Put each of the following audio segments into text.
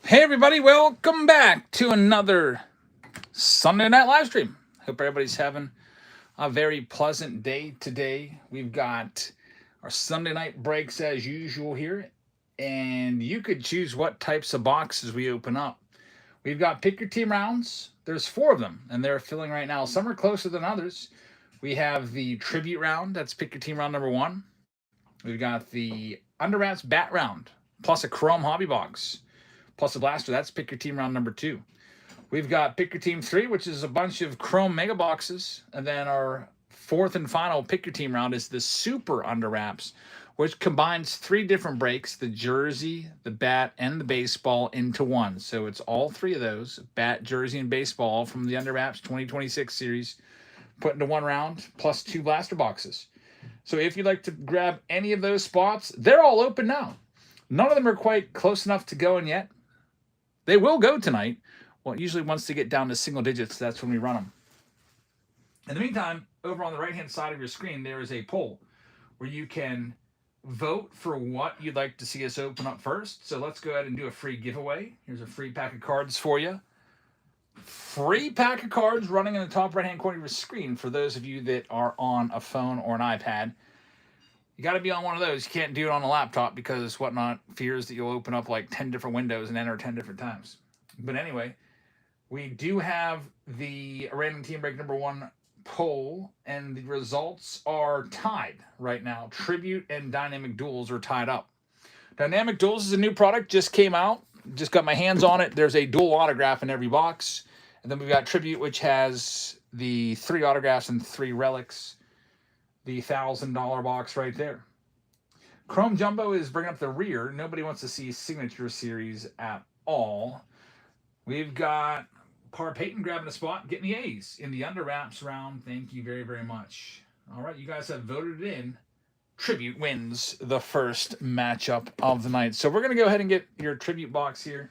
Hey everybody, welcome back to another Sunday night live stream. Hope everybody's having a very pleasant day today. We've got our Sunday night breaks as usual here, and you could choose what types of boxes we open up. We've got pick your team rounds. There's four of them, and they're filling right now. Some are closer than others. We have the tribute round. That's pick your team round number one. We've got the under wraps bat round, plus a chrome hobby box, plus a blaster. That's pick your team round number two. We've got pick your team three, which is a bunch of chrome mega boxes. And then our fourth and final pick your team round is the super under wraps, which combines three different breaks, the jersey, the bat, and the baseball into one. So it's all three of those, bat, jersey, and baseball from the under wraps 2026 series, put into one round, plus two blaster boxes. So if you'd like to grab any of those spots, they're all open now. None of them are quite close enough to going yet. They will go tonight. Well, usually once they get down to single digits, that's when we run them. In the meantime, over on the right-hand side of your screen, there is a poll where you can vote for what you'd like to see us open up first. So let's go ahead and do a free giveaway. Here's a free pack of cards for you. Free pack of cards running in the top right-hand corner of your screen for those of you that are on a phone or an iPad. You got to be on one of those. You can't do it on a laptop because Whatnot fears that you'll open up like 10 different windows and enter 10 different times. But anyway, we do have the random team break number one poll, and the results are tied right now. Tribute and Dynamic Duels are tied up. Dynamic Duels is a new product, just came out. Just got my hands on it. There's a dual autograph in every box. And then we've got Tribute, which has the three autographs and three relics. The $1,000 box right there. Chrome Jumbo is bringing up the rear. Nobody wants to see Signature Series at all. We've got Par Payton grabbing a spot, getting the A's in the under wraps round. Thank you very, very much. All right, you guys have voted it in. Tribute wins the first matchup of the night. So we're going to go ahead and get your Tribute box here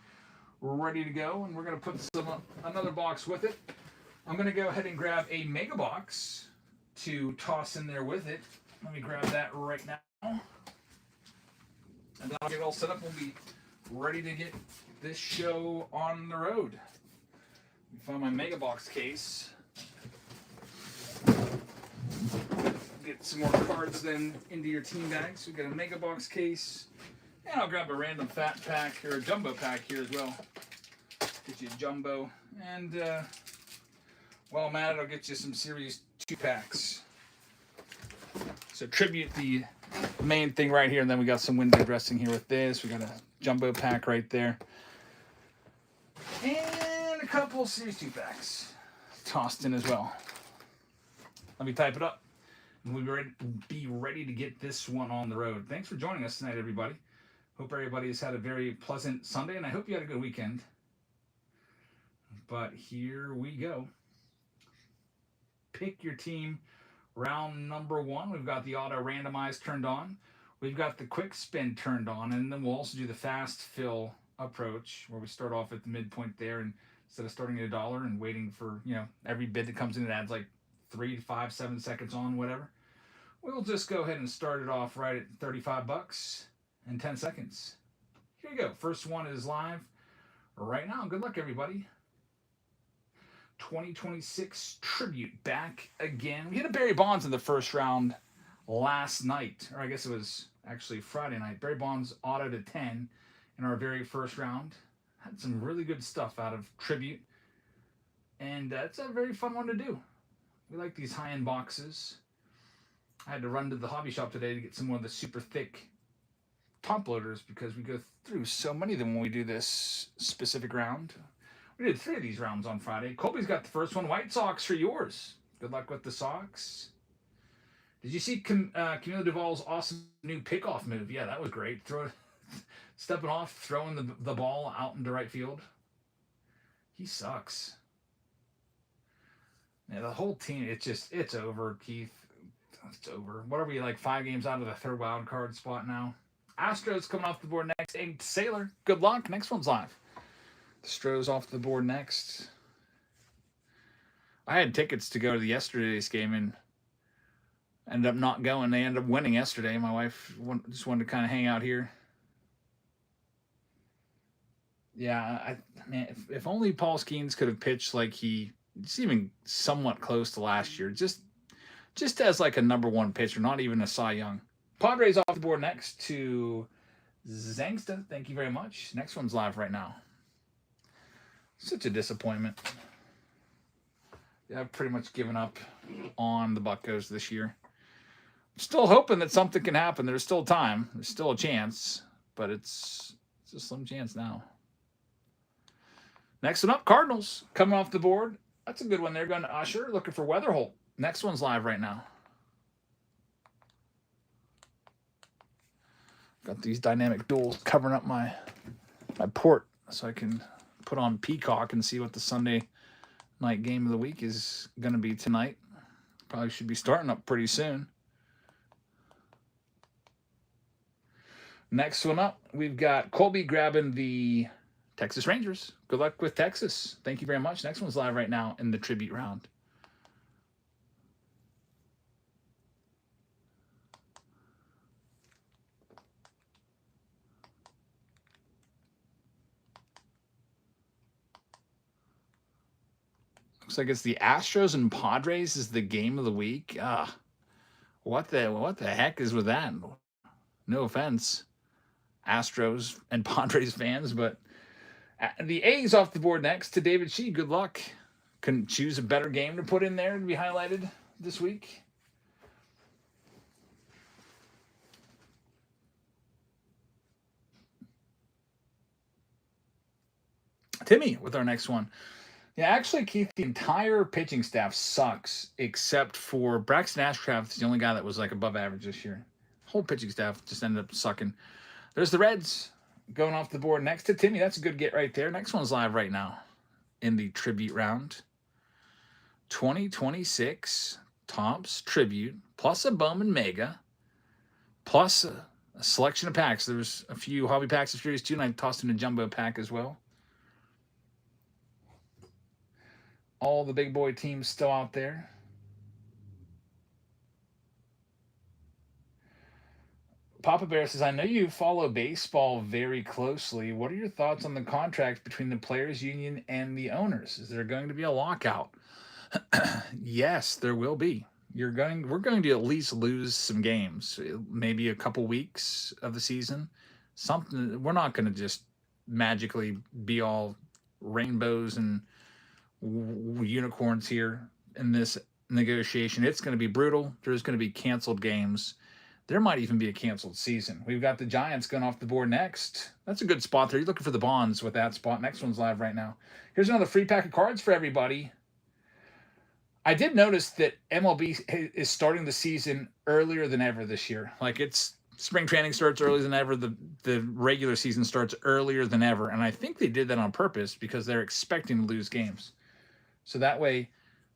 ready to go, and we're going to put another box with it. I'm going to go ahead and grab a mega box to toss in there with it. Let me grab that right now. And then I'll get it all set up. We'll be ready to get this show on the road. Find my mega box case. Get some more cards then into your team bags. So we've got a mega box case. And I'll grab a random fat pack or a jumbo pack here as well. Get you a jumbo. And while I'm at it, I'll get you some Series 2 packs. So Tribute, the main thing right here. And then we got some window dressing here with this. We got a jumbo pack right there. And a couple Series 2 packs tossed in as well. Let me type it up. And we'll be ready to get this one on the road. Thanks for joining us tonight, everybody. Hope everybody has had a very pleasant Sunday, and I hope you had a good weekend. But here we go. Pick your team. Round number one. We've got the auto randomize turned on. We've got the quick spin turned on, and then we'll also do the fast fill approach where we start off at the midpoint there, and instead of starting at $1 and waiting for every bid that comes in, it adds like 3, 5, 7 seconds on, whatever. We'll just go ahead and start it off right at $35 and 10 seconds. Here you go. First one is live right now. Good luck, everybody. 2026 Tribute back again. We had a Barry Bonds in the first round last night, or I guess it was actually Friday night. Barry Bonds auto to 10 in our very first round. Had some really good stuff out of Tribute, and it's a very fun one to do. We like these high-end boxes. I had to run to the hobby shop today to get some more of the super thick top loaders because we go through so many of them when we do this specific round. We did 3 of these rounds on Friday. Colby's got the first one. White Sox for yours. Good luck with the Sox. Did you see Camilo Duvall's awesome new pickoff move? Yeah, that was great. Stepping off, throwing the ball out into right field. He sucks. Yeah, the whole team, it's over, Keith. It's over. What are we, like 5 games out of the third wild card spot now? Astros coming off the board next. Hey, Sailor, good luck. Next one's live. Stroh's off the board next. I had tickets to go to the yesterday's game and ended up not going. They ended up winning yesterday. My wife just wanted to kind of hang out here. Yeah, man, if only Paul Skeens could have pitched like he's even somewhat close to last year, just as like a number one pitcher, not even a Cy Young. Padres off the board next to Zangsta. Thank you very much. Next one's live right now. Such a disappointment. Yeah, I've pretty much given up on the Buccos this year. Still hoping that something can happen. There's still time. There's still a chance, but it's a slim chance now. Next one up, Cardinals coming off the board. That's a good one. They're going to Usher, looking for Weatherholt. Next one's live right now. Got these dynamic duals covering up my port so I can put on Peacock and see what the Sunday night game of the week is going to be tonight. Probably should be starting up pretty soon. Next one up, we've got Colby grabbing the Texas Rangers. Good luck with Texas. Thank you very much. Next one's live right now in the tribute round. Looks like it's the Astros and Padres is the game of the week. What the heck is with that? No offense, Astros and Padres fans, but the A's off the board next to David Shee. Good luck. Couldn't choose a better game to put in there to be highlighted this week. Timmy with our next one. Yeah, actually, Keith, the entire pitching staff sucks except for Braxton Ashcraft, the only guy that was like above average this year. Whole pitching staff just ended up sucking. There's the Reds going off the board next to Timmy. That's a good get right there. Next one's live right now in the tribute round. 2026 Topps Tribute plus a Bowman Mega plus a selection of packs. There's a few hobby packs of Series 2, and I tossed in a jumbo pack as well. All the big boy teams still out there. Papa Bear says, I know you follow baseball very closely. What are your thoughts on the contracts between the players union and the owners? Is there going to be a lockout? Yes, there will be. We're going to at least lose some games, maybe a couple weeks of the season. Something, we're not going to just magically be all rainbows and unicorns here in this negotiation. It's going to be brutal. There's going to be canceled games. There might even be a canceled season. We've got the Giants going off the board next. That's a good spot there. You're looking for the bonds with that spot. Next one's live right now. Here's another free pack of cards for everybody. I did notice that MLB is starting the season earlier than ever this year. Like, it's spring training starts earlier than ever. The regular season starts earlier than ever. And I think they did that on purpose because they're expecting to lose games. So that way,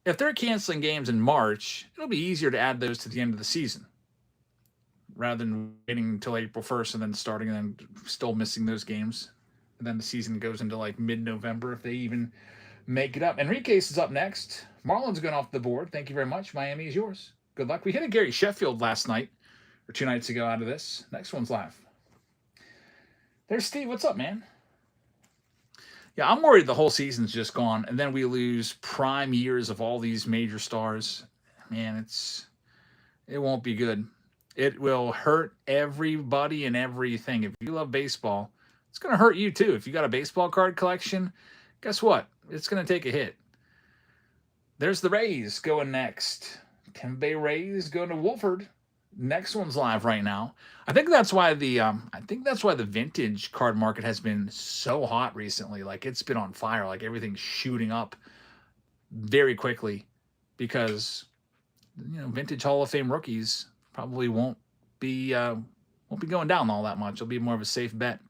if they're canceling games in March, it'll be easier to add those to the end of the season rather than waiting until April 1st and then starting and then still missing those games. And then the season goes into like mid-November if they even make it up. Enriquez is up next. Marlon's going off the board. Thank you very much. Miami is yours. Good luck. We hit a Gary Sheffield last night or 2 nights ago out of this. Next one's live. There's Steve. What's up, man? Yeah, I'm worried the whole season's just gone, and then we lose prime years of all these major stars. Man, it won't be good. It will hurt everybody and everything. If you love baseball, it's going to hurt you too. If you got a baseball card collection, guess what? It's going to take a hit. There's the Rays going next. Tampa Bay Rays going to Wolford. Next one's live right now. I think that's why the vintage card market has been so hot recently. Like, it's been on fire. Like, everything's shooting up very quickly because vintage Hall of Fame rookies probably won't be going down all that much. It'll be more of a safe bet.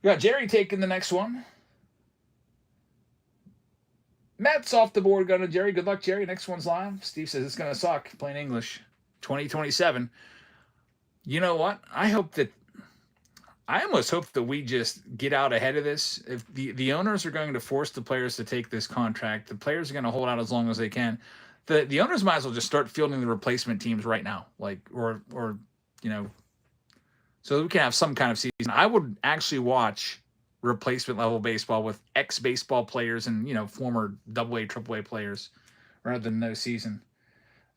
We got Jerry taking the next one. Matt's off the board, going to Jerry. Good luck, Jerry. Next one's live. Steve says it's going to suck. Plain English. 2027. You know what? I almost hope that we just get out ahead of this. If the owners are going to force the players to take this contract, the players are going to hold out as long as they can. The owners might as well just start fielding the replacement teams right now. Like, or So we can have some kind of season. I would actually watch replacement level baseball with ex-baseball players and, former AA, AAA players rather than no season.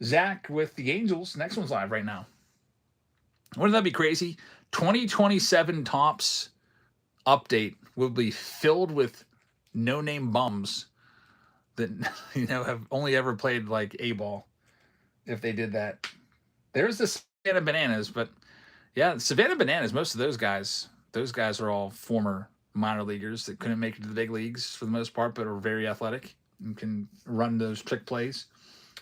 Zach with the Angels. Next one's live right now. Wouldn't that be crazy? 2027 Topps update will be filled with no-name bums that, have only ever played like A-ball if they did that. There's the Savannah Bananas, but yeah, Savannah Bananas, most of those guys are all former minor leaguers that couldn't make it to the big leagues for the most part, but are very athletic and can run those trick plays.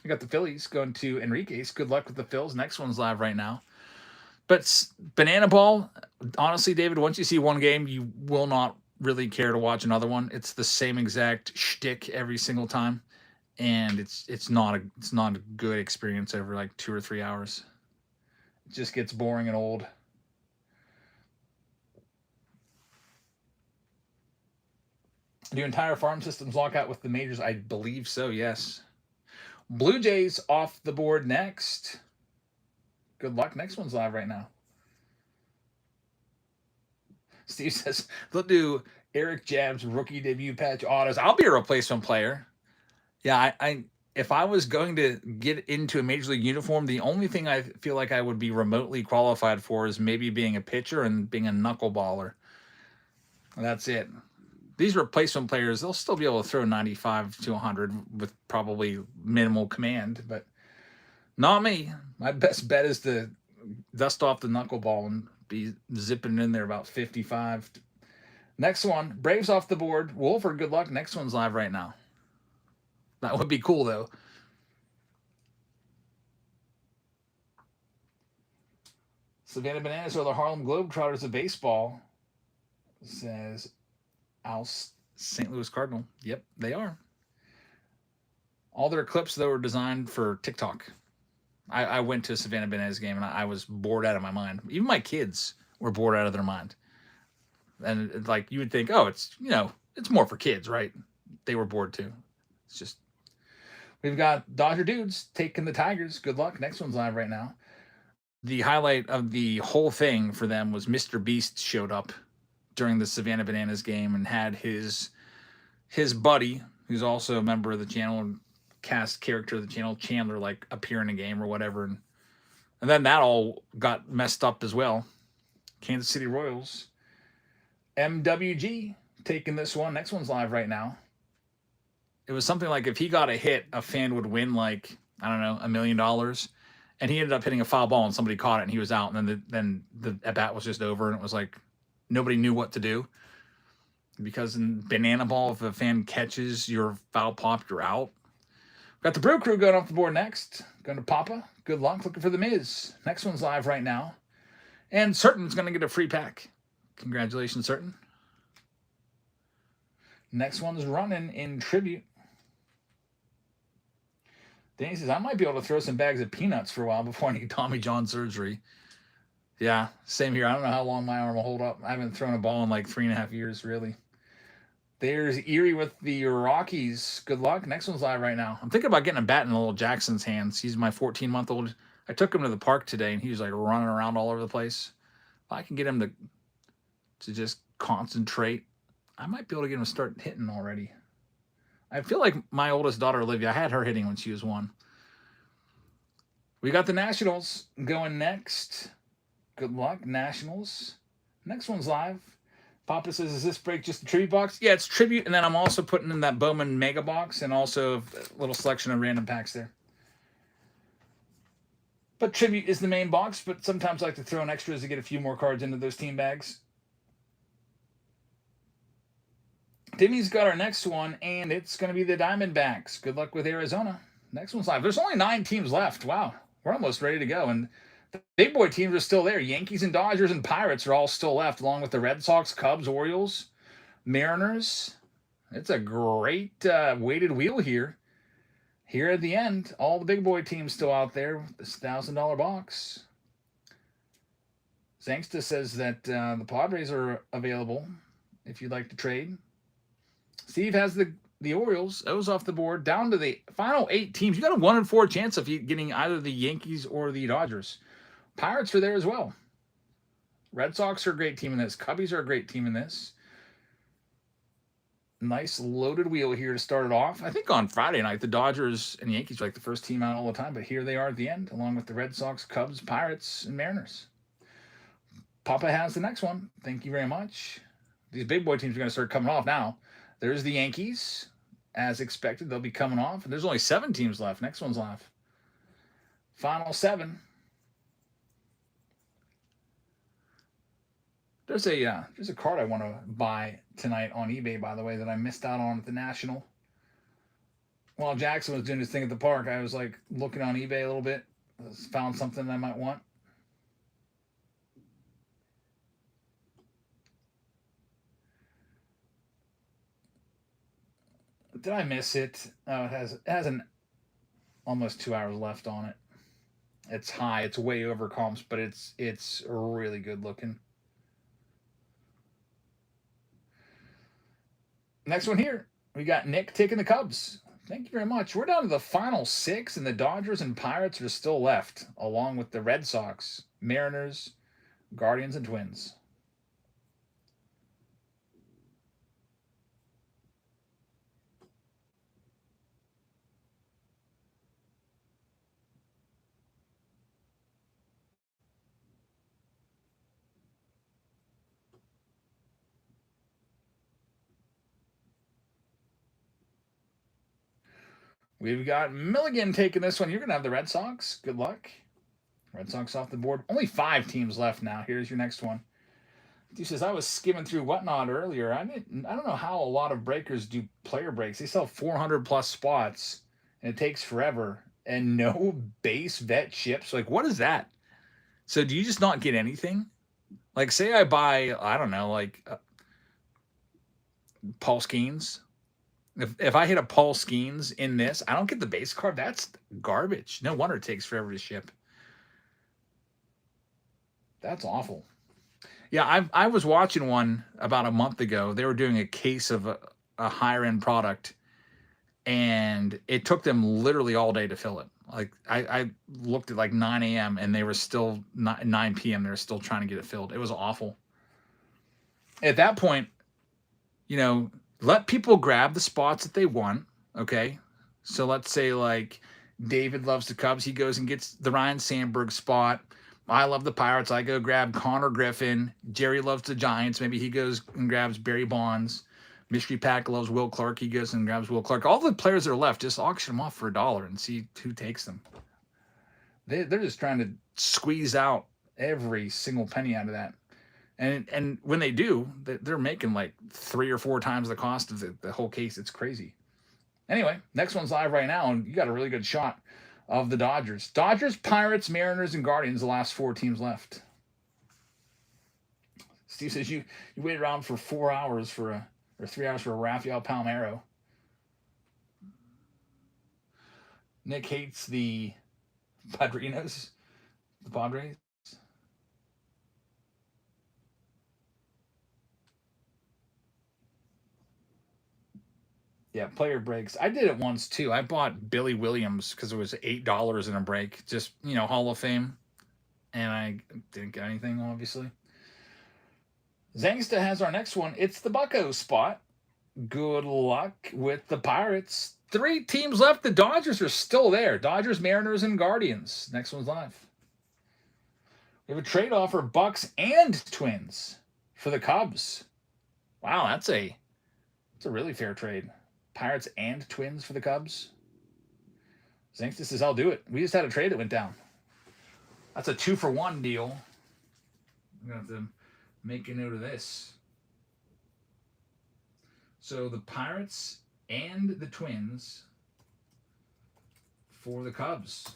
We got the Phillies going to Enriquez. Good luck with the Phils. Next one's live right now. But Banana Ball, honestly, David, once you see one game, you will not really care to watch another one. It's the same exact shtick every single time, and it's not a good experience over like 2 or 3 hours. It just gets boring and old. Do entire farm systems lock out with the majors? I believe so, yes. Blue Jays off the board next. Good luck. Next one's live right now. Steve says they'll do Eric Jab's rookie debut patch autos. I'll be a replacement player. Yeah, I if I was going to get into a major league uniform, the only thing I feel like I would be remotely qualified for is maybe being a pitcher and being a knuckleballer. That's it. These replacement players, they'll still be able to throw 95 to 100 with probably minimal command, but not me. My best bet is to dust off the knuckleball and be zipping in there about 55. Next one, Braves off the board. Wolford, good luck. Next one's live right now. That would be cool, though. Savannah Bananas are the Harlem Globetrotters of baseball, says St. Louis Cardinal. Yep, they are. All their clips, though, were designed for TikTok. I went to a Savannah Bananas game, and I was bored out of my mind. Even my kids were bored out of their mind. And, like, you would think, oh, it's more for kids, right? They were bored, too. It's just... We've got Dodger Dudes taking the Tigers. Good luck. Next one's live right now. The highlight of the whole thing for them was Mr. Beast showed up during the Savannah Bananas game and had his buddy, who's also a member of the channel and cast character of the channel, Chandler, like appear in a game or whatever. And then that all got messed up as well. Kansas City Royals. MWG taking this one. Next one's live right now. It was something like if he got a hit, a fan would win like, I don't know, $1 million. And he ended up hitting a foul ball and somebody caught it and he was out. And then the at-bat was just over and it was like nobody knew what to do. Because in Banana Ball, if a fan catches your foul pop, you're out. Got the Brew Crew going off the board next. Going to Papa. Good luck. Looking for the Miz. Next one's live right now. And Certain's going to get a free pack. Congratulations, Certain. Next one's running in tribute. Danny says, I might be able to throw some bags of peanuts for a while before I need Tommy John surgery. Yeah, same here. I don't know how long my arm will hold up. I haven't thrown a ball in like 3.5 years, really. There's Erie with the Rockies. Good luck. Next one's live right now. I'm thinking about getting a bat in little Jackson's hands. He's my 14-month-old. I took him to the park today, and he was like running around all over the place. If I can get him to just concentrate, I might be able to get him to start hitting already. I feel like my oldest daughter, Olivia, I had her hitting when she was 1. We got the Nationals going next. Good luck, Nationals. Next one's live. Papa says, is this break just a tribute box? Yeah, it's tribute, and then I'm also putting in that Bowman Mega Box and also a little selection of random packs there. But tribute is the main box, but sometimes I like to throw in extras to get a few more cards into those team bags. Timmy's got our next one, and it's going to be the Diamondbacks. Good luck with Arizona. Next one's live. There's only 9 teams left. Wow, we're almost ready to go, and the big boy teams are still there. Yankees and Dodgers and Pirates are all still left, along with the Red Sox, Cubs, Orioles, Mariners. It's a great weighted wheel here. Here at the end, all the big boy teams still out there with this $1,000 box. Zangsta says that the Padres are available if you'd like to trade. Steve has the Orioles. Those off the board. Down to the final 8 teams. You got a 1 in 4 chance of getting either the Yankees or the Dodgers. Pirates are there as well. Red Sox are a great team in this. Cubbies are a great team in this. Nice loaded wheel here to start it off. I think on Friday night, the Dodgers and Yankees are like the first team out all the time, but here they are at the end, along with the Red Sox, Cubs, Pirates, and Mariners. Papa has the next one. Thank you very much. These big boy teams are going to start coming off now. There's the Yankees. As expected, they'll be coming off. And there's only 7 teams left. Next one's left. Final 7. There's a card I want to buy tonight on eBay, by the way, that I missed out on at the National. While Jackson was doing his thing at the park, I was like looking on eBay a little bit. Found something that I might want. Did I miss it? Oh, it has an almost 2 hours left on it. It's high. It's way over comps, but it's really good looking. Next one here, we got Nick taking the Cubs. Thank you very much. We're down to the final 6, and the Dodgers and Pirates are still left, along with the Red Sox, Mariners, Guardians, and Twins. We've got Milligan taking this one. You're going to have the Red Sox. Good luck. Red Sox off the board. Only 5 teams left now. Here's your next one. He says, I was skimming through Whatnot earlier. I don't know how a lot of breakers do player breaks. They sell 400 plus spots, and it takes forever, and no base vet chips. Like, what is that? So do you just not get anything? Like, say I buy, I don't know, like Paul Skeens. If I hit a Paul Skeens in this, I don't get the base card. That's garbage. No wonder it takes forever to ship. That's awful. Yeah, I was watching one about a month ago. They were doing a case of a higher end product, and it took them literally all day to fill it. Like I looked at like 9 a.m. and they were still 9 p.m. They were still trying to get it filled. It was awful. At that point, let people grab the spots that they want. Okay, so let's say like David loves the Cubs, he goes and gets the Ryan Sandberg spot. I love the Pirates. I go grab Connor Griffin. Jerry loves the Giants. Maybe he goes and grabs Barry Bonds. Mystery Pack loves Will Clark. He goes and grabs Will Clark. All the players that are left, just auction them off for $1 and see who takes them. They're just trying to squeeze out every single penny out of that. And when they do, they're making like 3 or 4 times the cost of the whole case. It's crazy. Anyway, next one's live right now, and you got a really good shot of the Dodgers. Dodgers, Pirates, Mariners, and Guardians, the last 4 teams left. Steve says you waited around for 4 hours or 3 hours for a Rafael Palmeiro. Nick hates the Padrinos, the Padres. Yeah, player breaks. I did it once too. I bought Billy Williams because it was $8 in a break, just Hall of Fame, and I didn't get anything, obviously. Zangsta has our next one. It's the Bucko spot. Good luck with the Pirates. 3 teams left. The Dodgers are still there. Dodgers, Mariners, and Guardians. Next one's live. We have a trade offer: Bucks and Twins for the Cubs. Wow, that's a really fair trade. Pirates and Twins for the Cubs. Zangsta says, I'll do it. We just had a trade that went down. That's a 2-for-1 deal. I'm going to have to make a note of this. So the Pirates and the Twins for the Cubs.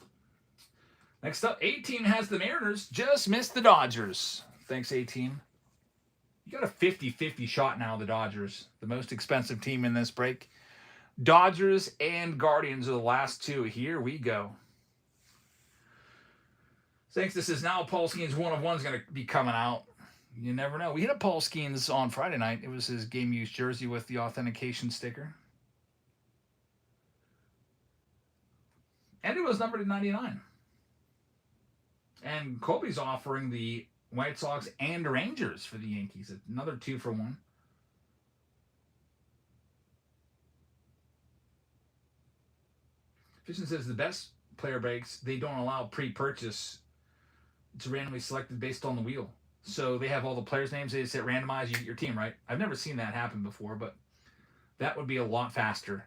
Next up, 18 has the Mariners. Just missed the Dodgers. Thanks, 18. You got a 50-50 shot now, the Dodgers. The most expensive team in this break. Dodgers and Guardians are the last 2. Here we go. Thanks. This is now Paul Skeens 1 of 1's going to be coming out. You never know. We hit a Paul Skeens on Friday night. It was his game use jersey with the authentication sticker. And it was numbered to 99. And Colby's offering the White Sox, and Rangers for the Yankees. Another 2-for-1. Fishing says the best player breaks, they don't allow pre-purchase. It's randomly selected based on the wheel. So they have all the players' names. They just hit randomize. You get your team, right? I've never seen that happen before, but that would be a lot faster.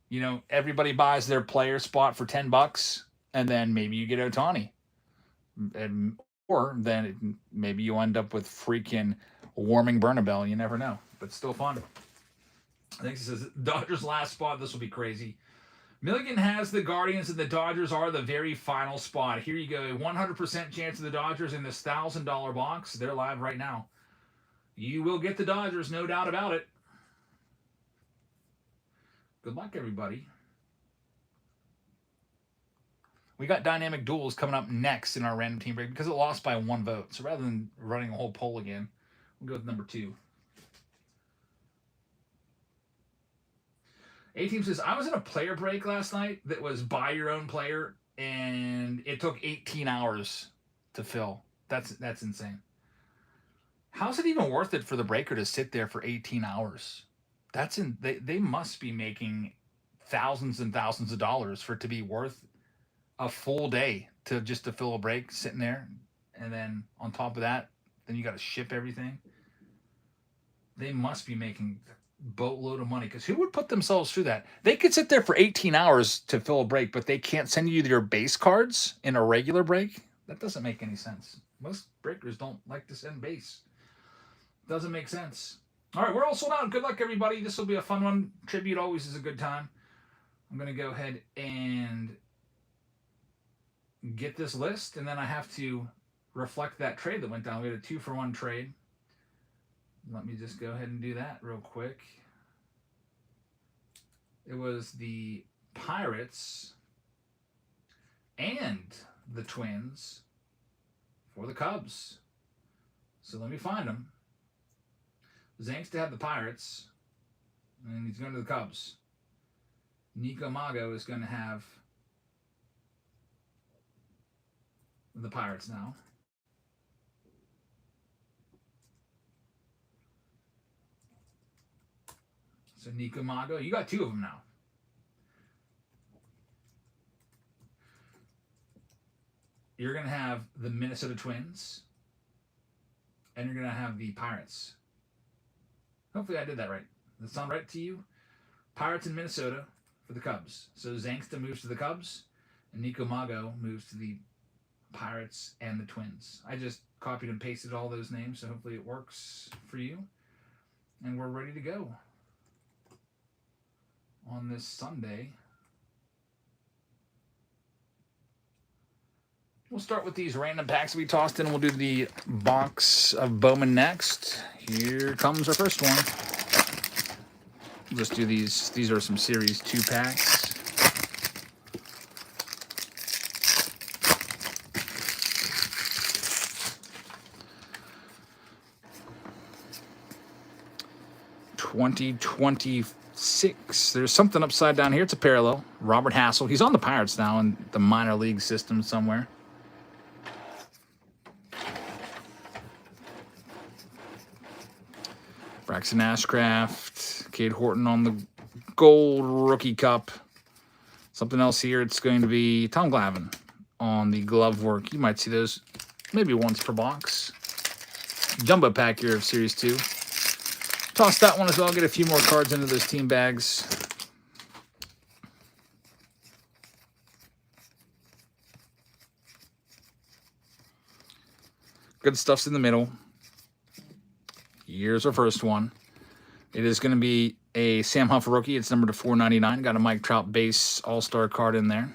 You know, everybody buys their player spot for $10, and then maybe you get Ohtani. Or then maybe you end up with freaking Warming Bernabell. You never know, but still fun. I think it says Dodgers last spot. This will be crazy. Milligan has the Guardians, and the Dodgers are the very final spot. Here you go. 100% chance of the Dodgers in this $1,000 box. They're live right now. You will get the Dodgers, no doubt about it. Good luck, everybody. We got dynamic duels coming up next in our random team break because it lost by 1 vote. So rather than running a whole poll again, we'll go with number 2. A-Team says, I was in a player break last night that was buy your own player, and it took 18 hours to fill. That's insane. How's it even worth it for the breaker to sit there for 18 hours? They must be making thousands and thousands of dollars for it to be worth a full day to fill a break sitting there. And then on top of that, then you got to ship everything. They must be making boatload of money, because who would put themselves through that? They could sit there for 18 hours to fill a break, but they can't send you their base cards in a regular break. That doesn't make any sense. Most breakers don't like to send base. Doesn't make sense. All right, we're all sold out. Good luck, everybody. This will be a fun one. Tribute always is a good time. I'm going to go ahead and get this list, and then I have to reflect that trade that went down. We had a 2-for-1 trade. Let me just go ahead and do that real quick. It was the Pirates and the Twins for the Cubs. So let me find them. Zangsta had the Pirates, and he's going to the Cubs. Nico Mago is going to have the Pirates now. So Nico Mago, you got 2 of them now. You're going to have the Minnesota Twins, and you're going to have the Pirates. Hopefully I did that right. Does that sound right to you? Pirates in Minnesota for the Cubs. So Zangsta moves to the Cubs, and Nico Mago moves to the Pirates and the Twins. I just copied and pasted all those names, so hopefully it works for you. And we're ready to go on this Sunday. We'll start with these random packs we tossed in. We'll do the box of Bowman next. Here comes our first one. We'll just do these. These are some Series 2 packs. $20.26. There's something upside down here. It's a parallel. Robert Hassel. He's on the Pirates now in the minor league system somewhere. Braxton Ashcraft. Cade Horton on the gold rookie cup. Something else here. It's going to be Tom Glavine on the glove work. You might see those maybe once per box. Jumbo pack here of Series 2. Toss that one as well. Get a few more cards into those team bags. Good stuff's in the middle. Here's our first one. It is going to be a Sam Huff rookie. It's numbered to 499. Got a Mike Trout base all-star card in there.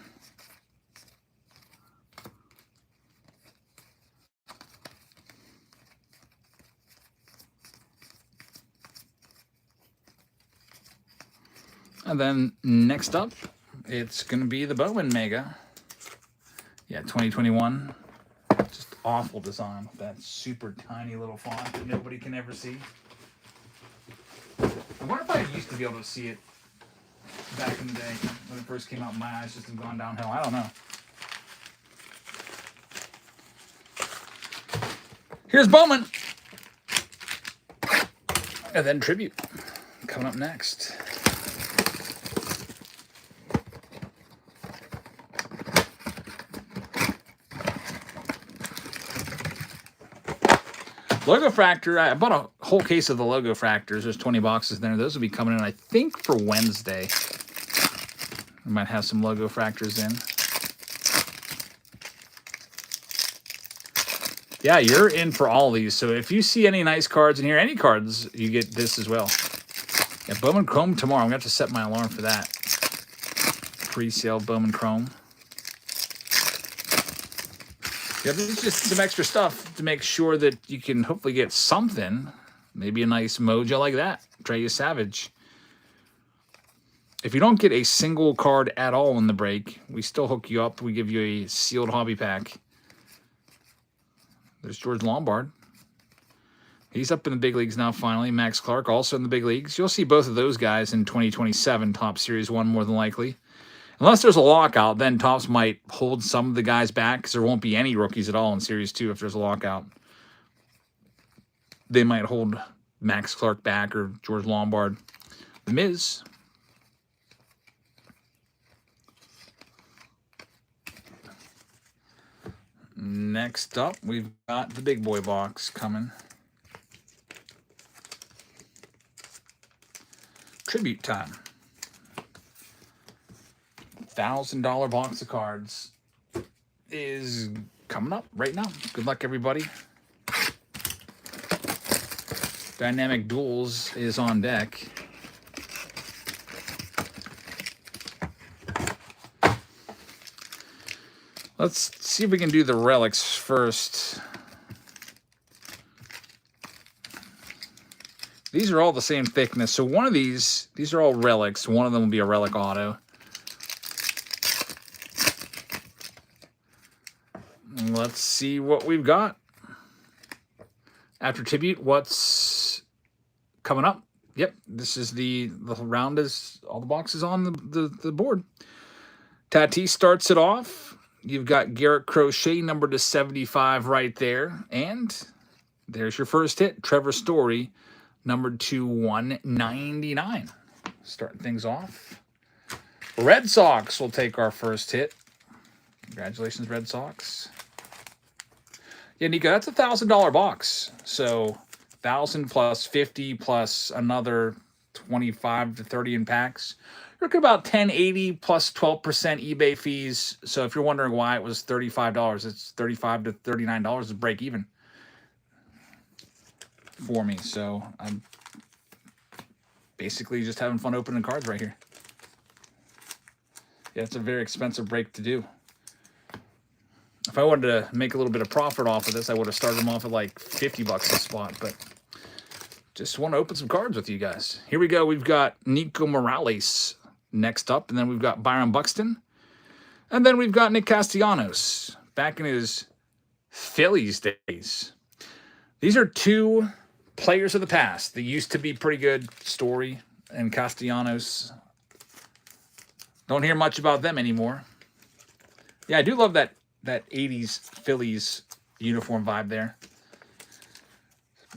And then next up, it's going to be the Bowman Mega. Yeah, 2021. Just awful design with that super tiny little font that nobody can ever see. I wonder if I used to be able to see it back in the day when it first came out. My eyes just have gone downhill. I don't know. Here's Bowman. And then Tribute coming up next. Logo Fractor, I bought a whole case of the Logo Fractors. There's 20 boxes there. Those will be coming in, I think, for Wednesday. We might have some Logo Fractors in. Yeah, you're in for all these. So if you see any nice cards in here, any cards, you get this as well. Yeah, Bowman Chrome tomorrow. I'm going to have to set my alarm for that. Pre-sale Bowman Chrome. Yeah, this is just some extra stuff to make sure that you can hopefully get something. Maybe a nice Mojo like that. Trey Savage. If you don't get a single card at all in the break, we still hook you up. We give you a sealed hobby pack. There's George Lombard. He's up in the big leagues now, finally. Max Clark also in the big leagues. You'll see both of those guys in 2027 Topps Series 1 more than likely. Unless there's a lockout, then Topps might hold some of the guys back because there won't be any rookies at all in Series 2 if there's a lockout. They might hold Max Clark back or George Lombard. The Miz. Next up, we've got the big boy box coming. Tribute time. $1,000 box of cards is coming up right now. Good luck, everybody. Dynamic Duels is on deck. Let's see if we can do the relics first. These are all the same thickness. So one of these are all relics. One of them will be a relic auto. Let's see what we've got. After Tribute, what's coming up? Yep, this is the round is all the boxes on the board. Tatis starts it off. You've got Garrett Crochet, numbered to 75 right there. And there's your first hit, Trevor Story, numbered to 199. Starting things off. Red Sox will take our first hit. Congratulations, Red Sox. Yeah, Nico, that's a $1,000 box. So 1,000 plus 50 plus another 25 to 30 in packs. You're looking about $10.80 plus 12% eBay fees. So if you're wondering why it was $35, it's $35 to $39 to break even for me. So I'm basically just having fun opening cards right here. Yeah, it's a very expensive break to do. If I wanted to make a little bit of profit off of this, I would have started them off at like 50 bucks a spot, but just want to open some cards with you guys. Here we go. We've got Nico Morales next up, and then we've got Byron Buxton, and then we've got Nick Castellanos back in his Phillies days. These are two players of the past that used to be pretty good. Story and Castellanos. Don't hear much about them anymore. Yeah, I do love that 80s Phillies uniform vibe there.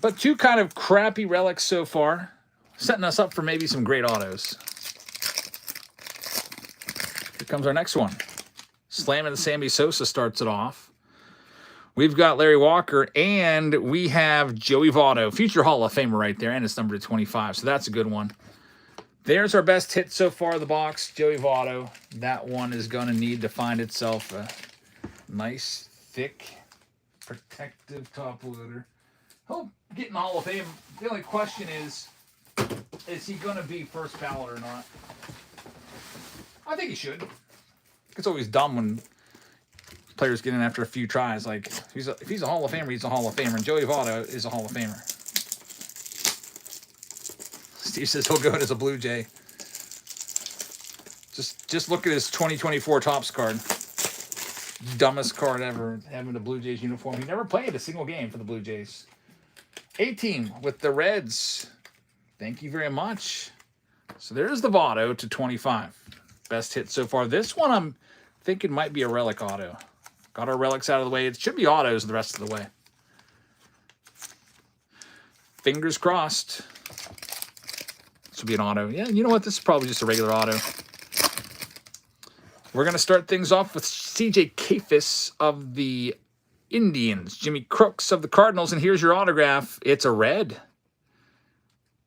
But two kind of crappy relics so far, setting us up for maybe some great autos. Here comes our next one. Slamming Sammy Sosa starts it off. We've got Larry Walker, and we have Joey Votto, future Hall of Famer right there, and it's numbered to 25, so that's a good one. There's our best hit so far of the box, Joey Votto. That one is going to need to find itself a nice, thick, protective top loader. He'll get in the Hall of Fame. The only question is he going to be first ballot or not? I think he should. It's always dumb when players get in after a few tries. Like, if he's a Hall of Famer, he's a Hall of Famer. And Joey Votto is a Hall of Famer. Steve says he'll go in as a Blue Jay. Just look at his 2024 Topps card. Dumbest card ever, having the Blue Jays uniform. He never played a single game for the Blue Jays. 18 with the Reds. Thank you very much. So there's the Votto to 25. Best hit so far. This one I'm thinking might be a relic auto. Got our relics out of the way. It should be autos the rest of the way. Fingers crossed. This will be an auto. Yeah, you know what? This is probably just a regular auto. We're going to start things off with CJ Kayfus of the Indians, Jimmy Crooks of the Cardinals, and here's your autograph. It's a red.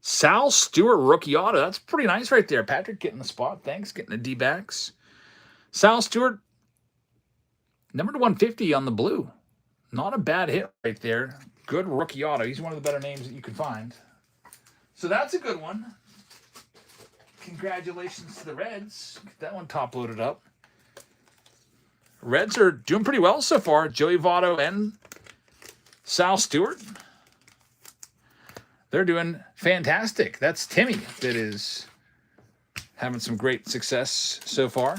Sal Stewart rookie auto. That's pretty nice right there. Patrick getting the spot. Thanks. Getting the D-backs. Sal Stewart, number to 150 on the blue. Not a bad hit right there. Good rookie auto. He's one of the better names that you can find. So that's a good one. Congratulations to the Reds. Get that one top loaded up. Reds are doing pretty well so far. Joey Votto and Sal Stewart. They're doing fantastic. That's Timmy that is having some great success so far.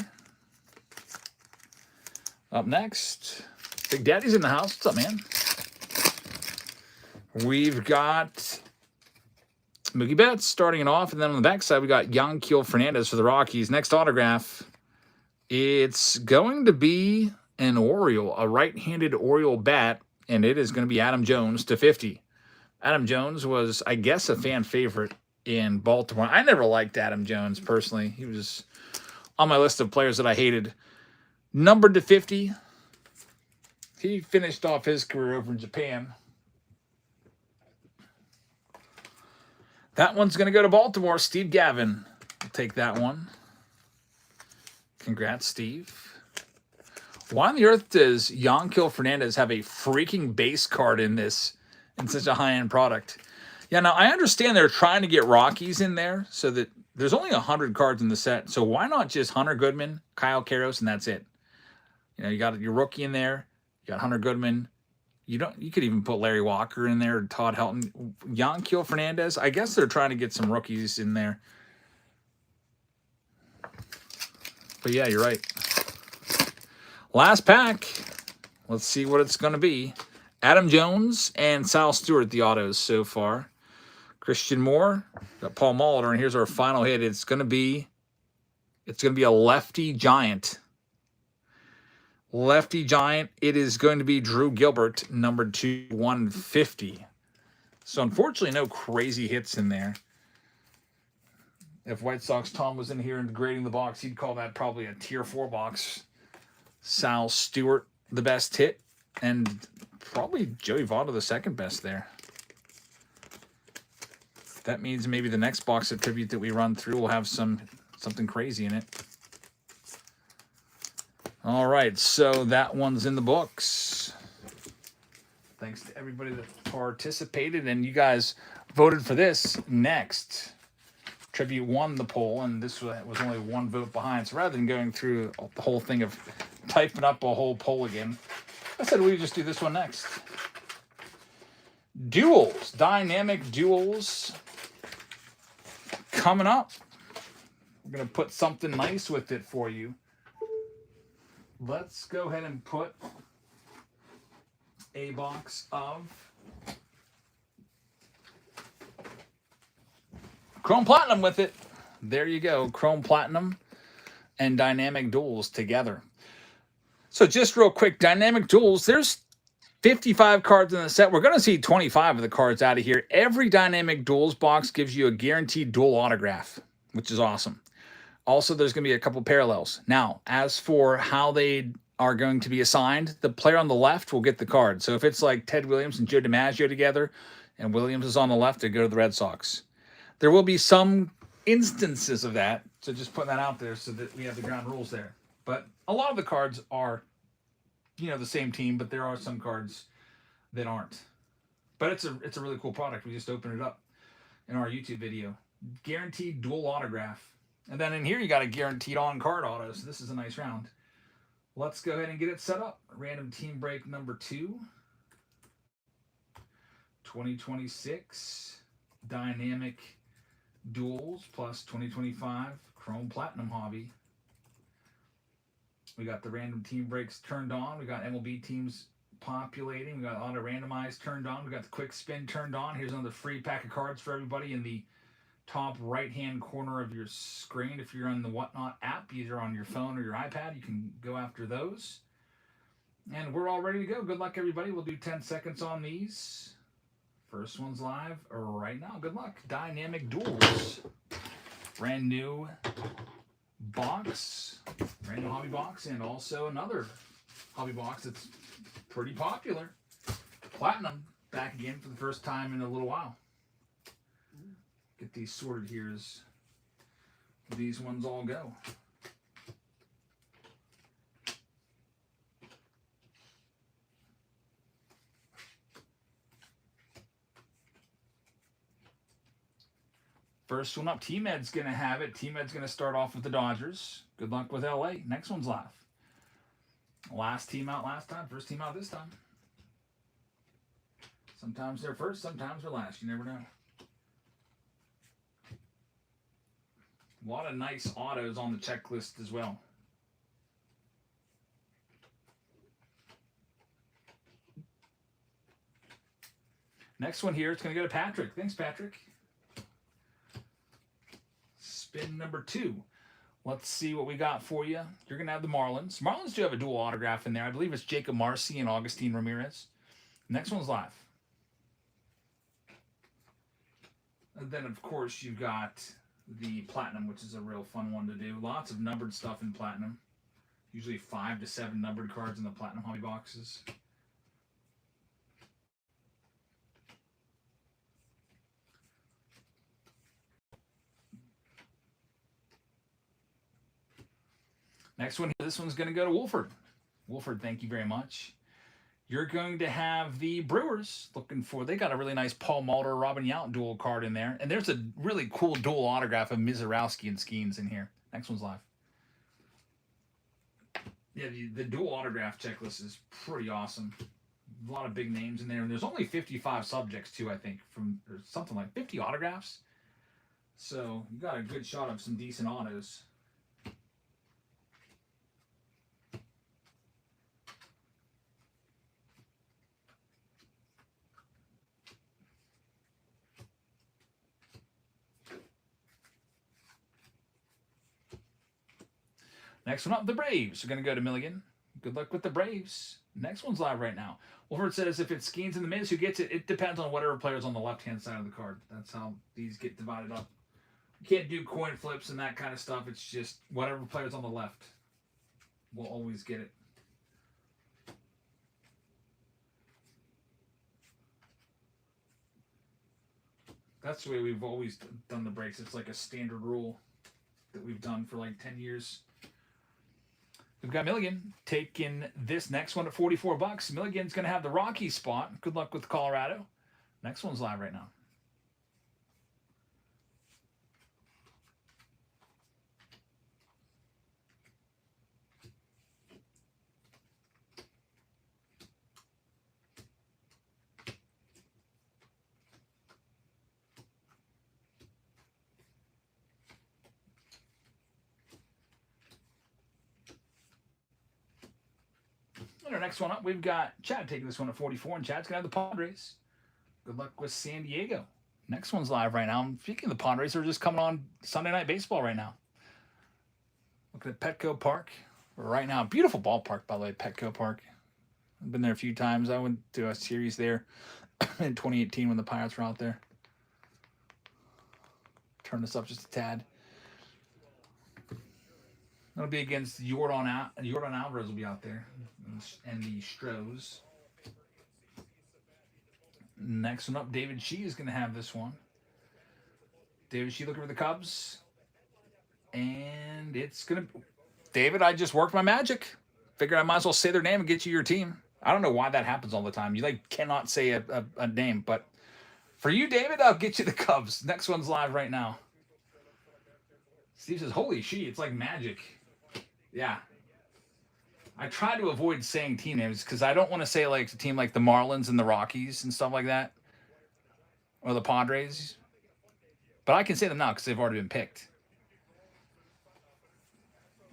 Up next, Big Daddy's in the house. What's up, man? We've got Mookie Betts starting it off, and then on the backside, we got Yanquiel Fernandez for the Rockies. Next autograph, it's going to be an Oriole, a right-handed Oriole bat, and it is going to be Adam Jones to 50. Adam Jones was, I guess, a fan favorite in Baltimore. I never liked Adam Jones personally. He was on my list of players that I hated. Numbered to 50. He finished off his career over in Japan. That one's going to go to Baltimore. Steve Gavin will take that one. Congrats, Steve. Why on the earth does Yanquiel Fernandez have a freaking base card in this, in such a high-end product? Yeah, now I understand they're trying to get Rockies in there so that there's only 100 cards in the set. So why not just Hunter Goodman, Kyle Karros, and that's it? You know, you got your rookie in there. You got Hunter Goodman. You could even put Larry Walker in there, Todd Helton, Yanquiel Fernandez. I guess they're trying to get some rookies in there. But yeah, you're right. Last pack. Let's see what it's going to be. Adam Jones and Sal Stewart, the autos so far. Christian Moore, got Paul Molitor, and here's our final hit. It's going to be a lefty giant. Lefty giant. It is going to be Drew Gilbert, number 2/150. So unfortunately, no crazy hits in there. If White Sox Tom was in here and grading the box, he'd call that probably a tier 4 box. Sal Stewart, the best hit, and probably Joey Votto, the second best there. That means maybe the next box of tribute that we run through will have something crazy in it. All right, so that one's in the books. Thanks to everybody that participated, and you guys voted for this. Next, Tribute won the poll, and this was only one vote behind. So rather than going through the whole thing of typing up a whole poll again, I said we just do this one next. Duels, dynamic duels coming up. We're going to put something nice with it for you. Let's go ahead and put a box of Chrome Platinum with it. There you go. Chrome Platinum and Dynamic Duels together. So just real quick, Dynamic Duels, there's 55 cards in the set. We're going to see 25 of the cards out of here. Every Dynamic Duels box gives you a guaranteed dual autograph, which is awesome. Also, there's going to be a couple parallels. Now, as for how they are going to be assigned, the player on the left will get the card. So if it's like Ted Williams and Joe DiMaggio together, and Williams is on the left, they go to the Red Sox. There will be some instances of that, so just putting that out there so that we have the ground rules there. But a lot of the cards are, the same team, but there are some cards that aren't. But it's a really cool product. We just opened it up in our YouTube video. Guaranteed dual autograph. And then in here, you got a guaranteed on-card auto, so this is a nice round. Let's go ahead and get it set up. Random team break number 2. 2026 Dynamic Duels plus 2025 Chrome Platinum Hobby. We got the random team breaks turned on. We got MLB teams populating. We got auto randomized turned on. We got the quick spin turned on. Here's another free pack of cards for everybody in the top right-hand corner of your screen. If you're on the Whatnot app, either on your phone or your iPad, you can go after those. And we're all ready to go. Good luck, everybody. We'll do 10 seconds on these. First one's live right now. Good luck. Dynamic Duels. Brand new box. Brand new hobby box. And also another hobby box that's pretty popular. Platinum. Back again for the first time in a little while. Get these sorted here as these ones all go. First one up, T-Med's going to have it. T-Med's going to start off with the Dodgers. Good luck with LA. Next one's live. Last team out last time, first team out this time. Sometimes they're first, sometimes they're last. You never know. A lot of nice autos on the checklist as well. Next one here, it's going to go to Patrick. Thanks, Patrick. Spin number 2. Let's see what we got for you. You're going to have the Marlins. Marlins do have a dual autograph in there. I believe it's Jacob Marcy and Augustin Ramirez. Next one's live. And then, of course, you've got the Platinum, which is a real fun one to do. Lots of numbered stuff in Platinum. Usually 5 to 7 numbered cards in the Platinum hobby boxes. Next one, this one's going to go to Wolford. Wolford, thank you very much. You're going to have the Brewers looking for, they got a really nice Paul Molitor, Robin Yount dual card in there. And there's a really cool dual autograph of Mizorowski and Skeens in here. Next one's live. Yeah, the dual autograph checklist is pretty awesome. A lot of big names in there. And there's only 55 subjects too, I think, from or something like 50 autographs. So you got a good shot of some decent autos. Next one up, the Braves are going to go to Milligan. Good luck with the Braves. Next one's live right now. Wolford says if it's Skeens in the Miz, who gets it? It depends on whatever player's on the left-hand side of the card. That's how these get divided up. You can't do coin flips and that kind of stuff. It's just whatever player's on the left will always get it. That's the way we've always done the breaks. It's like a standard rule that we've done for like 10 years. We've got Milligan taking this next one at $44. Milligan's going to have the Rockies spot. Good luck with Colorado. Next one's live right now. And our next one up, we've got Chad taking this one at 44, and Chad's going to have the Padres. Good luck with San Diego. Next one's live right now. Speaking of the Padres, they're just coming on Sunday Night Baseball right now. Looking at Petco Park right now. Beautiful ballpark, by the way, Petco Park. I've been there a few times. I went to a series there in 2018 when the Pirates were out there. Turn this up just a tad. That'll be against Jordan Alvarez will be out there. And the Stros. Next one up, David Shee is going to have this one. David Shee looking for the Cubs. And it's going to... David, I just worked my magic. Figured I might as well say their name and get you your team. I don't know why that happens all the time. You like cannot say a name. But for you, David, I'll get you the Cubs. Next one's live right now. Steve says, holy shit, it's like magic. Yeah. I try to avoid saying team names because I don't want to say like a team like the Marlins and the Rockies and stuff like that. Or the Padres. But I can say them now because they've already been picked.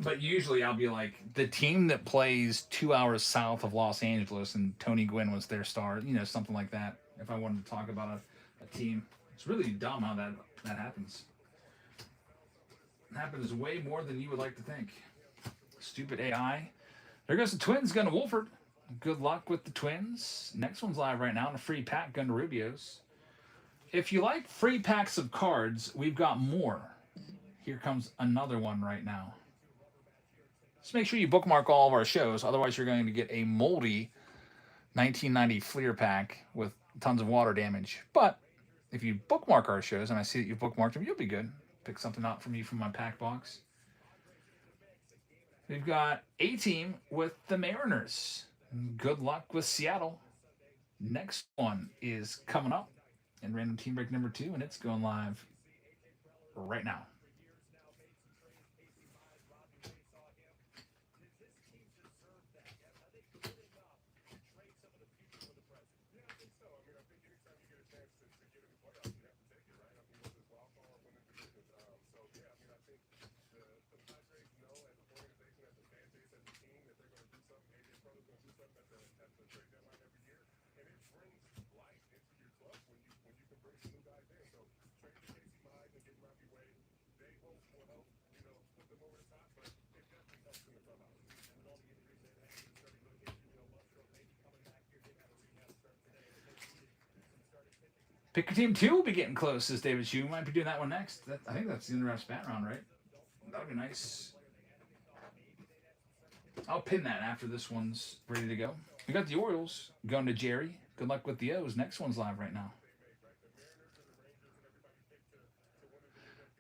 But usually I'll be like, the team that plays 2 hours south of Los Angeles and Tony Gwynn was their star. You know, something like that. If I wanted to talk about a team. It's really dumb how that happens. It happens way more than you would like to think. Stupid AI. There goes the Twins going to Wolford. Good luck with the Twins. Next one's live right now. And a free pack going to Rubio's. If you like free packs of cards, we've got more. Here comes another one right now. Just make sure you bookmark all of our shows. Otherwise, you're going to get a moldy 1990 Fleer pack with tons of water damage. But if you bookmark our shows, and I see that you've bookmarked them, you'll be good. Pick something out for me from my pack box. We've got a team with the Mariners. Good luck with Seattle. Next one is coming up in random team break number 2, and it's going live right now. Pick a team 2 will be getting close, says David Shue. Might be doing that one next. I think that's the Interwraps bat round, right? That would be nice. I'll pin that after this one's ready to go. We got the Orioles going to Jerry. Good luck with the O's. Next one's live right now.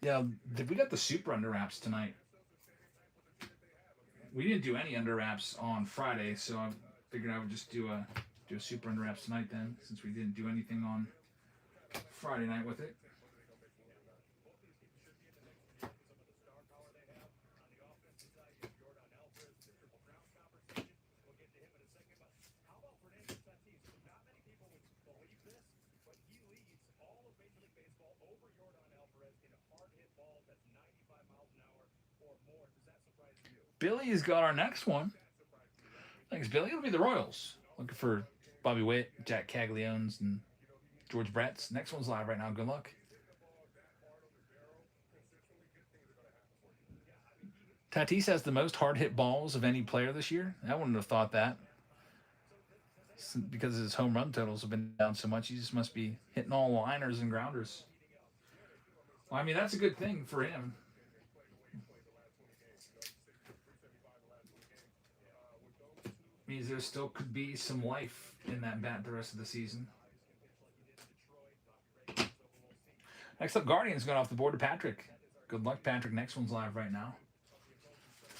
Yeah, we got the super under wraps tonight. We didn't do any under wraps on Friday, so I figured I would just do a super under wraps tonight then, since we didn't do anything on Friday night with it. Billy's got our next one. Thanks, Billy. It'll be the Royals. Looking for Bobby Witt, Jack Cagliones, and George Brett's. Next one's live right now. Good luck. Tatis has the most hard hit balls of any player this year. I wouldn't have thought that. Because his home run totals have been down so much, he just must be hitting all liners and grounders. Well, I mean, that's a good thing for him. Means there still could be some life in that bat the rest of the season. Next up, Guardians going off the board to Patrick. Good luck, Patrick. Next one's live right now.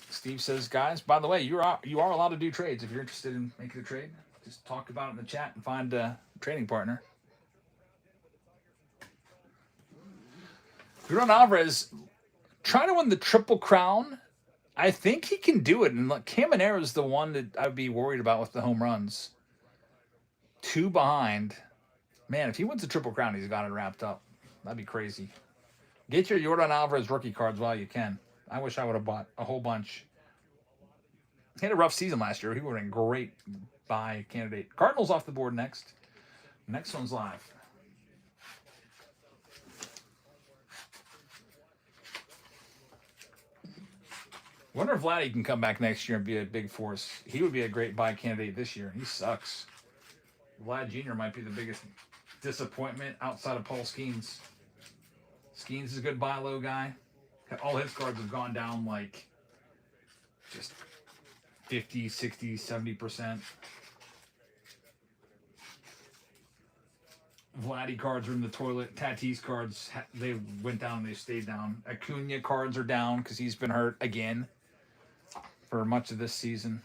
Steve says, guys, by the way, you are allowed to do trades. If you're interested in making a trade, just talk about it in the chat and find a trading partner. Jordan Alvarez trying to win the Triple Crown. I think he can do it. And look, Caminero is the one that I'd be worried about with the home runs. 2 behind. Man, if he wins the Triple Crown, he's got it wrapped up. That'd be crazy. Get your Jordan Alvarez rookie cards while you can. I wish I would have bought a whole bunch. He had a rough season last year. He would have been a great buy candidate. Cardinals off the board next. Next one's live. Wonder if Vladdy can come back next year and be a big force. He would be a great buy candidate this year. He sucks. Vlad Jr. might be the biggest disappointment outside of Paul Skeens. Skeens is a good buy low guy. All his cards have gone down like just 50, 60, 70%. Vladdy cards are in the toilet. Tatis cards, they went down, they stayed down. Acuna cards are down because he's been hurt again for much of this season.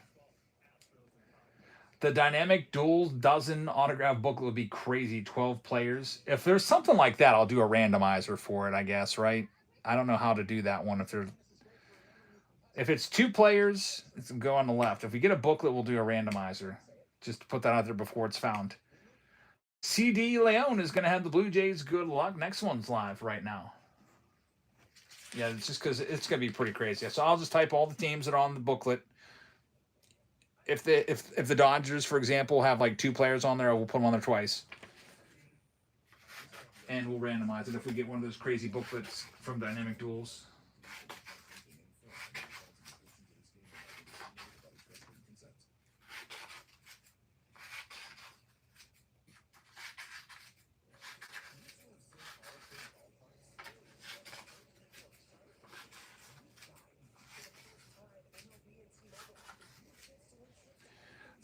The Dynamic Dual Dozen autograph booklet would be crazy. 12 players. If there's something like that, I'll do a randomizer for it, I guess, right? I don't know how to do that one. If it's 2 players, it's go on the left. If we get a booklet, we'll do a randomizer. Just to put that out there before it's found. CD Leon is going to have the Blue Jays. Good luck. Next one's live right now. Yeah, it's just because it's going to be pretty crazy. So I'll just type all the teams that are on the booklet. If the Dodgers, for example, have like 2 players on there, we'll put them on there twice. And we'll randomize it if we get one of those crazy booklets from Dynamic Duels.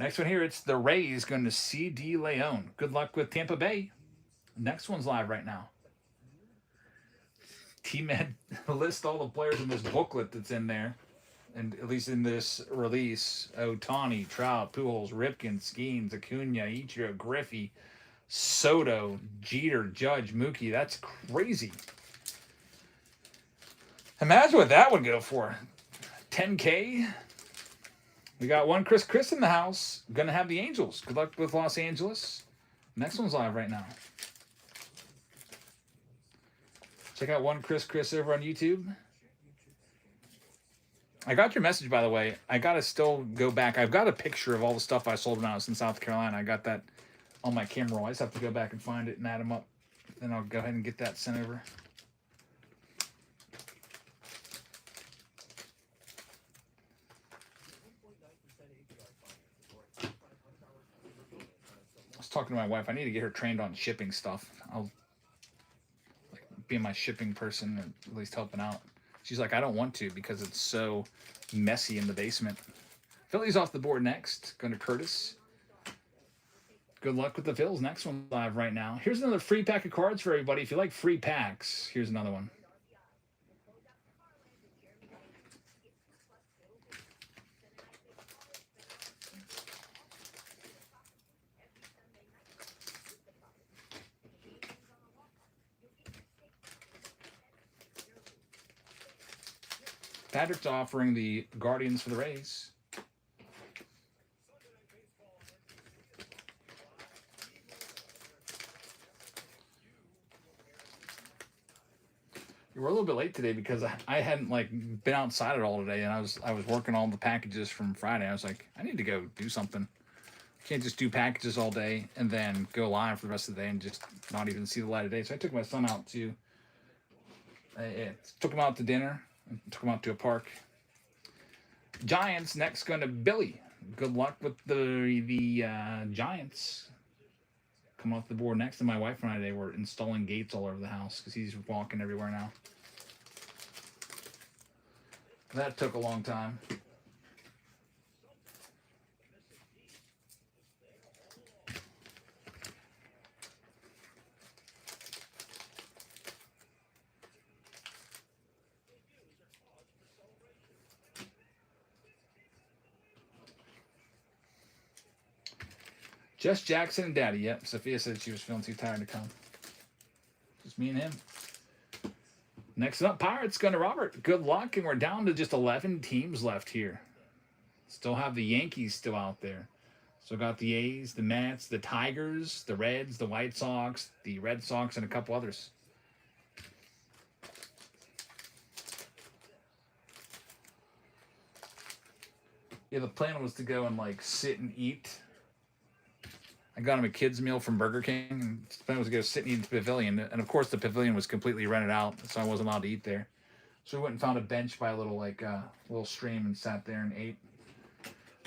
Next one here, it's the Rays going to CD Leon. Good luck with Tampa Bay. Next one's live right now. T-Med list all the players in this booklet that's in there, and at least in this release: Ohtani, Trout, Pujols, Ripken, Skeens, Acuna, Ichiro, Griffey, Soto, Jeter, Judge, Mookie. That's crazy. Imagine what that would go for. 10K. We got one Chris in the house. Gonna have the Angels. Good luck with Los Angeles. Next one's live right now. Check out one Chris over on YouTube. I got your message, by the way. I gotta still go back. I've got a picture of all the stuff I sold when I was in South Carolina. I got that on my camera roll. I just have to go back and find it and add them up. Then I'll go ahead and get that sent over. I was talking to my wife. I need to get her trained on shipping stuff. I'll be my shipping person, or at least helping out. She's like, I don't want to because it's so messy in the basement. Phillies off the board next. Going to Curtis. Good luck with the Phils. Next one live right now. Here's another free pack of cards for everybody. If you like free packs, here's another one. Patrick's offering the Guardians for the Rays. You were a little bit late today because I hadn't been outside at all today, and I was working all the packages from Friday. I was like, I need to go do something. Can't just do packages all day and then go live for the rest of the day and just not even see the light of day. So I took my son out to took him out to dinner. Took him out to a park. Giants next going to Billy. Good luck with the Giants. Come off the board next. And my wife and I today were installing gates all over the house because he's walking everywhere now. That took a long time. Jess Jackson and Daddy. Yep. Sophia said she was feeling too tired to come. Just me and him. Next up, Pirates going to Robert. Good luck. And we're down to just 11 teams left here. Still have the Yankees still out there. So got the A's, the Mets, the Tigers, the Reds, the White Sox, the Red Sox, and a couple others. Yeah, the plan was to go and sit and eat. I got him a kid's meal from Burger King, and the plan was to go sit and eat in the pavilion. And of course, the pavilion was completely rented out, so I wasn't allowed to eat there. So we went and found a bench by a little little stream and sat there and ate.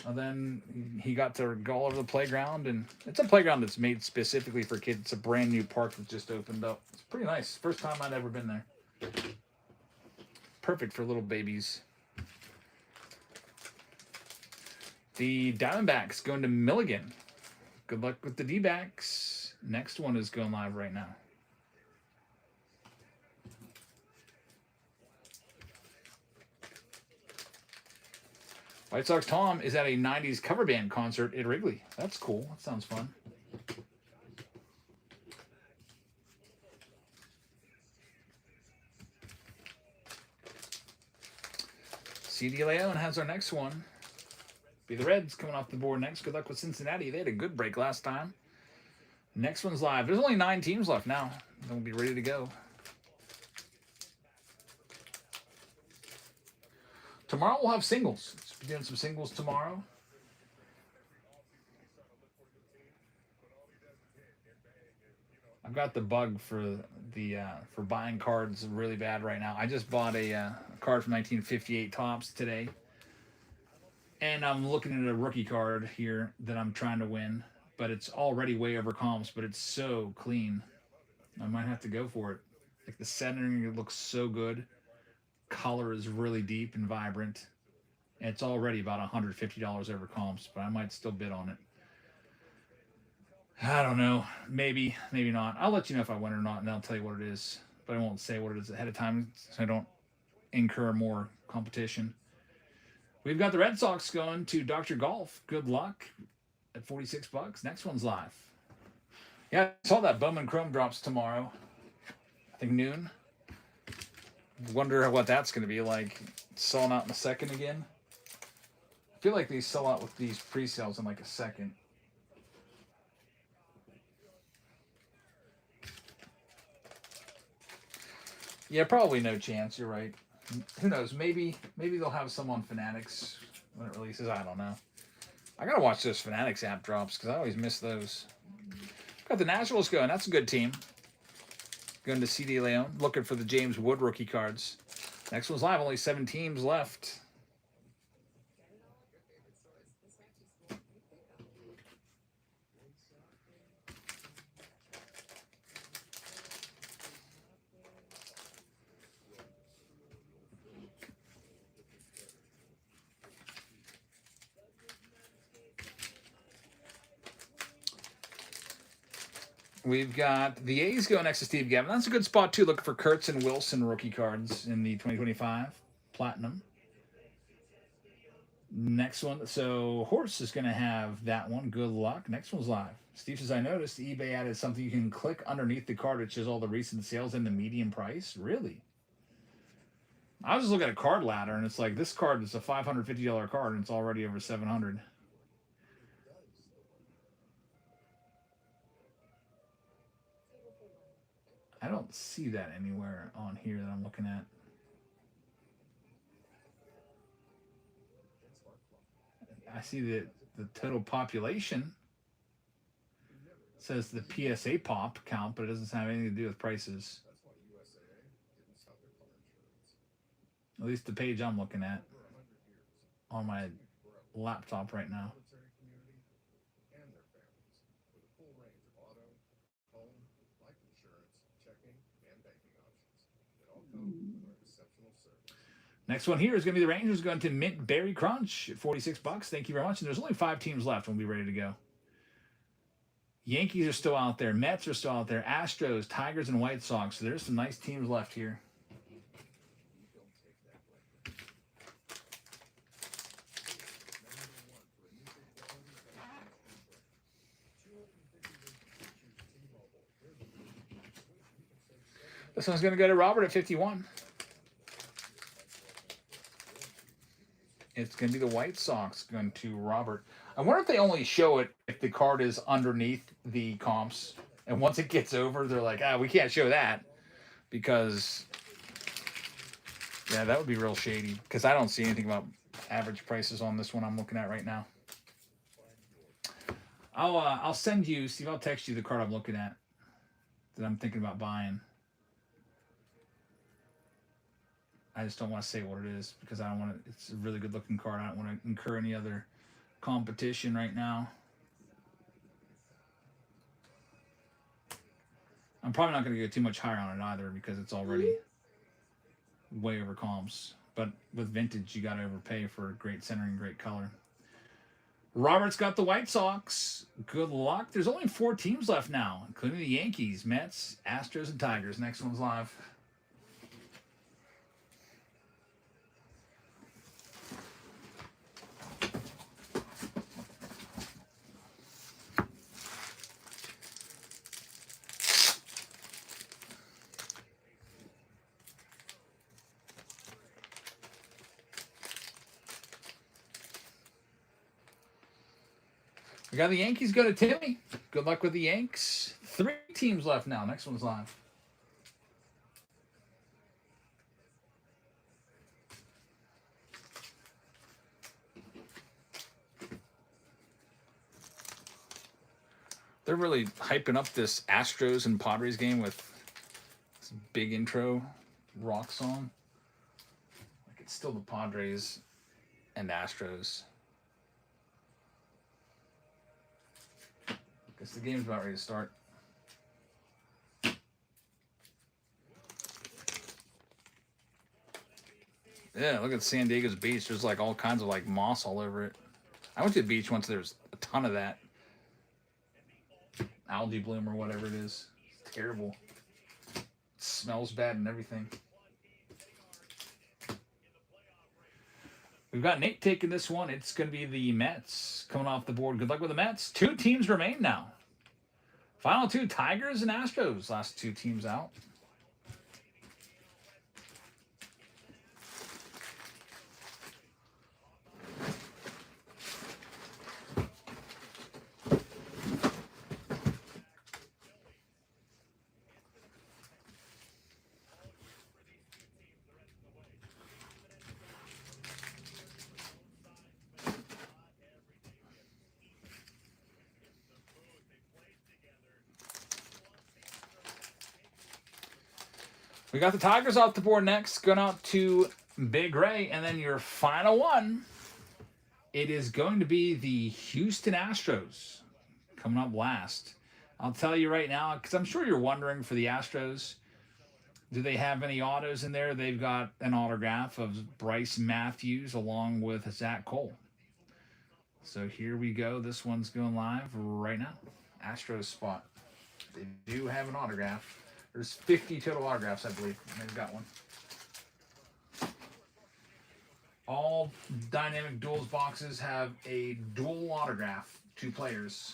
And then he got to go all over the playground, and it's a playground that's made specifically for kids. It's a brand new park that just opened up. It's pretty nice. First time I'd ever been there. Perfect for little babies. The Diamondbacks going to Milligan. Good luck with the D-backs. Next one is going live right now. White Sox Tom is at a 90s cover band concert at Wrigley. That's cool. That sounds fun. CD Leon has our next one. Be the Reds coming off the board next. Good luck with Cincinnati. They had a good break last time. Next one's live. There's only 9 teams left now. They'll be ready to go. Tomorrow we'll have singles. Let's be doing some singles tomorrow. I've got the bug for buying cards really bad right now. I just bought a card from 1958 Topps today. And I'm looking at a rookie card here that I'm trying to win, but it's already way over comps, but it's so clean. I might have to go for it. The centering, it looks so good. Color is really deep and vibrant. And it's already about $150 over comps, but I might still bid on it. I don't know. Maybe, maybe not. I'll let you know if I win or not, and I'll tell you what it is. But I won't say what it is ahead of time so I don't incur more competition. We've got the Red Sox going to Dr. Golf. Good luck at 46 bucks. Next one's live. Yeah, I saw that Bowman Chrome drops tomorrow. I think noon. Wonder what that's going to be like. Selling out in a second again. I feel like they sell out with these pre-sales in like a second. Yeah, probably no chance. You're right. Who knows? Maybe they'll have some on Fanatics when it releases. I don't know. I gotta watch those Fanatics app drops because I always miss those. Got the Nationals going. That's a good team. Going to CD Leon. Looking for the James Wood rookie cards. Next one's live. Only 7 teams left. We've got the A's going next to Steve Gavin. That's a good spot, too. Looking for Kurtz and Wilson rookie cards in the 2025 Platinum. Next one. So Horse is going to have that one. Good luck. Next one's live. Steve says, I noticed eBay added something you can click underneath the card which shows all the recent sales and the median price. Really? I was just looking at a card ladder, and it's like this card is a $550 card, and it's already over $700. I don't see that anywhere on here that I'm looking at. I see that the total population says the PSA pop count, but it doesn't have anything to do with prices. At least the page I'm looking at on my laptop right now. Next one here is going to be the Rangers going to Mint Berry Crunch at 46 bucks. Thank you very much. And there's only 5 teams left. We'll be ready to go. Yankees are still out there. Mets are still out there. Astros, Tigers, and White Sox. So there's some nice teams left here. This one's going to go to Robert at 51. It's going to be the White Sox going to Robert. I wonder if they only show it if the card is underneath the comps. And once it gets over, they're like, we can't show that. Because, yeah, that would be real shady. Because I don't see anything about average prices on this one I'm looking at right now. I'll send you, Steve, I'll text you the card I'm looking at that I'm thinking about buying. I just don't want to say what it is because I don't want to. It's a really good looking card. I don't want to incur any other competition right now. I'm probably not going to go too much higher on it either because it's already way over comps. But with vintage, you got to overpay for great centering, great color. Robert's got the White Sox. Good luck. There's only 4 teams left now, including the Yankees, Mets, Astros, and Tigers. Next one's live. We got the Yankees go to Timmy. Good luck with the Yanks. 3 teams left now. Next one's live. They're really hyping up this Astros and Padres game with this big intro rock song. Like it's still the Padres and Astros. Guess the game's about ready to start. Yeah, look at San Diego's beach. There's like all kinds of like moss all over it. I went to the beach once. There's a ton of that algae bloom or whatever it is. It's terrible. It smells bad and everything. We've got Nate taking this one. It's going to be the Mets coming off the board. Good luck with the Mets. 2 teams remain now. Final 2, Tigers and Astros. Last 2 teams out. We got the Tigers off the board next. Going out to Big Ray. And then your final one, it is going to be the Houston Astros coming up last. I'll tell you right now, because I'm sure you're wondering for the Astros, do they have any autos in there? They've got an autograph of Bryce Matthews along with Zach Cole. So here we go. This one's going live right now. Astros spot. They do have an autograph. There's 50 total autographs, I believe. They've got one. All Dynamic Duels boxes have a dual autograph, 2 players.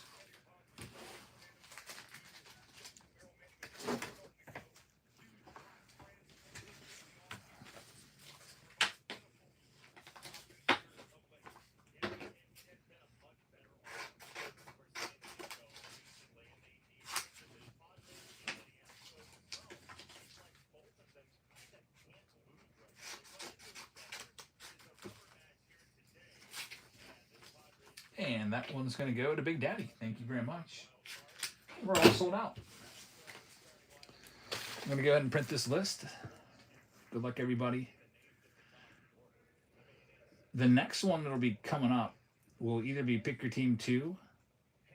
And that one's going to go to Big Daddy. Thank you very much. We're all sold out. I'm going to go ahead and print this list. Good luck, everybody. The next one that'll be coming up will either be Pick Your Team 2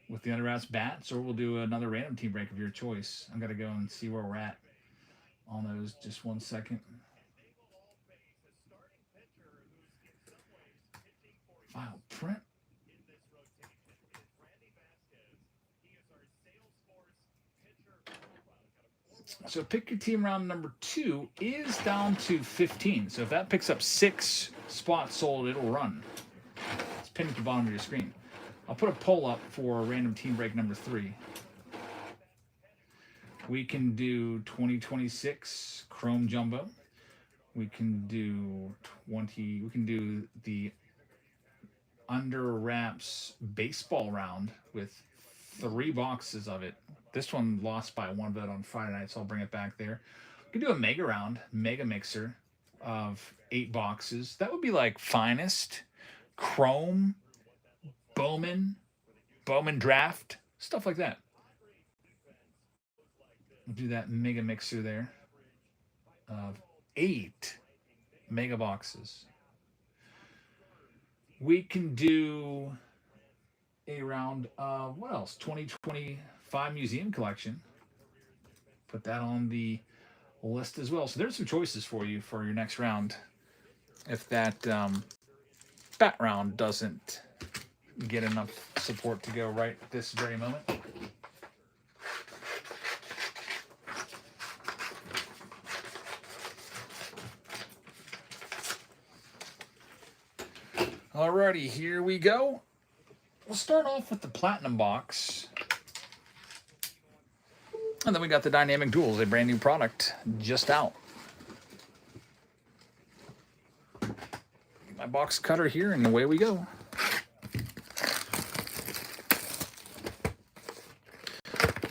with the Under Wraps bats, or we'll do another random team break of your choice. I'm going to go and see where we're at on those. Just 1 second. File print. So Pick Your Team round number 2 is down to 15. So if that picks up 6 spots sold, it'll run. It's pinned at the bottom of your screen. I'll put a poll up for random team break number 3. We can do 2026 Chrome Jumbo. We can do 20. We can do the Under Wraps baseball round with 3 boxes of it. This one lost by 1 vote on Friday night, so I'll bring it back there. We can do a mega round, mega mixer of 8 boxes. That would be like Finest, Chrome, Bowman Draft, stuff like that. We'll do that mega mixer there of 8 mega boxes. We can do a round of, what else? 2025 Museum Collection. Put that on the list as well. So there's some choices for you for your next round. If that bat round doesn't get enough support to go right this very moment. Alrighty, here we go. We'll start off with the Platinum box. And then we got the Dynamic Duels, a brand new product just out. My box cutter here, and away we go.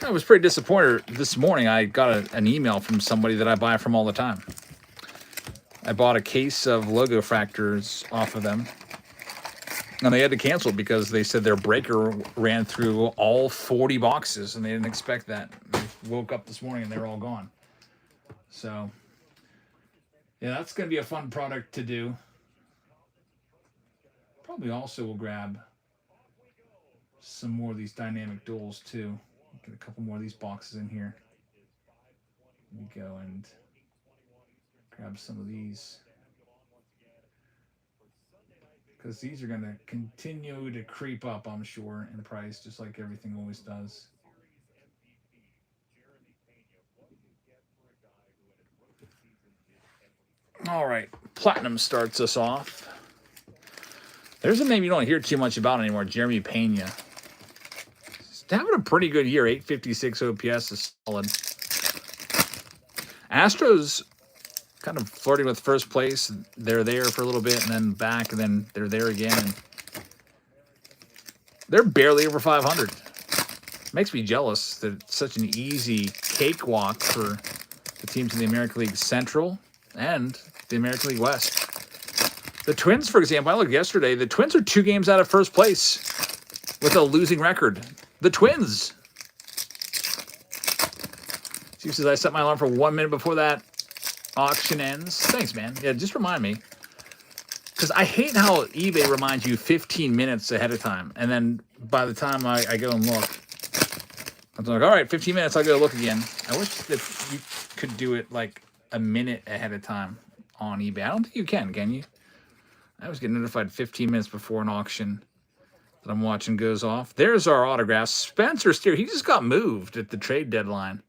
I was pretty disappointed this morning. I got an email from somebody that I buy from all the time. I bought a case of Logo Fractors off of them. And they had to cancel because they said their breaker ran through all 40 boxes, and they didn't expect that. They woke up this morning and they were all gone. So, yeah, that's going to be a fun product to do. Probably also will grab some more of these Dynamic Duels too. Get a couple more of these boxes in here. Let me go and grab some of these. because these are going to continue to creep up, I'm sure, in price, just like everything always does. All right, Platinum starts us off. There's a name you don't hear too much about anymore, Jeremy Pena. He's having a pretty good year. 856 OPS is solid. Astros kind of flirting with first place. They're there for a little bit and then back, and then they're there again. And they're barely over 500. Makes me jealous that it's such an easy cakewalk for the teams in the American League Central and the American League West. The Twins, for example, I looked yesterday. The Twins are 2 games out of first place with a losing record. The Twins. Steve says, I set my alarm for 1 minute before that auction ends. Thanks, man. Yeah, just remind me. Because I hate how eBay reminds you 15 minutes ahead of time. And then by the time I go and look, I'm like, all right, 15 minutes, I'll go look again. I wish that you could do it like a minute ahead of time on eBay. I don't think you can you? I always get notified 15 minutes before an auction that I'm watching goes off. There's our autograph. Spencer Steer, he just got moved at the trade deadline.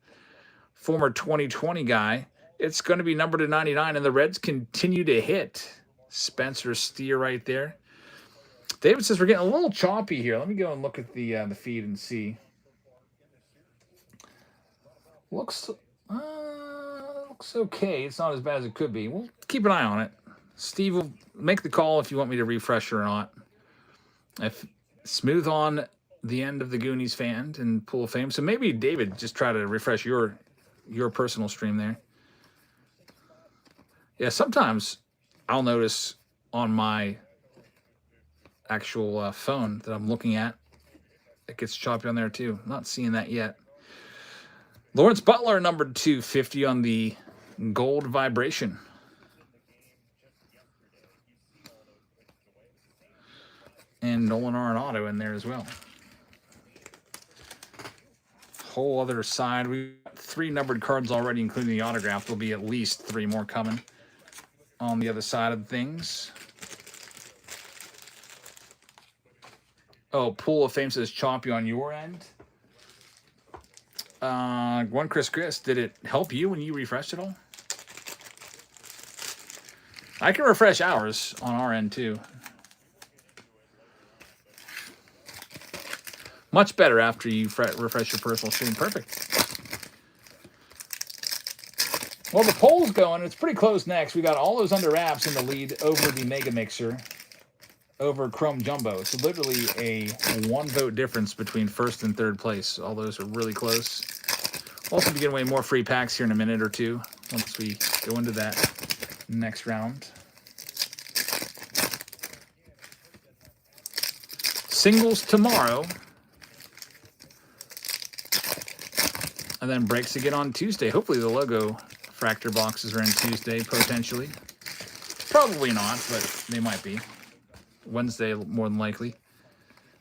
Former 2020 guy. It's going to be numbered to 99, and the Reds continue to hit. Spencer Steer right there. David says we're getting a little choppy here. Let me go and look at the feed and see. Looks okay. It's not as bad as it could be. We'll keep an eye on it. Steve will make the call if you want me to refresh or not. If smooth on the end of the Goonies fan and Pool of Fame. So maybe David just try to refresh your personal stream there. Yeah, sometimes I'll notice on my actual phone that I'm looking at, it gets choppy on there too. I'm not seeing that yet. Lawrence Butler, numbered 250 on the gold vibration. And Nolan Arenado in there as well. Whole other side. We've got 3 numbered cards already, including the autograph. There'll be at least 3 more coming on the other side of things. Oh, Pool of Fame says choppy on your end. One Chris, did it help you when you refreshed it all? I can refresh ours on our end too. Much better after you refresh your personal stream. Perfect. Well, the poll's going. It's pretty close next. We got all those under wraps in the lead over the Mega Mixer, over Chrome Jumbo. It's literally a 1 vote difference between first and third place. All those are really close. We'll also be giving away more free packs here in a minute or two once we go into that next round. Singles tomorrow. And then breaks again on Tuesday. Hopefully the logo fractor boxes are in Tuesday, potentially. Probably not, but they might be. Wednesday, more than likely.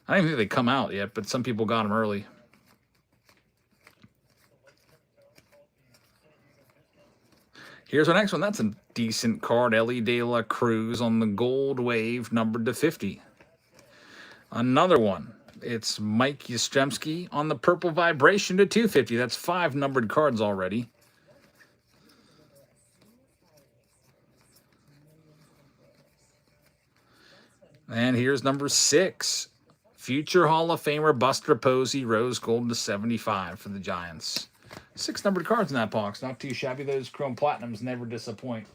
I don't even think they come out yet, but some people got them early. Here's our next one. That's a decent card. Ellie De La Cruz on the gold wave, numbered to 50. Another one. It's Mike Yastrzemski on the purple vibration to 250. That's 5 numbered cards already. And here's number 6. Future Hall of Famer Buster Posey, rose gold to 75 for the Giants. 6 numbered cards in that box. Not too shabby. Those Chrome Platinums never disappoint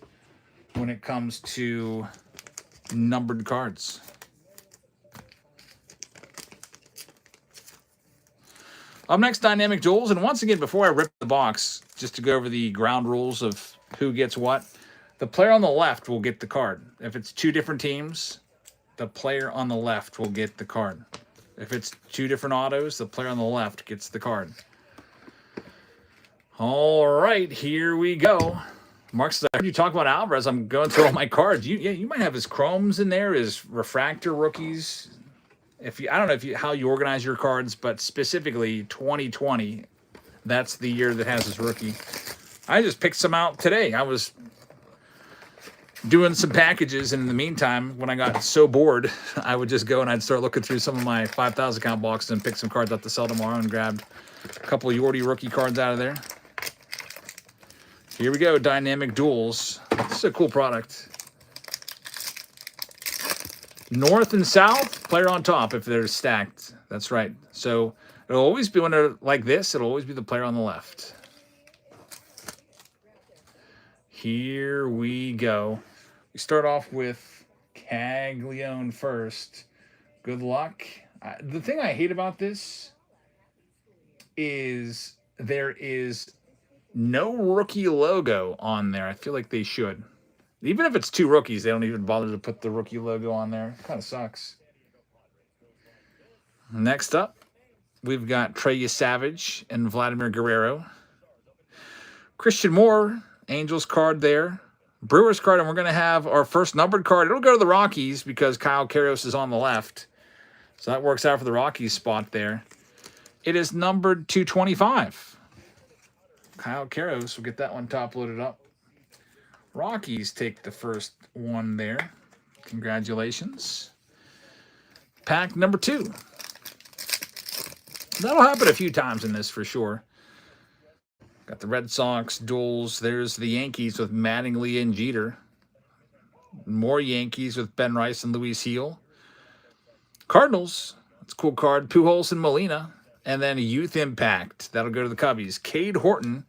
when it comes to numbered cards. Up next, Dynamic Duels. And once again, before I rip the box, just to go over the ground rules of who gets what, the player on the left will get the card. If it's 2 different teams, the player on the left will get the card. If it's 2 different autos, the player on the left gets the card. All right, here we go. Mark says, I heard you talk about Alvarez. I'm going through all my cards. You might have his chromes in there, his refractor rookies. I don't know how you organize your cards, but specifically 2020, that's the year that has his rookie. I just picked some out today. I was doing some packages, and in the meantime, when I got so bored, I would just go and I'd start looking through some of my 5,000 count boxes and pick some cards up to sell tomorrow, and grabbed a couple of Yordi rookie cards out of there. Here we go, Dynamic Duels. This is a cool product. North and South, player on top if they're stacked. That's right. So it'll always be, when they're like this, it'll always be the player on the left. Here we go. We start off with Caglione first. Good luck. The thing I hate about this is there is no rookie logo on there. I feel like they should. Even if it's two rookies, they don't even bother to put the rookie logo on there. Kind of sucks. Next up, we've got Trey Savage and Vladimir Guerrero. Christian Moore, Angels card there. Brewers card, and we're going to have our first numbered card. It'll go to the Rockies because Kyle Karros is on the left. So that works out for the Rockies spot there. It is numbered 225. Kyle Karros will get that one top loaded up. Rockies take the first one there. Congratulations. Pack number 2. That'll happen a few times in this for sure. Got the Red Sox duels. There's the Yankees with Mattingly and Jeter. More Yankees with Ben Rice and Luis Heel. Cardinals. That's a cool card. Pujols and Molina. And then Youth Impact. That'll go to the Cubbies. Cade Horton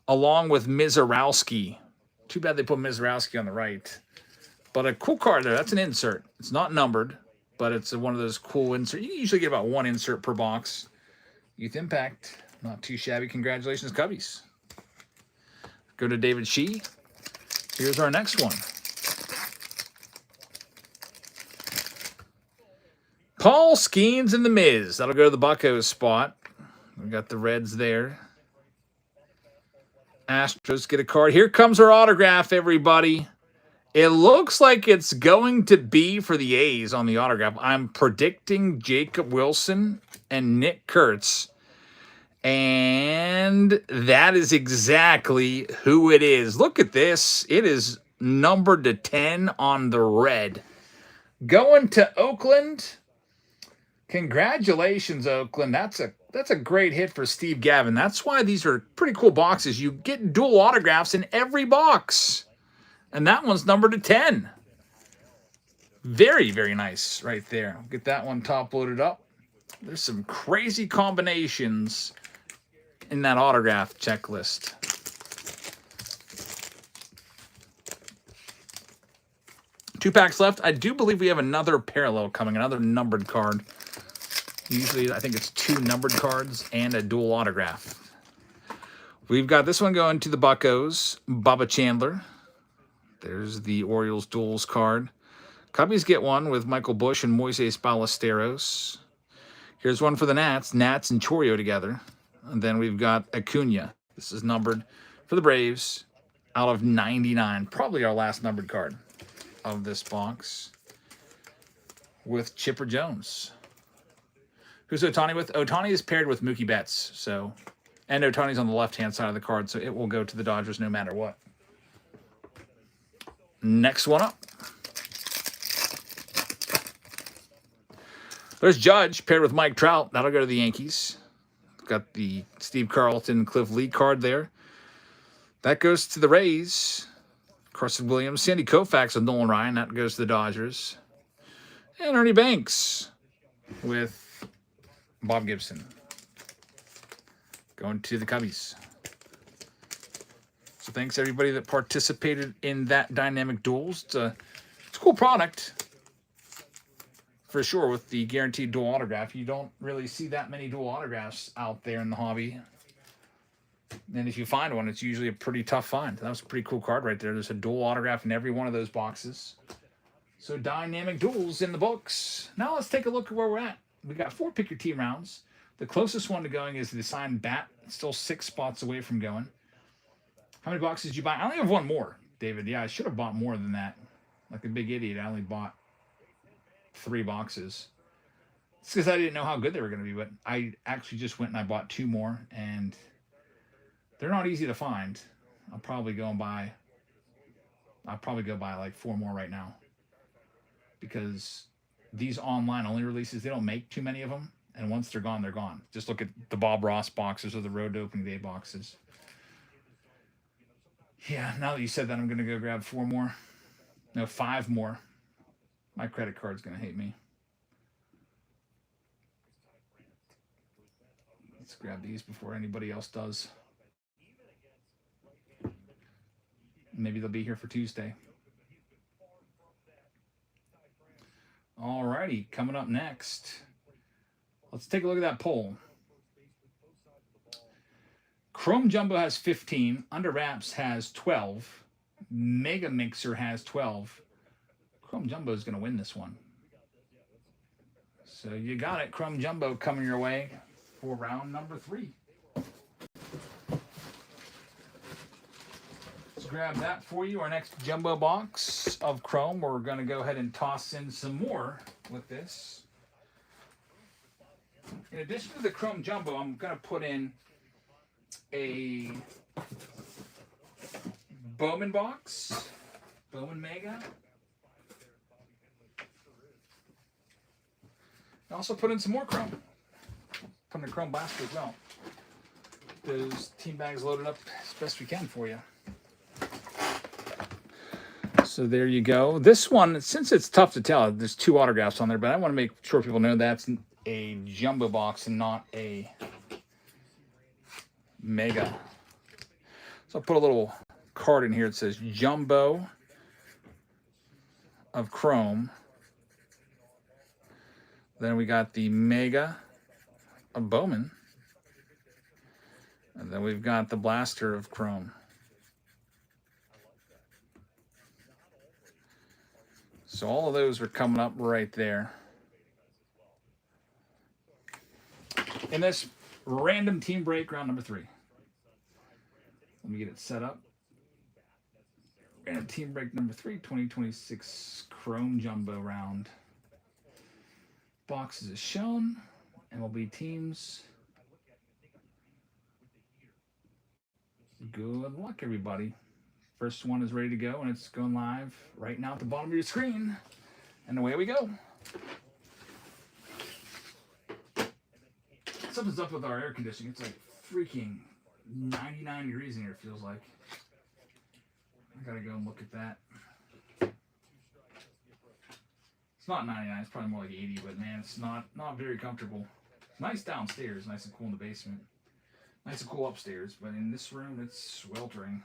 along with Mizorowski. Too bad they put Mizorowski on the right. But a cool card there. That's an insert. It's not numbered, but it's one of those cool inserts. You usually get about one insert per box. Youth Impact. Not too shabby. Congratulations, Cubbies. Go to David Shee. Here's our next one. Paul Skeens and the Miz. That'll go to the Buccos spot. We got the Reds there. Astros get a card. Here comes our autograph, everybody. It looks like it's going to be for the A's on the autograph. I'm predicting Jacob Wilson and Nick Kurtz. And that is exactly who it is. Look at this. It is numbered to 10 on the red. Going to Oakland. Congratulations, Oakland. That's a great hit for Steve Gavin. That's why these are pretty cool boxes. You get dual autographs in every box. And that one's numbered to 10. Very, very nice right there. Get that one top loaded up. There's some crazy combinations in that autograph checklist. Two packs left. I do believe we have another parallel coming, another numbered card. Usually, I think it's 2 numbered cards and a dual autograph. We've got this one going to the Buccos, Bubba Chandler. There's the Orioles duels card. Cubbies get one with Michael Busch and Moises Ballesteros. Here's one for the Nats. Nats and Chourio together. And then we've got Acuna. This is numbered for the Braves out of 99. Probably our last numbered card of this box. With Chipper Jones. Who's Ohtani with? Ohtani is paired with Mookie Betts. So, and Ohtani's on the left-hand side of the card, so it will go to the Dodgers no matter what. Next one up. There's Judge paired with Mike Trout. That'll go to the Yankees. Got the Steve Carlton, Cliff Lee card there. That goes to the Rays. Carson Williams, Sandy Koufax with Nolan Ryan. That goes to the Dodgers. And Ernie Banks with Bob Gibson. Going to the Cubbies. So thanks everybody that participated in that Dynamic Duels. It's a cool product. For sure, with the guaranteed dual autograph. You don't really see that many dual autographs out there in the hobby. And if you find one, it's usually a pretty tough find. That was a pretty cool card right there. There's a dual autograph in every one of those boxes. So Dynamic Duels in the books. Now let's take a look at where we're at. We got 4 pick your team rounds. The closest one to going is the signed bat. It's still 6 spots away from going. How many boxes did you buy? I only have one more, David. Yeah, I should have bought more than that. Like a big idiot, I only bought 3 boxes. It's because I didn't know how good they were going to be, but I actually just went and I bought 2 more, and they're not easy to find. I'll probably go and buy I'll probably go buy like 4 more right now because these online only releases, they don't make too many of them. And once they're gone, they're gone. Just look at the Bob Ross boxes or the Road to Opening Day boxes. Yeah, now that you said that, I'm going to go grab 4 more. No, 5 more. My credit card's going to hate me. Let's grab these before anybody else does. Maybe they'll be here for Tuesday. Alrighty, coming up next, let's take a look at that poll. Chrome Jumbo has 15, Under Wraps has 12, Mega Mixer has 12. Chrome Jumbo is going to win this one. So you got it, Chrome Jumbo coming your way for round number 3. Let's grab that for you. Our next jumbo box of Chrome. We're going to go ahead and toss in some more with this. In addition to the Chrome Jumbo, I'm going to put in a Bowman box, Bowman Mega. I also put in some more Chrome. Put in a Chrome blaster as well. Those team bags loaded up as best we can for you. So there you go. This one, since it's tough to tell, there's 2 autographs on there, but I want to make sure people know that's a jumbo box and not a Mega. So I'll put a little card in here. It says Jumbo of Chrome. Then we got the Mega of Bowman. And then we've got the Blaster of Chrome. So all of those are coming up right there. In this random team break, round number 3. Let me get it set up. Random team break number 3, 2026 Chrome Jumbo round. Boxes is shown. MLB teams. Good luck, everybody. First one is ready to go, and it's going live right now at the bottom of your screen. And away we go. Something's up with our air conditioning. It's like freaking 99 degrees in here, it feels like. I gotta go and look at that. It's not 99, it's probably more like 80, but man, it's not very comfortable. It's nice downstairs, nice and cool in the basement. Nice and cool upstairs, but in this room, it's sweltering.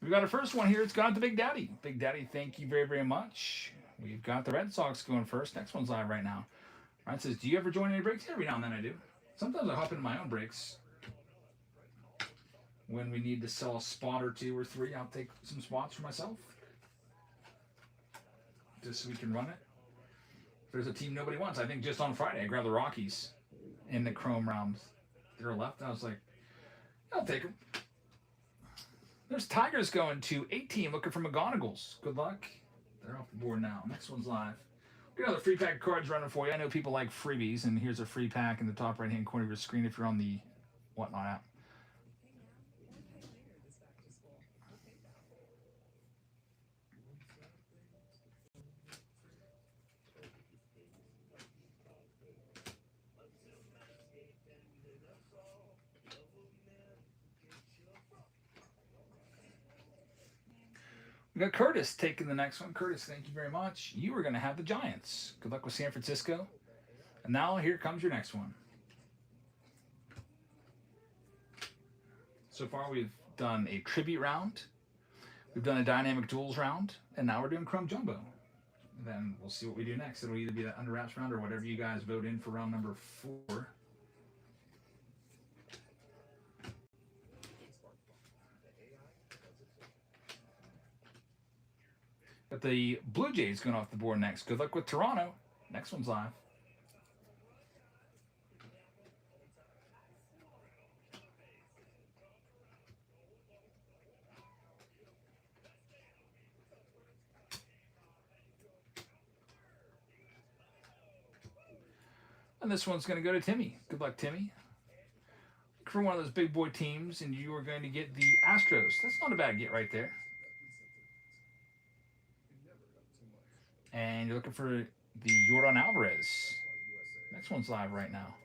We've got our first one here. It's got the Big Daddy. Big Daddy, thank you very, very much. We've got the Red Sox going first. Next one's live right now. Ryan says, do you ever join any breaks? Every now and then I do. Sometimes I hop into my own breaks. When we need to sell a spot or 2 or 3, I'll take some spots for myself. Just so we can run it. If there's a team nobody wants. I think just on Friday, I grabbed the Rockies in the Chrome rounds. They're left. I was like, I'll take them. There's Tigers going to 18, looking for McGonagalls. Good luck. They're off the board now. Next one's live. Got another free pack of cards running for you. I know people like freebies, and here's a free pack in the top right-hand corner of your screen if you're on the Whatnot app. We got Curtis taking the next one. Curtis, thank you very much. You are going to have the Giants. Good luck with San Francisco. And now here comes your next one. So far we've done a tribute round. We've done a dynamic duels round. And now we're doing Chrome Jumbo. Then we'll see what we do next. It'll either be the Under Wraps round or whatever you guys vote in for round number 4. Got the Blue Jays going off the board next. Good luck with Toronto. Next one's live. And this one's going to go to Timmy. Good luck, Timmy. for one of those big boy teams, and you are going to get the Astros. That's not a bad get right there. And you're looking for the Yordan Alvarez. Next one's live right now.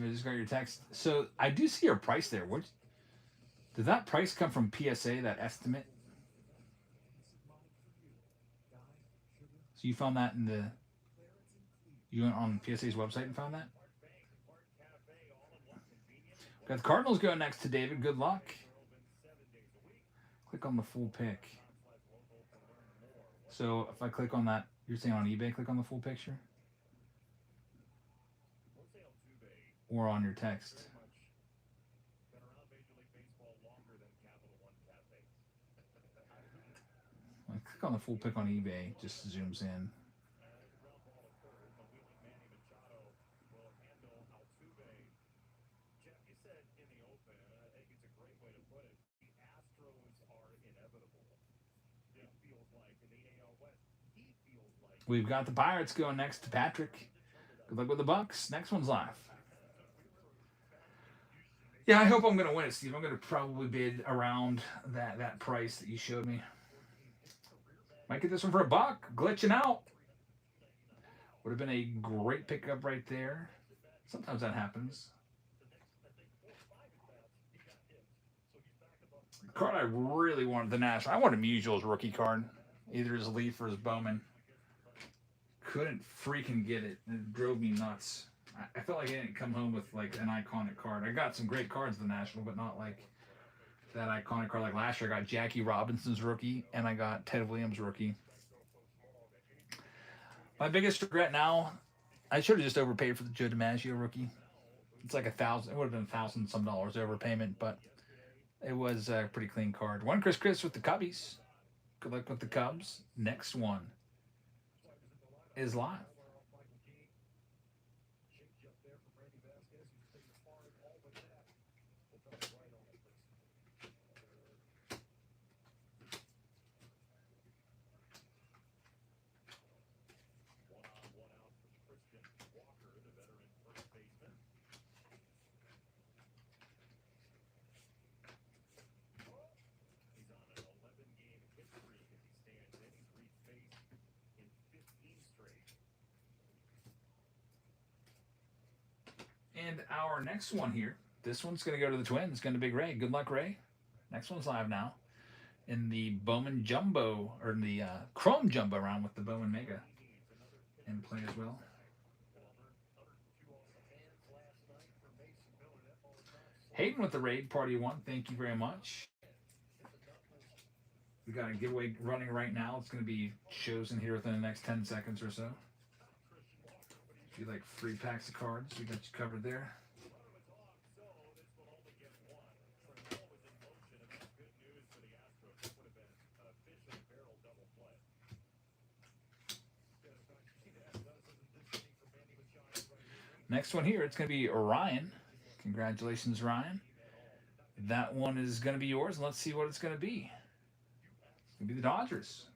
You just got your text. So I do see your price there. What did that price come from? PSA, that estimate. So you found that in the you went on PSA's website and found that. Got the Cardinals going next to David. Good luck. Click on the full pick. So if I click on that, you're saying on eBay, click on the full picture? Or on your text? When I click on the full pick on eBay, just zooms in. We've got the Pirates going next to Patrick. Good luck with the Bucks. Next one's live. Yeah, I hope I'm going to win it, Steve. I'm going to probably bid around that price that you showed me. Might get this one for $1. Glitching out. Would have been a great pickup right there. Sometimes that happens. The card I really wanted, the National. I wanted Musial's rookie card. Either his Leaf or his Bowman. Couldn't freaking get it. It drove me nuts. I felt like I didn't come home with like an iconic card. I got some great cards in the National, but not like that iconic card. Like last year, I got Jackie Robinson's rookie, and I got Ted Williams' rookie. My biggest regret now, I should have just overpaid for the Joe DiMaggio rookie. It's like $1,000. It would have been $1,000 some overpayment, but it was a pretty clean card. One Chris with the Cubbies. Good luck with the Cubs. Next one is live. And our next one here, this one's going to go to the Twins. Going to Big Ray. Good luck, Ray. Next one's live now. In the Bowman Jumbo, or in the Chrome Jumbo round with the Bowman Mega in play as well. Hayden with the raid, party one. Thank you very much. We got a giveaway running right now. It's going to be chosen here within the next 10 seconds or so. If you like free packs of cards, we got you covered there. Next one here, it's going to be Ryan. Congratulations, Ryan. That one is going to be yours, and let's see what it's going to be. It's going to be the Dodgers.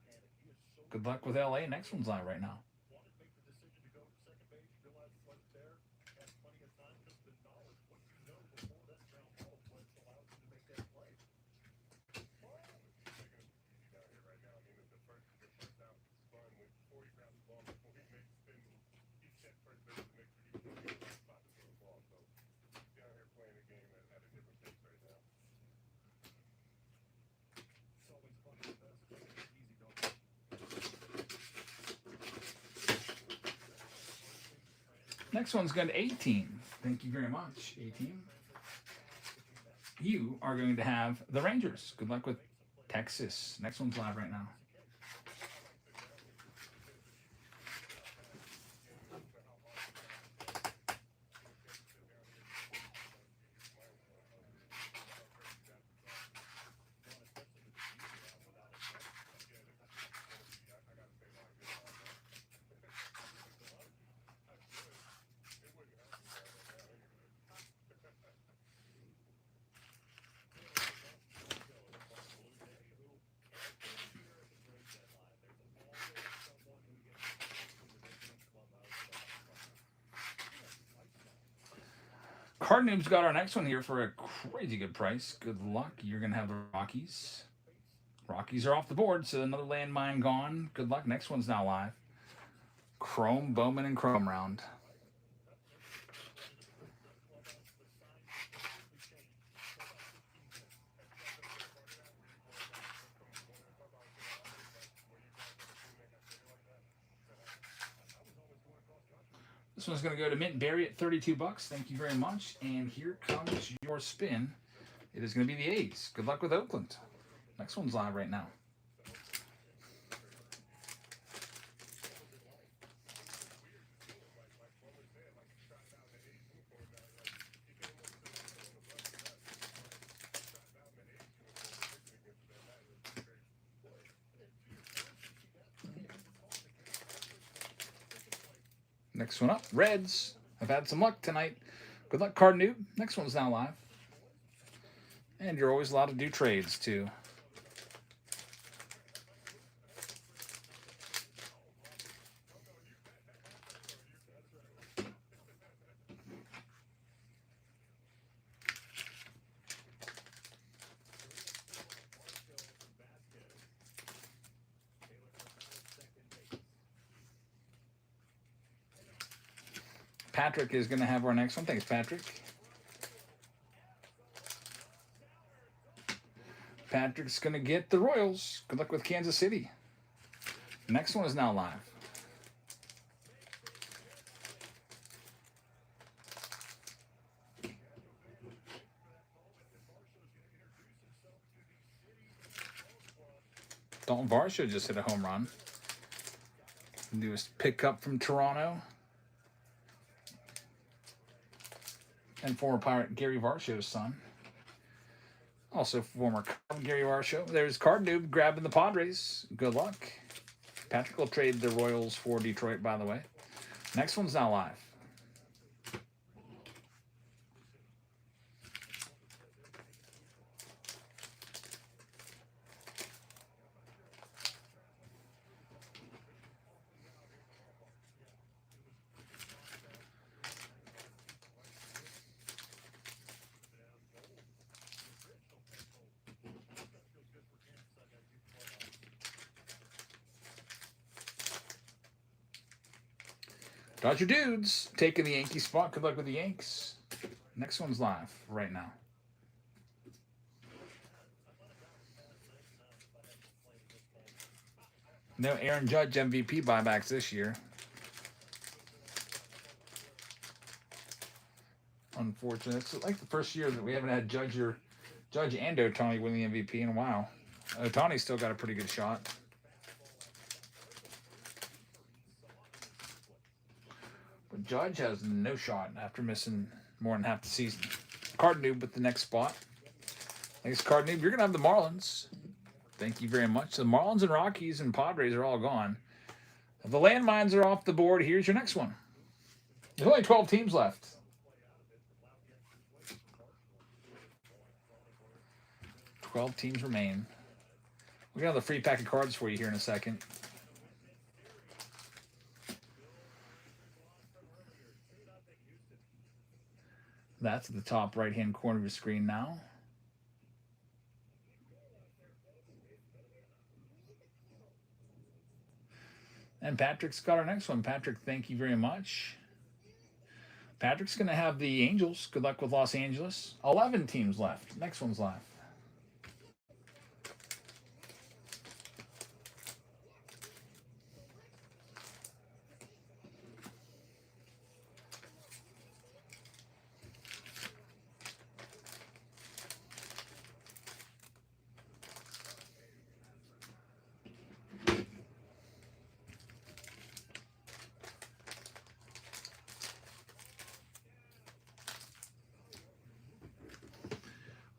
Good luck with LA. Next one's live right now. Next one's going to 18. Thank you very much, 18. You are going to have the Rangers. Good luck with Texas. Next one's live right now. Card Noob's got our next one here for a crazy good price. Good luck. You're going to have the Rockies. Rockies are off the board, so another landmine gone. Good luck. Next one's now live. Chrome, Bowman, and Chrome round. This one's going to go to Mint Berry at 32 bucks. Thank you very much. And here comes your spin. It is going to be the A's. Good luck with Oakland. Next one's live right now. Next one up, Reds. I've had some luck tonight. Good luck, Card Noob. Next one's now live. And you're always allowed to do trades, too. Patrick is going to have our next one. Thanks, Patrick. Patrick's going to get the Royals. Good luck with Kansas City. Next one is now live. Dalton Varsho just hit a home run. Newest pickup from Toronto. And former Pirate Gary Varsho's son. Also former Gary Varsho. There's Card Noob grabbing the Padres. Good luck. Patrick will trade the Royals for Detroit, by the way. Next one's now live. Dodger Dudes taking the Yankee spot. Good luck with the Yanks. Next one's live right now. No Aaron Judge MVP buybacks this year. Unfortunate. It's like the first year that we haven't had Judge and Ohtani win the MVP in a while. Ohtani's still got a pretty good shot. But Judge has no shot after missing more than half the season. Card Noob with the next spot. Thanks, Card Noob. You're going to have the Marlins. Thank you very much. The Marlins and Rockies and Padres are all gone. The landmines are off the board. Here's your next one. There's only 12 teams left. Twelve teams remain. We're going to have the free pack of cards for you here in a second. That's at the top right-hand corner of your screen now. And Patrick's got our next one. Patrick, thank you very much. Patrick's going to have the Angels. Good luck with Los Angeles. 11 teams left. Next one's live.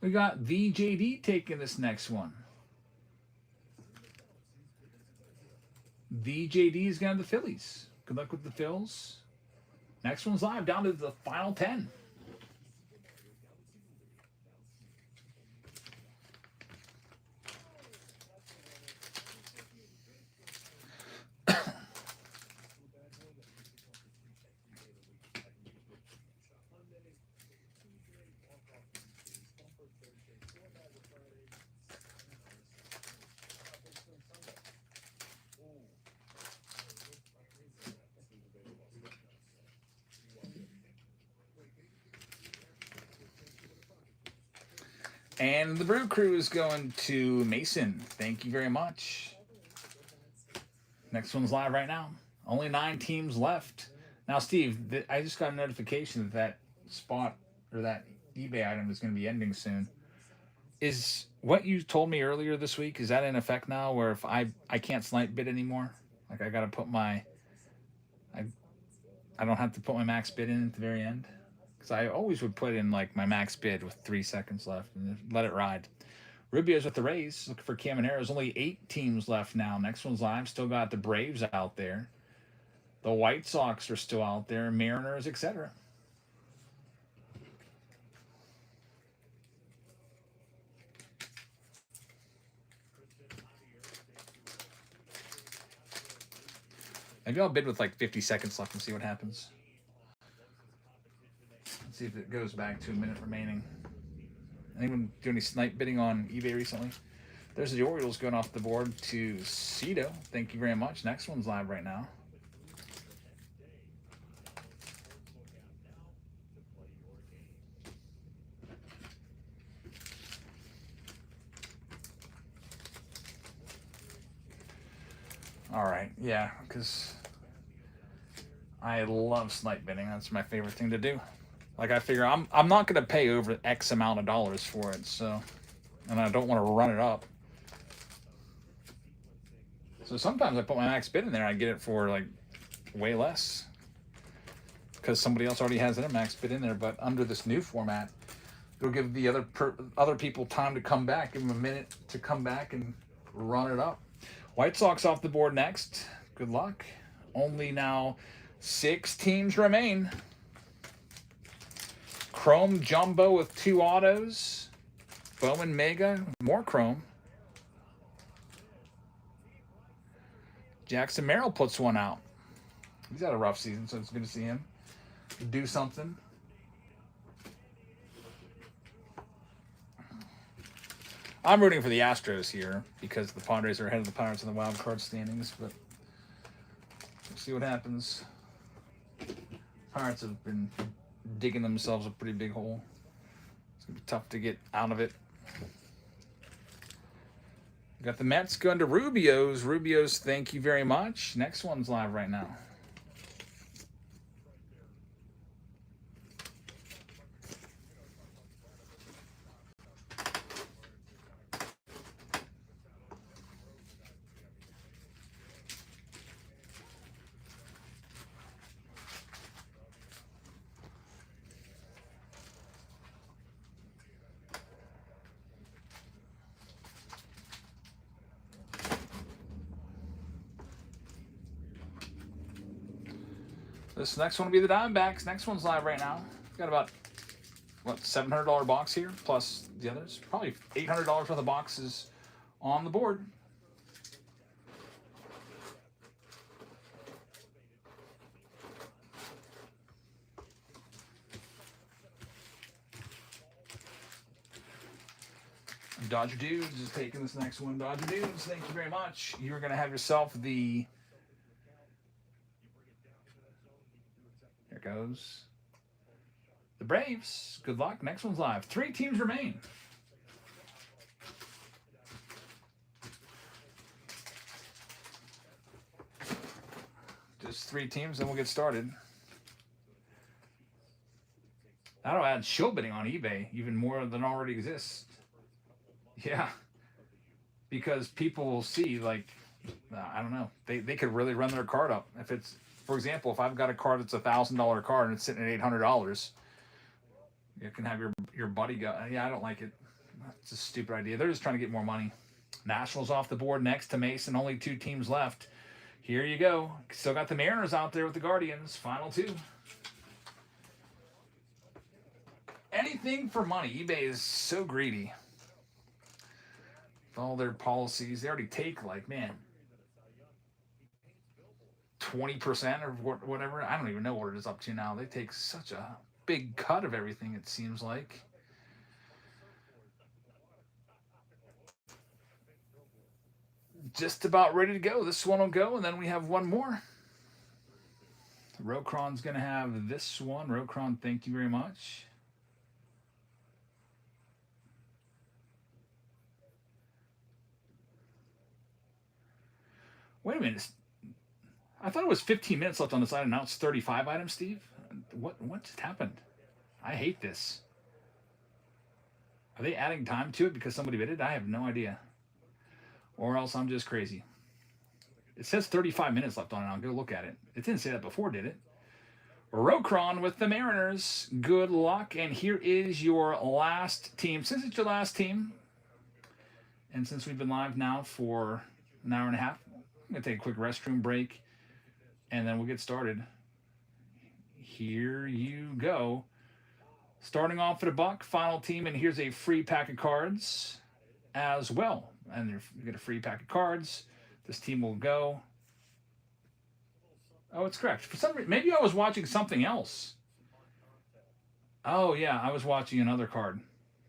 We got VJD taking this next one. VJD is going to the Phillies. Good luck with the Phils. Next one's live down to the final 10. And the Brew Crew is going to Mason. Thank you very much. Next one's live right now. Only 9 teams left. Now, Steve, I just got a notification that spot or that eBay item is going to be ending soon. Is what you told me earlier this week, is that in effect now where if I can't snipe bid anymore? Like I got to put I, I don't have to put my max bid in at the very end? Because I always would put in like my max bid with 3 seconds left and let it ride. Rubio's with the Rays, looking for Camaneros. Only 8 teams left now. Next one's live. Still got the Braves out there. The White Sox are still out there. Mariners, etc. Maybe I'll bid with like 50 seconds left and see what happens. Let's see if it goes back to a minute remaining. Anyone do any snipe bidding on eBay recently? There's the Orioles going off the board to Cito. Thank you very much. Next one's live right now. All right, yeah, because I love snipe bidding. That's my favorite thing to do. Like I figure I'm not going to pay over X amount of dollars for it, so, and I don't want to run it up. So sometimes I put my max bid in there, I get it for like way less because somebody else already has their max bid in there. But under this new format, it'll give the other people time to come back, give them a minute to come back and run it up. White Sox off the board next. Good luck. Only now 6 teams remain. Chrome Jumbo with 2 autos. Bowman Mega, more Chrome. Jackson Merrill puts one out. He's had a rough season, so it's good to see him do something. I'm rooting for the Astros here because the Padres are ahead of the Pirates in the wild card standings, but we'll see what happens. Pirates have been digging themselves a pretty big hole. It's going to be tough to get out of it. Got the Mets going to Rubio's. Rubio's, thank you very much. Next one's live right now. This next one will be the Diamondbacks. Next one's live right now. Got about, what, $700 box here, plus the others. Probably $800 for the boxes on the board. Dodger Dudes is taking this next one. Dodger Dudes, thank you very much. You're going to have yourself the... There goes. The Braves. Good luck. Next one's live. 3 teams remain. Just 3 teams, then we'll get started. That'll add shill bidding on eBay even more than already exists. Yeah. Because people will see, like, I don't know. They could really run their card up. If it's, for example, if I've got a card that's $1,000 card and it's sitting at $800, you can have your buddy go, yeah, I don't like it. It's a stupid idea. They're just trying to get more money. Nationals off the board next to Mason. Only 2 teams left. Here you go. Still got the Mariners out there with the Guardians. Final 2. Anything for money. eBay is so greedy. With all their policies, they already take, like, man, 20% or whatever. I don't even know what it is up to now. They take such a big cut of everything, it seems like. Just about ready to go. This one will go, and then we have one more. Rokron's going to have this one. Rokron, thank you very much. Wait a minute. I thought it was 15 minutes left on this item. Now it's 35 items, Steve. What just happened? I hate this. Are they adding time to it because somebody bid it? I have no idea. Or else I'm just crazy. It says 35 minutes left on it. I'll go look at it. It didn't say that before, did it? Rokron with the Mariners. Good luck. And here is your last team. Since it's your last team, and since we've been live now for an hour and a half, I'm going to take a quick restroom break, and then we'll get started. Here you go. Starting off at $1, final team, and here's a free pack of cards as well. And you get a free pack of cards. This team will go. Oh, it's correct. For some reason, maybe I was watching something else. Oh, yeah, I was watching another card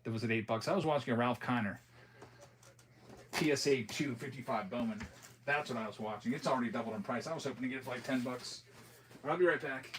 that was at $8. I was watching a Ralph Kiner TSA 255 Bowman. That's what I was watching. It's already doubled in price. I was hoping to get it for like $10. I'll be right back.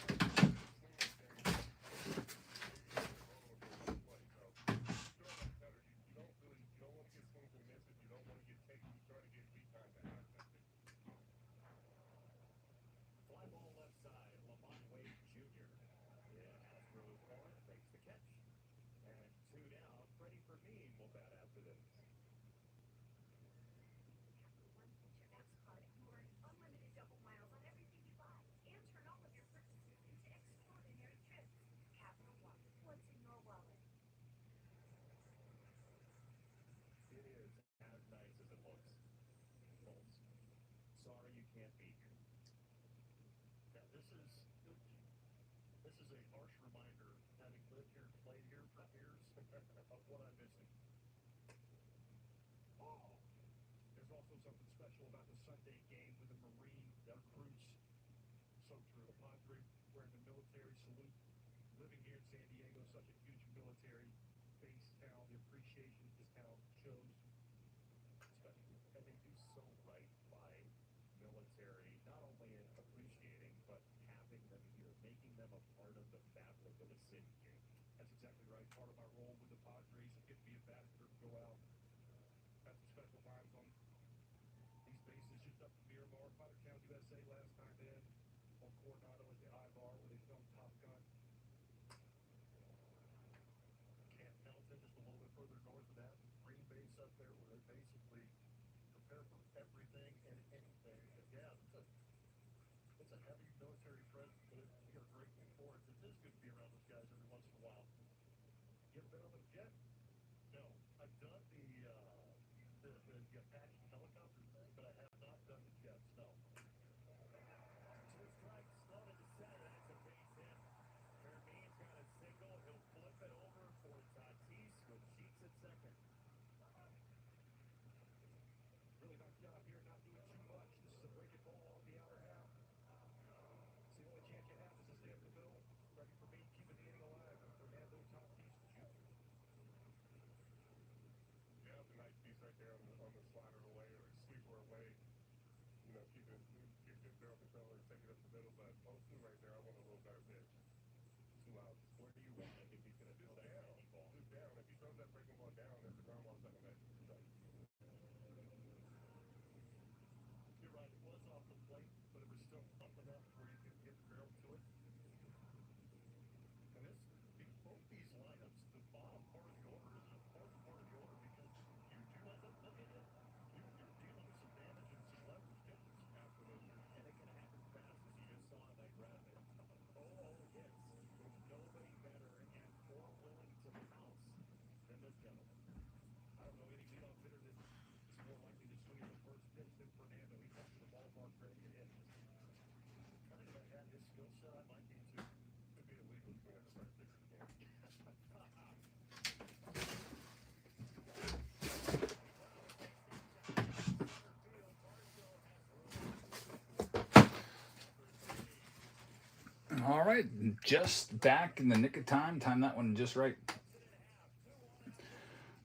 All right, just back in the nick of time. Time that one just right.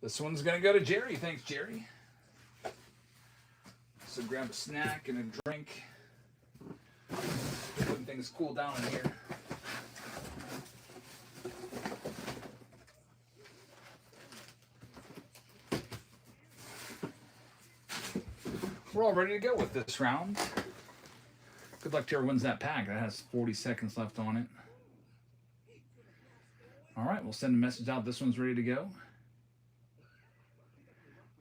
This one's going to go to Jerry. Thanks, Jerry. So grab a snack and a drink. Letting things cool down in here. we're all ready to go with this round. Good luck to whoever wins that pack. That has 40 seconds left on it. All right, we'll send a message out. This one's ready to go.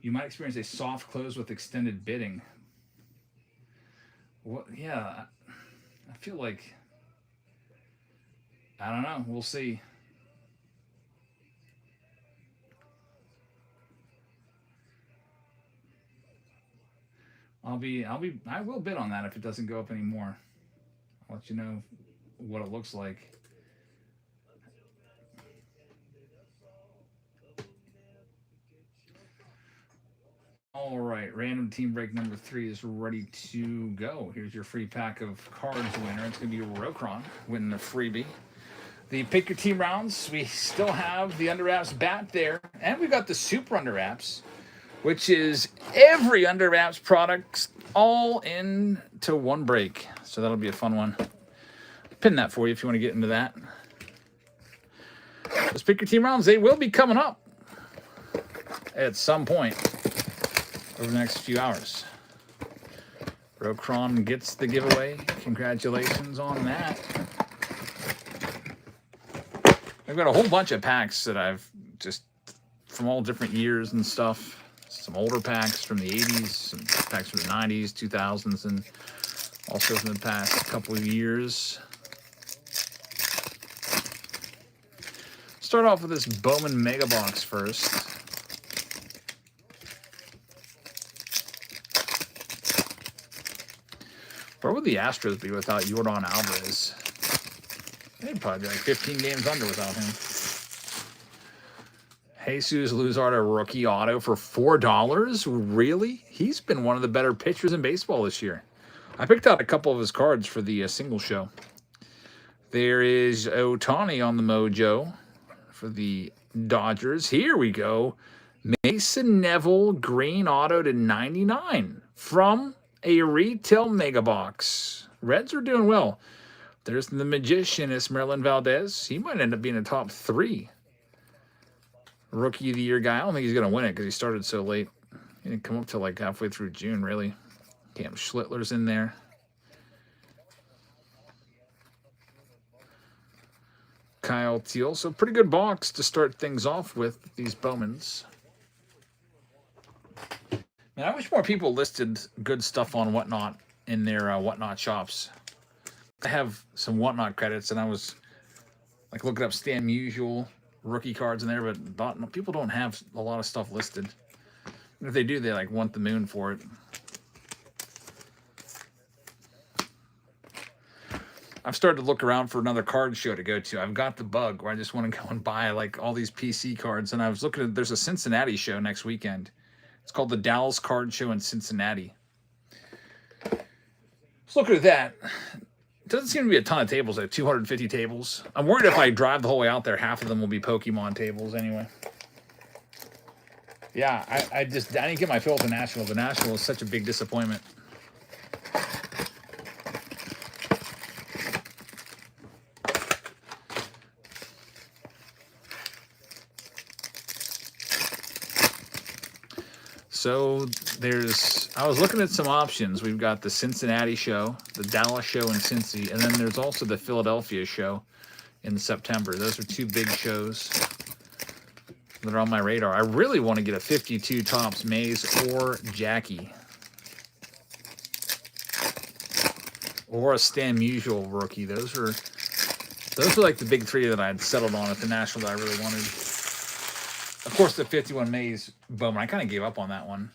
You might experience a soft close with extended bidding. What? Yeah, I feel like, I don't know. We'll see. I will bid on that if it doesn't go up anymore. I'll let you know what it looks like. All right, random team break number 3 is ready to go. Here's your free pack of cards winner. It's going to be Rokron winning the freebie. The pick your team rounds, we still have the Under Wraps bat there, and we've got the Super Under Wraps, which is every Under Wraps product all into one break. So that'll be a fun one. Pin that for you if you want to get into that. Those pick your team rounds, they will be coming up at some point over the next few hours. Rokron gets the giveaway. Congratulations on that. I've got a whole bunch of packs that I've just from all different years and stuff. Some older packs from the 80s, some packs from the 90s, 2000s, and also from the past couple of years. Start off with this Bowman Mega Box first. Where would the Astros be without Yordan Alvarez? They'd probably be like 15 games under without him. Jesus Luzardo rookie auto for $4? Really? He's been one of the better pitchers in baseball this year. I picked out a couple of his cards for the single show. There is Ohtani on the mojo for the Dodgers. Here we go. Mason Neville green auto to 99 from a retail mega box. Reds are doing well. There's the magician, Esmeralda Valdez. He might end up being a top 3 Rookie of the Year guy. I don't think he's going to win it because he started so late. He didn't come up till like halfway through June, really. Cam Schlittler's in there. Kyle Teal. So pretty good box to start things off with these Bowmans. Man, I wish more people listed good stuff on Whatnot in their Whatnot shops. I have some Whatnot credits, and I was like looking up Stan Musial rookie cards in there, but people don't have a lot of stuff listed. And if they do, they like want the moon for it. I've started to look around for another card show to go to. I've got the bug where I just want to go and buy like all these PC cards, and I was looking at, there's a Cincinnati show next weekend. It's called the Dallas Card Show in Cincinnati. Let's look at that. Doesn't seem to be a ton of tables, like 250 tables. I'm worried if I drive the whole way out there, half of them will be Pokemon tables anyway. Yeah, I didn't get my fill at the National. The National is such a big disappointment. So I was looking at some options. We've got the Cincinnati show, the Dallas show in Cincy, and then there's also the Philadelphia show in September. Those are 2 big shows that are on my radar. I really want to get a 52 Topps Mays or Jackie. Or a Stan Musial rookie. Those are like the big 3 that I had settled on at the National that I really wanted. Of course, the 51 Mays Bowman, I kind of gave up on that one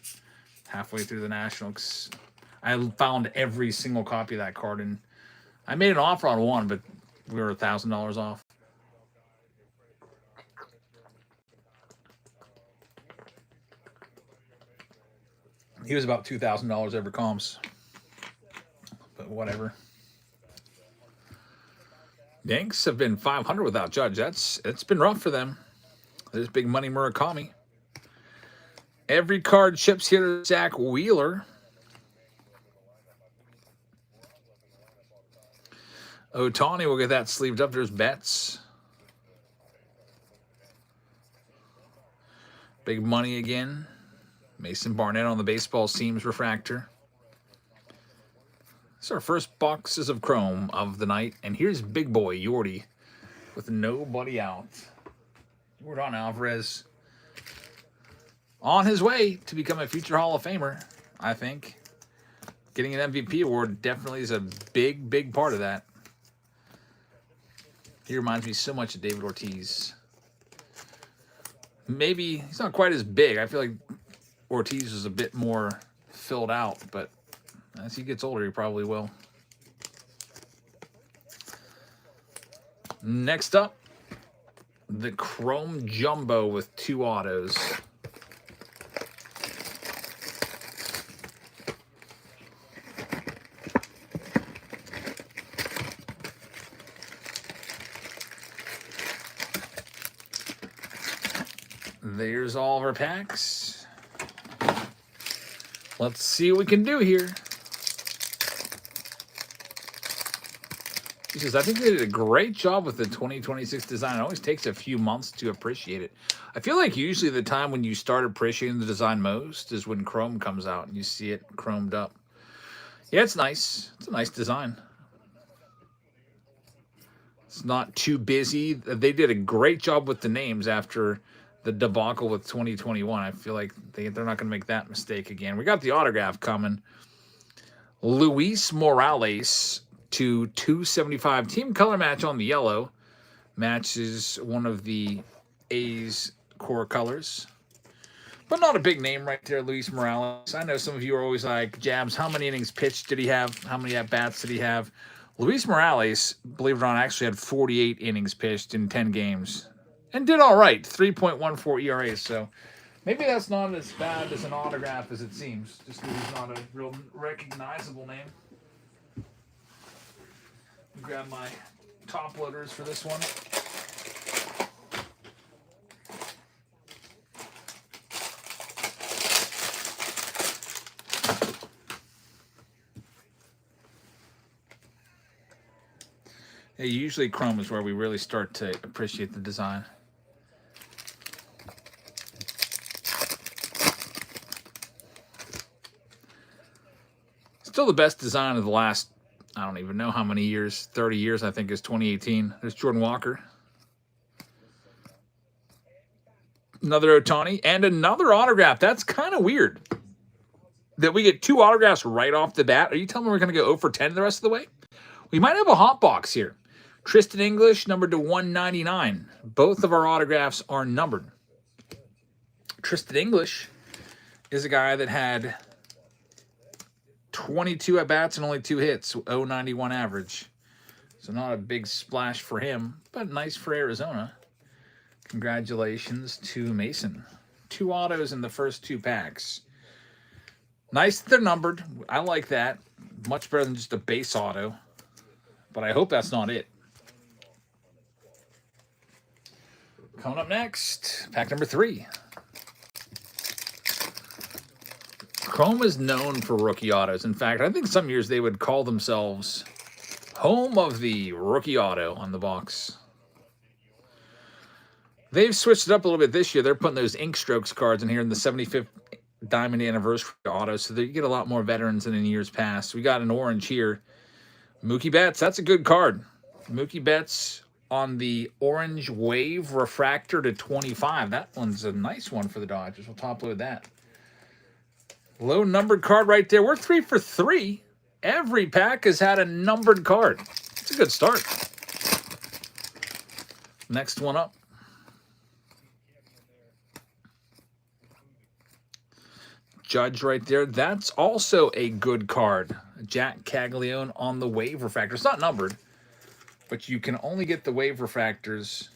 halfway through the National because I found every single copy of that card, and I made an offer on one, but we were $1,000 off. He was about $2,000 over comps, but whatever. Yanks have been 500 without Judge. It's been rough for them. There's big money Murakami. Every card ships here to Zach Wheeler. Ohtani will get that sleeved up. There's Betts. Big money again. Mason Barnett on the baseball seams refractor. It's our first boxes of Chrome of the night. And here's big boy Yordi with nobody out. Yordan Alvarez on his way to become a future Hall of Famer, I think. Getting an MVP award definitely is a big, big part of that. He reminds me so much of David Ortiz. Maybe he's not quite as big. I feel like Ortiz is a bit more filled out, but as he gets older, he probably will. Next up, the Chrome Jumbo with 2 autos. There's all of our packs. Let's see what we can do here. He says, I think they did a great job with the 2026 design. It always takes a few months to appreciate it. I feel like usually the time when you start appreciating the design most is when Chrome comes out and you see it chromed up. Yeah, it's nice. It's a nice design. It's not too busy. They did a great job with the names after the debacle with 2021. I feel like they're not going to make that mistake again. We got the autograph coming. Luis Morales to 275. Team color match on the yellow. Matches one of the A's core colors. But not a big name right there, Luis Morales. I know some of you are always like, Jabs, how many innings pitched did he have? How many at-bats did he have? Luis Morales, believe it or not, actually had 48 innings pitched in 10 games. And did all right, 3.14 ERA. So maybe that's not as bad as an autograph as it seems. Just because he's not a real recognizable name. Grab my top loaders for this one. Hey, usually Chrome is where we really start to appreciate the design. Still the best design of the last, I don't even know how many years, 30 years, I think is 2018. There's Jordan Walker. Another Ohtani and another autograph. That's kind of weird that we get 2 autographs right off the bat. Are you telling me we're going to go 0 for 10 the rest of the way? We might have a hot box here. Tristan English, numbered to 199. Both of our autographs are numbered. Tristan English is a guy that had 22 at-bats and only 2 hits, 0.91 average. So not a big splash for him, but nice for Arizona. Congratulations to Mason. 2 autos in the first 2 packs. Nice that they're numbered. I like that. Much better than just a base auto. But I hope that's not it. Coming up next, pack number 3. Chrome is known for rookie autos. In fact, I think some years they would call themselves home of the rookie auto on the box. They've switched it up a little bit this year. They're putting those ink strokes cards in here in the 75th Diamond Anniversary auto, so that you get a lot more veterans than in years past. We got an orange here. Mookie Betts, that's a good card. Mookie Betts on the orange wave refractor to 25. That one's a nice one for the Dodgers. We'll top load that. Low numbered card right there. We're 3 for 3. Every pack has had a numbered card. It's a good start. Next one up. Judge right there. That's also a good card. Jack Caglione on the wave refractor. It's not numbered, but you can only get the wave refractors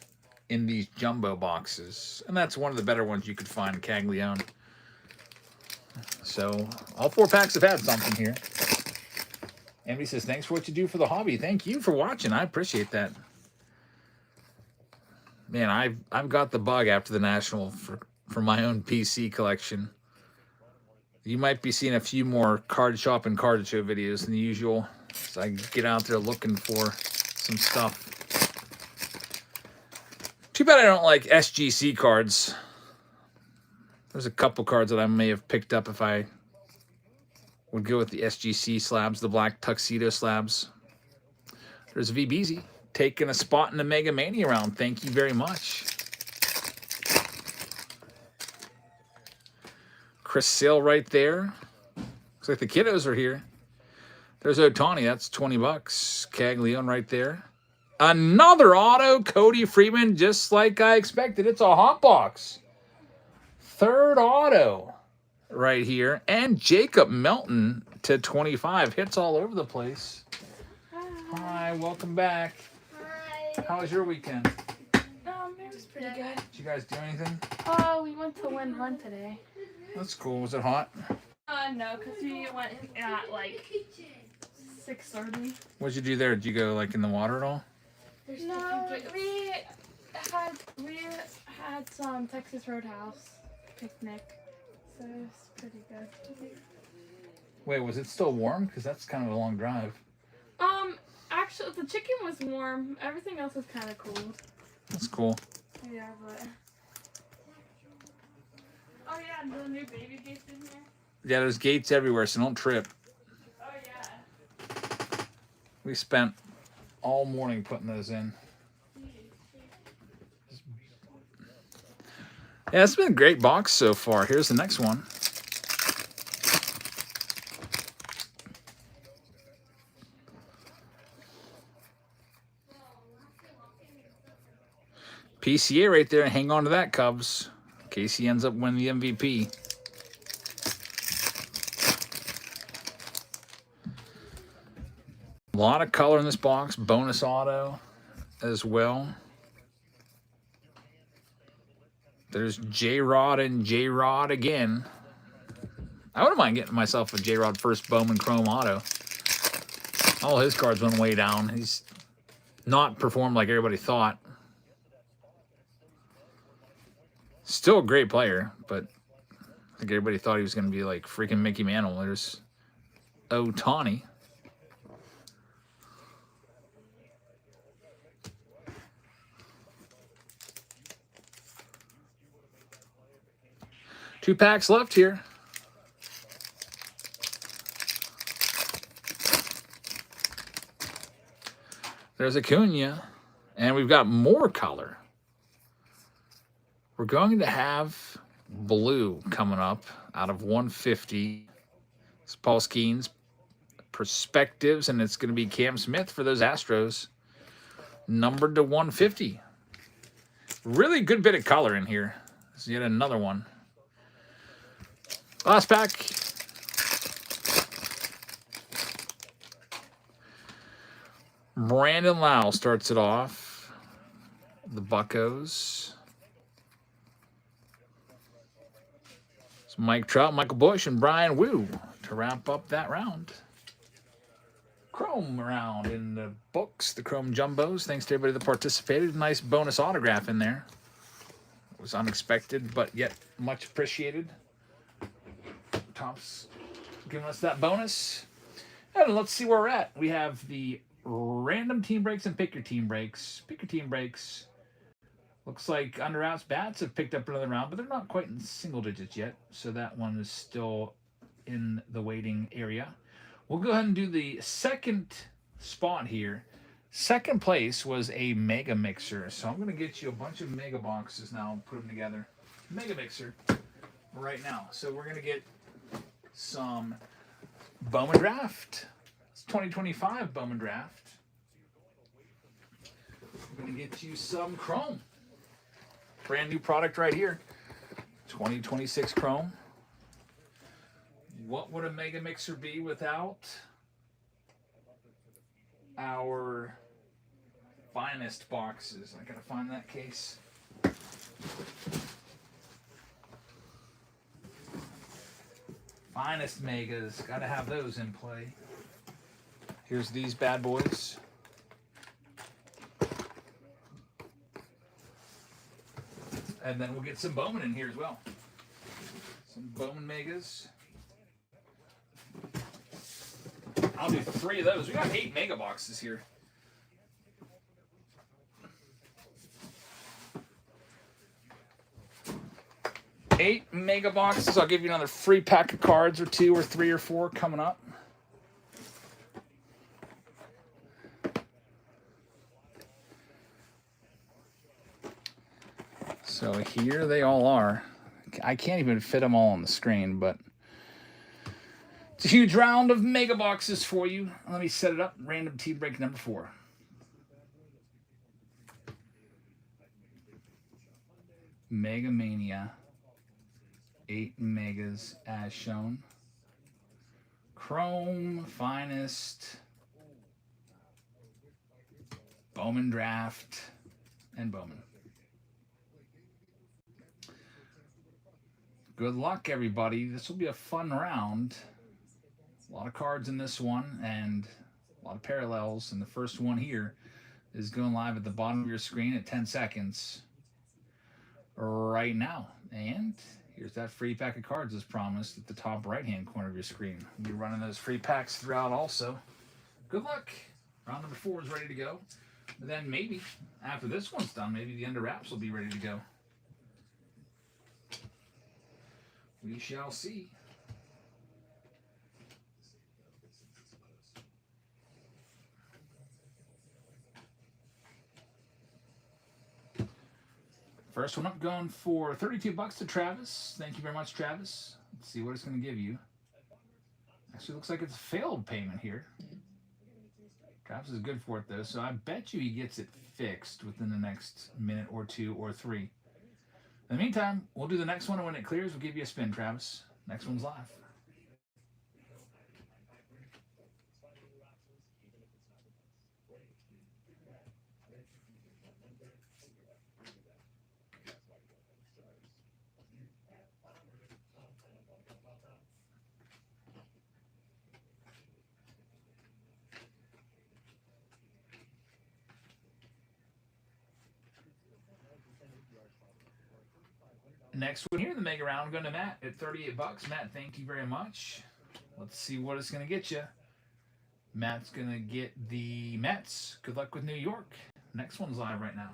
in these jumbo boxes. And that's one of the better ones you could find, Caglione. So all 4 packs have had something here. Andy says, thanks for what you do for the hobby. Thank you for watching. I appreciate that. Man, I've got the bug after the National for my own PC collection. You might be seeing a few more card shop and card show videos than usual. So I get out there looking for some stuff. Too bad I don't like SGC cards. There's a couple cards that I may have picked up if I Would go with the SGC slabs, the black tuxedo slabs. There's VBZ taking a spot in the Mega Mania round. Thank you very much. Chris Sale right there. Looks like the kiddos are here. There's Ohtani. That's $20. Caglione right there. Another auto. Cody Freeman, just like I expected. It's a hot box. Third auto right here. And Jacob Melton to 25. Hits all over the place. Hi, welcome back. Hi. How was your weekend? It was pretty good. Did you guys do anything? Oh, we went to Win Run today. That's cool. Was it hot? No, because we went in at like 6:30. What'd you do there? Did you go like in the water at all? No, we had some Texas Roadhouse picnic, so it was pretty good. Wait, was it still warm? Because that's kind of a long drive. Actually, the chicken was warm. Everything else was kind of cold. That's cool. Yeah, but. Oh yeah, the new baby gates in here. Yeah, there's gates everywhere, so don't trip. Oh yeah. We spent all morning putting those in. Yeah, it's been a great box so far. Here's the next one. PCA right there. Hang on to that, Cubs, in case he ends up winning the MVP. A lot of color in this box. Bonus auto as well. There's J-Rod and J-Rod again. I wouldn't mind getting myself a J-Rod first Bowman Chrome auto. All his cards went way down. He's not performed like everybody thought. Still a great player, but I think everybody thought he was going to be like freaking Mickey Mantle. There's Ohtani. Two packs left here. There's Acuna, and we've got more color. We're going to have blue coming up out of 150. It's Paul Skeens Perspectives, and it's going to be Cam Smith for those Astros. Numbered to 150. Really good bit of color in here. There's yet another one. Last pack. Brandon Lau starts it off. The Buccos. It's Mike Trout, Michael Bush, and Brian Wu to wrap up that round. Chrome round in the books, the Chrome Jumbos. Thanks to everybody that participated. Nice bonus autograph in there. It was unexpected, but yet much appreciated. Topps giving us that bonus. And let's see where we're at. We have the random team breaks and pick your team breaks. Pick your team breaks. Looks like Under Outs Bats have picked up another round, but they're not quite in single digits yet. So that one is still in the waiting area. We'll go ahead and do the second spot here. Second place was a Mega Mixer. So I'm going to get you a bunch of Mega boxes now and put them together. Mega Mixer right now. So we're going to get some Bowman Draft. It's 2025 Bowman Draft. I'm going to get you some Chrome. Brand new product right here. 2026 Chrome. What would a Mega Mixer be without our finest boxes? I got to find that case. Finest Megas, gotta have those in play. Here's these bad boys. And then we'll get some Bowman in here as well. Some Bowman Megas. I'll do 3 of those. We got 8 Mega boxes here. 8 mega boxes. I'll give you another free pack of cards or 2 or 3 or 4 coming up. So here they all are. I can't even fit them all on the screen, but it's a huge round of mega boxes for you. Let me set it up. Random T break number 4. Mega Mania. 8 megas as shown. Chrome, Finest, Bowman Draft, and Bowman. Good luck, everybody. This will be a fun round. A lot of cards in this one and a lot of parallels. And the first one here is going live at the bottom of your screen at 10 seconds right now. And here's that free pack of cards as promised at the top right-hand corner of your screen. We'll be running those free packs throughout also. Good luck. Round number 4 is ready to go. But then maybe after this one's done, maybe the under wraps will be ready to go. We shall see. First one up, going for $32 to Travis. Thank you very much, Travis. Let's see what it's going to give you. Actually, looks like it's a failed payment here. Travis is good for it, though, so I bet you he gets it fixed within the next minute or 2 or 3. In the meantime, we'll do the next one, and when it clears, we'll give you a spin, Travis. Next one's live. Next one here, the mega round, going to Matt at $38. Matt, thank you very much. Let's see what it's going to get you. Matt's going to get the Mets. Good luck with New York. Next one's live right now.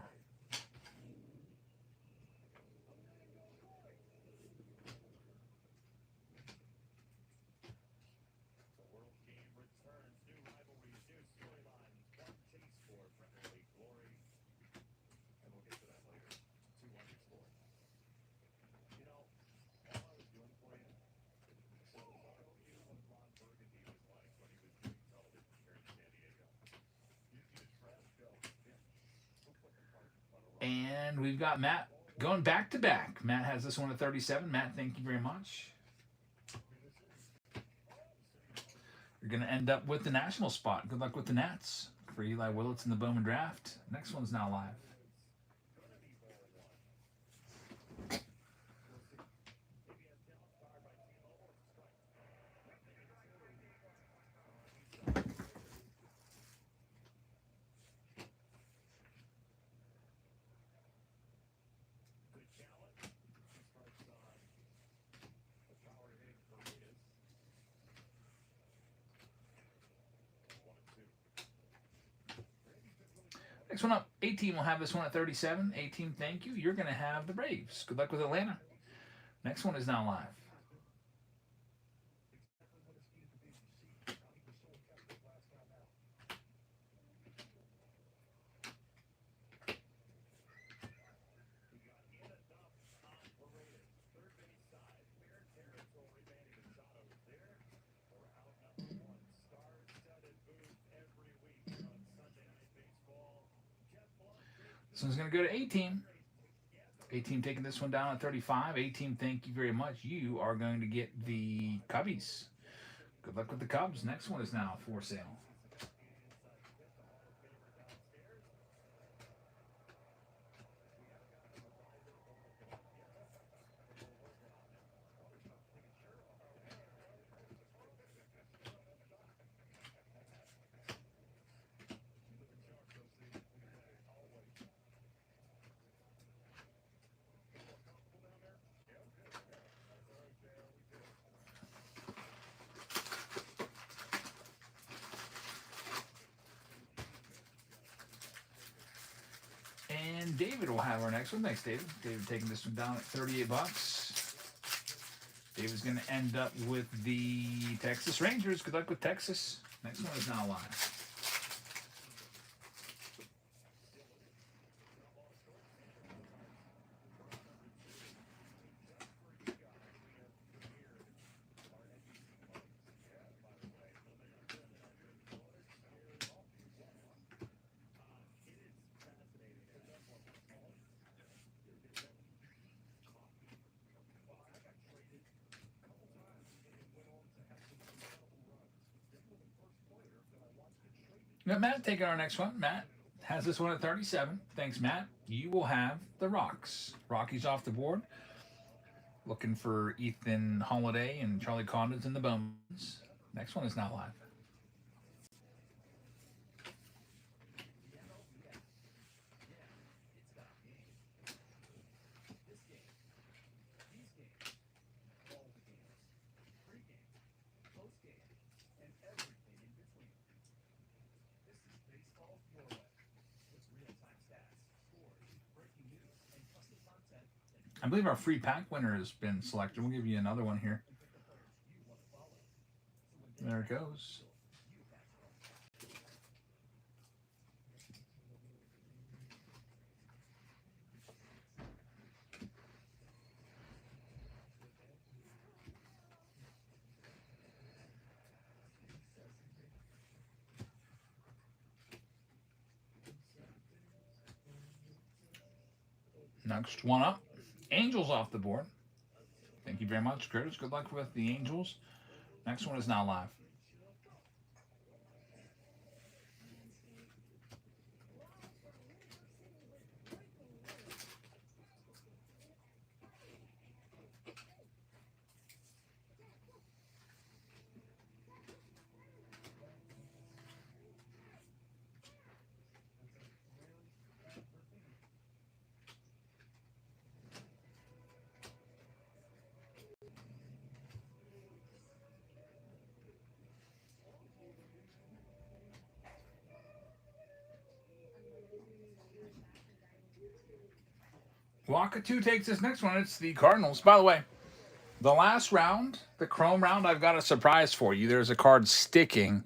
And we've got Matt going back to back. Matt has this one at 37. Matt, thank you very much. You're going to end up with the national spot. Good luck with the Nats for Eli Willits in the Bowman Draft. Next one's now live. Next one up, 18 will have this one at 37. 18, thank you. You're going to have the Braves. Good luck with Atlanta. Next one is now live. This one's going to go to 18. 18 taking this one down at 35. 18, thank you very much. You are going to get the Cubbies. Good luck with the Cubs. Next one is now for sale. And David will have our next one. Thanks, David. David taking this one down at $38. Dave is going to end up with the Texas Rangers. Good luck with Texas. Next one is now live. We got Matt taking our next one. Matt has this one at 37. Thanks, Matt. You will have the Rocks. Rockies off the board. Looking for Ethan Holiday and Charlie Condon's in the Bones. Next one is not live. I believe our free pack winner has been selected. We'll give you another one here. There it goes. Next one up. Angels off the board. Thank you very much, Curtis. Good luck with the Angels. Next one is now live. Waka 2 takes this next one. It's the Cardinals. By the way, the last round, the Chrome round, I've got a surprise for you. There's a card sticking.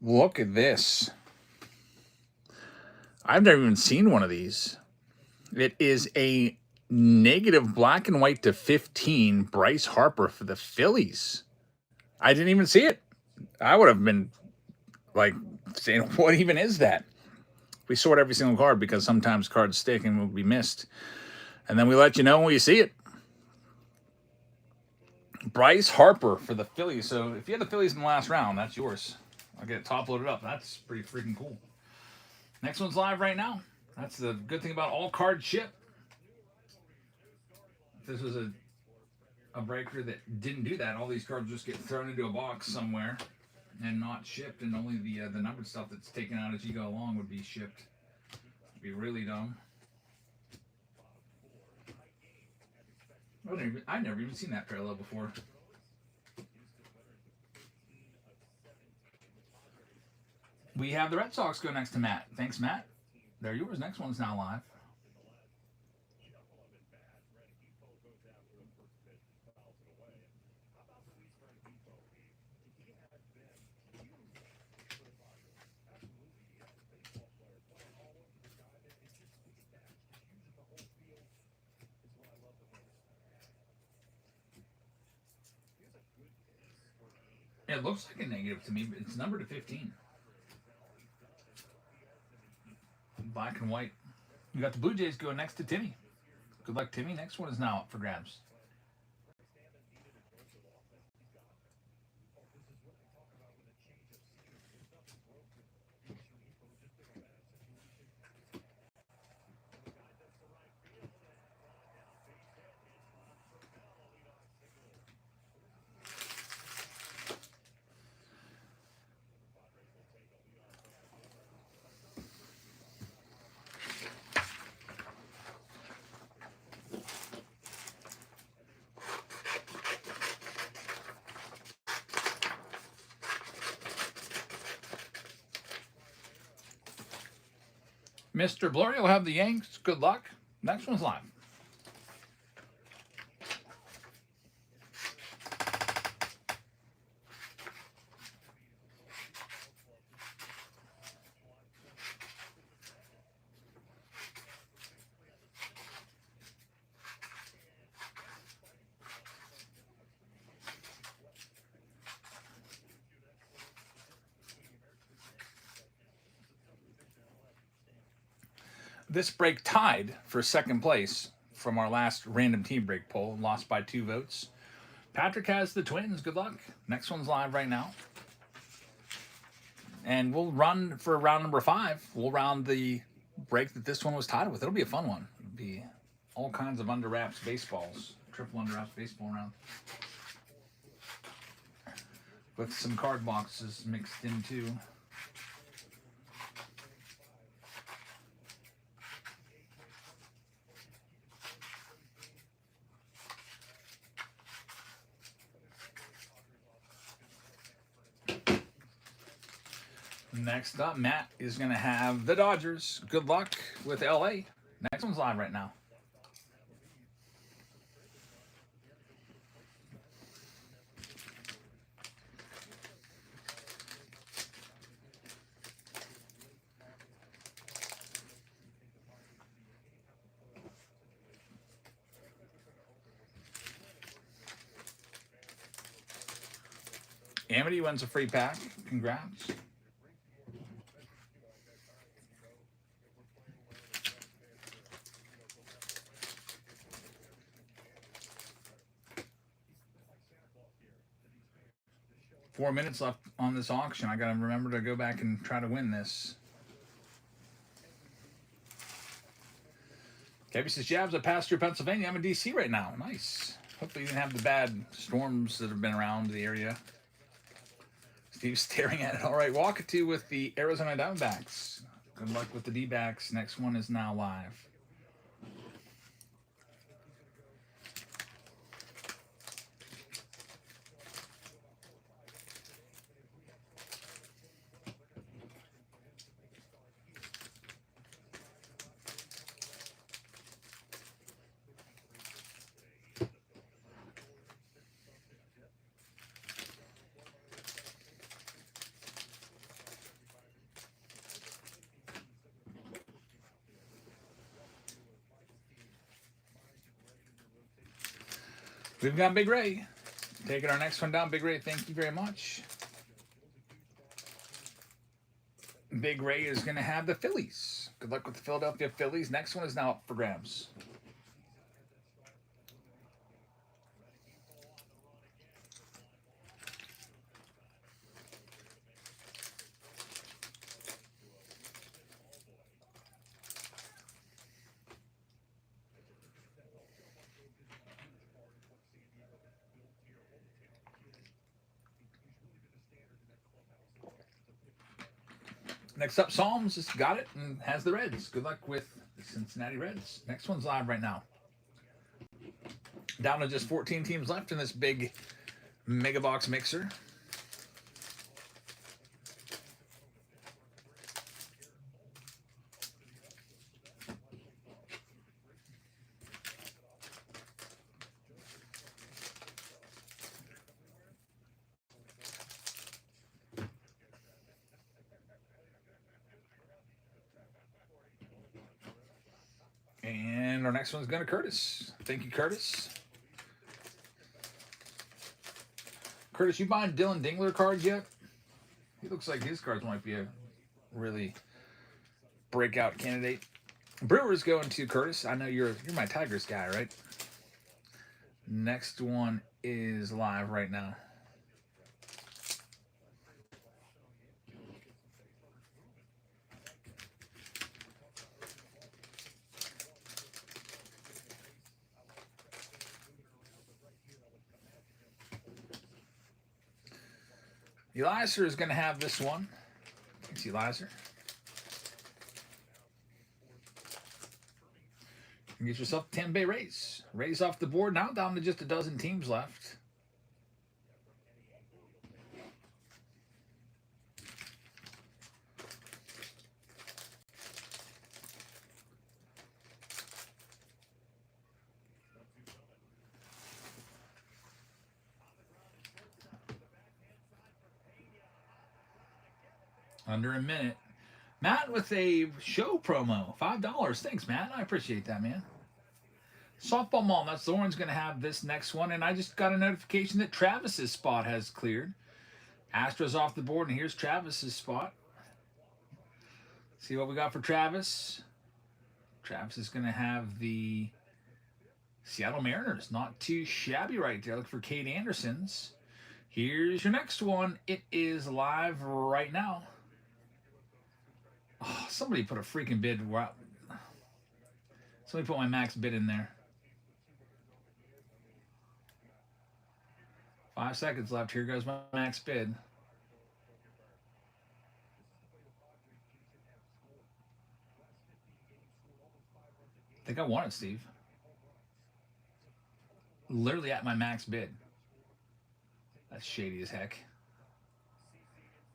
Look at this. I've never even seen one of these. It is a negative black and white /15 Bryce Harper for the Phillies. I didn't even see it. I would have been like saying, what even is that? We sort every single card because sometimes cards stick and will be missed. And then we let you know when we see it. Bryce Harper for the Phillies. So if you had the Phillies in the last round, that's yours. I'll get it top loaded up. That's pretty freaking cool. Next one's live right now. That's the good thing about all card ship. If this was a breaker that didn't do that, all these cards just get thrown into a box somewhere and not shipped, and only the numbered stuff that's taken out as you go along would be shipped. It'd be really dumb. I've never even seen that parallel before. We have the Red Sox go next to Matt. Thanks, Matt. They're yours. Next one's now live. It looks like a negative to me, but it's numbered to 15. Black and white. We got the Blue Jays going next to Timmy. Good luck, Timmy. Next one is now up for grabs. Mr. Blurry will have the Yanks. Good luck. Next one's live. This break tied for second place from our last random team break poll, lost by 2 votes. Patrick has the Twins. Good luck. Next one's live right now. And we'll run for round number 5. We'll round the break that this one was tied with. It'll be a fun one. It'll be all kinds of under wraps baseballs. Triple under wraps baseball round. With some card boxes mixed in too. Next up, Matt is going to have the Dodgers. Good luck with LA. Next one's live right now. Amity wins a free pack. Congrats. Four minutes left on this auction. I got to remember to go back and try to win this. Kevin says, Jabs, I passed through Pennsylvania. I'm in D.C. right now. Nice. Hopefully you didn't have the bad storms that have been around the area. Steve's staring at it. All right, Walkatu with the Arizona Diamondbacks. Good luck with the D-backs. Next one is now live. We've got Big Ray. Taking our next one down. Big Ray, thank you very much. Big Ray is going to have the Phillies. Good luck with the Philadelphia Phillies. Next one is now up for grabs. Next up, Psalms just got it and has the Reds. Good luck with the Cincinnati Reds. Next one's live right now. Down to just 14 teams left in this big mega box mixer. And our next one's going to Curtis. Thank you, Curtis. Curtis, you buying Dylan Dingler cards yet? He looks like his cards might be a really breakout candidate. Brewers going to Curtis. I know you're my Tigers guy, right? Next one is live right now. Elizer is going to have this one. Thanks, Elizer. Get yourself a Tampa Bay Rays. Rays off the board. Now down to just a dozen teams left. Under a minute. Matt with a show promo. $5. Thanks, Matt. I appreciate that, man. Softball Mall. That's the one's going to have this next one. And I just got a notification that Travis's spot has cleared. Astros off the board. And here's Travis's spot. See what we got for Travis. Travis is going to have the Seattle Mariners. Not too shabby right there. Look for Kate Anderson's. Here's your next one. It is live right now. Oh, somebody put a freaking bid. Wow. Somebody put my max bid in there. 5 seconds left. Here goes my max bid. I think I won it, Steve. Literally at my max bid. That's shady as heck.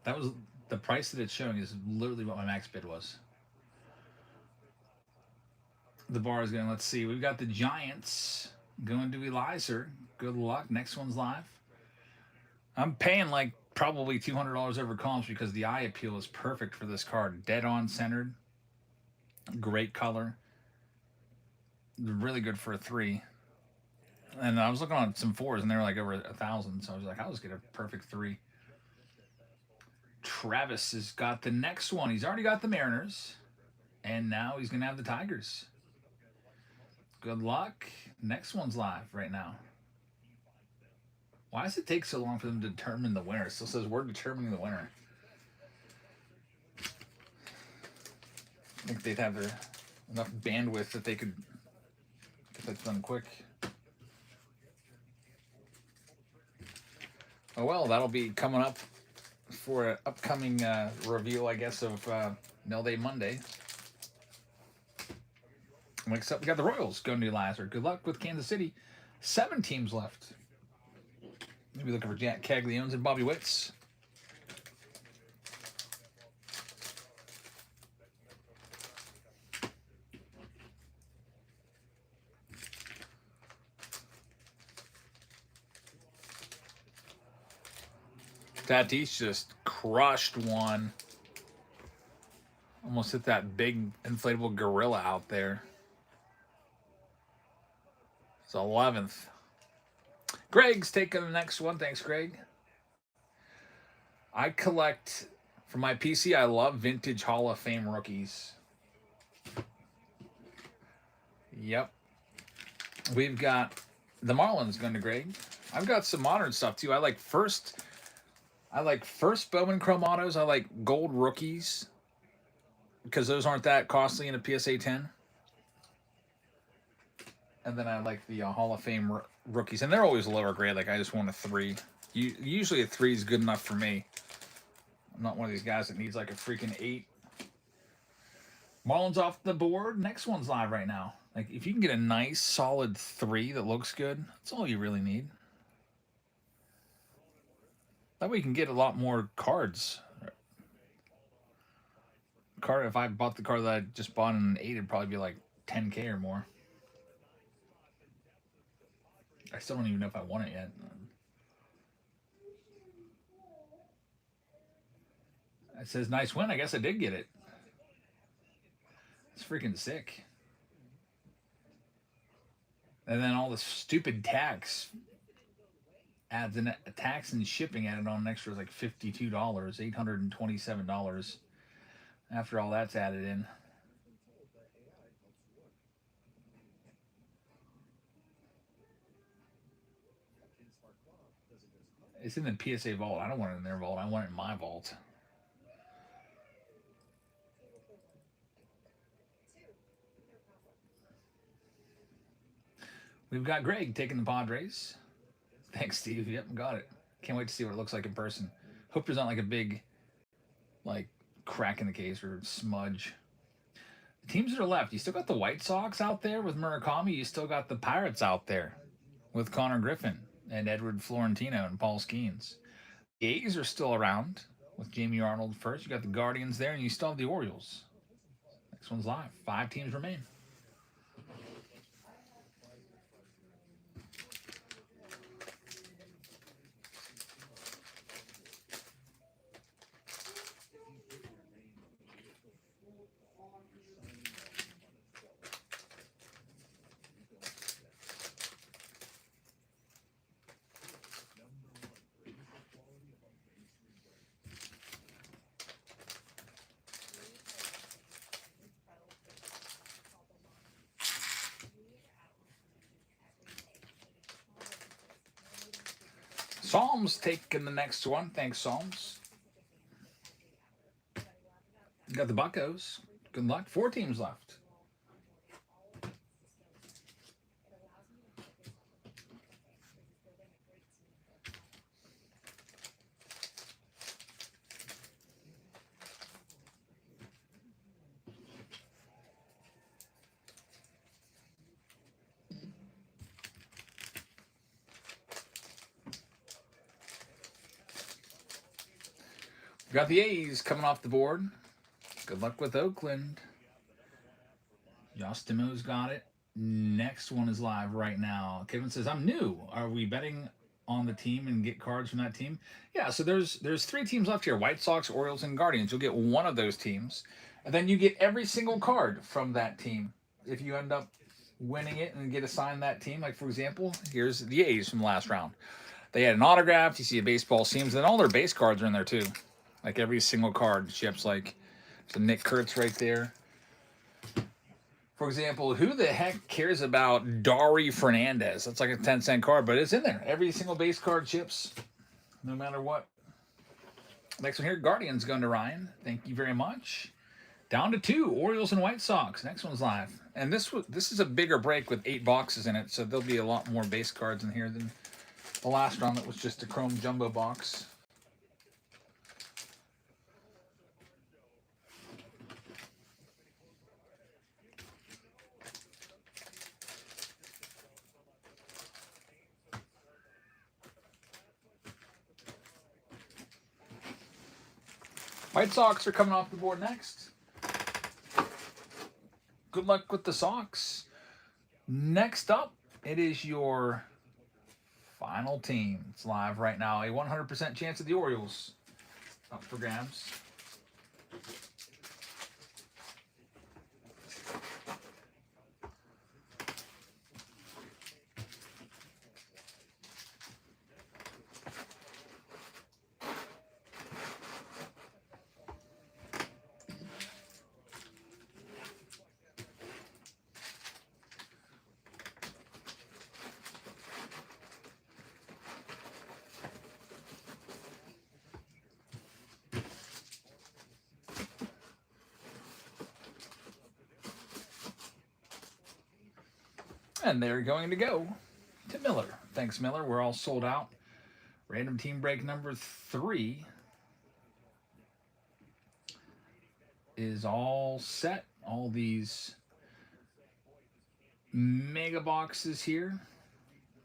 That was the price that it's showing is literally what my max bid was. The bar is going, let's see. We've got the Giants going to Elizer. Good luck. Next one's live. I'm paying like probably $200 over comps because the eye appeal is perfect for this card. Dead on centered. Great color. Really good for a 3. And I was looking on some 4s and they were like over 1,000. So I was like, I'll just get a perfect 3. Travis has got the next one. He's already got the Mariners. And now he's going to have the Tigers. Good luck. Next one's live right now. Why does it take so long for them to determine the winner? It still says we're determining the winner. I think they'd have enough bandwidth that they could get that done quick. Oh well, that'll be coming up for an upcoming reveal, I guess, of Mail Day Monday. Next up, we got the Royals going to Elizer. Good luck with Kansas City. 7 teams left. Maybe looking for Jack Caglianones and Bobby Witts. Tatis just crushed one. Almost hit that big inflatable gorilla out there. It's 11th. Greg's taking the next one. Thanks, Greg. I collect, for my PC, I love vintage Hall of Fame rookies. Yep. We've got the Marlins going to Greg. I've got some modern stuff, too. I like first Bowman Chrome Autos. I like gold rookies because those aren't that costly in a PSA 10. And then I like the Hall of Fame rookies. And they're always lower grade. Like, I just want a 3. Usually a 3 is good enough for me. I'm not one of these guys that needs like a freaking 8. Marlins off the board. Next one's live right now. Like, if you can get a nice, solid 3 that looks good, that's all you really need. That way you can get a lot more cards. If I bought the card that I just bought in an 8, it'd probably be like 10K or more. I still don't even know if I won it yet. It says nice win. I guess I did get it. It's freaking sick. And then all the stupid tax adds in tax and shipping added on an extra like $52, $827 after all that's added in. It's in the PSA vault. I don't want it in their vault. I want it in my vault. We've got Greg taking the Padres. Thanks, Steve. Yep, got it. Can't wait to see what it looks like in person. Hope there's not like a big, like, crack in the case or smudge. The teams that are left, you still got the White Sox out there with Murakami. You still got the Pirates out there with Connor Griffin and Edward Florentino and Paul Skeens. The A's are still around with Jamie Arnold first. You got the Guardians there, and you still have the Orioles. Next one's live. 5 teams remain. Psalms taking the next one. Thanks, Psalms. Got the Buccos. Good luck. 4 teams left. We got the A's coming off the board. Good luck with Oakland. Yostimo's got it. Next one is live right now. Kevin says, I'm new. Are we betting on the team and get cards from that team? Yeah, so there's 3 teams left here. White Sox, Orioles, and Guardians. You'll get one of those teams. And then you get every single card from that team. If you end up winning it and get assigned that team, like for example, here's the A's from the last round. They had an autograph. You see a baseball seams. Then all their base cards are in there too. Like every single card. Chip's like the Nick Kurtz right there. For example, who the heck cares about Dari Fernandez? That's like a 10-cent card, but it's in there. Every single base card, Chips, no matter what. Next one here, Guardians going to Ryan. Thank you very much. Down to 2, Orioles and White Sox. Next one's live. And this is a bigger break with 8 boxes in it, so there'll be a lot more base cards in here than the last round that was just a chrome jumbo box. White Sox are coming off the board next. Good luck with the Sox. Next up, it is your final team. It's live right now. A 100% chance of the Orioles up for grabs. And they're going to go to Miller. Thanks, Miller. We're all sold out. Random team break number 3 is all set. All these mega boxes here.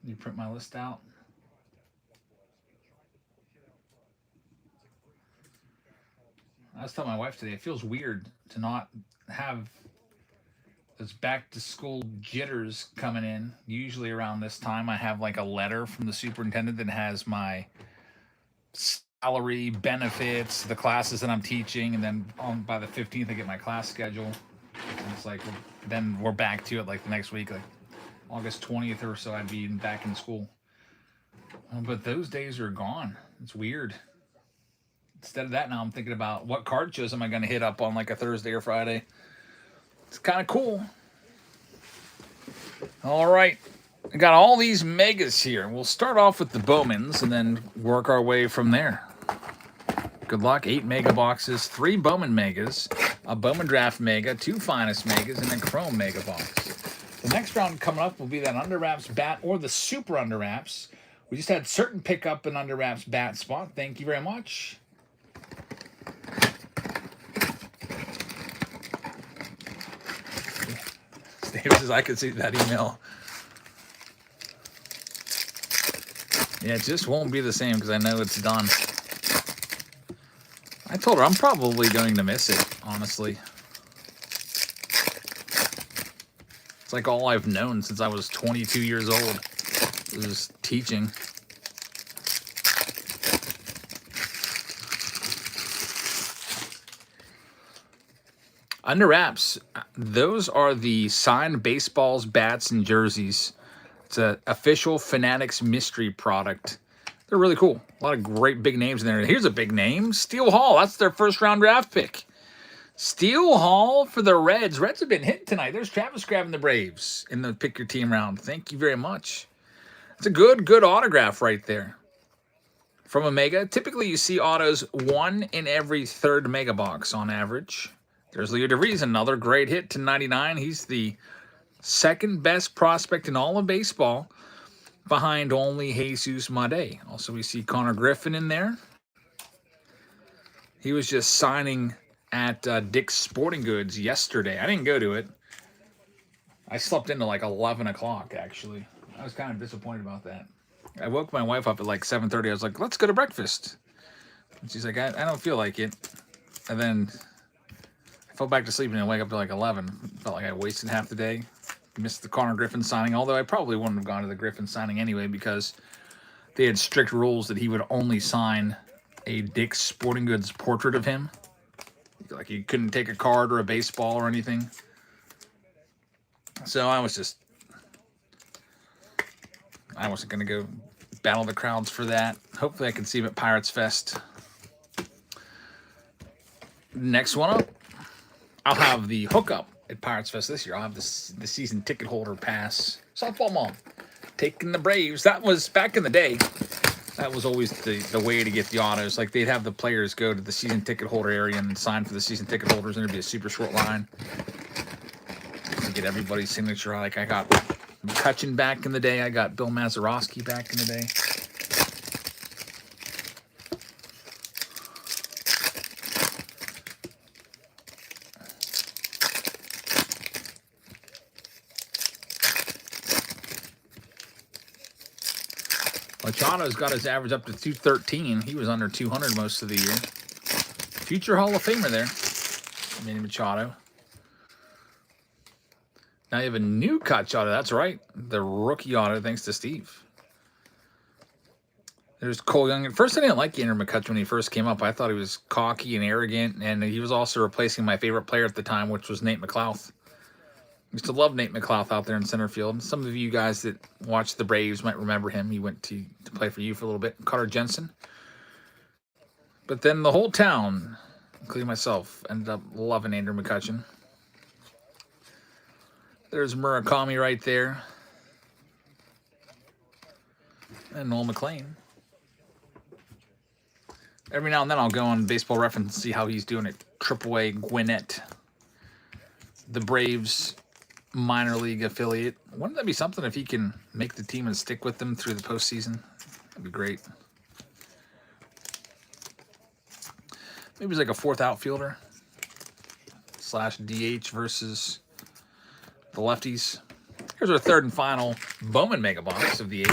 Let me print my list out. I was telling my wife today, it feels weird to not have those back to school jitters coming in. Usually around this time, I have like a letter from the superintendent that has my salary, benefits, the classes that I'm teaching, and then by the 15th, I get my class schedule. And it's like, then we're back to it like the next week, like August 20th or so, I'd be back in school. But those days are gone. It's weird. Instead of that, now I'm thinking about what card shows am I going to hit up on like a Thursday or Friday. It's kind of cool. All right. I got all these megas here. We'll start off with the Bowmans and then work our way from there. Good luck. 8 mega boxes, 3 Bowman megas, a Bowman draft mega, 2 finest megas, and a chrome mega box. The next round coming up will be that under wraps bat or the super under wraps. We just had certain pickup an under wraps bat spot. Thank you very much. David says, I could see that email. Yeah, it just won't be the same because I know it's done. I told her I'm probably going to miss it, honestly. It's like all I've known since I was 22 years old. Was teaching. Under wraps, those are the signed baseballs, bats, and jerseys. It's an official Fanatics mystery product. They're really cool. A lot of great big names in there. Here's a big name, Steele Hall. That's their first round draft pick. Steele Hall for the Reds. Reds have been hit tonight. There's Travis grabbing the Braves in the pick your team round. Thank you very much. It's a good autograph right there. From Omega, typically you see autos 1 in every 3rd mega box on average. There's Leo DeVries, another great hit to 99. He's the 2nd best prospect in all of baseball, behind only Jesus Made. Also, we see Connor Griffin in there. He was just signing at Dick's Sporting Goods yesterday. I didn't go to it. I slept into like 11 o'clock, actually. I was kind of disappointed about that. I woke my wife up at like 7:30. I was like, let's go to breakfast. And she's like, I don't feel like it. And then I fell back to sleep and I wake up to like 11. Felt like I wasted half the day. Missed the Connor Griffin signing, although I probably wouldn't have gone to the Griffin signing anyway because they had strict rules that he would only sign a Dick's Sporting Goods portrait of him. Like you couldn't take a card or a baseball or anything. So I wasn't going to go battle the crowds for that. Hopefully I can see him at Pirates Fest. Next one up, I'll have the hookup at Pirates Fest this year. I'll have the season ticket holder pass. Softball mom taking the Braves. That was back in the day. That was always the way to get the autos. Like they'd have the players go to the season ticket holder area and sign for the season ticket holders, and there'd be a super short line to get everybody's signature. Like I got McCutchen back in the day. I got Bill Mazeroski back in the day. Machado's got his average up to 213. He was under 200 most of the year. Future Hall of Famer there, Manny Machado. Now you have a new cut auto. That's right, the rookie auto, thanks to Steve. There's Cole Young. At first, I didn't like Andrew McCutchen when he first came up. I thought he was cocky and arrogant, and he was also replacing my favorite player at the time, which was Nate McLouth. Used to love Nate McLouth out there in center field. Some of you guys that watch the Braves might remember him. He went to play for you for a little bit. Carter Jensen. But then the whole town, including myself, ended up loving Andrew McCutchen. There's Murakami right there. And Noel McLean. Every now and then I'll go on Baseball Reference and see how he's doing at AAA Gwinnett. The Braves minor league affiliate. Wouldn't that be something if he can make the team and stick with them through the postseason? That'd be great. Maybe he's like a 4th outfielder / DH versus the lefties. Here's our 3rd and final Bowman Mega Box of the 8.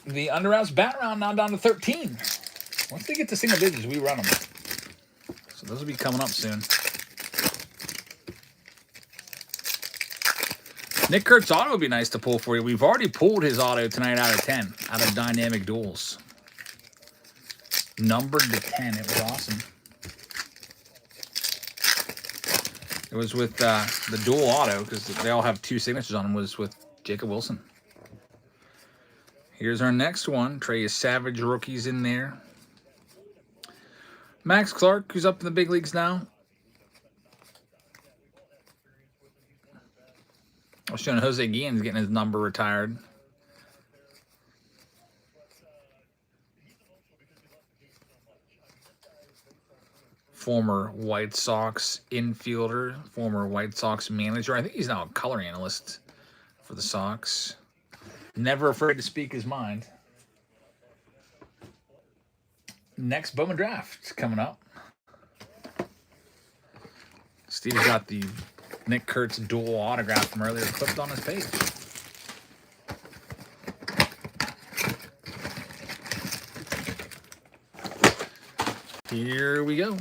The Underouts bat round now down to 13. Once they get to single digits, we run them. So those will be coming up soon. Nick Kurtz auto would be nice to pull for you. We've already pulled his auto tonight out of 10, out of Dynamic Duels. Numbered to 10. It was awesome. It was with the dual auto, because they all have 2 signatures on them, was with Jacob Wilson. Here's our next one. Trey Savage rookies in there. Max Clark, who's up in the big leagues now. I was showing Jose Guillen's getting his number retired. Former White Sox infielder, former White Sox manager. I think he's now a color analyst for the Sox. Never afraid to speak his mind. Next Bowman draft coming up. Steve's got the Nick Kurtz dual autograph from earlier clipped on his page. Here we go.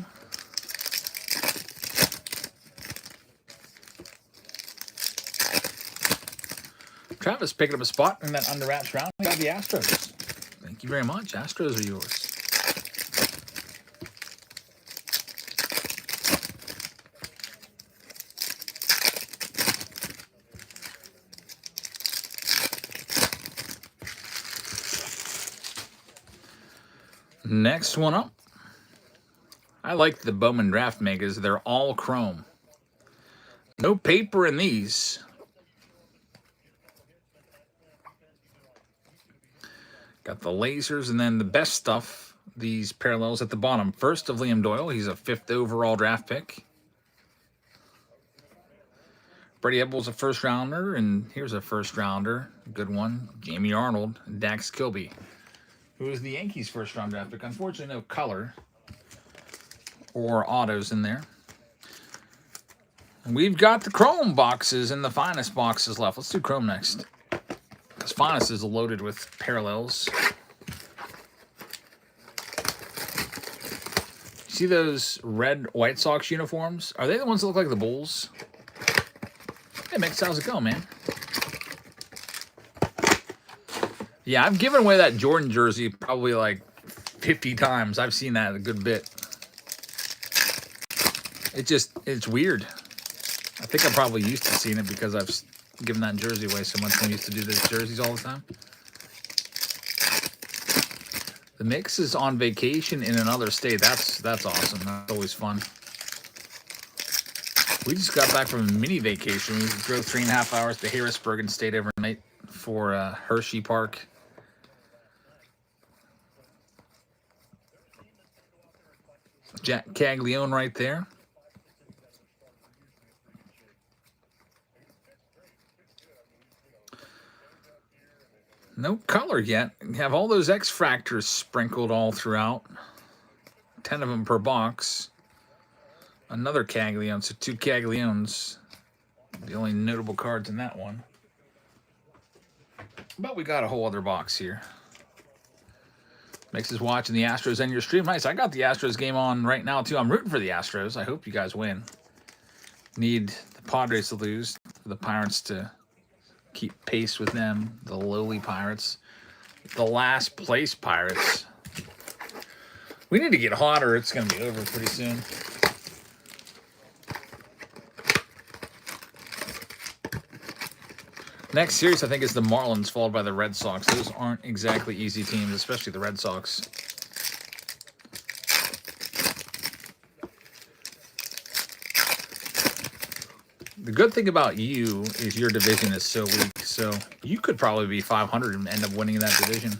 Travis picking up a spot in that under wraps round. We got the Astros. Thank you very much. Astros are yours. Next one up. I like the Bowman Draft Megas. They're all chrome. No paper in these. Got the lasers and then the best stuff, these parallels at the bottom. First of Liam Doyle. He's a 5th overall draft pick. Brady Ebel's a first rounder, and here's a first rounder. Good one. Jamie Arnold and Dax Kilby, who is the Yankees' first round draft pick. Unfortunately, no color or autos in there. And we've got the chrome boxes and the finest boxes left. Let's do chrome next, because finest is loaded with parallels. See those red White Sox uniforms? Are they the ones that look like the Bulls? Hey, Mix, how's it going, man? Yeah, I've given away that Jordan jersey probably like 50 times. I've seen that a good bit. It's weird. I think I'm probably used to seeing it because I've given that jersey away so much when I used to do those jerseys all the time. The Mix is on vacation in another state. That's awesome. That's always fun. We just got back from a mini vacation. We drove 3.5 hours to Harrisburg and stayed overnight for Hershey Park. Jack Caglione right there. No color yet. You have all those X-Fractors sprinkled all throughout. 10 of them per box. Another Caglione, so 2 Cagliones. The only notable cards in that one. But we got a whole other box here. Mix is watching the Astros end your stream. Nice. I got the Astros game on right now, too. I'm rooting for the Astros. I hope you guys win. Need the Padres to lose, for the Pirates to keep pace with them. The lowly Pirates. The last place Pirates. We need to get hotter. It's going to be over pretty soon. Next series, I think, is the Marlins, followed by the Red Sox. Those aren't exactly easy teams, especially the Red Sox. The good thing about you is your division is so weak, so you could probably be 500 and end up winning that division.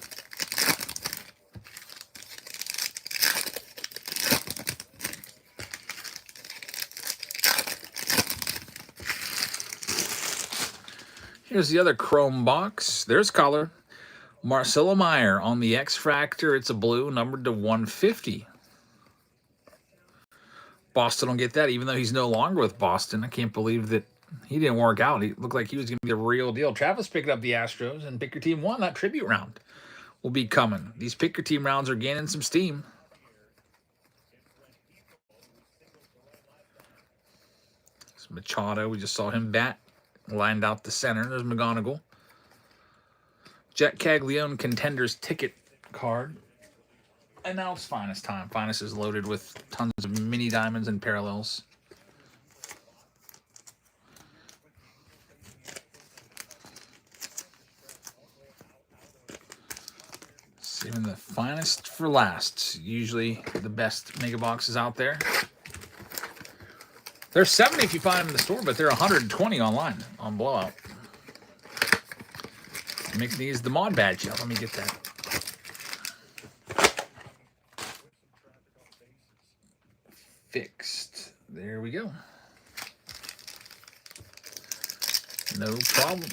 Here's the other chrome box. There's color. Marcelo Meyer on the X-Fractor. It's a blue, numbered to 150. Boston will get that, even though he's no longer with Boston. I can't believe that he didn't work out. He looked like he was going to be the real deal. Travis picked up the Astros, and Pick Your Team won. That tribute round will be coming. These Pick Your Team rounds are gaining some steam. It's Machado. We just saw him bat. Lined out the center. There's McGonigal. Jack Caglione Contenders ticket card. And now it's Finest time. Finest is loaded with tons of mini diamonds and parallels. Saving the finest for last. Usually the best mega boxes out there. They're 70 if you find them in the store, but they're 120 online on Blowout. Mix needs the mod badge. Yeah, let me get that. Fixed. There we go. No problem.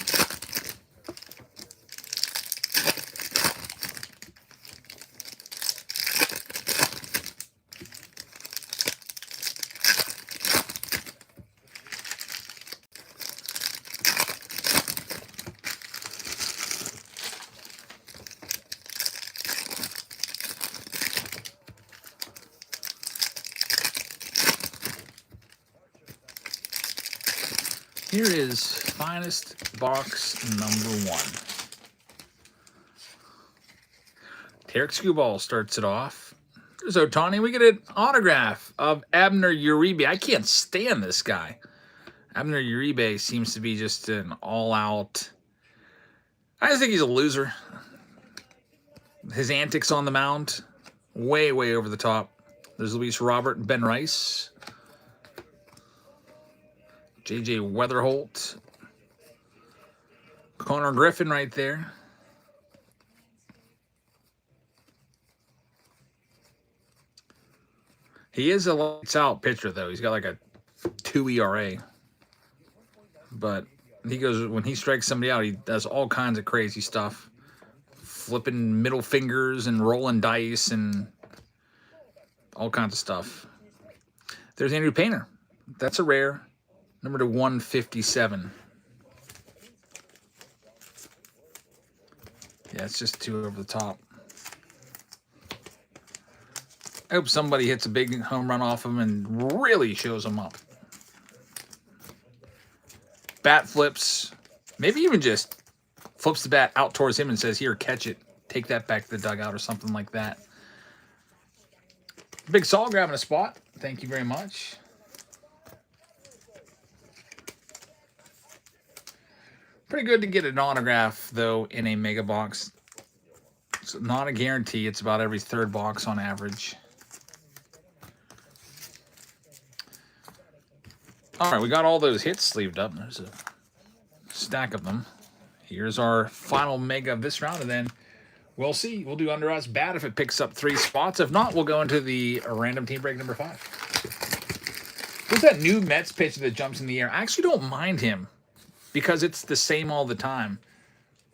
Here is Finest box number 1. Tarek Skubal starts it off. There's Ohtani. We get an autograph of Abner Uribe. I can't stand this guy. Abner Uribe seems to be just an all-out... I just think he's a loser. His antics on the mound, way, way over the top. There's Luis Robert and Ben Rice. J.J. Weatherholt. Connor Griffin right there. He is a lights-out pitcher, though. He's got like a 2 ERA. But he goes, when he strikes somebody out, he does all kinds of crazy stuff. Flipping middle fingers and rolling dice and all kinds of stuff. There's Andrew Painter. That's a rare. Number to 157. Yeah, it's just 2 over the top. I hope somebody hits a big home run off him and really shows him up. Bat flips. Maybe even just flips the bat out towards him and says, here, catch it. Take that back to the dugout or something like that. Big Saul grabbing a spot. Thank you very much. Pretty good to get an autograph, though, in a mega box. It's not a guarantee. It's about every 3rd box on average. All right, we got all those hits sleeved up. There's a stack of them. Here's our final mega of this round, and then we'll see. We'll do under us bat if it picks up 3 spots. If not, we'll go into the random team break number 5. There's that new Mets pitcher that jumps in the air. I actually don't mind him because it's the same all the time.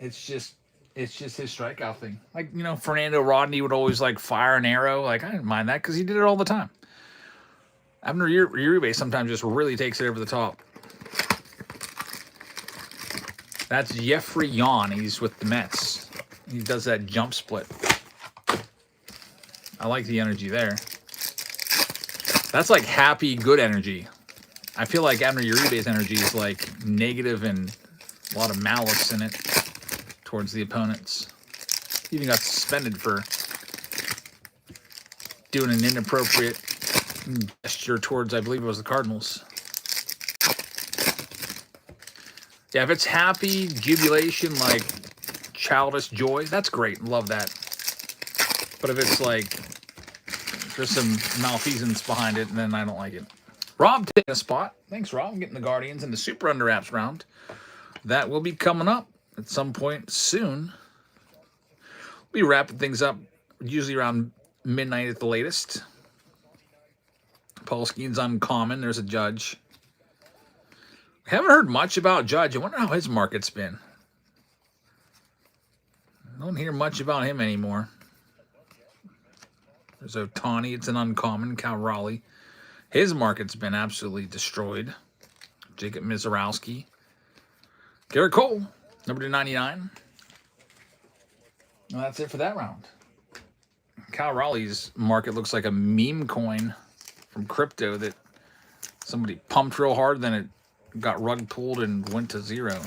It's just his strikeout thing. Like, you know, Fernando Rodney would always like fire an arrow. Like, I didn't mind that because he did it all the time. Abner Uribe sometimes just really takes it over the top. That's Jeffrey Yon. He's with the Mets. He does that jump split. I like the energy there. That's like happy, good energy. I feel like Abner Uribe's energy is like negative and a lot of malice in it towards the opponents. He even got suspended for doing an inappropriate gesture towards, I believe it was the Cardinals. Yeah, if it's happy, jubilation, like childish joy, that's great. Love that. But if it's like there's some malfeasance behind it, then I don't like it. Rob taking a spot. Thanks, Rob. I'm getting the Guardians in the Super Under Wraps round. That will be coming up at some point soon. We'll be wrapping things up usually around midnight at the latest. Paul Skeen's uncommon. There's a Judge. We haven't heard much about Judge. I wonder how his market's been. I don't hear much about him anymore. There's Ohtani. It's an uncommon. Cal Raleigh. His market's been absolutely destroyed. Jacob Mizorowski. Garrett Cole, number 299. Well, that's it for that round. Cal Raleigh's market looks like a meme coin from crypto that somebody pumped real hard, then it got rug pulled and went to 0.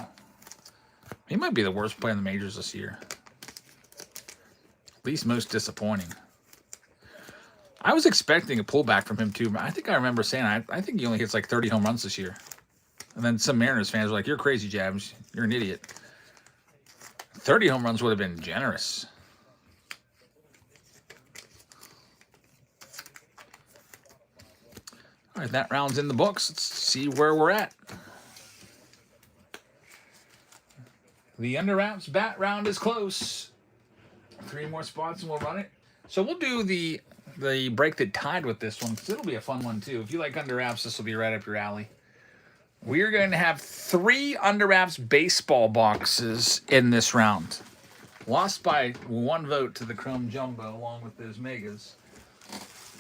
He might be the worst player in the majors this year. At least most disappointing. I was expecting a pullback from him too, but I think I remember saying I think he only hits like 30 home runs this year. And then some Mariners fans were like, you're crazy, Jabs. You're an idiot. 30 home runs would have been generous. All right, that round's in the books. Let's see where we're at. The Under Wraps bat round is close. 3 more spots and we'll run it. So we'll do the break that tied with this one because it'll be a fun one too. If you like Under Wraps, this will be right up your alley. We're going to have 3 Under Wraps baseball boxes in this round. Lost by 1 vote to the Chrome Jumbo along with those megas.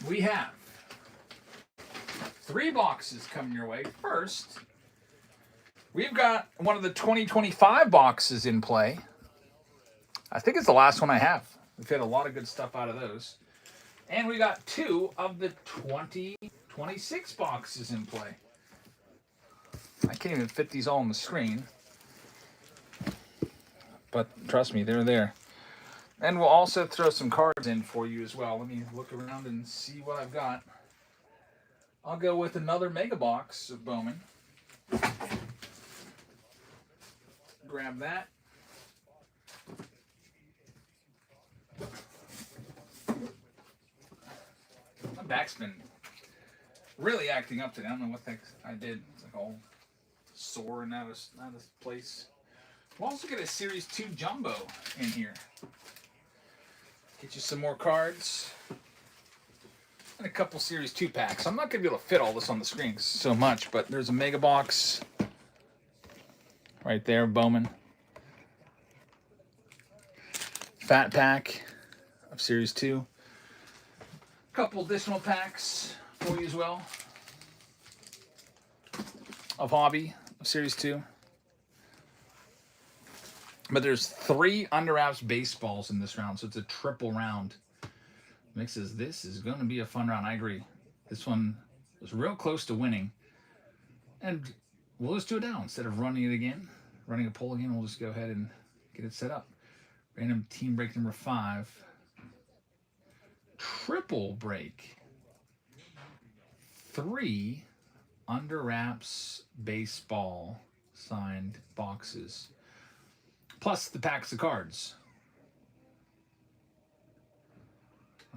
We have 3 boxes coming your way. First, we've got one of the 2025 boxes in play. I think it's the last one I have. We've had a lot of good stuff out of those. And we got 2 of the 2026 boxes in play. I can't even fit these all on the screen. But trust me, they're there. And we'll also throw some cards in for you as well. Let me look around and see what I've got. I'll go with another mega box of Bowman. Grab that. back's been really acting up today. I don't know what the heck I did. It's like all sore and out of place. We'll also get a Series 2 Jumbo in here. Get you some more cards. And a couple Series 2 packs. I'm not going to be able to fit all this on the screen so much, but there's a Mega Box right there, Bowman. Fat pack of Series 2. A couple additional packs for you as well of Hobby of Series 2. But there's 3 Under Wraps baseballs in this round, so it's a triple round. Mick says, this is going to be a fun round. I agree. This one was real close to winning. And we'll just do it now. Instead of running it again, running a poll again, we'll just go ahead and get it set up. Random team break number 5. Triple break. 3 Under Wraps baseball signed boxes. Plus the packs of cards.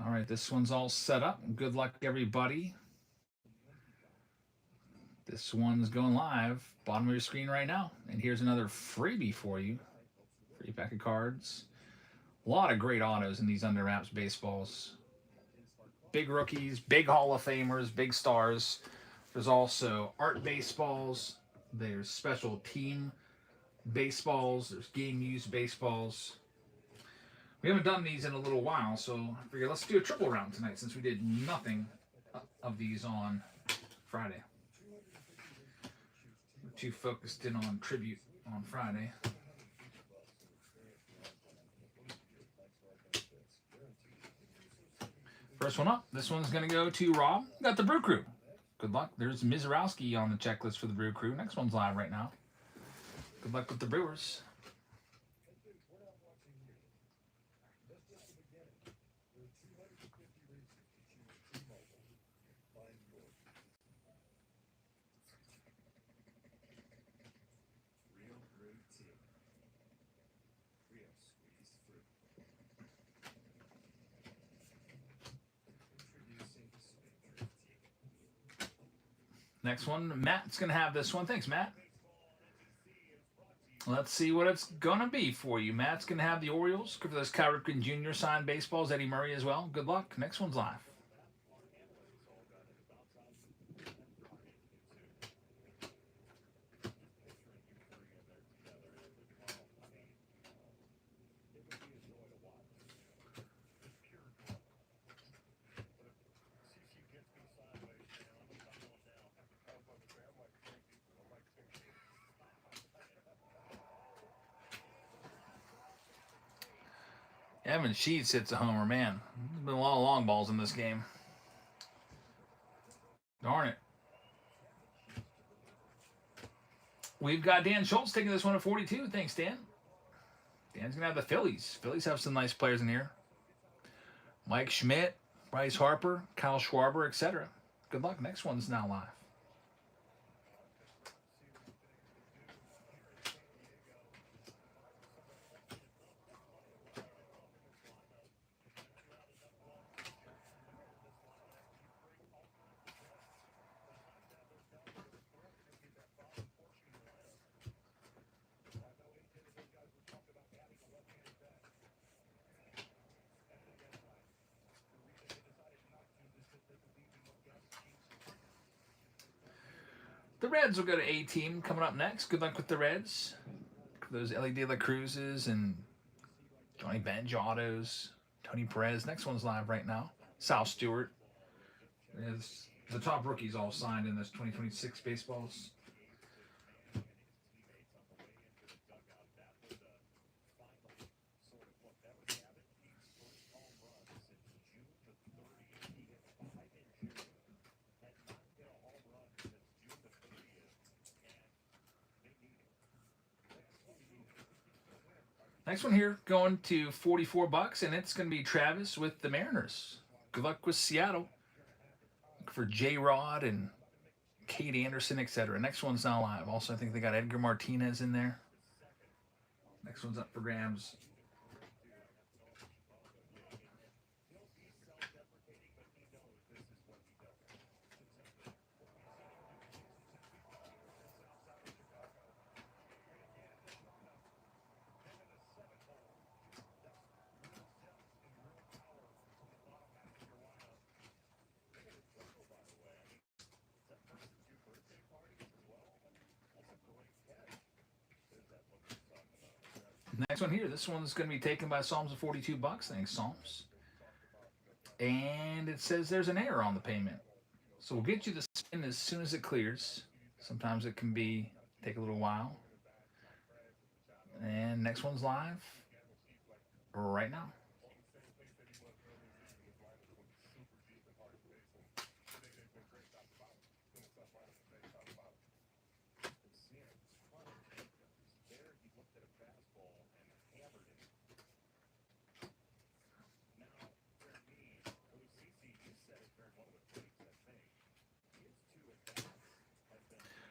All right, this one's all set up. Good luck, everybody. This one's going live. Bottom of your screen right now. And here's another freebie for you. Free pack of cards. A lot of great autos in these Under Wraps baseballs. Big rookies, big Hall of Famers, big stars. There's also art baseballs. There's special team baseballs. There's game used baseballs. We haven't done these in a little while, so I figured let's do a triple round tonight since we did nothing of these on Friday. We're too focused in on tribute on Friday. First one up. This one's going to go to Rob. Got the Brew Crew. Good luck. There's Mizorowski on the checklist for the Brew Crew. Next one's live right now. Good luck with the Brewers. Next one, Matt's going to have this one. Thanks, Matt. Let's see what it's going to be for you. Matt's going to have the Orioles. Good for those Cal Ripken Jr. signed baseballs. Eddie Murray as well. Good luck. Next one's live. Evan Sheets hits a homer, man. There's been a lot of long balls in this game. Darn it. We've got Dan Schultz taking this one at 42. Thanks, Dan. Dan's going to have the Phillies. Phillies have some nice players in here. Mike Schmidt, Bryce Harper, Kyle Schwarber, etc. Good luck. Next one's now live. The Reds will go to A-Team coming up next. Good luck with the Reds. Those Ellie De La Cruzes and Johnny Bench autos. Tony Perez. Next one's live right now. Sal Stewart. There's the top rookies all signed in this 2026 baseballs. Next one here going to $44, and it's going to be Travis with the Mariners. Good luck with Seattle. Look for J-Rod and Kate Anderson, etc. Next one's not live. Also, I think they got Edgar Martinez in there. Next one's up for grabs. Next one here. This one's going to be taken by Psalms of 42 bucks. Thanks, Psalms. And it says there's an error on the payment. So we'll get you the spin as soon as it clears. Sometimes it can take a little while. And next one's live right now.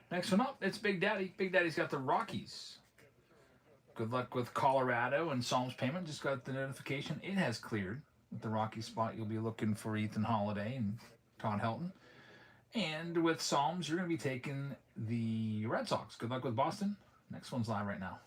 Next one up, it's Big Daddy. Big Daddy's got the Rockies. Good luck with Colorado and Psalms payment. Just got the notification it has cleared. With the Rocky spot, you'll be looking for Ethan Holiday and Todd Helton. And with Psalms, you're going to be taking the Red Sox. Good luck with Boston. Next one's live right now.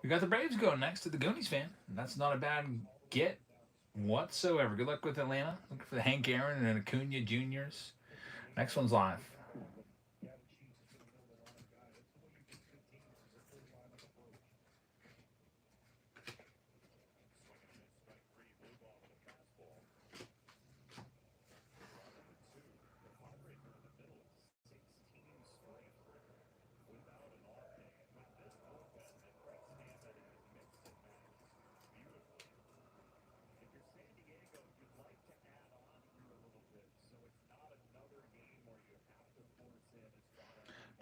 We got the Braves going next to the Goonies fan. That's not a bad get whatsoever. Good luck with Atlanta. Looking for the Hank Aaron and Acuna Juniors. Next one's live.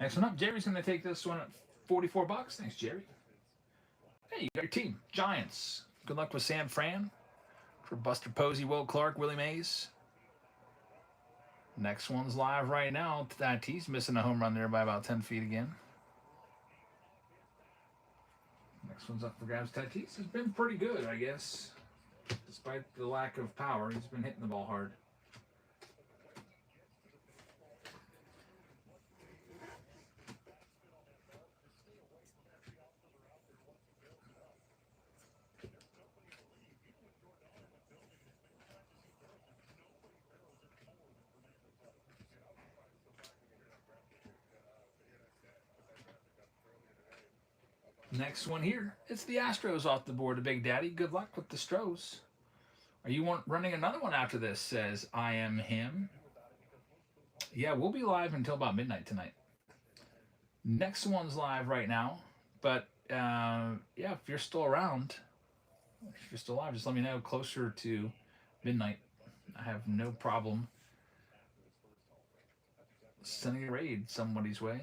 Next one up, Jerry's going to take this one at 44 bucks. Thanks, Jerry. Hey, you got your team. Giants. Good luck with Sam Fran. For Buster Posey, Will Clark, Willie Mays. Next one's live right now. Tatis missing a home run there by about 10 feet again. Next one's up for grabs. Tatis has been pretty good, I guess. Despite the lack of power, he's been hitting the ball hard. Next one here. It's the Astros off the board, Big Daddy. Good luck with the Stros. Are you running another one after this? Says I am him. Yeah, we'll be live until about midnight tonight. Next one's live right now. But yeah, if you're still around, if you're still alive, just let me know closer to midnight. I have no problem sending a raid somebody's way.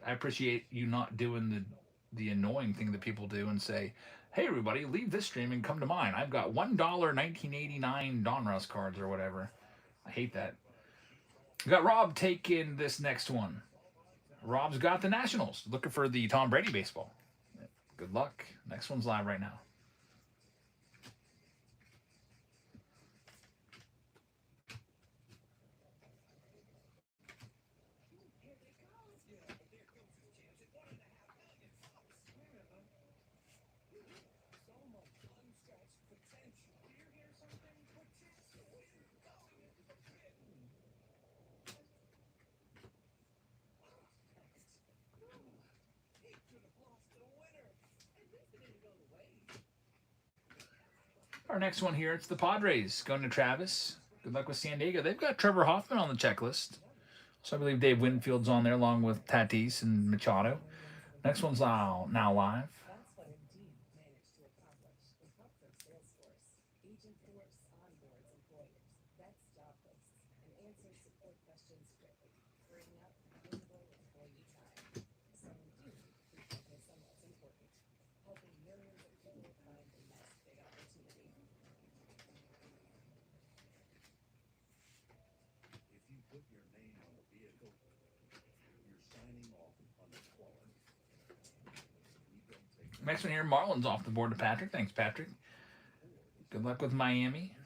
I appreciate you not doing the annoying thing that people do and say, hey, everybody, leave this stream and come to mine. I've got $1 1989 Donruss cards or whatever. I hate that. We got Rob taking this next one. Rob's got the Nationals. Looking for the Tom Brady baseball. Good luck. Next one's live right now. Our next one here, it's the Padres going to Travis. Good luck with San Diego. They've got Trevor Hoffman on the checklist. So I believe Dave Winfield's on there along with Tatis and Machado. Next one's now live. Next one here, Marlins off the board to Patrick. Thanks, Patrick. Good luck with Miami.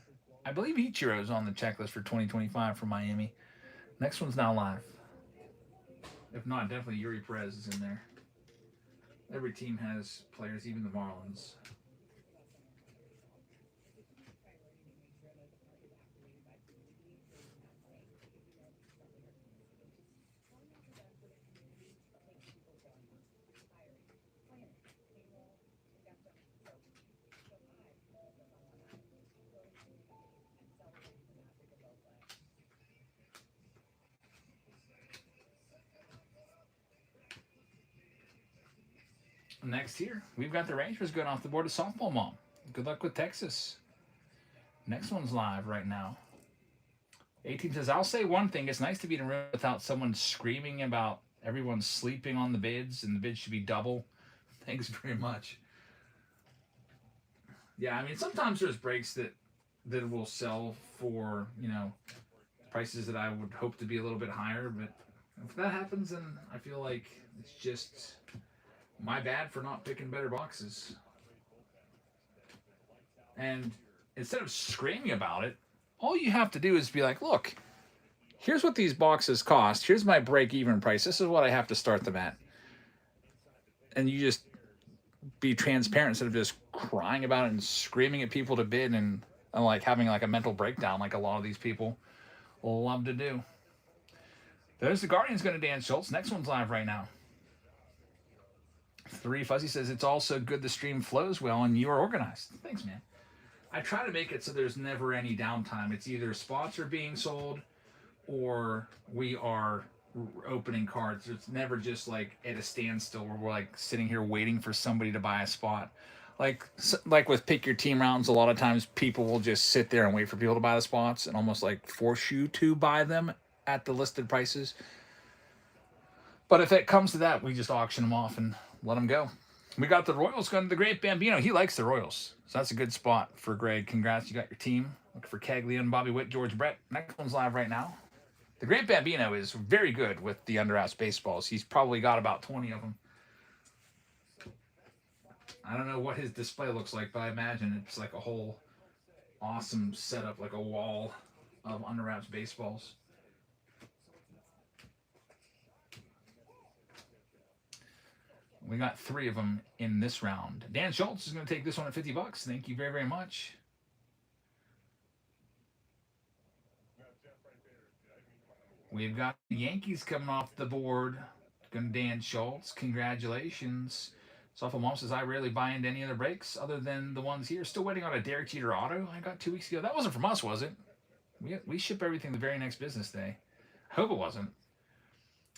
I believe Ichiro's on the checklist for 2025 for Miami. Next one's now live. If not, definitely Yuri Perez is in there. Every team has players, even the Marlins. Next here, we've got the Rangers going off the board of Softball Mom. Good luck with Texas. Next one's live right now. A-Team says, I'll say one thing. It's nice to be in a room without someone screaming about everyone sleeping on the bids and the bids should be double. Thanks very much. Yeah, I mean, sometimes there's breaks that will sell for, you know, prices that I would hope to be a little bit higher. But if that happens, then I feel like it's just my bad for not picking better boxes. And instead of screaming about it, all you have to do is be like, look, here's what these boxes cost. Here's my break-even price. This is what I have to start them at. And you just be transparent instead of just crying about it and screaming at people to bid and like having like a mental breakdown like a lot of these people love to do. There's the Guardians going to Dan Schultz. Next one's live right now. 3 Fuzzy says, it's also good the stream flows well and you are organized. Thanks, man. I try to make it so there's never any downtime. It's either spots are being sold or we are opening cards. It's never just like at a standstill where we're like sitting here waiting for somebody to buy a spot. Like with pick your team rounds, a lot of times people will just sit there and wait for people to buy the spots and almost like force you to buy them at the listed prices. But if it comes to that, we just auction them off and let them go. We got the Royals going to the Great Bambino. He likes the Royals. So that's a good spot for Greg. Congrats, you got your team. Looking for Caglione, Bobby Witt, George Brett. Next one's live right now. The Great Bambino is very good with the Under House baseballs. He's probably got about 20 of them. I don't know what his display looks like, but I imagine it's like a whole awesome setup, like a wall of Under Wraps baseballs. We got 3 of them in this round. Dan Schultz is going to take this one at $50. Thank you very, very much. We've got the Yankees coming off the board. Going to Dan Schultz. Congratulations. Softball Mom says, I rarely buy into any other breaks other than the ones here. Still waiting on a Derek Jeter auto I got 2 weeks ago. That wasn't from us, was it? We ship everything the very next business day. I hope it wasn't.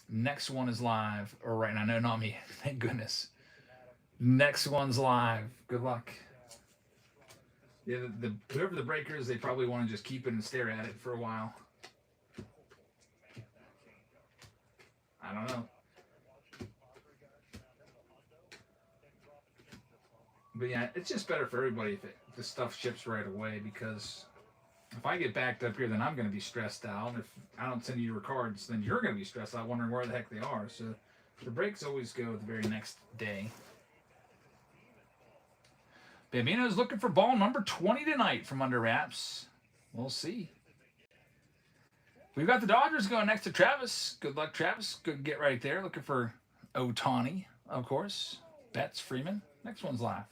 Next one is live. Or right now, no, not me. Thank goodness. Next one's live. Good luck. Yeah, whoever the breaker is, they probably want to just keep it and stare at it for a while. I don't know. But yeah, it's just better for everybody if the stuff ships right away, because if I get backed up here, then I'm going to be stressed out. If I don't send you your cards, then you're going to be stressed out wondering where the heck they are. So the breaks always go the very next day. Bambino's looking for ball number 20 tonight from Under Wraps. We'll see. We've got the Dodgers going next to Travis. Good luck, Travis. Good get right there. Looking for Ohtani, of course. Betts, Freeman. Next one's live.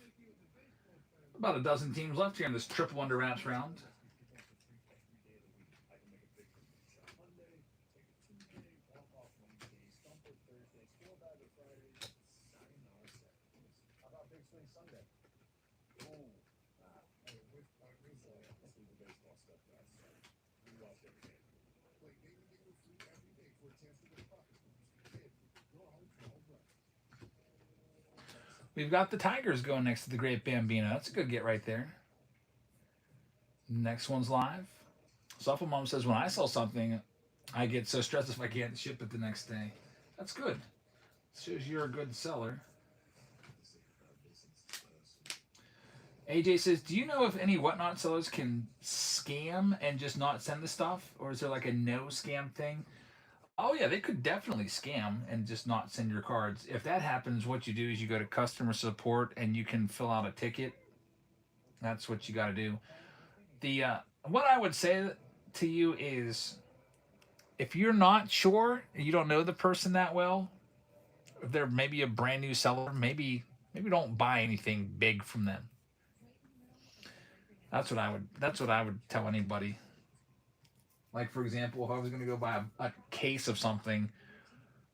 About a dozen teams left here in this triple Under Wraps round. We've got the Tigers going next to the Great Bambino. That's a good get right there. Next one's live. Softball Mom says, when I sell something, I get so stressed if I can't ship it the next day. That's good. Shows you're a good seller. AJ says, do you know if any Whatnot sellers can scam and just not send the stuff? Or is there like a no scam thing? Oh yeah, they could definitely scam and just not send your cards. If that happens, what you do is you go to customer support and you can fill out a ticket. That's what you got to do. The what I would say to you is, if you're not sure, you don't know the person that well, if they're maybe a brand new seller, maybe don't buy anything big from them. That's what I would tell anybody. Like for example, if I was going to go buy a case of something,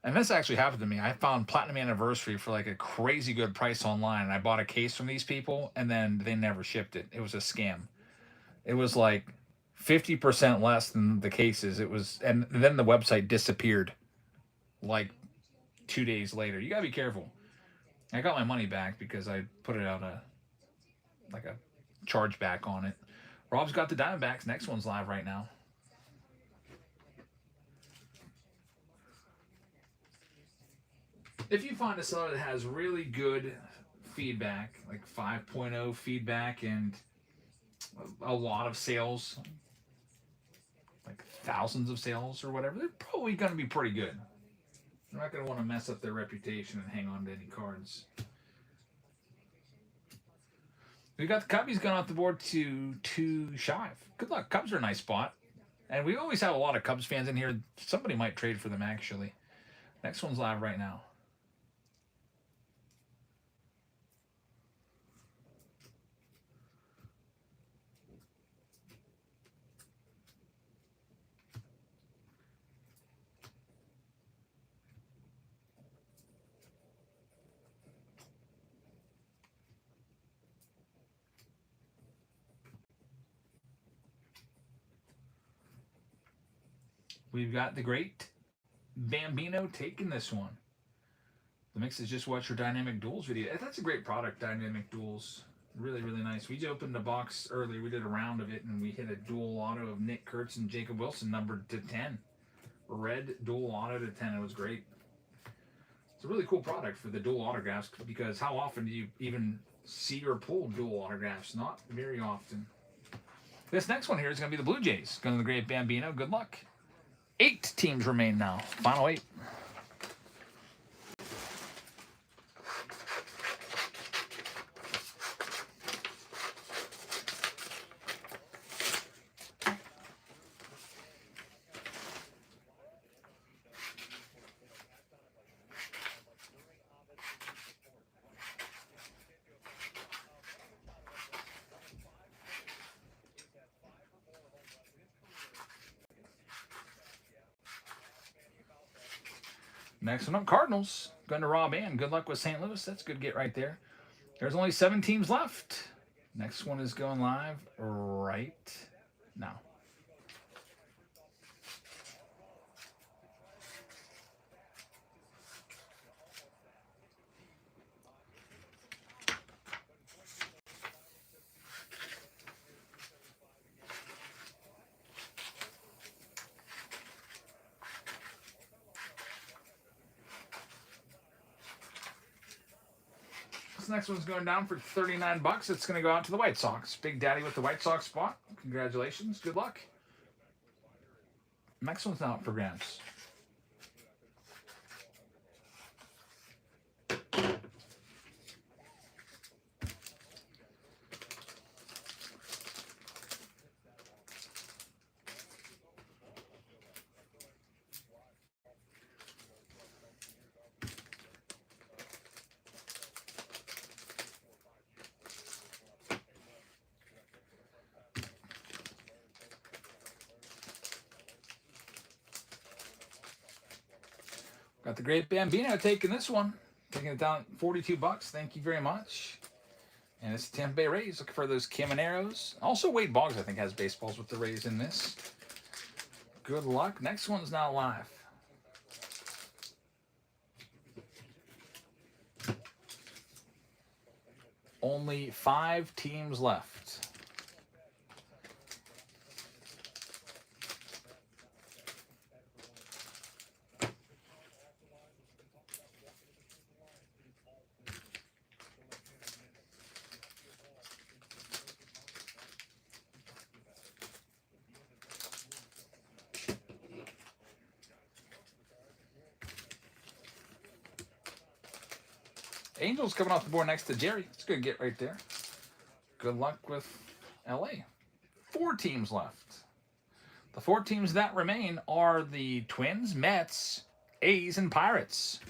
and this actually happened to me. I found Platinum Anniversary for like a crazy good price online, and I bought a case from these people, and then they never shipped it. It was a scam. It was like 50% less than the cases. It was, and then the website disappeared like 2 days later. You gotta be careful. I got my money back because I put it out like a chargeback on it. Rob's got the Diamondbacks. Next one's live right now. If you find a seller that has really good feedback, like 5.0 feedback, and a lot of sales, like thousands of sales or whatever, they're probably going to be pretty good. They're not going to want to mess up their reputation and hang on to any cards. We got the Cubbies going off the board to 2-5. Good luck. Cubs are a nice spot. And we always have a lot of Cubs fans in here. Somebody might trade for them, actually. Next one's live right now. We've got the great Bambino taking this one. The mix is just watch your Dynamic Duels video. That's a great product, Dynamic Duels. Really, really nice. We just opened a box earlier. We did a round of it, and we hit a dual auto of Nick Kurtz and Jacob Wilson, numbered to 10. Red dual auto to 10. It was great. It's a really cool product for the dual autographs, because how often do you even see or pull dual autographs? Not very often. This next one here is going to be the Blue Jays. Going to the great Bambino. Good luck. 8 teams remain now. Final 8. Next one up, Cardinals. Going to Rob Ann. Good luck with St. Louis. That's a good get right there. There's only 7 teams left. Next one is going live right now. This next one's going down for $39. It's going to go out to the White Sox. Big Daddy with the White Sox spot. Congratulations. Good luck. Next one's out for grabs. Got the great Bambino taking this one. Taking it down at $42. Thank you very much. And it's Tampa Bay Rays. Looking for those Camaneros. Also, Wade Boggs, I think, has baseballs with the Rays in this. Good luck. Next one's now live. Only 5 teams left. Angels coming off the board next to Jerry. It's a good get right there. Good luck with LA. 4 teams left. The 4 teams that remain are the Twins, Mets, A's, and Pirates.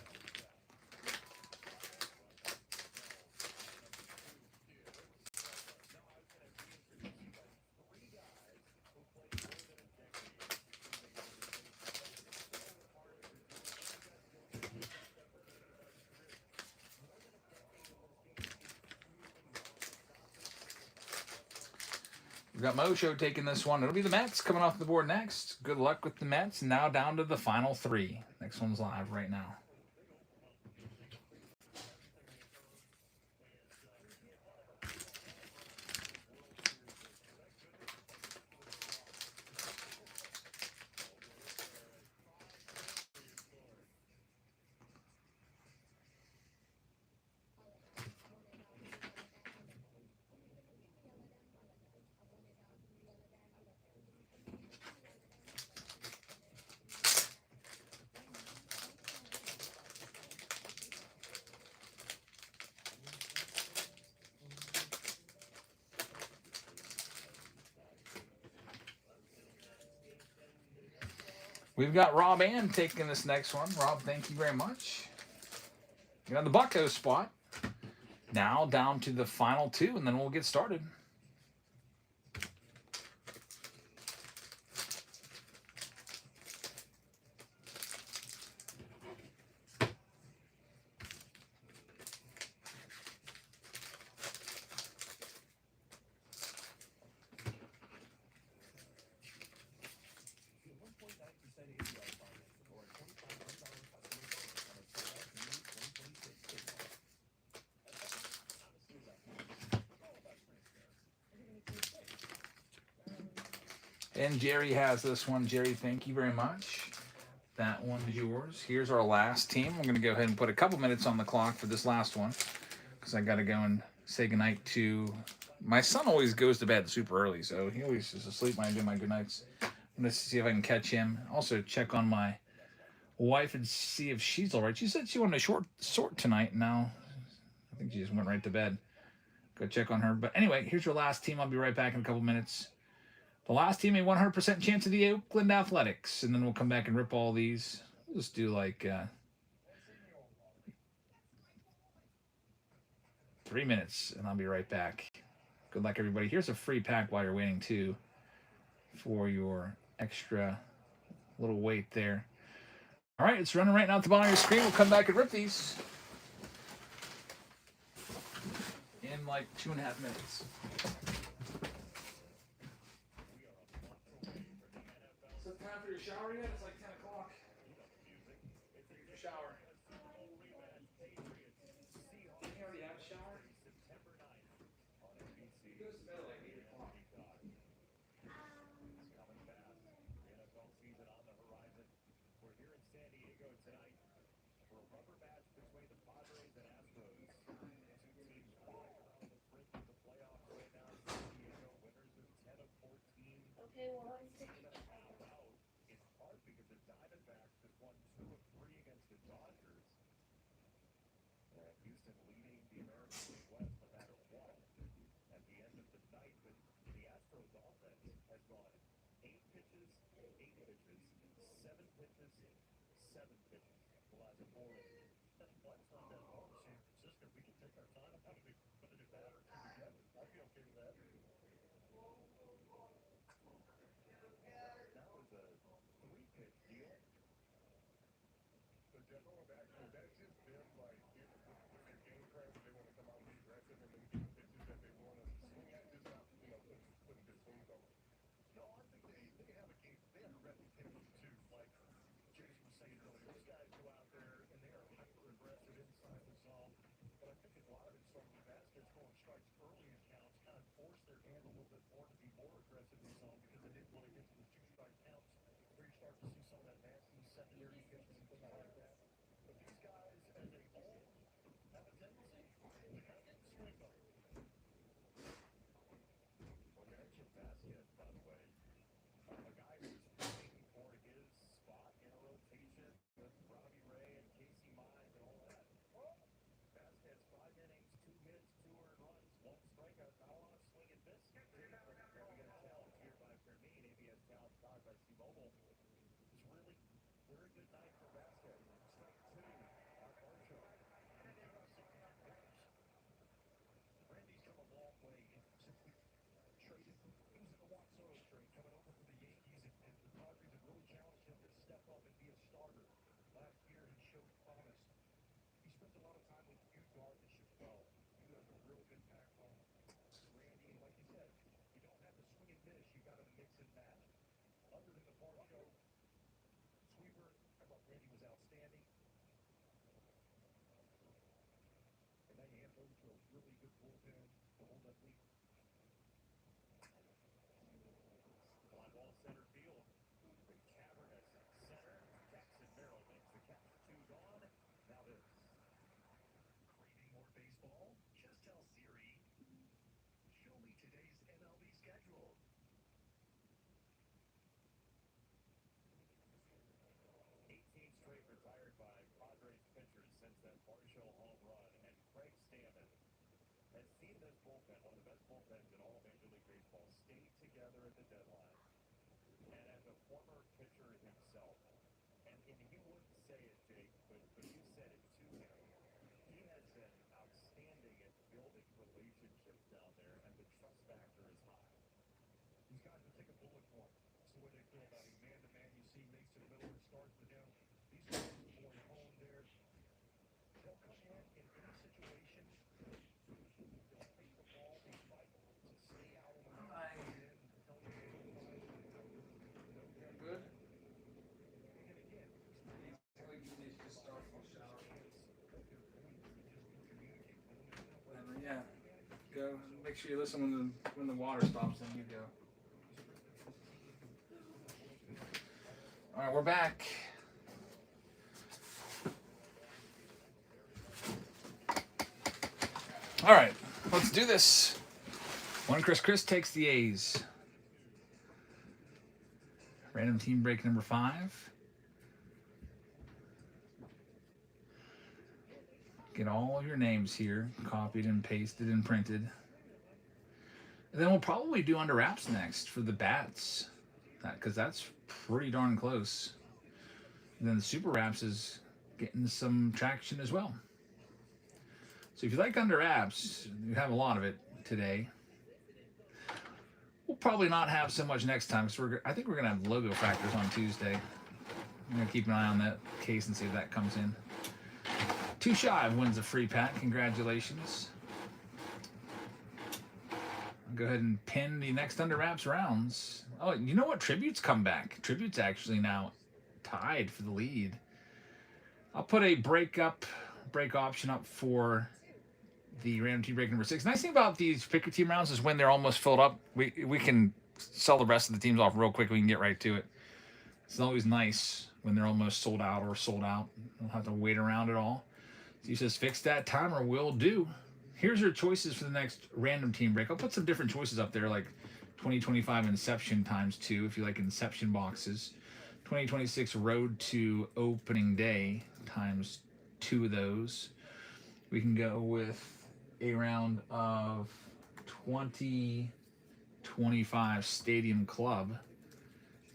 We've got Mojo taking this one. It'll be the Mets coming off the board next. Good luck with the Mets. Now down to the final 3. Next one's live right now. We've got Rob Ann taking this next one. Rob, thank you very much. You're on the Bucko spot. Now down to the final 2, and then we'll get started. And Jerry has this one. Jerry, thank you very much. That one is yours. Here's our last team. I'm going to go ahead and put a couple minutes on the clock for this last one because I got to go and say goodnight to... My son always goes to bed super early, so he always is asleep when I do my goodnights. I'm going to see if I can catch him. Also, check on my wife and see if she's all right. She said she wanted a sort tonight. Now, I think she just went right to bed. Go check on her. But anyway, here's your last team. I'll be right back in a couple minutes. The last team, a 100% chance of the Oakland Athletics. And then we'll come back and rip all these. We'll just do like 3 minutes, and I'll be right back. Good luck, everybody. Here's a free pack while you're waiting, too, for your extra little wait there. All right, it's running right now at the bottom of your screen. We'll come back and rip these in like 2.5 minutes. Time for your shower yet? It's like 10 o'clock. Your shower. You already have a shower? He goes to bed at like 8 o'clock. Okay, well, I'm sick. Yeah, go. Make sure you listen when the water stops, then you go. All right, we're back. All right, let's do this. One Chris takes the A's. Random team break number 5. Get all of your names here, copied and pasted and printed. And then we'll probably do under wraps next for the bats, because that's pretty darn close. And then the super wraps is getting some traction as well. So if you like under wraps, you have a lot of it today. We'll probably not have so much next time because I think we're gonna have logo factors on Tuesday. I'm gonna keep an eye on that case and see if that comes in. Too Shy wins a free pack. Congratulations. I'll go ahead and pin the next under wraps rounds. Oh, you know what? Tribute's come back. Tribute's actually now tied for the lead. I'll put a break option up for the random team break number 6. Nice thing about these picker team rounds is when they're almost filled up, we can sell the rest of the teams off real quick. We can get right to it. It's always nice when they're almost sold out or sold out. Don't have to wait around at all. So he says, fix that timer, will do. Here's your choices for the next random team break. I'll put some different choices up there, like 2025 Inception ×2, if you like Inception boxes. 2026 Road to Opening Day ×2 of those. We can go with a round of 2025 Stadium Club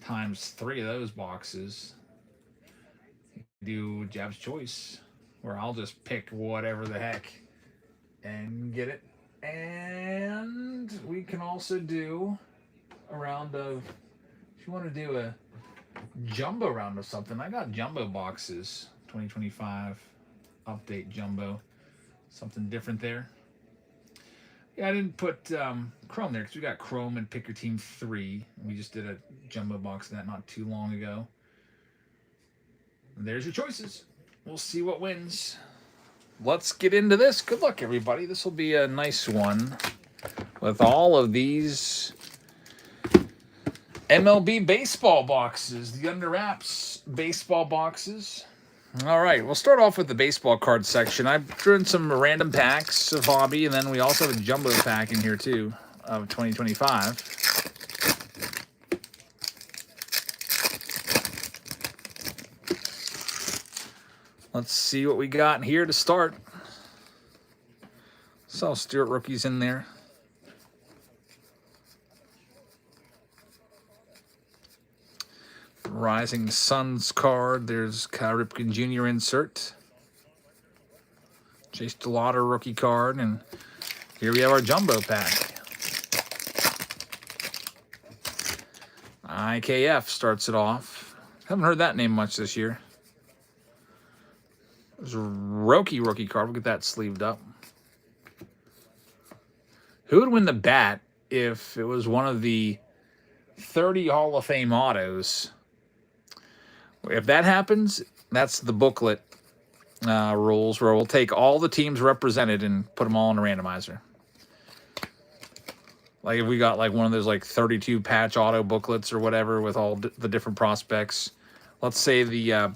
×3 of those boxes. Do Jab's Choice, where I'll just pick whatever the heck and get it. And we can also do a round of, if you want to do a jumbo round of something, I got jumbo boxes, 2025 update jumbo, something different there. Yeah, I didn't put Chrome there because we got Chrome and Pick Your Team 3. We just did a jumbo box of that not too long ago. And there's your choices. We'll see what wins. Let's get into this. Good luck, everybody. This will be a nice one with all of these MLB baseball boxes, the under wraps baseball boxes. All right, we'll start off with the baseball card section. I threw in some random packs of hobby, and then we also have a jumbo pack in here too of 2025. Let's see what we got here to start. Saw Stewart rookies in there. Rising Suns card. There's Cal Ripken Jr. insert. Chase DeLauder rookie card. And here we have our jumbo pack. IKF starts it off. Haven't heard that name much this year. There's a Roki rookie card. We'll get that sleeved up. Who would win the bat if it was one of the 30 Hall of Fame autos? If that happens, that's the booklet. rules where we'll take all the teams represented and put them all in a randomizer. Like if we got like one of those like 32 patch auto booklets or whatever with all the different prospects. Let's say the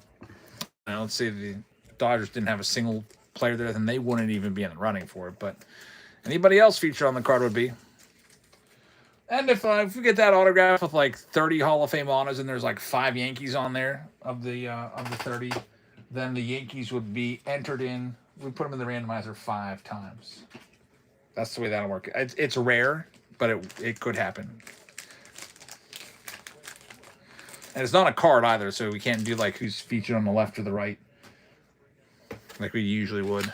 Dodgers didn't have a single player there, then they wouldn't even be in the running for it. But anybody else featured on the card would be. And if we get that autograph with like 30 Hall of Fame autos and there's like 5 Yankees on there of the 30, then the Yankees would be entered in. We put them in the randomizer 5 times. That's the way that'll work. It's rare, but it could happen. And it's not a card either, so we can't do like who's featured on the left or the right like we usually would.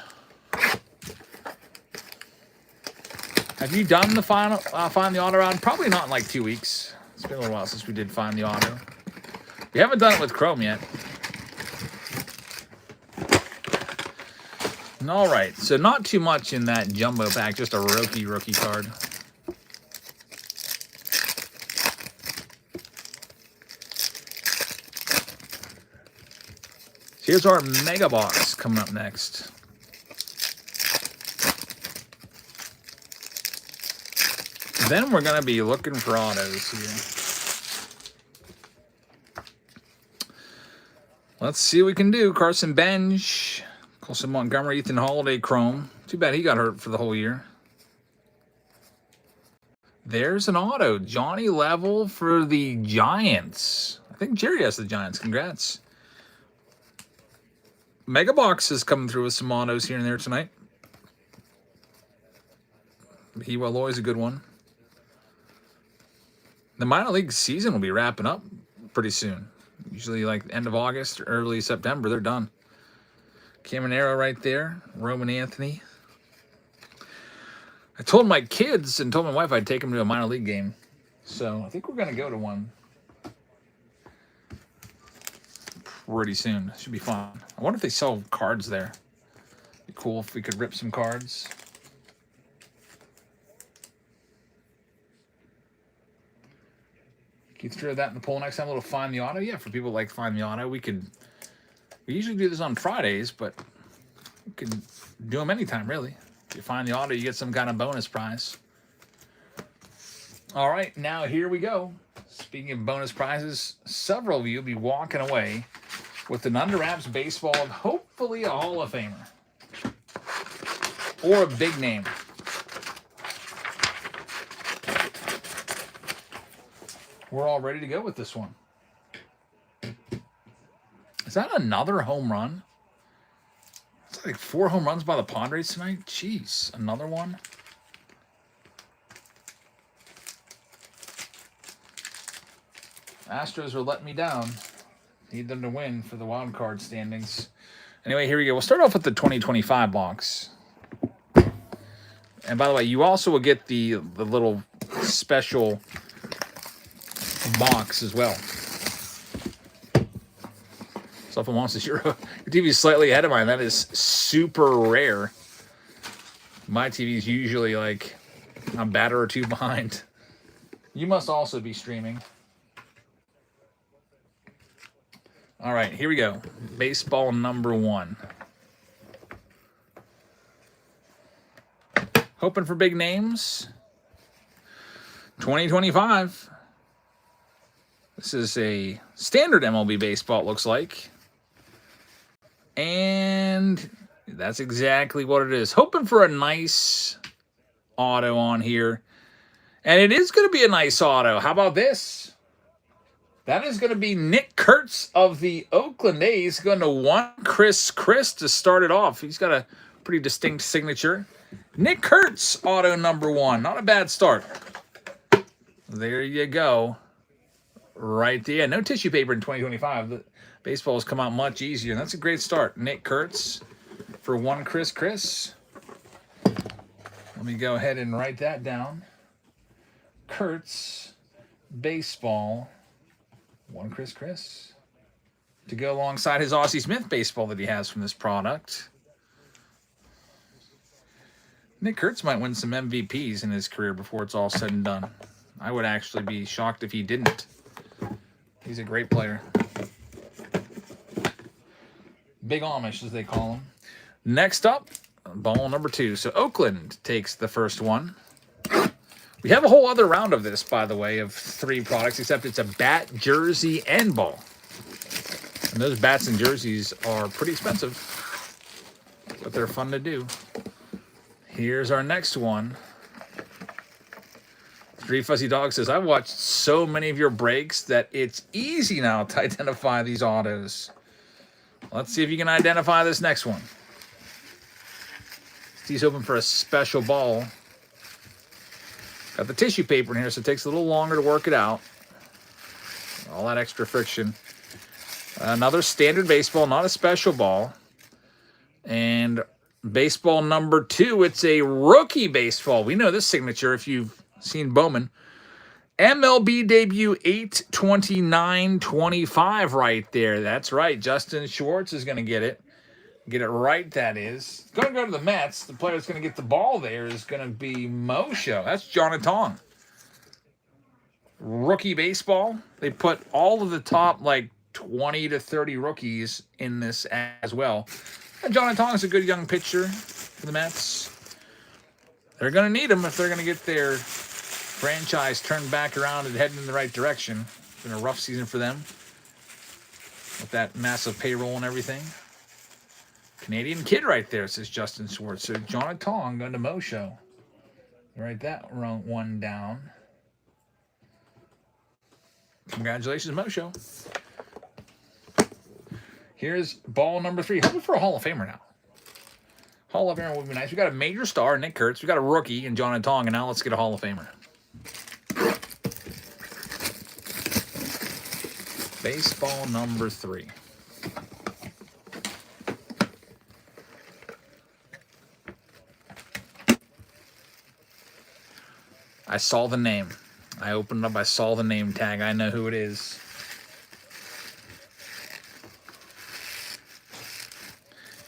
Have you done the Find the Auto round? Probably not in like 2 weeks. It's been a little while since we did Find the Auto. We haven't done it with Chrome yet. All right, so not too much in that jumbo pack, just a rookie card. Here's our Mega Box coming up next. Then we're going to be looking for autos here. Let's see what we can do. Carson Bench, Colson Montgomery, Ethan Holiday, Chrome. Too bad he got hurt for the whole year. There's an auto. Johnny Level for the Giants. I think Jerry has the Giants. Congrats. Mega Box is coming through with some autos here and there tonight. He will always a good one. The minor league season will be wrapping up pretty soon. Usually like end of August, early September, they're done. Caminero right there. Roman Anthony. I told my kids and told my wife I'd take them to a minor league game. So I think we're going to go to one pretty soon. Should be fun. I wonder if they sell cards there. Be cool if we could rip some cards. Can you throw that in the poll next time? A little Find the Auto? Yeah, for people like Find the Auto, we usually do this on Fridays, but we could do them anytime, really. If you find the auto, you get some kind of bonus prize. All right, now here we go. Speaking of bonus prizes, several of you will be walking away with an Under Wraps baseball of hopefully a Hall of Famer or a big name. We're all ready to go with this one. Is that another home run? It's like 4 home runs by the Padres tonight. Jeez, another one. Astros are letting me down. Need them to win for the wild card standings. Anyway, here we go. We'll start off with the 2025 box. And by the way, you also will get the little special box as well. So if it wants to, your TV is slightly ahead of mine. That is super rare. My TV is usually like a batter or 2 behind. You must also be streaming. All right, here we go. Baseball number 1. Hoping for big names. 2025. This is a standard MLB baseball, it looks like. And that's exactly what it is. Hoping for a nice auto on here. And it is going to be a nice auto. How about this? That is going to be Nick Kurtz of the Oakland A's going to one Chris to start it off. He's got a pretty distinct signature. Nick Kurtz, auto number 1. Not a bad start. There you go. Right there. No tissue paper in 2025. The baseball has come out much easier. And that's a great start. Nick Kurtz for one Chris. Let me go ahead and write that down. Kurtz, baseball, one Chris. To go alongside his Aussie Smith baseball that he has from this product. Nick Kurtz might win some MVPs in his career before it's all said and done. I would actually be shocked if he didn't. He's a great player. Big Amish, as they call them. Next up, ball number 2. So Oakland takes the first one. We have a whole other round of this, by the way, of 3 products, except it's a bat, jersey, and ball. And those bats and jerseys are pretty expensive, but they're fun to do. Here's our next one. Three Fuzzy Dog says, I've watched so many of your breaks that it's easy now to identify these autos. Let's see if you can identify this next one. He's hoping for a special ball. Got the tissue paper in here, so it takes a little longer to work it out. All that extra friction. Another standard baseball, not a special ball. And baseball number 2, it's a rookie baseball. We know this signature if you've seen Bowman. MLB debut 8/29/25 right there. That's right. Justin Schwartz is going to get it. Get it right, that is. Going to go to the Mets. The player that's going to get the ball there is going to be Mosho. That's Jonah Tong. Rookie baseball. They put all of the top, 20 to 30 rookies in this as well. And Jonah Tong is a good young pitcher for the Mets. They're going to need him if they're going to get their franchise turned back around and heading in the right direction. It's been a rough season for them with that massive payroll and everything. Canadian kid right there, says Justin Schwartz. So Jonah Tong going to Mosho. Write that one down. Congratulations, Mosho. Here's ball number 3. Hoping for a Hall of Famer now. Hall of Famer would be nice. We got a major star, Nick Kurtz. We got a rookie in Jonah Tong, and now let's get a Hall of Famer. Baseball number 3. I saw the name. I opened up, I saw the name tag. I know who it is.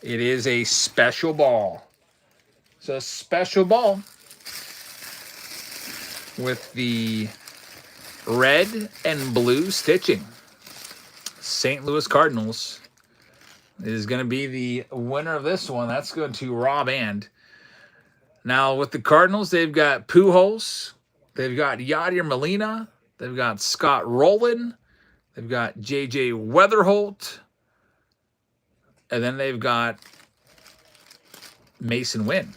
It is a special ball. It's a special ball with the red and blue stitching. St. Louis Cardinals is going to be the winner of this one. That's going to Rob And. Now, with the Cardinals, they've got Pujols. They've got Yadier Molina. They've got Scott Rowland. They've got J.J. Weatherholt. And then they've got Mason Wynn.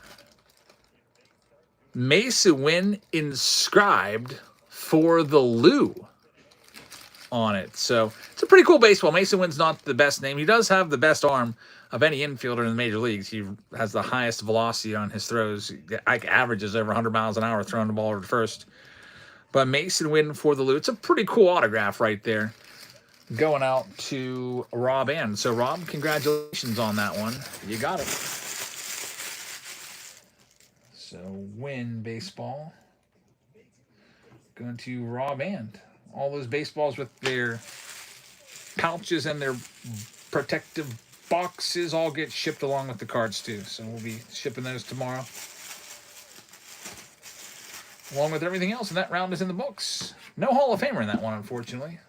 Mason Wynn inscribed for the Lou on it. So it's a pretty cool baseball. Mason Wynn's not the best name. He does have the best arm of any infielder in the major leagues. He has the highest velocity on his throws. Averages over 100 miles an hour throwing the ball over to first. But Mason Wynn for the Lou. It's a pretty cool autograph right there. Going out to Rob And. So, Rob, congratulations on that one. You got it. So, Win baseball. Going to Rob And. All those baseballs with their pouches and their protective boxes all get shipped along with the cards, too. So, we'll be shipping those tomorrow. Along with everything else, and that round is in the books. No Hall of Famer in that one, unfortunately.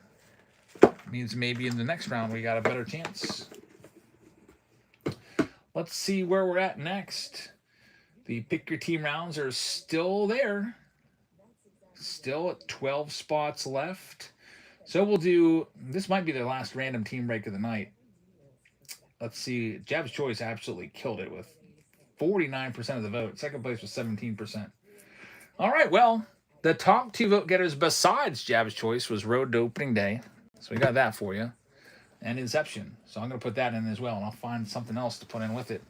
Means maybe in the next round we got a better chance. Let's see where we're at next. The Pick Your Team rounds are still there. Still at 12 spots left. So we'll do, this might be the last random team break of the night. Let's see, Jab's Choice absolutely killed it with 49% of the vote. Second place was 17%. All right, well, the top 2 vote getters besides Jab's Choice was Road to Opening Day. So we got that for you. And Inception. So I'm going to put that in as well, and I'll find something else to put in with it.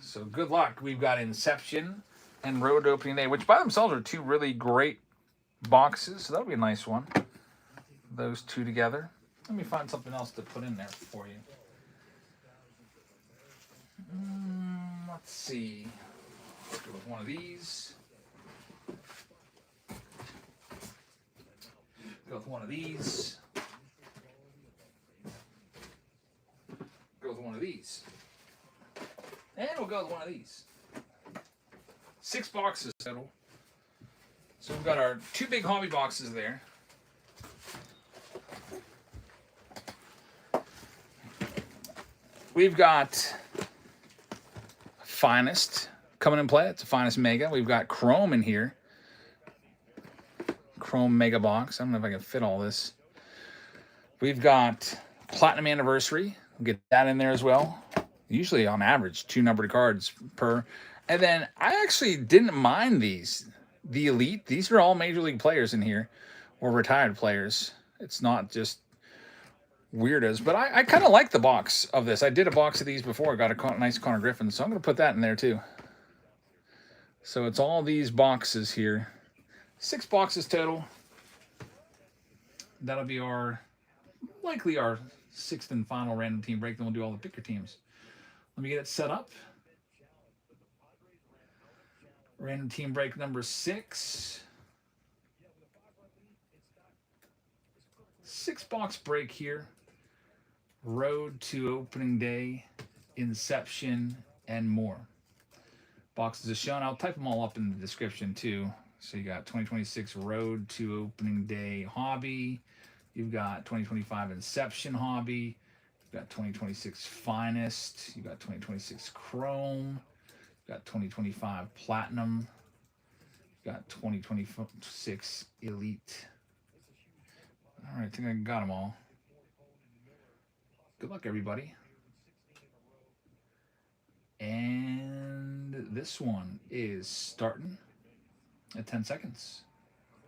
So good luck. We've got Inception and Road to Opening Day, which by themselves are 2 really great boxes. So that'll be a nice one. Those 2 together. Let me find something else to put in there for you. Let's see. Let's go with one of these. Go with one of these. Go with one of these. And we'll go with one of these. 6 boxes total. So we've got our 2 big hobby boxes there. we've got Finest coming in play. It's a Finest Mega. We've got Chrome in here. Chrome Mega Box. I don't know if I can fit all this. We've got Platinum Anniversary. We'll get that in there as well. Usually on average, 2 numbered cards per. And then I actually didn't mind these. The Elite. These are all Major League players in here. Or retired players. It's not just weirdos. But I kind of like the box of this. I did a box of these before. Got a nice Connor Griffin. So I'm going to put that in there too. So it's all these boxes here. 6 boxes total. That'll be likely our 6th and final random team break. Then we'll do all the picker teams. Let me get it set up. Random team break number 6. 6-box break here. Road to opening day, Inception, and more. Boxes are shown. I'll type them all up in the description too. So you got 2026 Road to Opening Day Hobby. You've got 2025 Inception Hobby. You've got 2026 Finest. You've got 2026 Chrome. You've got 2025 Platinum. You've got 2026 Elite. All right, I think I got them all. Good luck, everybody. And this one is starting at 10 seconds.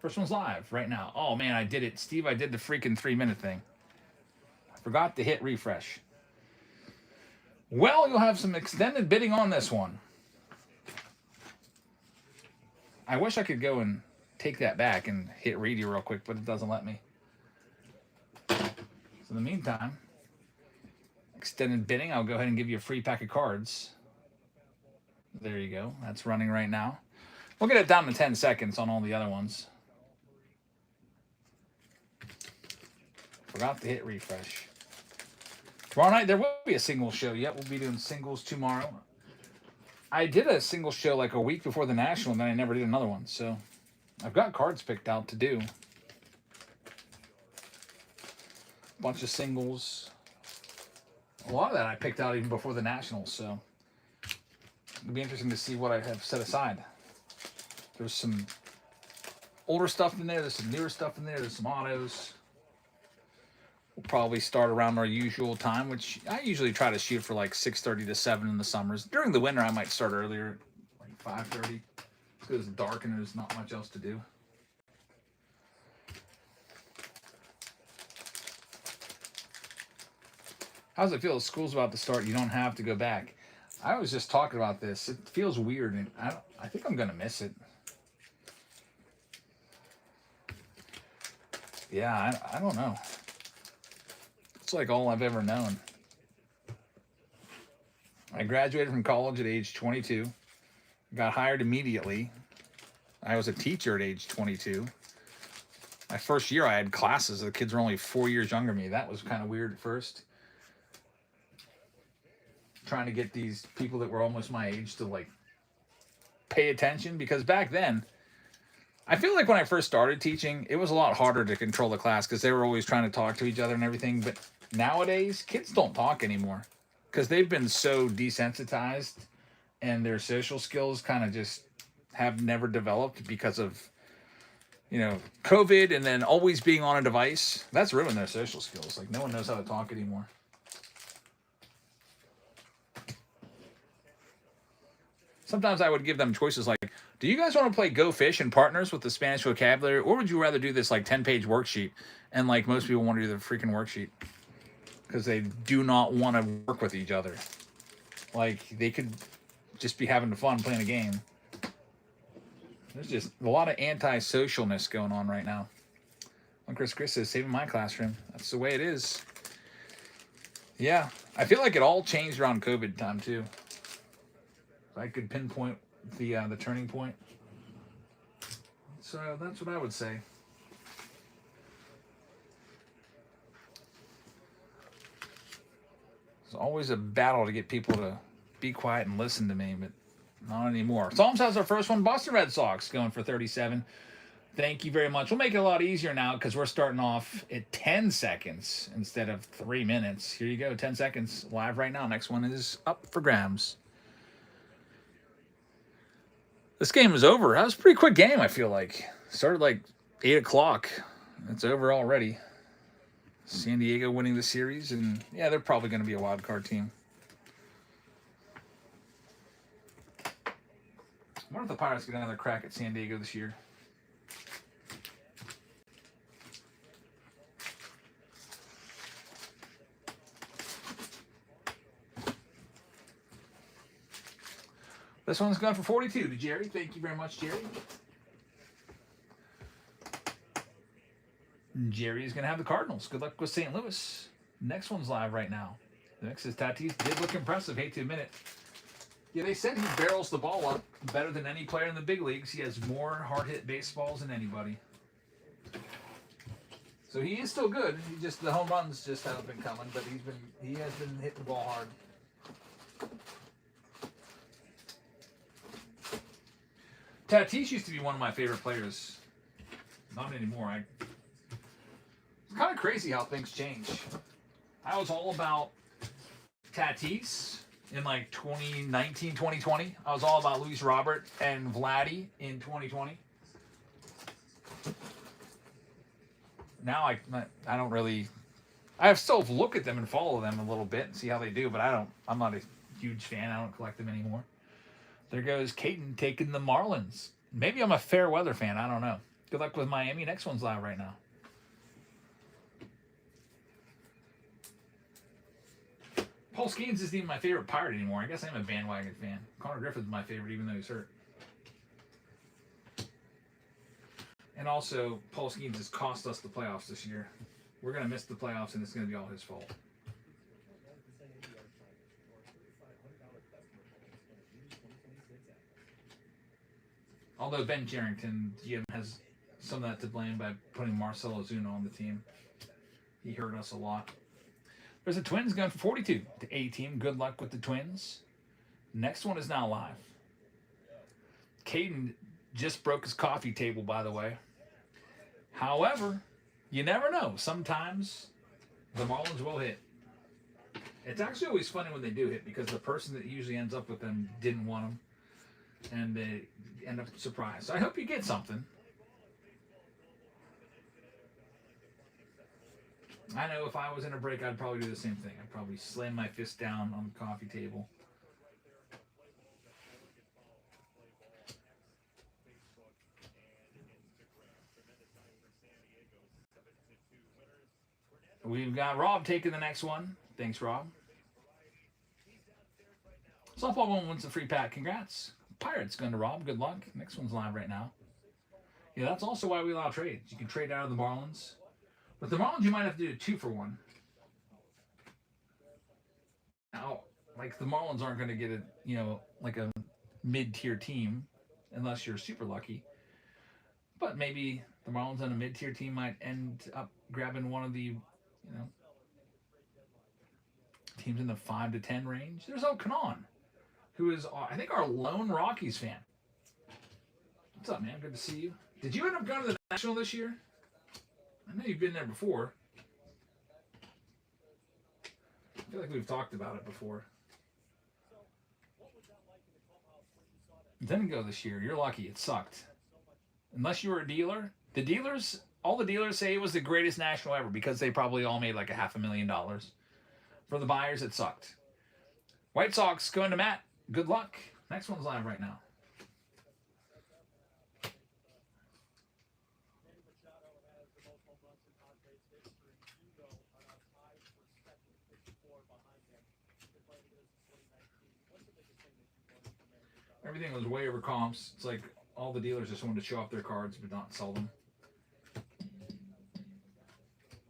First one's live right now. Oh, man, I did it. Steve, I did the freaking 3-minute thing. I forgot to hit refresh. Well, you'll have some extended bidding on this one. I wish I could go and take that back and hit ready real quick, but it doesn't let me. So in the meantime, extended bidding, I'll go ahead and give you a free pack of cards. There you go. That's running right now. We'll get it down to 10 seconds on all the other ones. Forgot to hit refresh. Tomorrow night, there will be a singles show. Yep, we'll be doing singles tomorrow. I did a singles show like a week before the National, and then I never did another one. So I've got cards picked out to do. A bunch of singles. A lot of that I picked out even before the Nationals, so it'll be interesting to see what I have set aside. There's some older stuff in there. There's some newer stuff in there. There's some autos. We'll probably start around our usual time, which I usually try to shoot for like 6:30 to 7 in the summers. During the winter, I might start earlier, like 5:30. Because it's dark and there's not much else to do. How does it feel? School's about to start. You don't have to go back. I was just talking about this. It feels weird, and I think I'm going to miss it. Yeah, I don't know. It's like all I've ever known. I graduated from college at age 22. Got hired immediately. I was a teacher at age 22. My first year I had classes. The kids were only 4 years younger than me. That was kind of weird at first. Trying to get these people that were almost my age to like pay attention, because back then I feel like when I first started teaching, it was a lot harder to control the class because they were always trying to talk to each other and everything. But nowadays, kids don't talk anymore because they've been so desensitized and their social skills kind of just have never developed because of, you know, COVID and then always being on a device. That's ruined their social skills. Like, no one knows how to talk anymore. Sometimes I would give them choices like, do you guys want to play Go Fish and Partners with the Spanish vocabulary, or would you rather do this like 10-page worksheet? And like most people want to do the freaking worksheet because they do not want to work with each other. Like, they could just be having fun playing a game. There's just a lot of anti-socialness going on right now. Uncle Chris says, saving my classroom. That's the way it is. Yeah, I feel like it all changed around COVID time too. I could pinpoint the turning point. So that's what I would say. It's always a battle to get people to be quiet and listen to me, but not anymore. Psalms has our first one. Boston Red Sox going for 37. Thank you very much. We'll make it a lot easier now because we're starting off at 10 seconds instead of 3 minutes. Here you go, 10 seconds live right now. Next one is up for grabs. This game is over. That was a pretty quick game, I feel like. Started like 8 o'clock. It's over already. San Diego winning the series, and yeah, they're probably going to be a wild card team. I wonder if the Pirates get another crack at San Diego this year. This one's gone for 42 to Jerry. Thank you very much, Jerry. Jerry is going to have the Cardinals. Good luck with St. Louis. Next one's live right now. The next is Tatis. Did look impressive. Hate to admit it. Yeah, they said he barrels the ball up better than any player in the big leagues. He has more hard hit baseballs than anybody. So he is still good. He just the home runs just haven't been coming, but he has been hitting the ball hard. Tatis used to be one of my favorite players. Not anymore. It's kind of crazy how things change. I was all about Tatis in like 2019, 2020. I was all about Luis Robert and Vladdy in 2020. Now I don't really. I still look at them and follow them a little bit and see how they do, but I'm not a huge fan. I don't collect them anymore. There goes Caden taking the Marlins. Maybe I'm a fair weather fan. I don't know. Good luck with Miami. Next one's live right now. Paul Skeens isn't even my favorite Pirate anymore. I guess I'm a bandwagon fan. Connor Griffith's my favorite, even though he's hurt. And also, Paul Skeens has cost us the playoffs this year. We're going to miss the playoffs, and it's going to be all his fault. Although Ben Cherington has some of that to blame by putting Marcell Ozuna on the team. He hurt us a lot. There's the Twins going for 42 to A-team. Good luck with the Twins. Next one is now live. Caden just broke his coffee table, by the way. However, you never know. Sometimes the Marlins will hit. It's actually always funny when they do hit because the person that usually ends up with them didn't want them. And they end up surprised. So I hope you get something. I know if I was in a break, I'd probably do the same thing. I'd probably slam my fist down on the coffee table. We've got Rob taking the next one. Thanks, Rob. Softball one wins the free pack. Congrats. Pirates going to Rob. Good luck. Next one's live right now. Yeah, that's also why we allow trades. You can trade out of the Marlins. With the Marlins, you might have to do a 2-for-1. Now, like the Marlins aren't going to get like a mid-tier team unless you're super lucky. But maybe the Marlins and a mid-tier team might end up grabbing one of the, teams in the 5 to 10 range. There's El Canon, who is, I think, our lone Rockies fan. What's up, man? Good to see you. Did you end up going to the National this year? I know you've been there before. I feel like we've talked about it before. Didn't go this year. You're lucky. It sucked. Unless you were a dealer. All the dealers say it was the greatest National ever because they probably all made like $500,000. For the buyers, it sucked. White Sox going to Matt. Good luck. Next one's live right now. Everything was way over comps. It's like all the dealers just wanted to show off their cards but not sell them.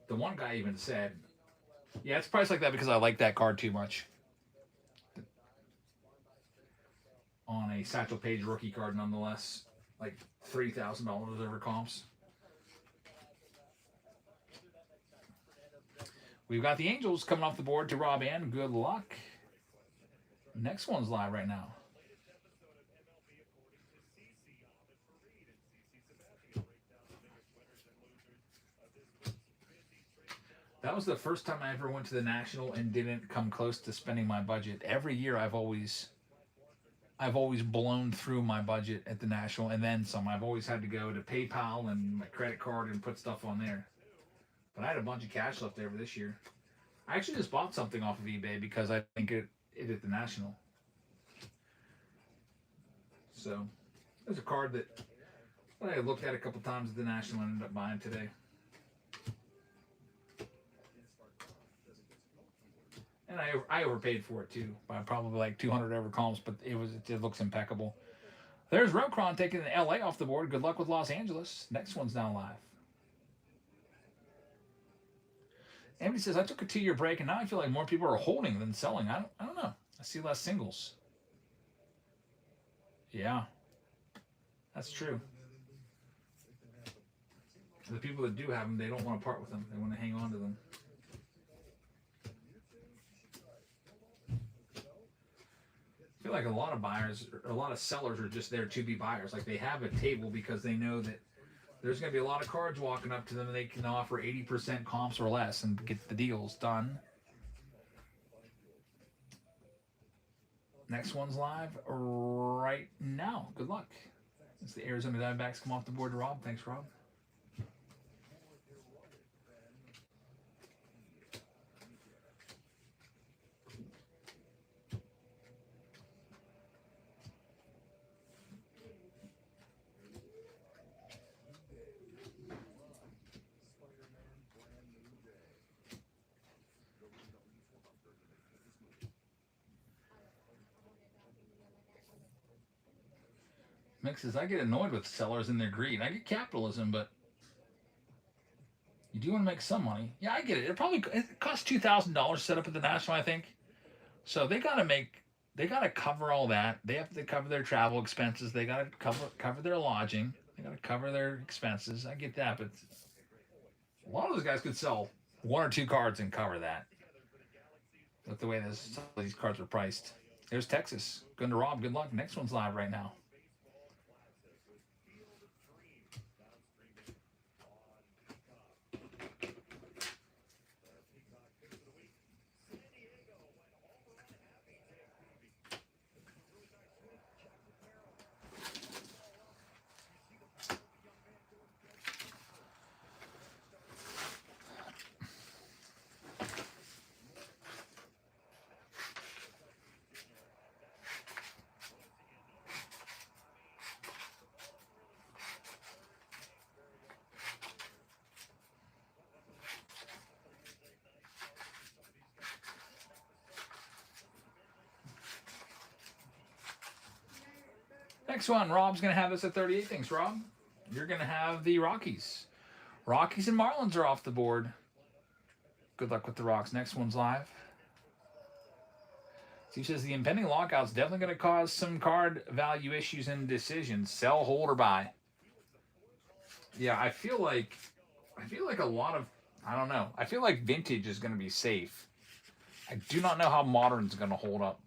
The one guy even said, yeah, it's priced like that because I like that card too much. On a Satchel Paige rookie card, nonetheless. Like $3,000 over comps. We've got the Angels coming off the board to Rob Ann. Good luck. Next one's live right now. That was the first time I ever went to the National and didn't come close to spending my budget. Every year I've always blown through my budget at the National and then some. I've always had to go to PayPal and my credit card and put stuff on there. But I had a bunch of cash left over this year. I actually just bought something off of eBay because I think it at the National. So there's a card that I looked at a couple times at the National and ended up buying today. And I overpaid for it too by probably like 200 over columns, but it looks impeccable. There's Rokron taking the LA off the board. Good luck with Los Angeles. Next one's now live. Andy says, I took a 2-year break and now I feel like more people are holding than selling. I don't know. I see less singles. Yeah, that's true. The people that do have them, they don't want to part with them. They want to hang on to them. I feel like a lot of sellers are just there to be buyers. Like they have a table because they know that there's going to be a lot of cards walking up to them and they can offer 80% comps or less and get the deals done. Next one's live right now. Good luck. As the Arizona Diamondbacks come off the board to Rob. Thanks, Rob. Mixes, I get annoyed with sellers and their greed. I get capitalism, but you do want to make some money. Yeah, I get it. It costs $2,000 to set up at the National, I think. So they gotta cover all that. They have to cover their travel expenses. They gotta cover their lodging. They gotta cover their expenses. I get that, but a lot of those guys could sell 1 or 2 cards and cover that. With the way these cards are priced. There's Texas. Going to Rob. Good luck. Next one's live right now. Next one, Rob's going to have us at 38. Thanks, Rob. You're going to have the Rockies. Rockies and Marlins are off the board. Good luck with the Rocks. Next one's live. Steve says the impending lockout's definitely going to cause some card value issues and decisions. Sell, hold, or buy. Yeah, I feel like a lot of, I don't know. I feel like vintage is going to be safe. I do not know how modern's going to hold up.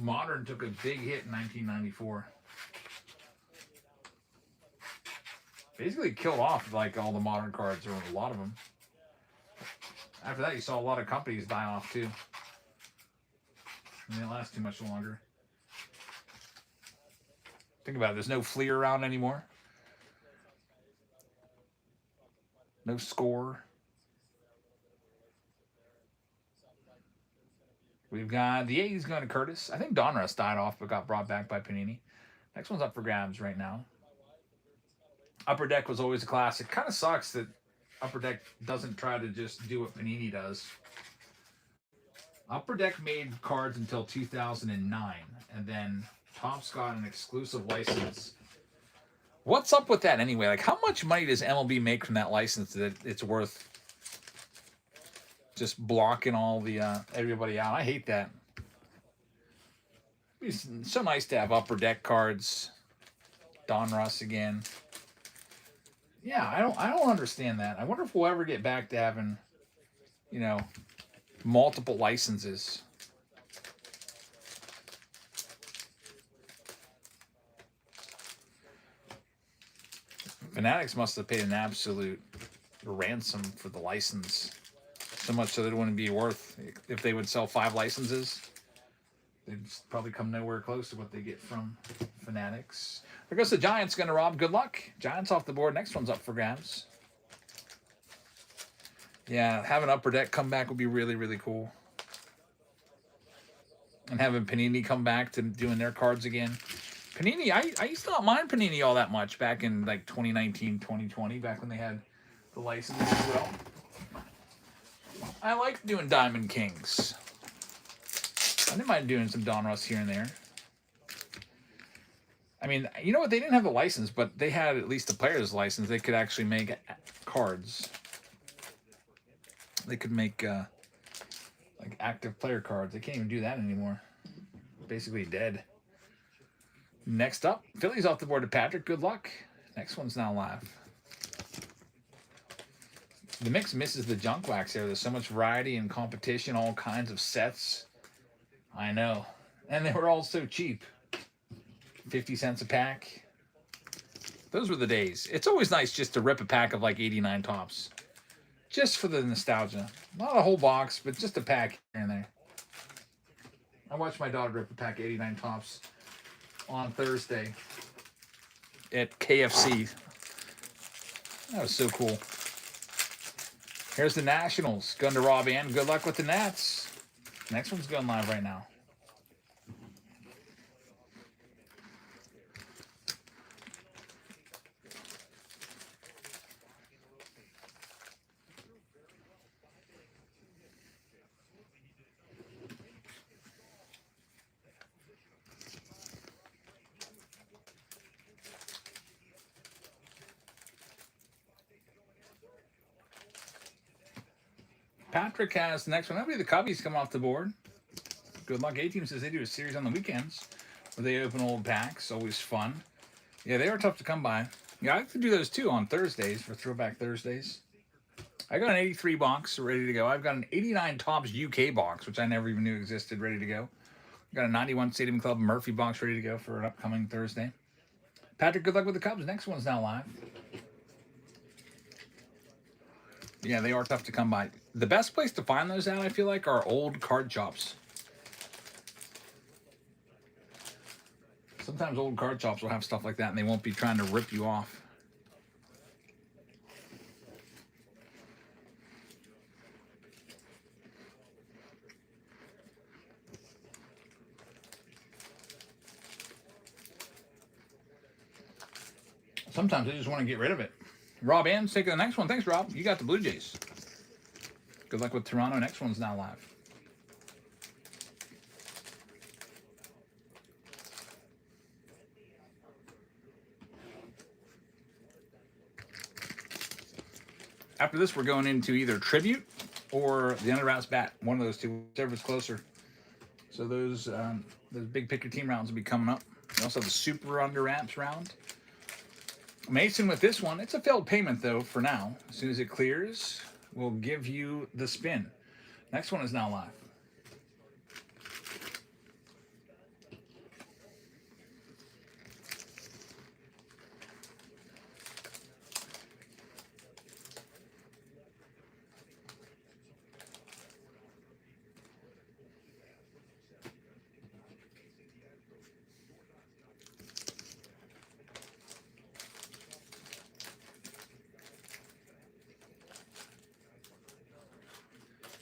Modern took a big hit in 1994. Basically killed off like all the modern cards, or a lot of them. After that, you saw a lot of companies die off too. And they didn't last too much longer. Think about it. There's no Fleer around anymore. No Score. We've got the A's going to Curtis. I think Donruss died off but got brought back by Panini. Next one's up for grabs right now. Upper Deck was always a classic. Kind of sucks that Upper Deck doesn't try to just do what Panini does. Upper Deck made cards until 2009, and then Topps got an exclusive license. What's up with that anyway? Like, how much money does MLB make from that license that it's worth just blocking all the everybody out? I hate that. It's so nice to have Upper Deck cards. Donruss again. Yeah, I don't understand that. I wonder if we'll ever get back to having, you know, multiple licenses. Fanatics must have paid an absolute ransom for the license. So much so that it wouldn't be worth, if they would sell 5 licenses, they'd probably come nowhere close to what they get from Fanatics. There goes the Giants, going to Rob. Good luck. Giants off the board. Next one's up for grabs. Yeah, having Upper Deck come back would be really, really cool. And having Panini come back to doing their cards again. Panini, I used to not mind Panini all that much back in like 2019, 2020, back when they had the license as well. I liked doing Diamond Kings. I didn't mind doing some Donruss here and there. I mean, you know what? They didn't have the license, but they had at least the player's license. They could actually make cards. They could make like active player cards. They can't even do that anymore. Basically dead. Next up, Phillies off the board to Patrick. Good luck. Next one's now live. The mix misses the junk wax here. There's so much variety and competition, all kinds of sets. I know. And they were all so cheap. 50 cents a pack. Those were the days. It's always nice just to rip a pack of like 89 tops. Just for the nostalgia. Not a whole box, but just a pack here and there. I watched my daughter rip a pack of 89 tops on Thursday at KFC. That was so cool. Here's the Nationals. Going to Rob Ann. Good luck with the Nats. Next one's going live right now. Patrick has the next one. That'll be the Cubbies coming off the board. Good luck. A-Team says they do a series on the weekends where they open old packs. Always fun. Yeah, they are tough to come by. Yeah, I like to do those too on Thursdays for Throwback Thursdays. I got an 83 box ready to go. I've got an 89 Topps UK box, which I never even knew existed, ready to go. Got a 91 Stadium Club Murphy box ready to go for an upcoming Thursday. Patrick, good luck with the Cubs. Next one's now live. Yeah, they are tough to come by. The best place to find those at, I feel like, are old card shops. Sometimes old card shops will have stuff like that, and they won't be trying to rip you off. Sometimes they just want to get rid of it. Rob Ann's taking the next one. Thanks, Rob. You got the Blue Jays. Good luck with Toronto. Next one's now live. After this, we're going into either Tribute or the Under Wraps Bat. One of those two, whichever's closer. So those big pick your team rounds will be coming up. We also have the Super Under Wraps round. Mason with this one. It's a failed payment, though, for now. As soon as it clears, we'll give you the spin. Next one is now live.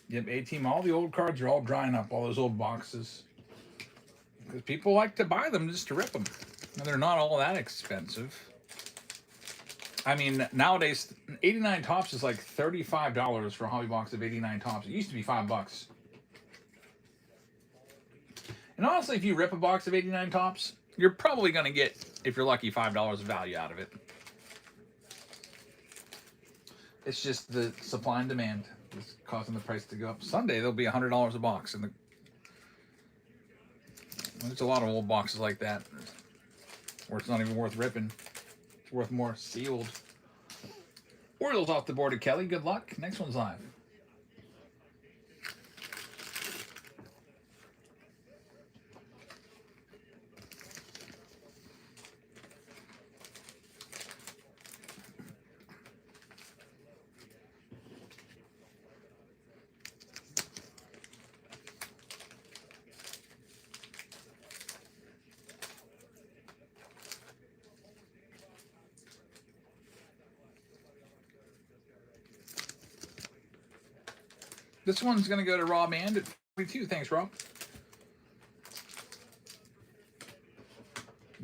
Yep, A-Team, all the old cards are all drying up, all those old boxes. Because people like to buy them just to rip them. And they're not all that expensive. I mean, nowadays, 89 Tops is like $35 for a hobby box of 89 Tops. It used to be $5. And honestly, if you rip a box of 89 Tops, you're probably going to get, if you're lucky, $5 of value out of it. It's just the supply and demand is causing the price to go up. Sunday, they'll be $100 a box. And there's a lot of old boxes like that where it's not even worth ripping. It's worth more sealed. Orioles off the board of Kelly. Good luck. Next one's live. This one's going to go to Rob and at 42. Thanks, Rob.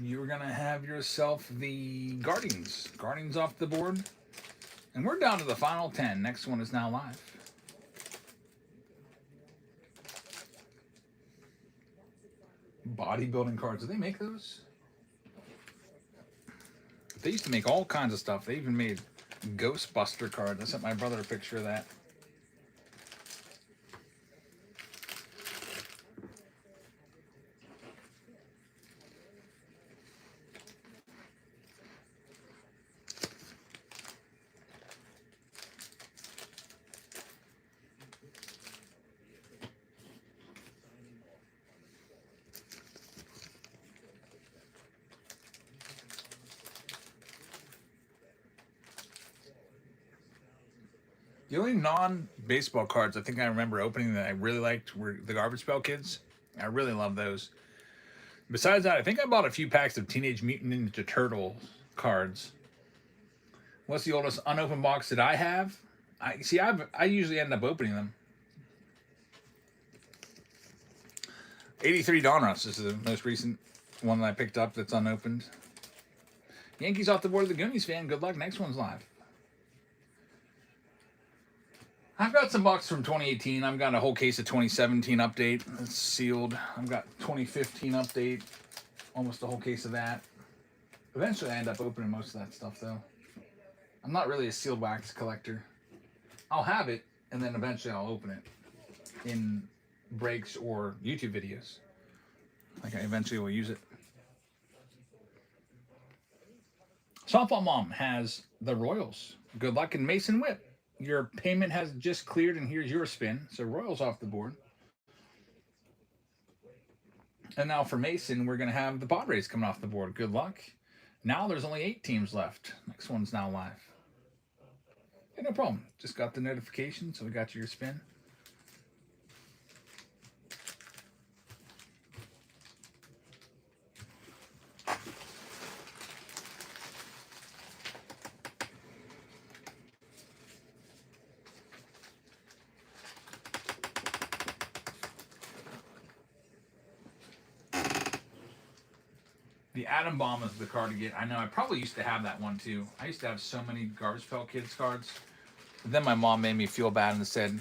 You're going to have yourself the Guardians. Guardians off the board. And we're down to the final 10. Next one is now live. Bodybuilding cards. Do they make those? They used to make all kinds of stuff. They even made Ghostbuster cards. I sent my brother a picture of that. The only non-baseball cards I think I remember opening that I really liked were the Garbage Pail Kids. I really love those. Besides that, I think I bought a few packs of Teenage Mutant Ninja Turtles cards. What's the oldest unopened box that I have? I usually end up opening them. 83 Donruss is the most recent one that I picked up that's unopened. Yankees off the board of the Goonies fan. Good luck. Next one's live. I've got some boxes from 2018. I've got a whole case of 2017 update. It's sealed. I've got 2015 update. Almost a whole case of that. Eventually I end up opening most of that stuff though. I'm not really a sealed wax collector. I'll have it and then eventually I'll open it in breaks or YouTube videos. Like I eventually will use it. Softball Mom has the Royals. Good luck in Mason Whip. Your payment has just cleared, and here's your spin. So Royals off the board. And now for Mason, we're going to have the Padres coming off the board. Good luck. Now there's only 8 teams left. Next one's now live. Hey, no problem. Just got the notification, so we got your spin. The Atom Bomb is the card to get. I know I probably used to have that one too. I used to have so many Garbage Pail Kids cards. But then my mom made me feel bad and said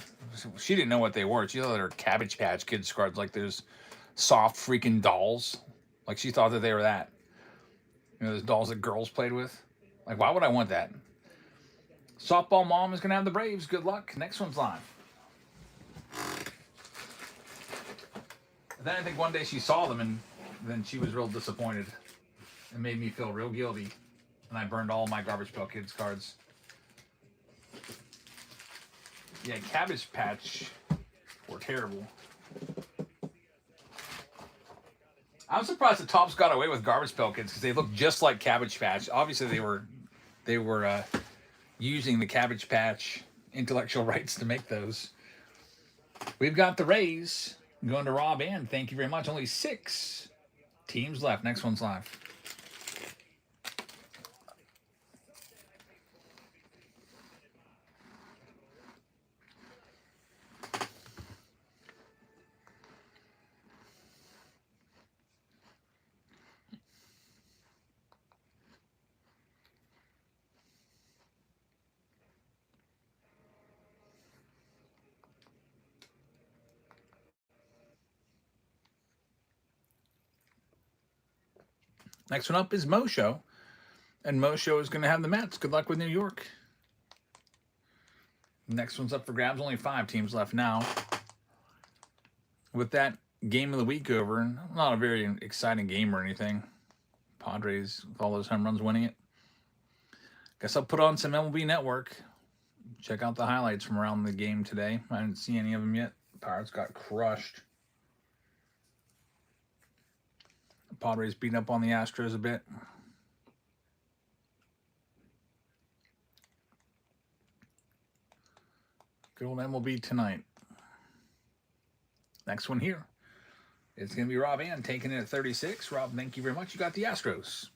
she didn't know what they were. She thought they were Cabbage Patch Kids cards, like those soft freaking dolls. Like she thought that they were that. You know, those dolls that girls played with. Like, why would I want that? Softball Mom is going to have the Braves. Good luck. Next one's live. And then I think one day she saw them and then she was real disappointed. It made me feel real guilty. And I burned all my Garbage Pail Kids cards. Yeah, Cabbage Patch were terrible. I'm surprised the Tops got away with Garbage Pail Kids because they look just like Cabbage Patch. Obviously, they were using the Cabbage Patch intellectual rights to make those. We've got the Rays going to Rob and thank you very much. Only 6 teams left. Next one's live. Next one up is Mo Show. And Mo Show is going to have the Mets. Good luck with New York. Next one's up for grabs. Only 5 teams left now. With that game of the week over, not a very exciting game or anything. Padres with all those home runs winning it. Guess I'll put on some MLB Network. Check out the highlights from around the game today. I didn't see any of them yet. Pirates got crushed. Padres beating up on the Astros a bit. Good old MLB tonight. Next one here. It's going to be Rob Ann taking it at 36. Rob, thank you very much. You got the Astros.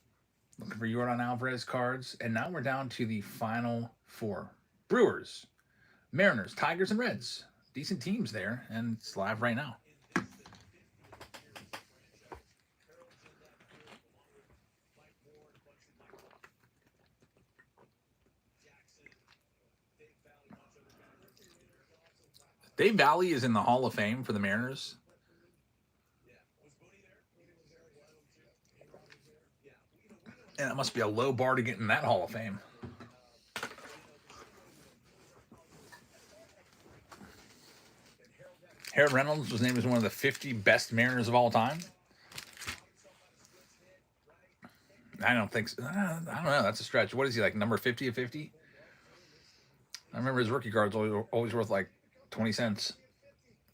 Looking for Yordan Alvarez cards. And now we're down to the final 4. Brewers, Mariners, Tigers, and Reds. decent teams there, and it's live right now. Dave Valley is in the Hall of Fame for the Mariners. And it must be a low bar to get in that Hall of Fame. Harold Reynolds was named as one of the 50 best Mariners of all time. I don't think so. I don't know. That's a stretch. What is he, like number 50 of 50? I remember his rookie card's always worth like 20 cents.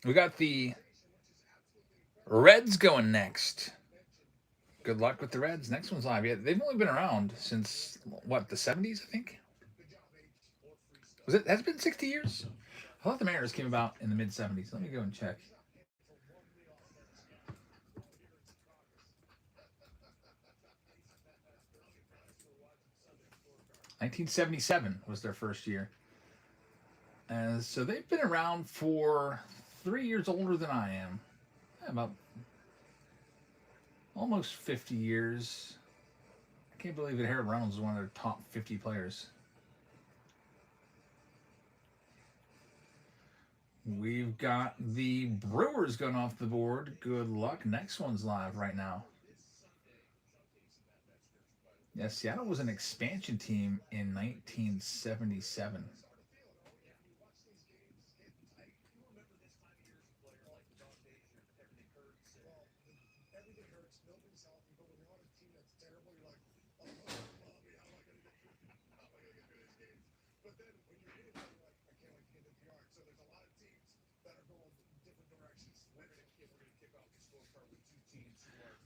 We got the Reds going next. Good luck with the Reds. Next one's live. Yeah, they've only been around since, what, the 70s, I think? Has it been 60 years? I thought the Mariners came about in the mid-70s. Let me go and check. (1977) was their first year. So they've been around for 3 years older than I am. About almost 50 years. I can't believe that Harold Reynolds is one of their top 50 players. We've got the Brewers going off the board. Good luck. Next one's live right now. Yes, Seattle was an expansion team in 1977.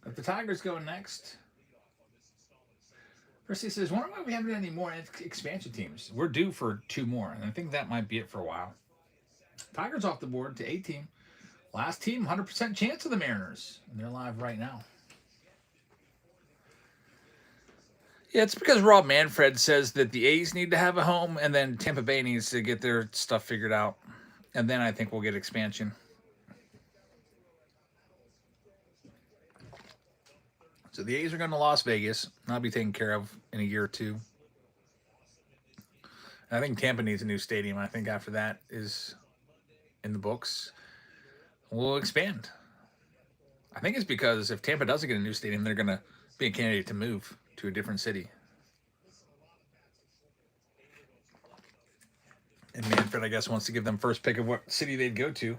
Got the Tigers going next. Percy says, wonder why we haven't had any more expansion teams. We're due for 2 more, and I think that might be it for a while. Tigers off the board to 18. Last team, 100% chance of the Mariners. And they're live right now. Yeah, it's because Rob Manfred says that the A's need to have a home, and then Tampa Bay needs to get their stuff figured out. And then I think we'll get expansion. So the A's are going to Las Vegas. That'll be taken care of in a year or 2. I think Tampa needs a new stadium. I think after that is in the books, we'll expand. I think it's because if Tampa doesn't get a new stadium, they're going to be a candidate to move to a different city. And Manfred, I guess, wants to give them first pick of what city they'd go to.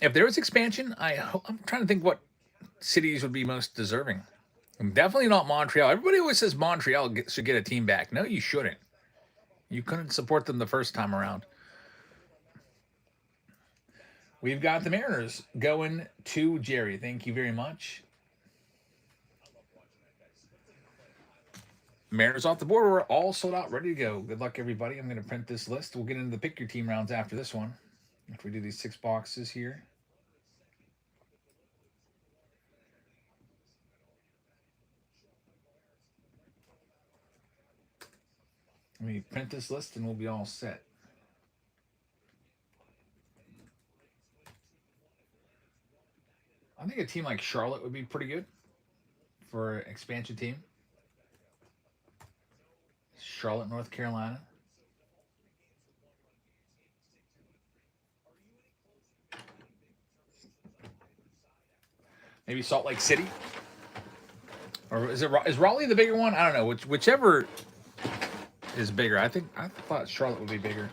If there was expansion, I'm trying to think what cities would be most deserving. Definitely not Montreal. Everybody always says Montreal should get a team back. No, you shouldn't. You couldn't support them the first time around. We've got the Mariners going to Jerry. Thank you very much. Mariners off the board. We're all sold out, ready to go. Good luck, everybody. I'm going to print this list. We'll get into the pick your team rounds after this one. If we do these 6 boxes here. Let me print this list and we'll be all set. I think a team like Charlotte would be pretty good for an expansion team. Charlotte, North Carolina. Maybe Salt Lake City. Or is Raleigh the bigger one? I don't know. Whichever is bigger. I thought Charlotte would be bigger.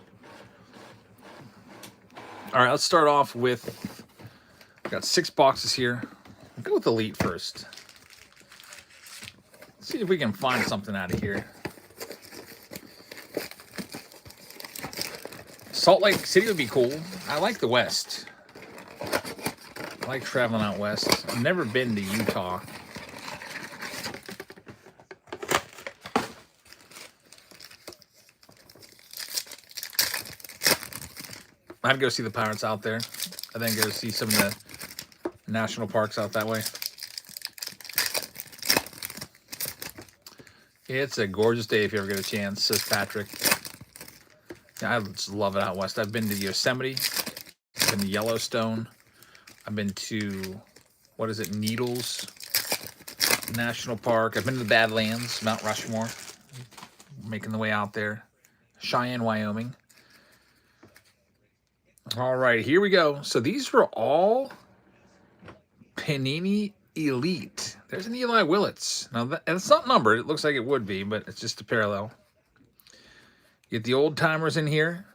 All right, let's start off with, we've got 6 boxes here. I'll go with Elite first. Let's see if we can find something out of here. Salt Lake City would be cool. I like the West. I like traveling out west. I've never been to Utah. I'd go see the Pirates out there. I think go see some of the national parks out that way. It's a gorgeous day if you ever get a chance, says Patrick. I just love it out west. I've been to Yosemite, I've been to Yellowstone, I've been to, what is it, Needles National Park. I've been to the Badlands, Mount Rushmore, making the way out there. Cheyenne, Wyoming. All right, here we go. So these were all Panini Elite. There's an Eli Willits. Now, and it's not numbered. It looks like it would be, but it's just a parallel. You get the old timers in here.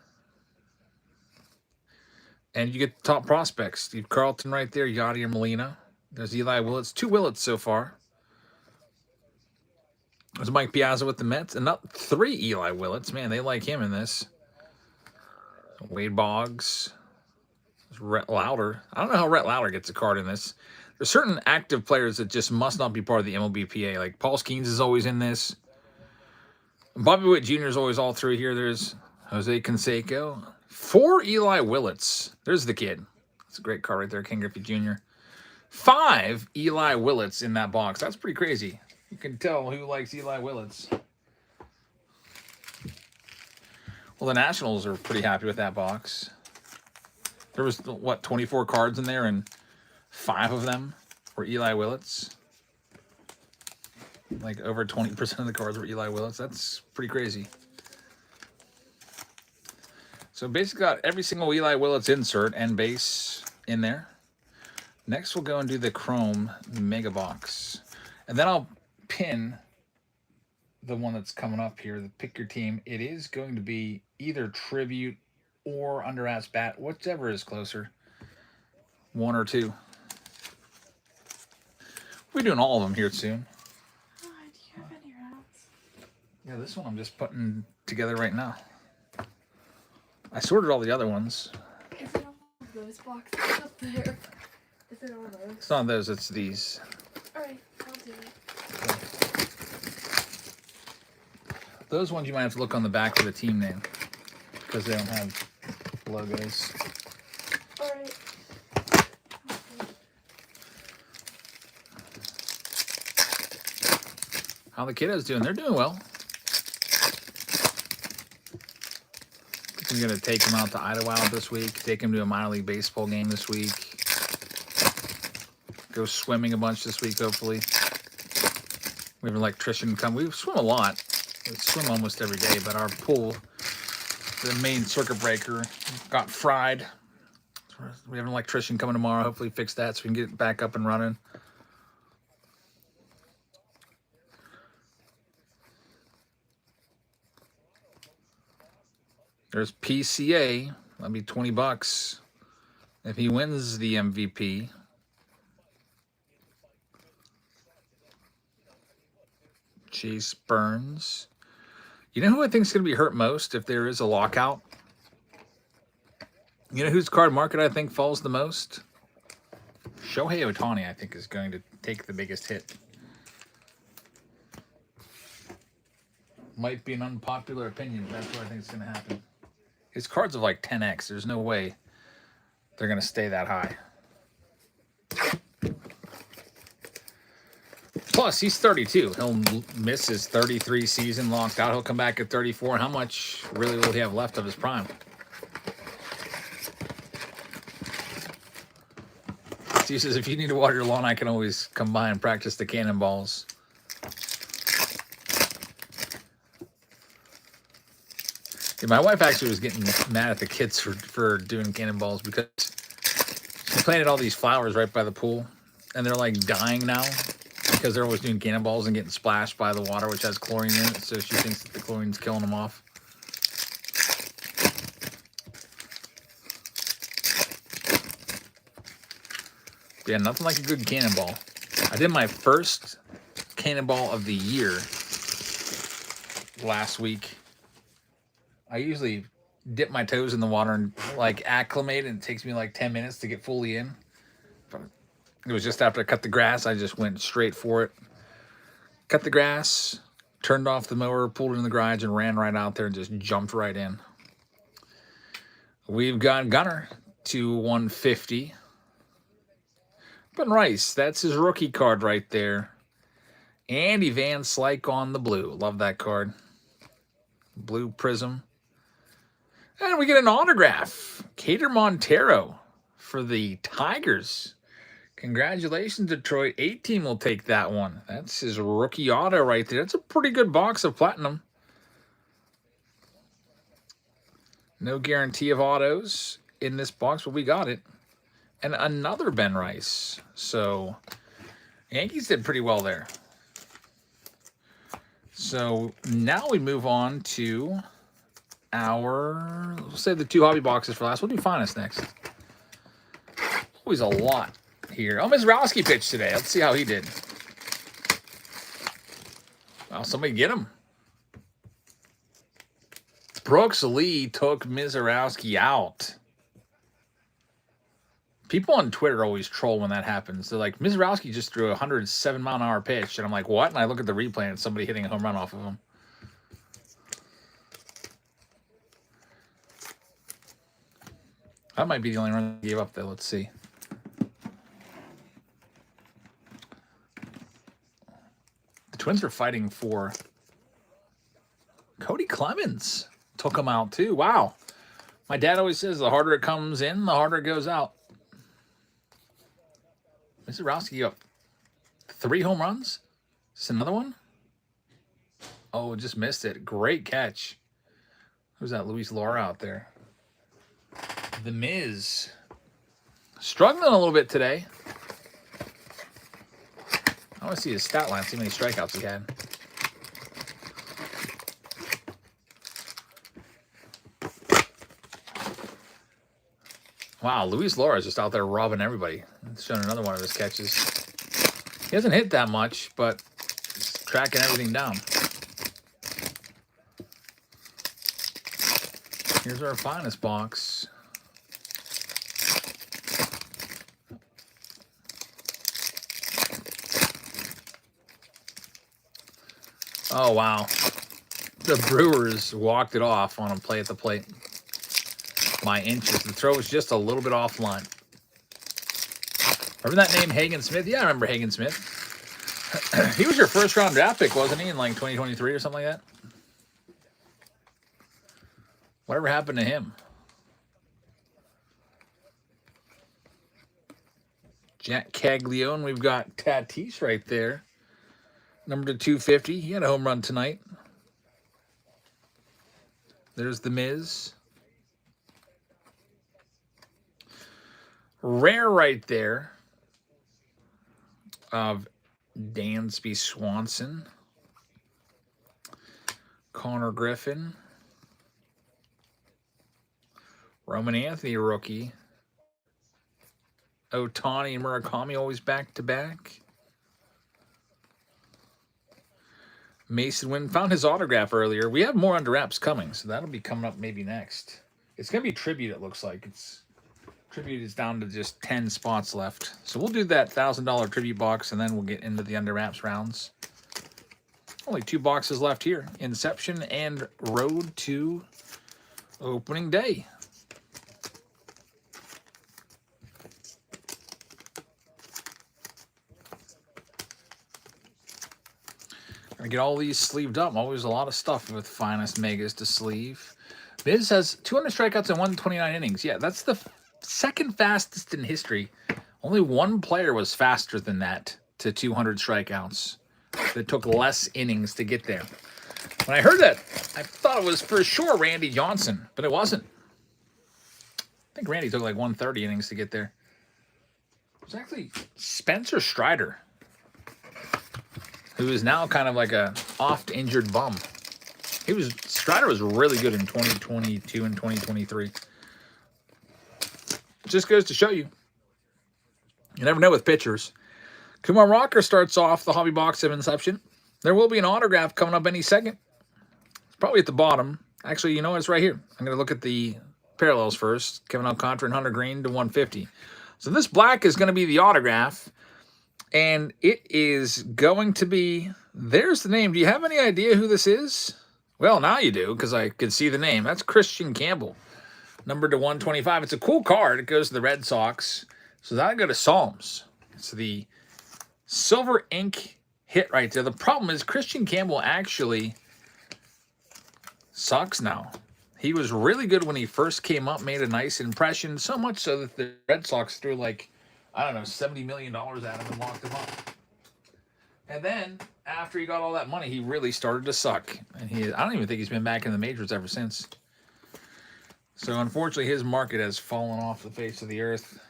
And you get the top prospects. Steve Carlton right there, Yadier Molina. There's Eli Willits. 2 Willits so far. There's Mike Piazza with the Mets. And not 3 Eli Willits. Man, they like him in this. Wade Boggs. There's Rhett Lauder. I don't know how Rhett Lauder gets a card in this. There's certain active players that just must not be part of the MLBPA. Like Paul Skeens is always in this. Bobby Witt Jr. is always all through here. There's Jose Canseco. 4 Eli Willits. There's the kid. That's a great card right there, Ken Griffey Jr. 5 Eli Willits in that box. That's pretty crazy. You can tell who likes Eli Willits. Well, the Nationals are pretty happy with that box. There was, what, 24 cards in there, and 5 of them were Eli Willits. Like over 20% of the cards were Eli Willits. That's pretty crazy. So basically got every single Eli Willits insert and base in there. Next we'll go and do the Chrome Mega Box. And then I'll pin the one that's coming up here, the Pick Your Team. It is going to be either Tribute or Under At Bat, whichever is closer. 1 or 2. We're doing all of them here soon. Oh, do you have any rounds? Yeah, this one I'm just putting together right now. I sorted all the other ones. Is it all of those boxes up there? Is it all those? It's not those, it's these. Alright, I'll do it. Those ones you might have to look on the back for the team name because they don't have logos. Alright. How the kiddos doing? They're doing well. I'm going to take them out to Idlewild this week. Take them to a minor league baseball game this week. Go swimming a bunch this week, hopefully. We have an electrician come. We swim a lot. We swim almost every day, but our pool, the main circuit breaker, got fried. We have an electrician coming tomorrow. Hopefully fix that so we can get it back up and running. There's PCA. That'll be $20 if he wins the MVP. Chase Burns. You know who I think is going to be hurt most if there is a lockout? You know whose card market I think falls the most? Shohei Ohtani, I think, is going to take the biggest hit. Might be an unpopular opinion, but that's what I think is going to happen. His cards are like 10x. There's no way they're going to stay that high. Plus, he's 32. He'll miss his 33 season locked out. He'll come back at 34. And how much really will he have left of his prime? He says, if you need to water your lawn, I can always come by and practice the cannonballs. Yeah, my wife actually was getting mad at the kids for doing cannonballs because she planted all these flowers right by the pool, and they're like dying now because they're always doing cannonballs and getting splashed by the water, which has chlorine in it. So she thinks that the chlorine's killing them off. Yeah, nothing like a good cannonball. I did my first cannonball of the year last week. I usually dip my toes in the water and like acclimate, and it takes me like 10 minutes to get fully in. But it was just after I cut the grass. I just went straight for it. Cut the grass, turned off the mower, pulled it in the garage, and ran right out there and just jumped right in. We've got Gunnar to 150. But Rice, that's his rookie card right there. Andy Van Slyke on the blue. Love that card. Blue Prism. And we get an autograph. Cater Montero for the Tigers. Congratulations, Detroit. 18 will take that one. That's his rookie auto right there. That's a pretty good box of platinum. No guarantee of autos in this box, but we got it. And another Ben Rice. So, Yankees did pretty well there. So, now we move on to our, we'll save the 2 hobby boxes for last. We'll do Finest next. Always a lot here. Oh, Mizrowski pitched today. Let's see how he did. Well, somebody get him. Brooks Lee took Mizrowski out. People on Twitter always troll when that happens. They're like, Mizrowski just threw a 107-mile-an-hour pitch. And I'm like, what? And I look at the replay and it's somebody hitting a home run off of him. That might be the only run he gave up, though. Let's see. The Twins are fighting for Cody Clemens. Took him out, too. Wow. My dad always says the harder it comes in, the harder it goes out. Mizrowski up 3 home runs? Is this another one? Oh, just missed it. Great catch. Who's that? Luis Laura out there. The Miz. Struggling a little bit today. I want to see his stat line, see how many strikeouts he had. Wow, Luis Laura is just out there robbing everybody. Showing another one of his catches. He hasn't hit that much, but he's tracking everything down. Here's our Finest box. Oh, wow. The Brewers walked it off on a play at the plate. My inches. The throw was just a little bit offline. Remember that name, Hagen Smith? Yeah, I remember Hagen Smith. He was your first-round draft pick, wasn't he, in like 2023 or something like that? Whatever happened to him? Jack Caglione. We've got Tatis right there. Number 250. He had a home run tonight. There's the Miz. Rare right there of Dansby Swanson. Connor Griffin. Roman Anthony rookie. Ohtani and Murakami always back-to-back. Mason Wynn found his autograph earlier. We have more under wraps coming, so that'll be coming up maybe next. It's going to be Tribute, it looks like. Tribute is down to just 10 spots left. So we'll do that $1,000 Tribute box, and then we'll get into the under wraps rounds. Only 2 boxes left here. Inception and Road to Opening Day. Gonna get all these sleeved up. Always a lot of stuff with Finest Megas to sleeve. Miz has 200 strikeouts and 129 innings. Yeah, that's the second fastest in history. Only one player was faster than that to 200 strikeouts. That took less innings to get there. When I heard that, I thought it was for sure Randy Johnson, but it wasn't. I think Randy took like 130 innings to get there. It was actually Spencer Strider, who is now kind of like a oft-injured bum. Strider was really good in 2022 and 2023. Just goes to show you. You never know with pitchers. Kumar Rocker starts off the hobby box of Inception. There will be an autograph coming up any second. It's probably at the bottom. Actually, you know, it's right here. I'm going to look at the parallels first. Kevin Alcantara and Hunter Green to 150. So this black is going to be the autograph. And it is going to be, there's the name. Do you have any idea who this is? Well, now you do, because I could see the name. That's Christian Campbell, numbered to 125. It's a cool card. It goes to the Red Sox. So that'll go to Psalms. It's the silver ink hit right there. The problem is Christian Campbell actually sucks now. He was really good when he first came up, made a nice impression, so much so that the Red Sox threw like, I don't know, $70 million at him and locked him up. And then after he got all that money, he really started to suck. And I don't even think he's been back in the majors ever since. So unfortunately, his market has fallen off the face of the earth.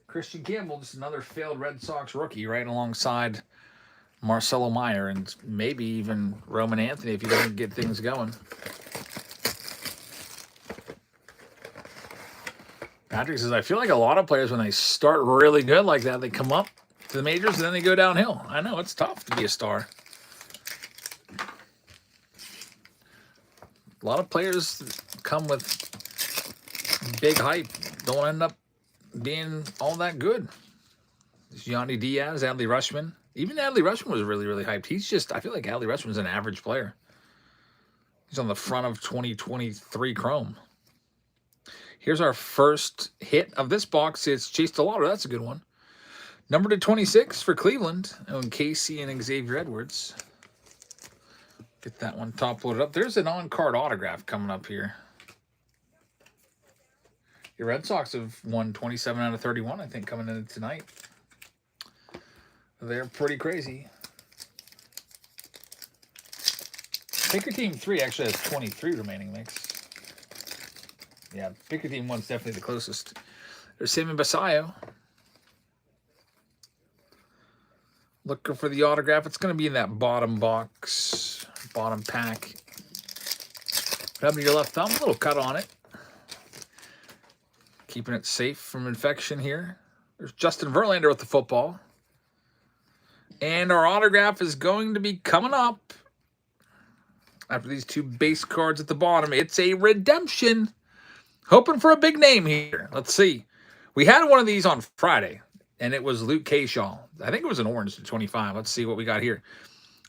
Christian Campbell, just another failed Red Sox rookie, right alongside Marcelo Meyer and maybe even Roman Anthony if he doesn't get things going. Patrick says, I feel like a lot of players, when they start really good like that, they come up to the majors and then they go downhill. I know, it's tough to be a star. A lot of players come with big hype, don't end up being all that good. Yandy Diaz, Adley Rutschman. Even Adley Rutschman was really, really hyped. I feel like Adley Rutschman's an average player. He's on the front of 2023 Chrome. Here's our first hit of this box. It's Chase DeLauder. That's a good one. Number to 26 for Cleveland. And Casey and Xavier Edwards. Get that one top loaded up. There's an on-card autograph coming up here. Your Red Sox have won 27 out of 31, I think, coming in tonight. They're pretty crazy. Picker Team 3 actually has 23 remaining mix. Yeah, Picker Team 1's definitely the closest. There's Sammy Basayo. Looking for the autograph. It's going to be in that bottom box, bottom pack. What happened to your left thumb? A little cut on it. Keeping it safe from infection here. There's Justin Verlander with the football. And our autograph is going to be coming up after these two base cards at the bottom. It's a redemption. Hoping for a big name here. Let's see. We had one of these on Friday, and it was Luke Kershaw. I think it was an orange to 25. Let's see what we got here.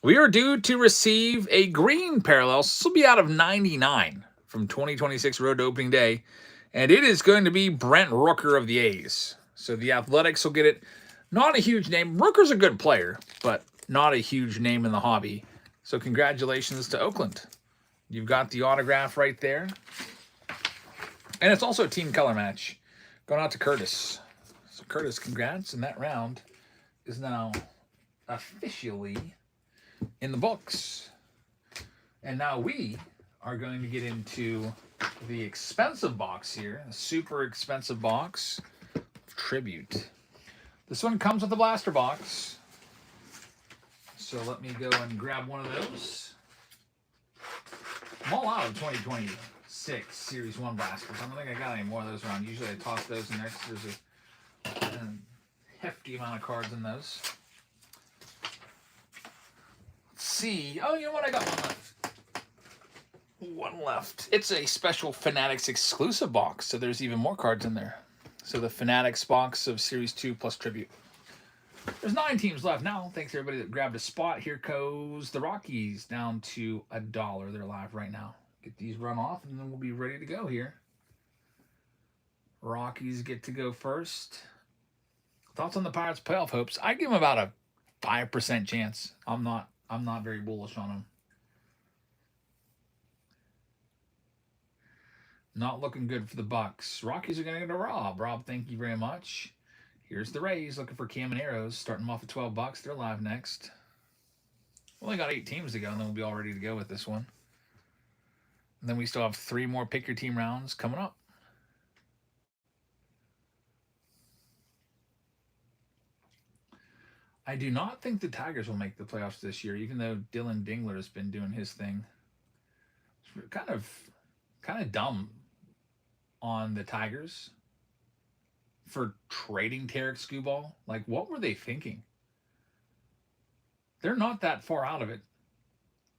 We are due to receive a green parallel. This will be out of 99 from 2026 Road to Opening Day. And it is going to be Brent Rooker of the A's. So the Athletics will get it. Not a huge name. Rooker's a good player, but not a huge name in the hobby. So congratulations to Oakland. You've got the autograph right there. And it's also a team color match. Going out to Curtis. So Curtis, congrats. And that round is now officially in the books. And now we are going to get into the expensive box here. A super expensive box of Tribute. This one comes with a blaster box. So let me go and grab one of those. I'm all out of 2026 Series 1 blasters. I don't think I got any more of those around. Usually I toss those in there because there's a hefty amount of cards in those. Let's see. Oh, you know what? I got one left. One left. It's a special Fanatics exclusive box, so there's even more cards in there. So the Fanatics box of Series 2 plus Tribute. There's 9 teams left now. Thanks to everybody that grabbed a spot. Here goes the Rockies down to $1. They're live right now. Get these run off, and then we'll be ready to go here. Rockies get to go first. Thoughts on the Pirates' playoff hopes? I give them about a 5% chance. I'm not very bullish on them. Not looking good for the Bucks. Rockies are going to go to Rob. Rob, thank you very much. Here's the Rays looking for Camaneros. Starting them off at $12. They're live next. Only got 8 teams to go, and then we'll be all ready to go with this one. And then we still have 3 more pick your team rounds coming up. I do not think the Tigers will make the playoffs this year, even though Dylan Dingler has been doing his thing. It's kind of dumb on the Tigers for trading Tarek Skubal. Like, what were they thinking? They're not that far out of it.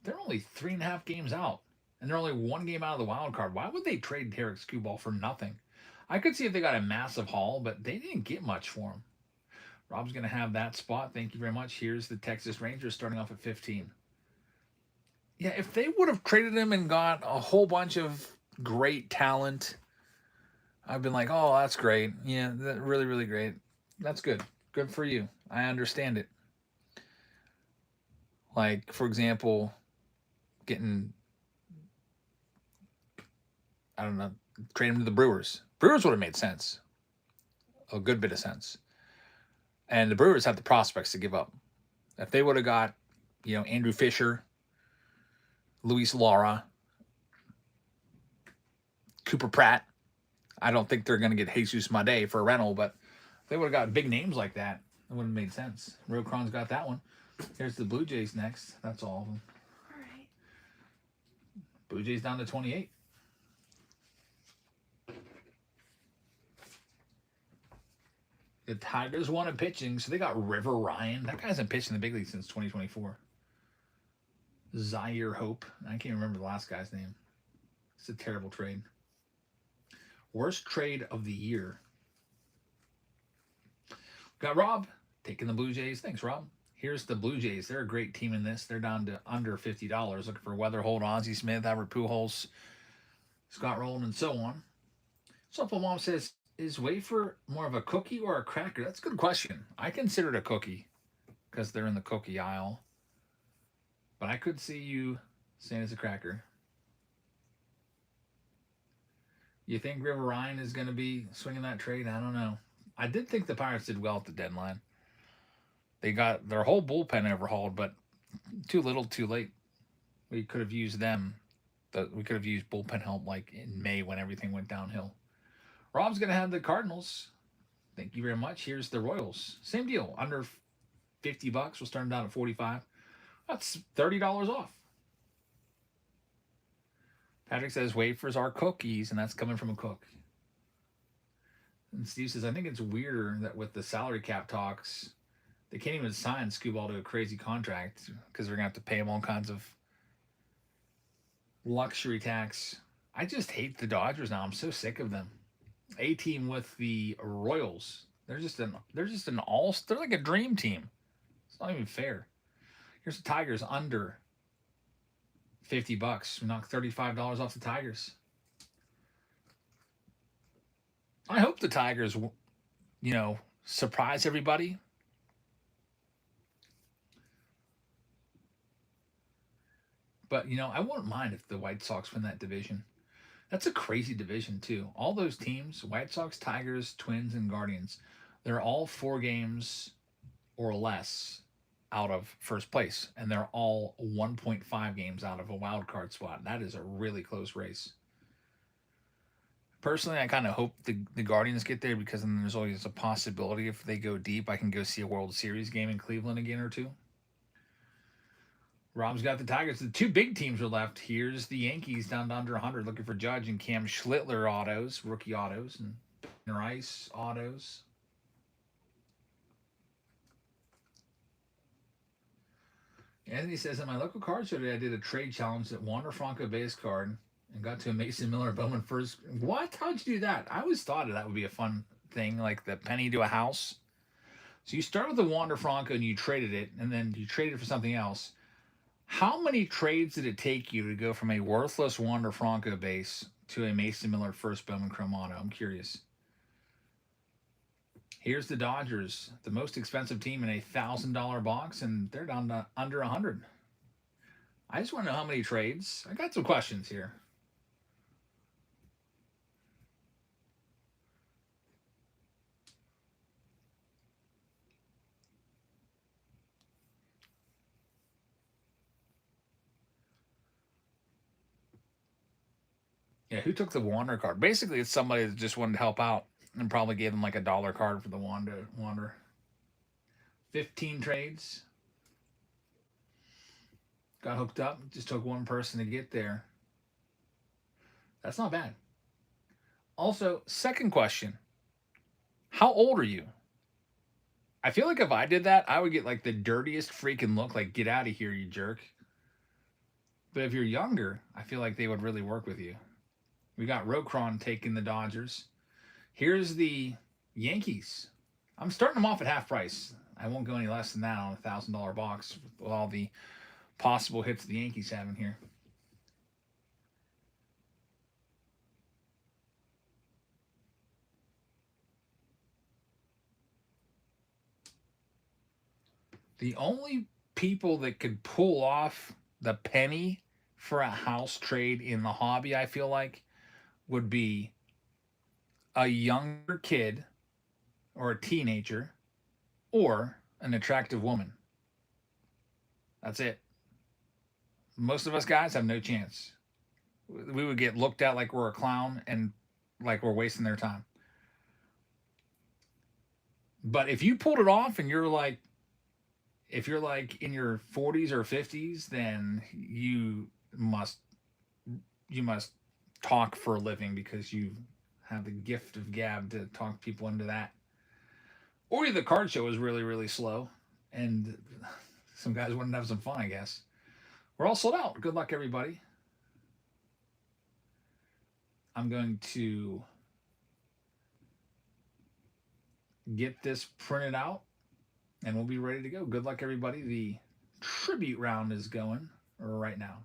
They're only 3.5 games out, and they're only 1 game out of the wild card. Why would they trade Tarek Skubal for nothing? I could see if they got a massive haul, but they didn't get much for him. Rob's going to have that spot. Thank you very much. Here's the Texas Rangers starting off at 15. Yeah, if they would have traded him and got a whole bunch of great talent, I've been like, oh, that's great. Yeah, that's really, really great. That's good. Good for you. I understand it. Like, for example, getting I don't know, trade him to the Brewers. Brewers would have made sense, a good bit of sense. And the Brewers have the prospects to give up. If they would have got, Andrew Fisher, Luis Lara, Cooper Pratt, I don't think they're going to get Jesus Made for a rental, but if they would have got big names like that, it would have made sense. Rokron's got that one. Here's the Blue Jays next. That's all of them. All right. Blue Jays down to 28. The Tigers wanted pitching, so they got River Ryan. That guy hasn't pitched in the big league since 2024. Zaire Hope. I can't remember the last guy's name. It's a terrible trade. Worst trade of the year. Got Rob taking the Blue Jays. Thanks, Rob. Here's the Blue Jays. They're a great team in this. They're down to under $50. Looking for Weatherholt, Ozzie Smith, Albert Pujols, Scott Rowland, and so on. Softball Mom says, is wafer more of a cookie or a cracker? That's a good question. I consider it a cookie because they're in the cookie aisle. But I could see you saying it's a cracker. You think River Ryan is going to be swinging that trade? I don't know. I did think the Pirates did well at the deadline. They got their whole bullpen overhauled, but too little, too late. We could have used them. We could have used bullpen help like in May when everything went downhill. Rob's going to have the Cardinals. Thank you very much. Here's the Royals. Same deal. Under $50. We'll start them down at 45. That's $30 off. Patrick says wafers are cookies, and that's coming from a cook. And Steve says, I think it's weirder that with the salary cap talks, they can't even sign Scooball to a crazy contract because they're going to have to pay him all kinds of luxury tax. I just hate the Dodgers now. I'm so sick of them. A team with the Royals. They're just an all. They're like a dream team. It's not even fair. Here's the Tigers under $50. We knocked $35 off the Tigers. I hope the Tigers, surprise everybody. But, I wouldn't mind if the White Sox win that division. That's a crazy division, too. All those teams, White Sox, Tigers, Twins, and Guardians, they're all 4 games or less out of first place. And they're all 1.5 games out of a wild card spot. That is a really close race. Personally, I kind of hope the Guardians get there because then there's always a possibility if they go deep, I can go see a World Series game in Cleveland again or two. Rob's got the Tigers. The 2 big teams are left. Here's the Yankees down to under 100 looking for Judge and Cam Schlittler autos, rookie autos, and Rice autos. Anthony says, at my local card show today, I did a trade challenge at Wander Franco base card and got to a Mason Miller Bowman first. What? How'd you do that? I always thought that would be a fun thing, like the penny to a house. So you start with the Wander Franco and you traded it, and then you traded it for something else. How many trades did it take you to go from a worthless Wander Franco base to a Mason Miller first Bowman Chrome auto? I'm curious. Here's the Dodgers, the most expensive team in a $1,000 box, and they're down to under 100. I just want to know how many trades. I got some questions here. Yeah, who took the Wander card? Basically, it's somebody that just wanted to help out and probably gave them like $1 card for the Wander. 15 trades. Got hooked up. Just took one person to get there. That's not bad. Also, second question. How old are you? I feel like if I did that, I would get like the dirtiest freaking look, like, get out of here, you jerk. But if you're younger, I feel like they would really work with you. We got Rokron taking the Dodgers. Here's the Yankees. I'm starting them off at half price. I won't go any less than that on a $1,000 box with all the possible hits the Yankees have in here. The only people that could pull off the penny for a house trade in the hobby, I feel like, would be a younger kid or a teenager or an attractive woman. That's it. Most of us guys have no chance. We would get looked at like we're a clown and like we're wasting their time. But if you pulled it off and if you're like in your 40s or 50s, then must you must talk for a living because you have the gift of gab to talk people into that. Or the card show was really, really slow, and some guys wanted to have some fun, I guess. We're all sold out. Good luck, everybody. I'm going to get this printed out, and we'll be ready to go. Good luck, everybody. The tribute round is going right now.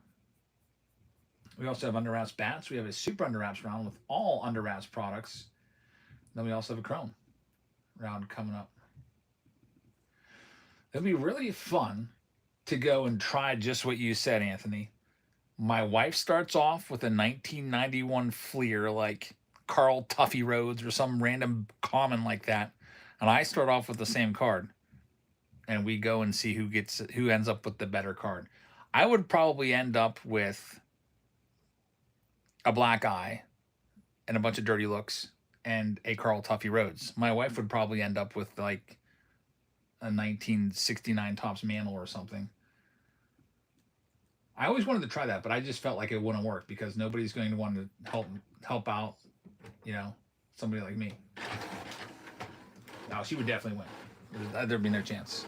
We also have Under Wraps bats. We have a Super Under Wraps round with all Under Wraps products. Then we also have a Chrome round coming up. It'll be really fun to go and try just what you said, Anthony. My wife starts off with a 1991 Fleer like Carl Tuffy Rhodes or some random common like that. And I start off with the same card. And we go and see who ends up with the better card. I would probably end up with a black eye and a bunch of dirty looks and a Carl Tuffy Rhodes. My wife would probably end up with like a 1969 Topps Mantle or something. I always wanted to try that, but I just felt like it wouldn't work because nobody's going to want to help out, somebody like me. No, she would definitely win. There'd be no chance.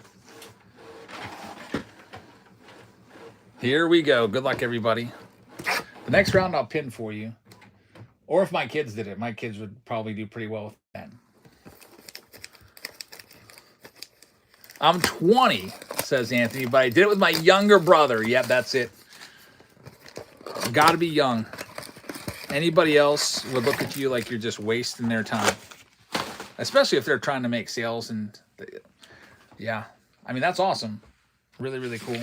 Here we go. Good luck, everybody. The next round I'll pin for you. Or if my kids did it, my kids would probably do pretty well with that. I'm 20, says Anthony, but I did it with my younger brother. Yep, that's it. Got to be young. Anybody else would look at you like you're just wasting their time. Especially if they're trying to make sales. Yeah. I mean, that's awesome. Really, really cool.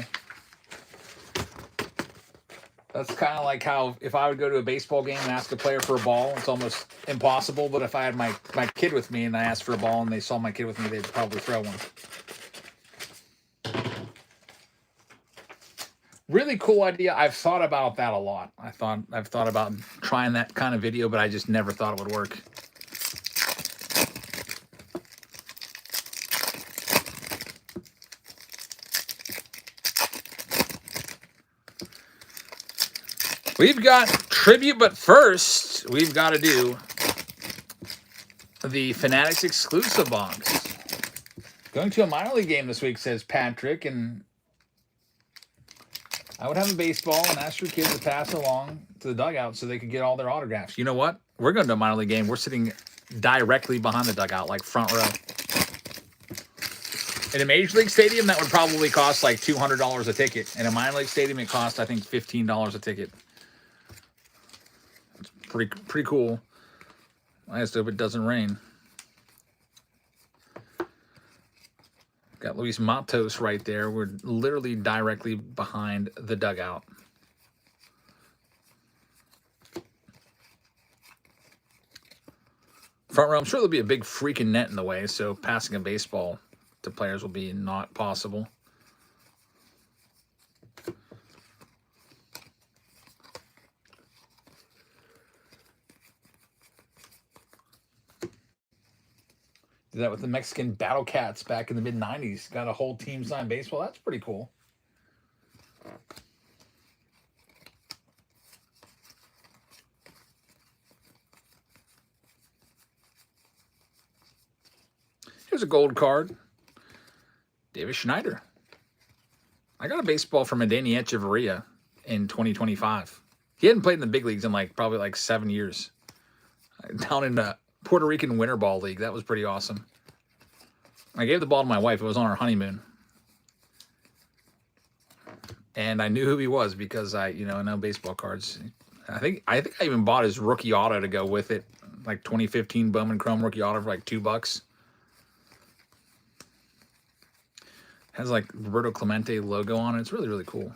That's kind of like how if I would go to a baseball game and ask a player for a ball, it's almost impossible. But if I had my kid with me and I asked for a ball and they saw my kid with me, they'd probably throw one. Really cool idea. I've thought about that a lot. I've thought about trying that kind of video, but I just never thought it would work. We've got tribute, but first we've got to do the Fanatics exclusive box. Going to a minor league game this week, says Patrick, and I would have a baseball and ask your kids to pass along to the dugout so they could get all their autographs. You know what? We're going to a minor league game. We're sitting directly behind the dugout, like front row. In a major league stadium, that would probably cost like $200 a ticket. In a minor league stadium, it costs, I think, $15 a ticket. It's pretty cool. I just hope it doesn't rain. Got Luis Matos right there. We're literally directly behind the dugout. Front row, I'm sure there'll be a big freaking net in the way, so passing a baseball to players will be not possible. Did that with the Mexican Battle Cats back in the mid-90s. Got a whole team signed baseball. That's pretty cool. Here's a gold card. Davis Schneider. I got a baseball from Adeiny Echeverria in 2025. He hadn't played in the big leagues in probably 7 years. Down in the Puerto Rican Winter Ball League. That was pretty awesome. I gave the ball to my wife. It was on our honeymoon. And I knew who he was because I know baseball cards. I think I even bought his rookie auto to go with it. Like 2015 Bowman Chrome rookie auto for like $2. Has like Roberto Clemente logo on it. It's really, really cool.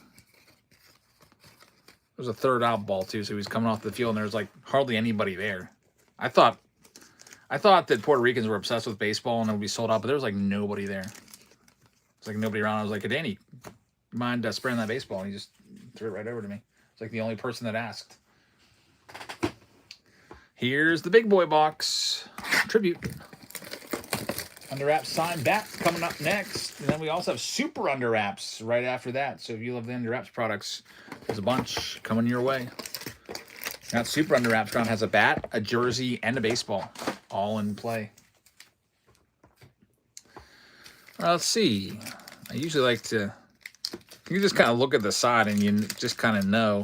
was a third out ball too, so he was coming off the field, and there was like hardly anybody there. I thought that Puerto Ricans were obsessed with baseball and it would be sold out, but there was like nobody there. It's like nobody around. I was like, Danny, mind spraying that baseball? And he just threw it right over to me. It's like the only person that asked. Here's the big boy box. Tribute. Under wraps signed bat coming up next. And then we also have super under wraps right after that. So if you love the under wraps products, there's a bunch coming your way. That super under wraps round has a bat, a jersey, and a baseball all in play. Let's see. I usually like to, you just kind of look at the side and you just kind of know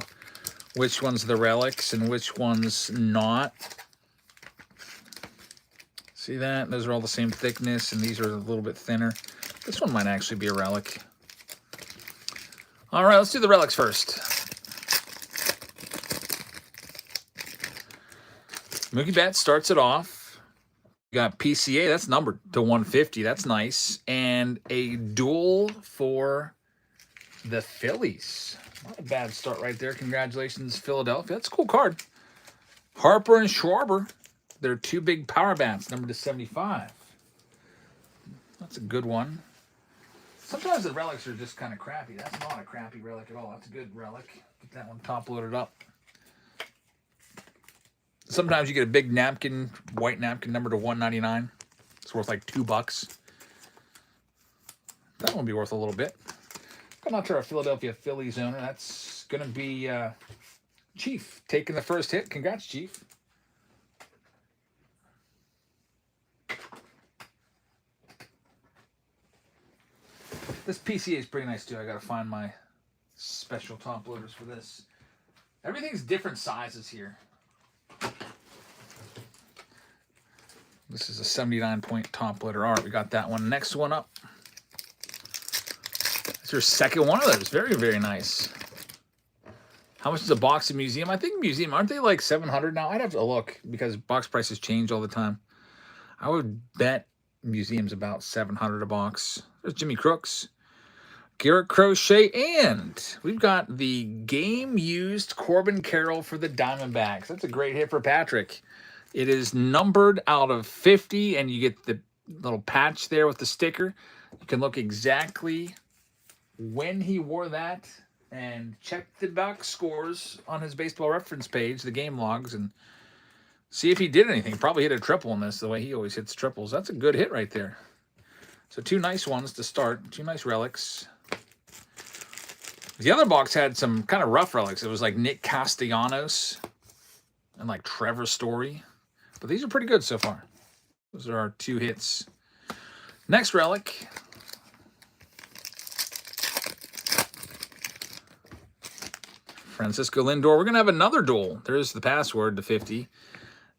which one's the relics and which one's not. See that? Those are all the same thickness, and these are a little bit thinner. This one might actually be a relic. All right, let's do the relics first. Mookie Betts starts it off. You got PCA, that's numbered to 150. That's nice. And a duel for the Phillies. Not a bad start right there. Congratulations, Philadelphia. That's a cool card. Harper and Schwarber. They're two big power bats, numbered to 75. That's a good one. Sometimes the relics are just kind of crappy. That's not a crappy relic at all. That's a good relic. Get that one top loaded up. Sometimes you get a big napkin, white napkin, numbered to 199. It's worth like $2. That one will be worth a little bit. Come out to our Philadelphia Phillies owner. That's going to be Chief taking the first hit. Congrats, Chief. This PCA is pretty nice too. I got to find my special top loaders for this. Everything's different sizes here. This is a 79-point top loader. All right, we got that one. Next one up. It's your second one of those. Very, very nice. How much is a box of Museum? I think Museum, aren't they like $700 now? I'd have to look because box prices change all the time. I would bet Museum's about $700 a box. There's Jimmy Crooks, Garrett Crochet, and we've got the game-used Corbin Carroll for the Diamondbacks. That's a great hit for Patrick. It is numbered out of 50, and you get the little patch there with the sticker. You can look exactly when he wore that and check the box scores on his baseball reference page, the game logs, and see if he did anything. Probably hit a triple in this, the way he always hits triples. That's a good hit right there. So two nice ones to start. Two nice relics. The other box had some kind of rough relics. It was like Nick Castellanos and like Trevor Story. But these are pretty good so far. Those are our two hits. Next relic. Francisco Lindor. We're going to have another duel. There's the password to 50.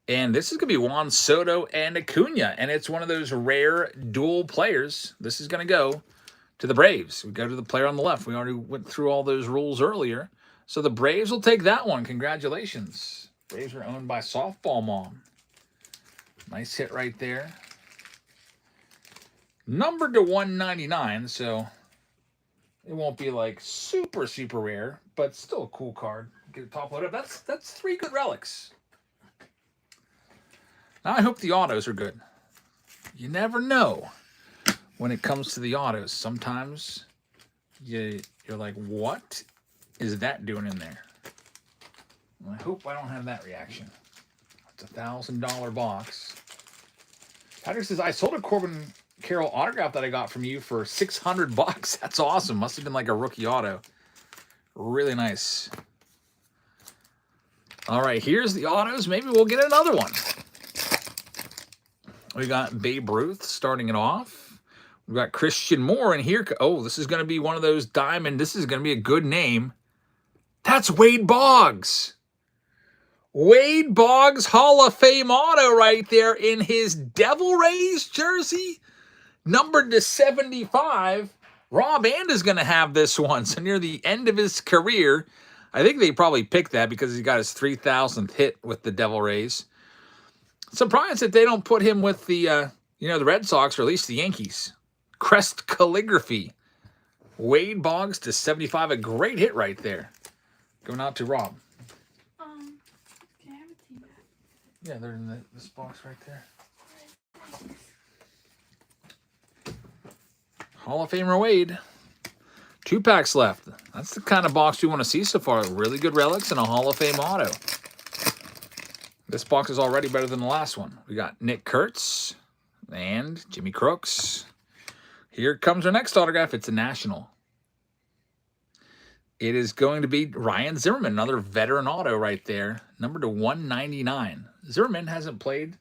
And this is going to be Juan Soto and Acuna. And it's one of those rare dual players. This is going to go to the Braves. We go to the player on the left. We already went through all those rules earlier. So the Braves will take that one. Congratulations. Braves are owned by Softball Mom. Nice hit right there. Numbered to 199, so it won't be like super, super rare, but still a cool card. Get it top loaded up. That's three good relics. Now I hope the autos are good. You never know when it comes to the autos. Sometimes you're like, what is that doing in there? Well, I hope I don't have that reaction. It's a $1,000 box. Patrick says, I sold a Corbin Carroll autograph that I got from you for $600. That's awesome. Must have been like a rookie auto. Really nice. All right, here's the autos. Maybe we'll get another one. We got Babe Ruth starting it off. We've got Christian Moore in here. Oh, this is going to be one of those diamond. This is going to be a good name. That's Wade Boggs. Wade Boggs Hall of Fame auto right there in his Devil Rays jersey. Numbered to 75. Rob And is going to have this one. So near the end of his career, I think they probably picked that because he got his 3,000th hit with the Devil Rays. Surprised that they don't put him with the, the Red Sox or at least the Yankees. Crest Calligraphy. Wade Boggs to 75. A great hit right there. Going out to Rob. Can I have a tea bag? Yeah, they're in this box right there. Hall of Famer Wade. 2 packs left. That's the kind of box we want to see so far. Really good relics and a Hall of Fame auto. This box is already better than the last one. We got Nick Kurtz and Jimmy Crooks. Here comes our next autograph. It's a national. It is going to be Ryan Zimmerman, another veteran auto right there, number to 199. Zimmerman hasn't played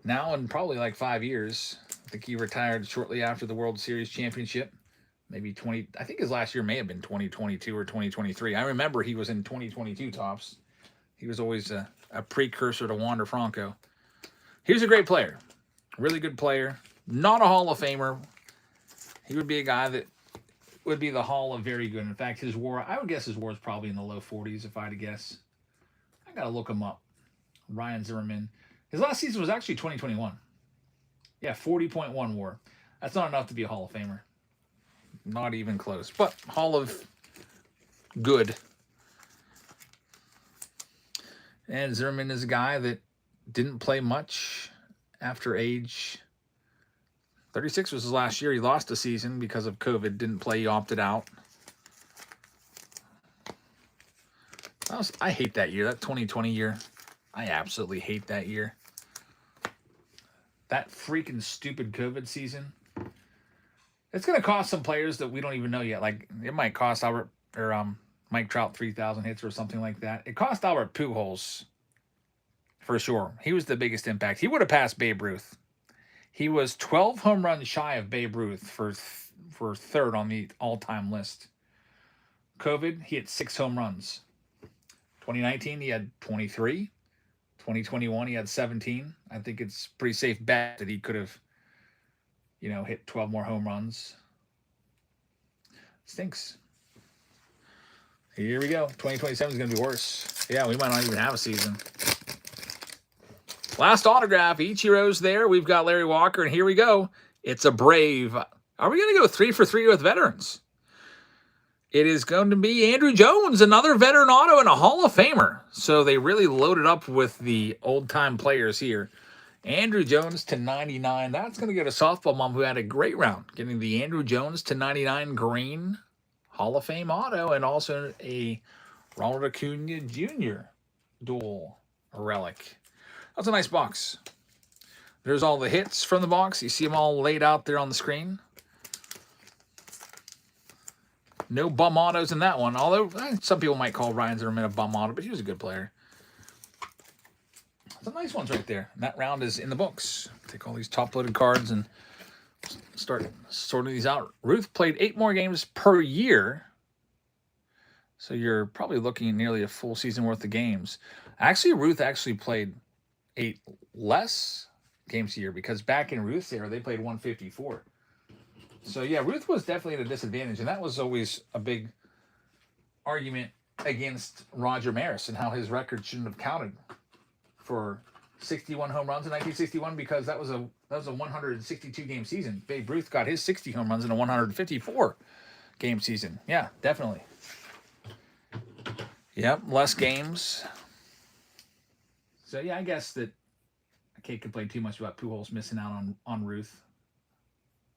now in probably like 5 years. I think he retired shortly after the World Series championship. Maybe I think his last year may have been 2022 or 2023. I remember he was in 2022 tops. He was always a precursor to Wander Franco. He's a great player. Really good player. Not a Hall of Famer. He would be a guy that would be the Hall of very good. In fact, his WAR, I would guess his WAR is probably in the low 40s if I had to guess. I got to look him up. Ryan Zimmerman. His last season was actually 2021. Yeah, 40.1 WAR. That's not enough to be a Hall of Famer. Not even close. But Hall of good. And Zimmerman is a guy that didn't play much after age 36 was his last year. He lost a season because of COVID. Didn't play. He opted out. I hate that year. That 2020 year. I absolutely hate that year. That freaking stupid COVID season. It's going to cost some players that we don't even know yet. Like, it might cost Mike Trout 3,000 hits or something like that. It cost Albert Pujols for sure. He was the biggest impact. He would have passed Babe Ruth. He was 12 home runs shy of Babe Ruth for third on the all-time list. COVID, he had 6 home runs. 2019, he had 23. 2021, he had 17. I think it's a pretty safe bet that he could have, hit 12 more home runs. Stinks. Here we go. 2027 is going to be worse. Yeah, we might not even have a season. Last autograph. Ichiro's there. We've got Larry Walker, and here we go. It's a Brave. Are we going to go 3 for 3 with veterans? It is going to be Andrew Jones, another veteran auto and a Hall of Famer. So they really loaded up with the old-time players here. Andrew Jones to 99. That's going to go to Softball Mom, who had a great round, getting the Andrew Jones to 99 green Hall of Fame auto and also a Ronald Acuna Jr. dual relic. That's a nice box. There's all the hits from the box. You see them all laid out there on the screen. No bum autos in that one, although some people might call Ryan Zimmerman a bum auto, but he was a good player. Some nice ones right there. And that round is in the books. Take all these top-loaded cards and start sorting these out. Ruth played 8 more games per year, so you're probably looking at nearly a full season worth of games. Actually, Ruth actually played 8 less games a year because back in Ruth's era, they played 154. So, yeah, Ruth was definitely at a disadvantage, and that was always a big argument against Roger Maris and how his record shouldn't have counted for 61 home runs in 1961 because that was a 162-game season. Babe Ruth got his 60 home runs in a 154-game season. Yeah, definitely. Yep, less games. So, yeah, I guess that I can't complain too much about Pujols missing out on Ruth.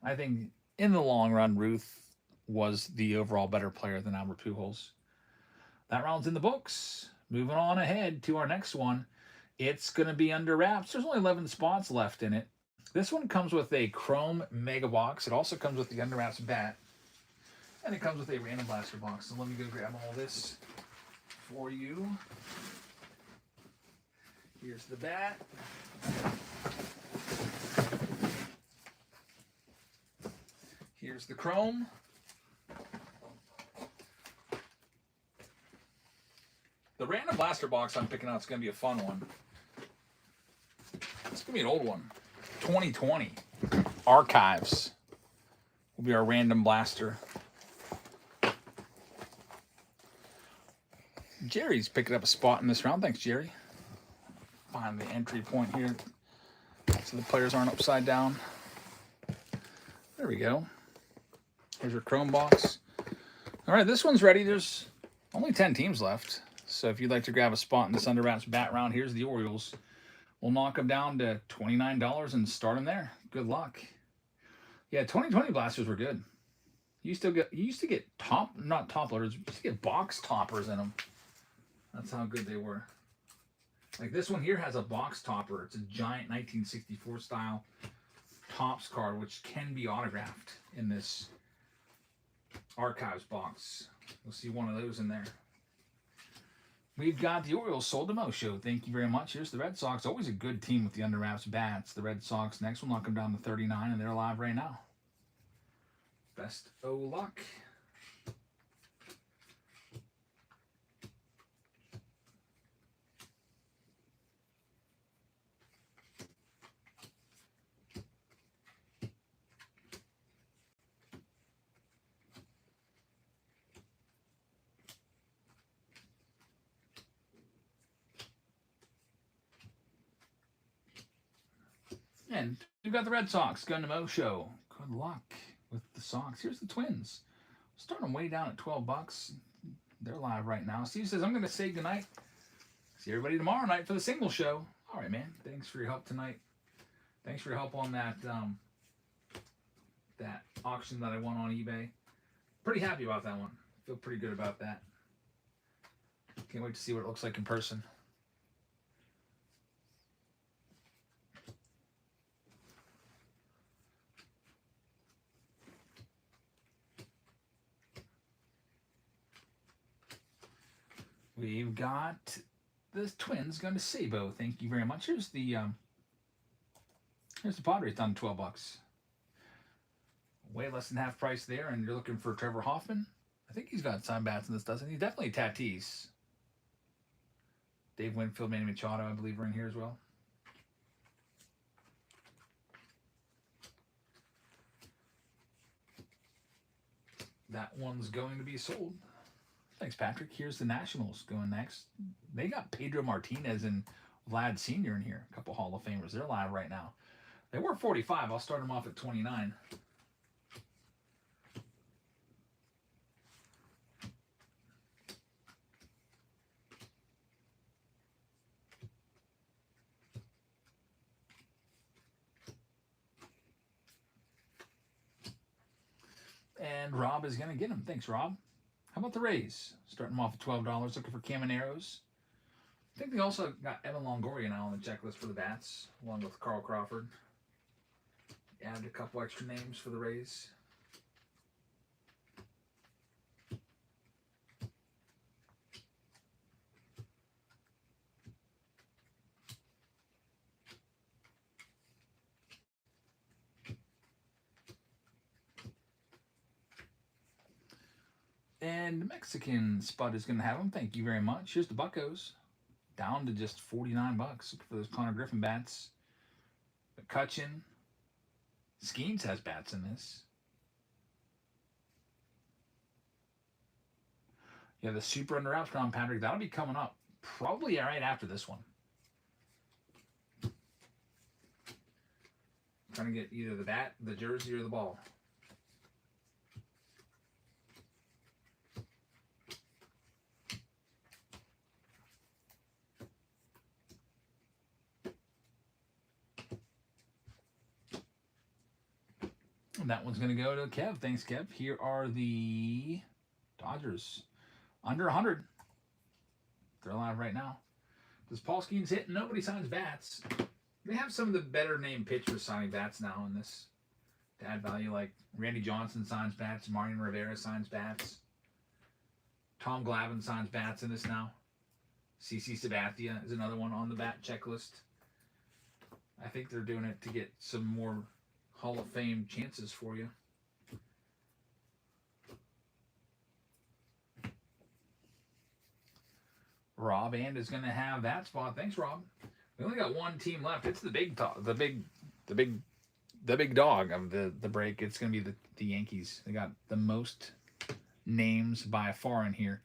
I think in the long run, Ruth was the overall better player than Albert Pujols. That round's in the books. Moving on ahead to our next one. It's going to be under wraps. There's only 11 spots left in it. This one comes with a Chrome Mega Box. It also comes with the under wraps bat. And it comes with a Random Blaster box. So let me go grab all this for you. Here's the bat. Here's the Chrome. The Random Blaster box I'm picking out is going to be a fun one. It's going to be an old one. 2020. Archives will be our Random Blaster. Jerry's picking up a spot in this round. Thanks, Jerry. Find the entry point here so the players aren't upside down. There we go. Here's your Chrome box. All right, this one's ready. There's Only 10 teams left. So if you'd like to grab a spot in this Under Wraps bat round, here's the Orioles. We'll knock them down to $29 and start them there. Good luck. Yeah, 2020 blasters were good. You used to get not topplers, you used to get box toppers in them. That's how good they were. Like this one here has a box topper. It's a giant 1964 style Topps card, which can be autographed in this archives box. You'll see one of those in there. We've got the Orioles sold to Mo Show. Thank you very much. Here's the Red Sox. Always a good team with the Under Wraps bats. The Red Sox next will knock them down to 39, and they're live right now. Best o' luck. And we've got the Red Sox going to Mo Show. Good luck with the Sox. Here's the Twins. Starting them way down at $12. They're live right now. Steve says, I'm going to say goodnight. See everybody tomorrow night for the single show. All right, man. Thanks for your help tonight. Thanks for your help on that that auction that I won on eBay. Pretty happy about that one. Feel pretty good about that. Can't wait to see what it looks like in person. We've got the Twins going to Sabo. Thank you very much. Here's the Padres down to $12. Way less than half price there, and you're looking for Trevor Hoffman. I think he's got signed bats in this, doesn't he? Definitely Tatis. Dave Winfield, Manny Machado, I believe, are in here as well. That one's going to be sold. Thanks, Patrick. Here's the Nationals going next. They got Pedro Martinez and Vlad Sr. in here. A couple Hall of Famers. They're live right now. They were 45. I'll start them off at 29. And Rob is going to get them. Thanks, Rob. How about the Rays? Starting them off at $12. Looking for Camaneros. I think they also got Evan Longoria now on the checklist for the bats, along with Carl Crawford. Added a couple extra names for the Rays. And the Mexican Spud is going to have them. Thank you very much. Here's the Buccos. Down to just $49. Look for those Connor Griffin bats. McCutchen. Skeens has bats in this. Yeah, the Super Under Wraps round, Patrick. That'll be coming up probably right after this one. Trying to get either the bat, the jersey, or the ball. And that one's going to go to Kev. Thanks, Kev. Here are the Dodgers. Under 100. They're alive right now. Does Paul Skeens hit? Nobody signs bats. They have some of the better named pitchers signing bats now in this to add value. Like Randy Johnson signs bats. Marian Rivera signs bats. Tom Glavine signs bats in this now. CC Sabathia is another one on the bat checklist. I think they're doing it to get some more Hall of Fame chances for you. Rob and is going to have that spot. Thanks, Rob. We only got one team left. It's the big dog of the break. It's going to be the Yankees. They got the most names by far in here,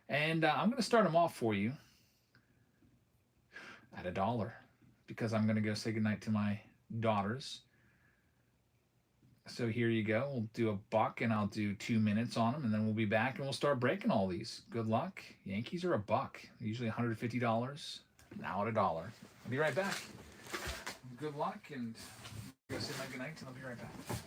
and I'm going to start them off for you at $1 because I'm going to go say goodnight to my daughters. So here you go. We'll do a buck, and I'll do 2 minutes on them, and then we'll be back and we'll start breaking all these. Good luck. Yankees are a buck. Usually $150. Now at $1. I'll be right back. Good luck, and I'm gonna say my goodnight, and I'll be right back.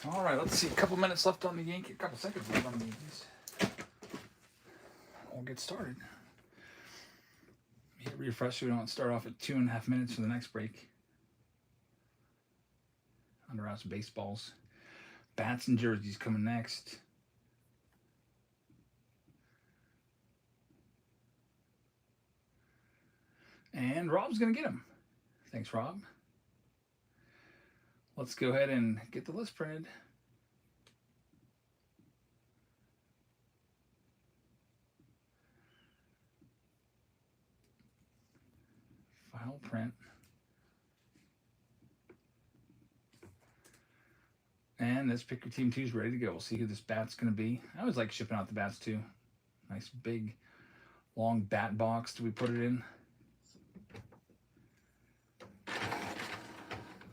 All right, let's see. A couple minutes left on the Yankees. A couple seconds left on the Yankees. We'll get started. Hit refresh so we don't start off at 2.5 minutes for the next break. Under us, baseballs. Bats and jerseys coming next. And Rob's going to get them. Thanks, Rob. Let's go ahead and get the list printed. File print. And this Pick Your Team 2 is ready to go. We'll see who this bat's going to be. I always like shipping out the bats too. Nice big, long bat box. Do we put it in?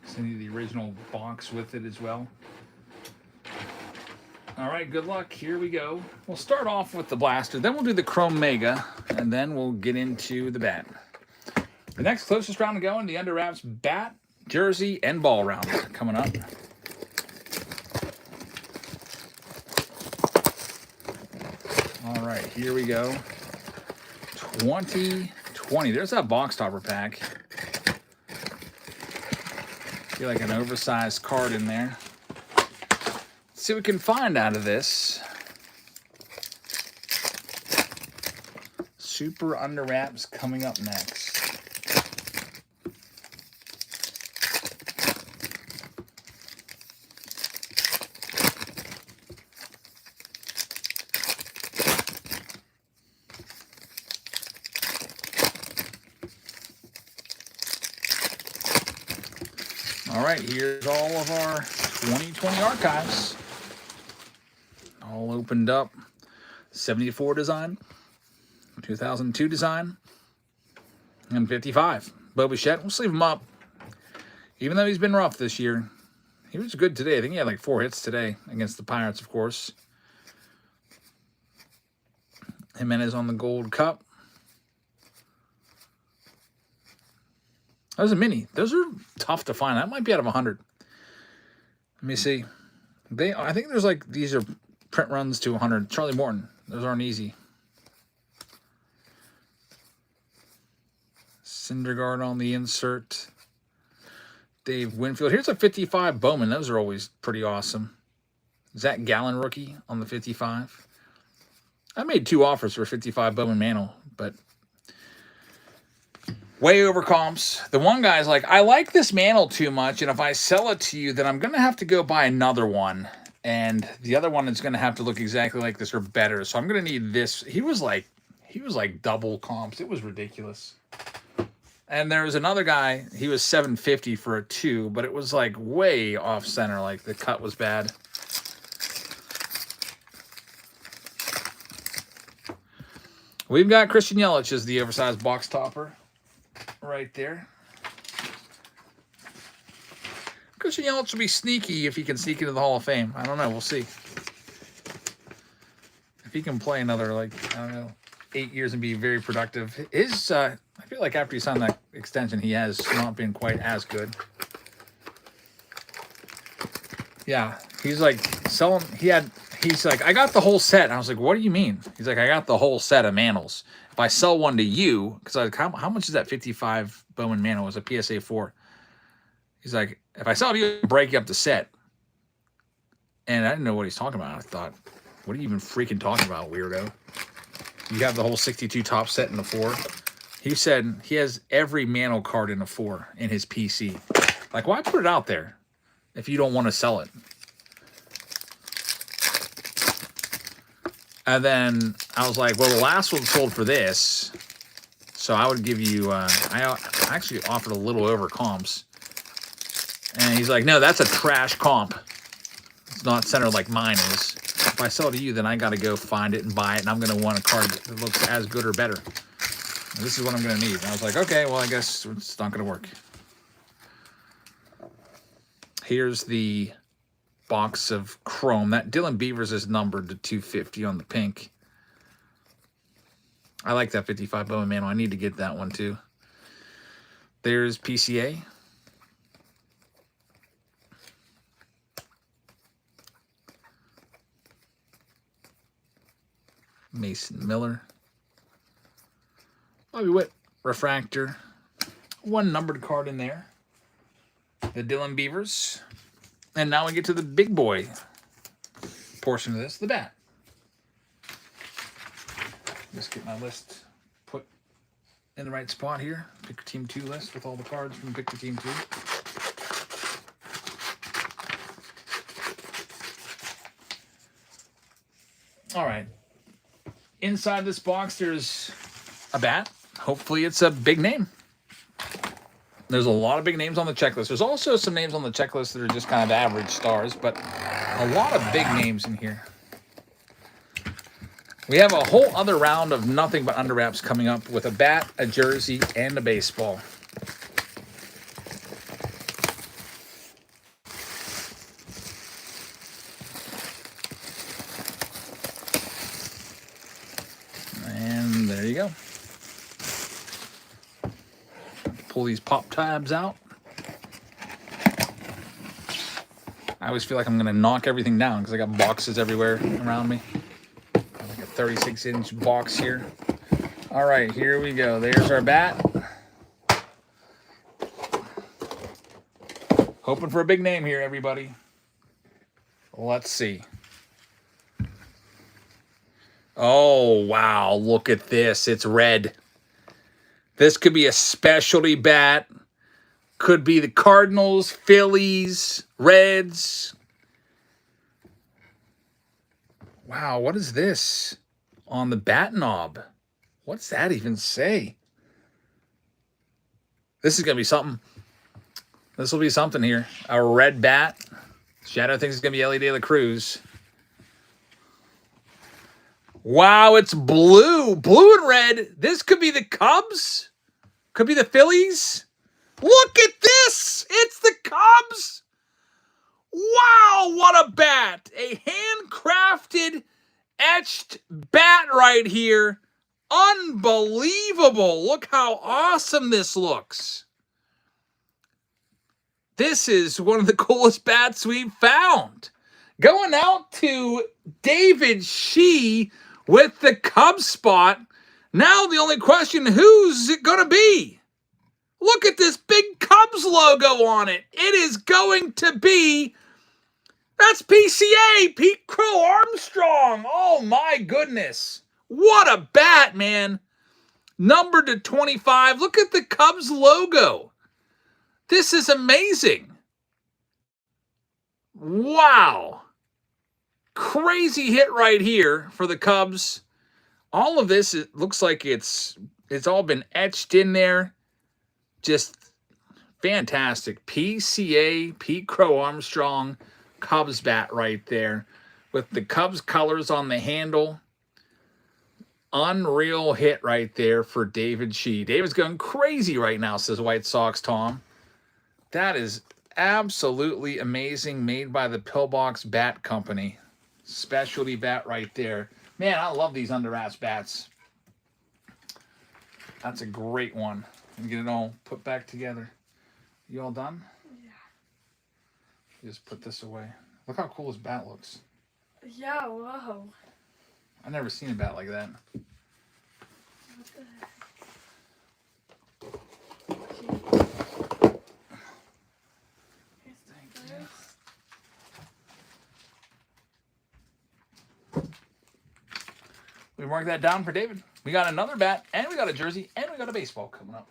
Send you the original box with it as well. All right, good luck. Here we go. We'll start off with the blaster, then we'll do the Chrome Mega, and then we'll get into the bat. The next closest round to going, the Under Wraps bat, jersey, and ball round coming up. All right, here we go. 2020. There's that box topper pack. Feel like an oversized card in there. Let's see what we can find out of this. Super Under Wraps coming up next. All right, here's all of our 2020 archives. All opened up. 74 design, 2002 design, and 55. Bo Bichette, we'll sleeve him up. Even though he's been rough this year, he was good today. I think he had like 4 hits today against the Pirates, of course. Jimenez on the Gold Cup. That was a mini. Those are tough to find. That might be out of 100. Let me see. I think there's like, these are print runs to 100. Charlie Morton. Those aren't easy. Syndergaard on the insert. Dave Winfield. Here's a 55 Bowman. Those are always pretty awesome. Zach Gallen rookie on the 55. I made 2 offers for 55 Bowman Mantle, but way over comps. The one guy's like, I like this Mantle too much, and if I sell it to you, then I'm going to have to go buy another one. And the other one is going to have to look exactly like this or better. So I'm going to need this. He was like double comps. It was ridiculous. And there was another guy, he was $750 for a 2, but it was like way off center. Like the cut was bad. We've got Christian Yelich as the oversized box topper right there. Christian Yelich will be sneaky if he can sneak into the Hall of Fame. I don't know. We'll see. If he can play another, like, I don't know, 8 years and be very productive. I feel like after he signed that extension, he has not been quite as good. Yeah, he's like selling. He's like, I got the whole set. And I was like, what do you mean? He's like, I got the whole set of Mantles. If I sell one to you, because I was like, how much is that 55 Bowman Mantle? It was a PSA 4. He's like, if I sell it to you, I'll break you up the set. And I didn't know what he's talking about. I thought, what are you even freaking talking about, weirdo? You have the whole 62 top set in the 4. He said he has every Mantle card in the 4 in his PC. Like, why put it out there if you don't want to sell it? And then I was like, well, the last one sold for this. So I would give you, I actually offered a little over comps. And he's like, no, that's a trash comp. It's not centered like mine is. If I sell it to you, then I got to go find it and buy it. And I'm going to want a card that looks as good or better. And this is what I'm going to need. And I was like, okay, well, I guess it's not going to work. Here's the box of chrome. That Dylan Beavers is numbered to 250 on the pink. I like that 55 Bowman Mantle. I need to get that one too. There's PCA. Mason Miller. Bobby Witt refractor. One numbered card in there. The Dylan Beavers. And now we get to the big boy portion of this, the bat. Just get my list put in the right spot here. Pick your Team 2 list with all the cards from Pick the Team 2. All right. Inside this box, there's a bat. Hopefully it's a big name. There's a lot of big names on the checklist. There's also some names on the checklist that are just kind of average stars, but a lot of big names in here. We have a whole other round of nothing but under wraps coming up with a bat, a jersey, and a baseball. And there you go. Pull these pop tabs out. I always feel like I'm going to knock everything down because I got boxes everywhere around me. Like a 36-inch box here. All right, here we go. There's our bat. Hoping for a big name here, everybody. Let's see. Oh, wow. Look at this. It's red. This could be a specialty bat. Could be the Cardinals, Phillies, Reds. Wow, what is this on the bat knob? What's that even say? This is going to be something. This will be something here. A red bat. Shadow thinks it's going to be Ellie De La Cruz. Wow, it's blue. Blue and red. This could be the Cubs. Could be the Phillies. Look at this. It's the Cubs. Wow, what a bat. A handcrafted, etched bat right here. Unbelievable. Look how awesome this looks. This is one of the coolest bats we've found. Going out to David Shee with the Cubs spot. Now the only question, who's it going to be? Look at this big Cubs logo on it. It is going to be, that's PCA, Pete Crow Armstrong. Oh my goodness. What a bat, man. Numbered to 25. Look at the Cubs logo. This is amazing. Wow. Crazy hit right here for the Cubs. All of this, it looks like it's all been etched in there. Just fantastic. PCA, Pete Crow Armstrong, Cubs bat right there with the Cubs colors on the handle. Unreal hit right there for David Shee. David's going crazy right now, says White Sox Tom. That is absolutely amazing, made by the Pillbox Bat Company. Specialty bat right there. Man, I love these under wraps bats. That's a great one. And get it all put back together. You all done? Yeah. Just put this away. Look how cool this bat looks. Yeah, whoa. I've never seen a bat like that. What the heck? We mark that down for David. We got another bat, and we got a jersey, and we got a baseball coming up.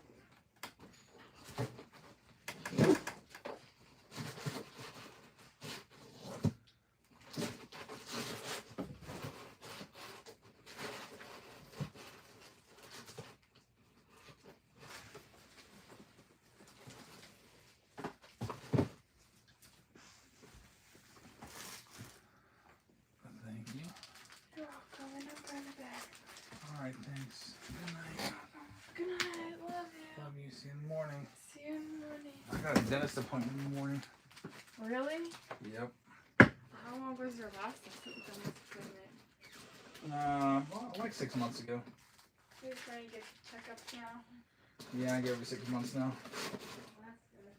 Thank you. You're welcome. And I'm going to bed. All right, thanks. Good night. Good night. Love you. Love you. See you in the morning. See you in the morning. I got a dentist appointment in the morning. Really? Yep. How long was your last appointment? Well, like 6 months ago. You're trying to get checkups now? Yeah, I get every 6 months now. That's good.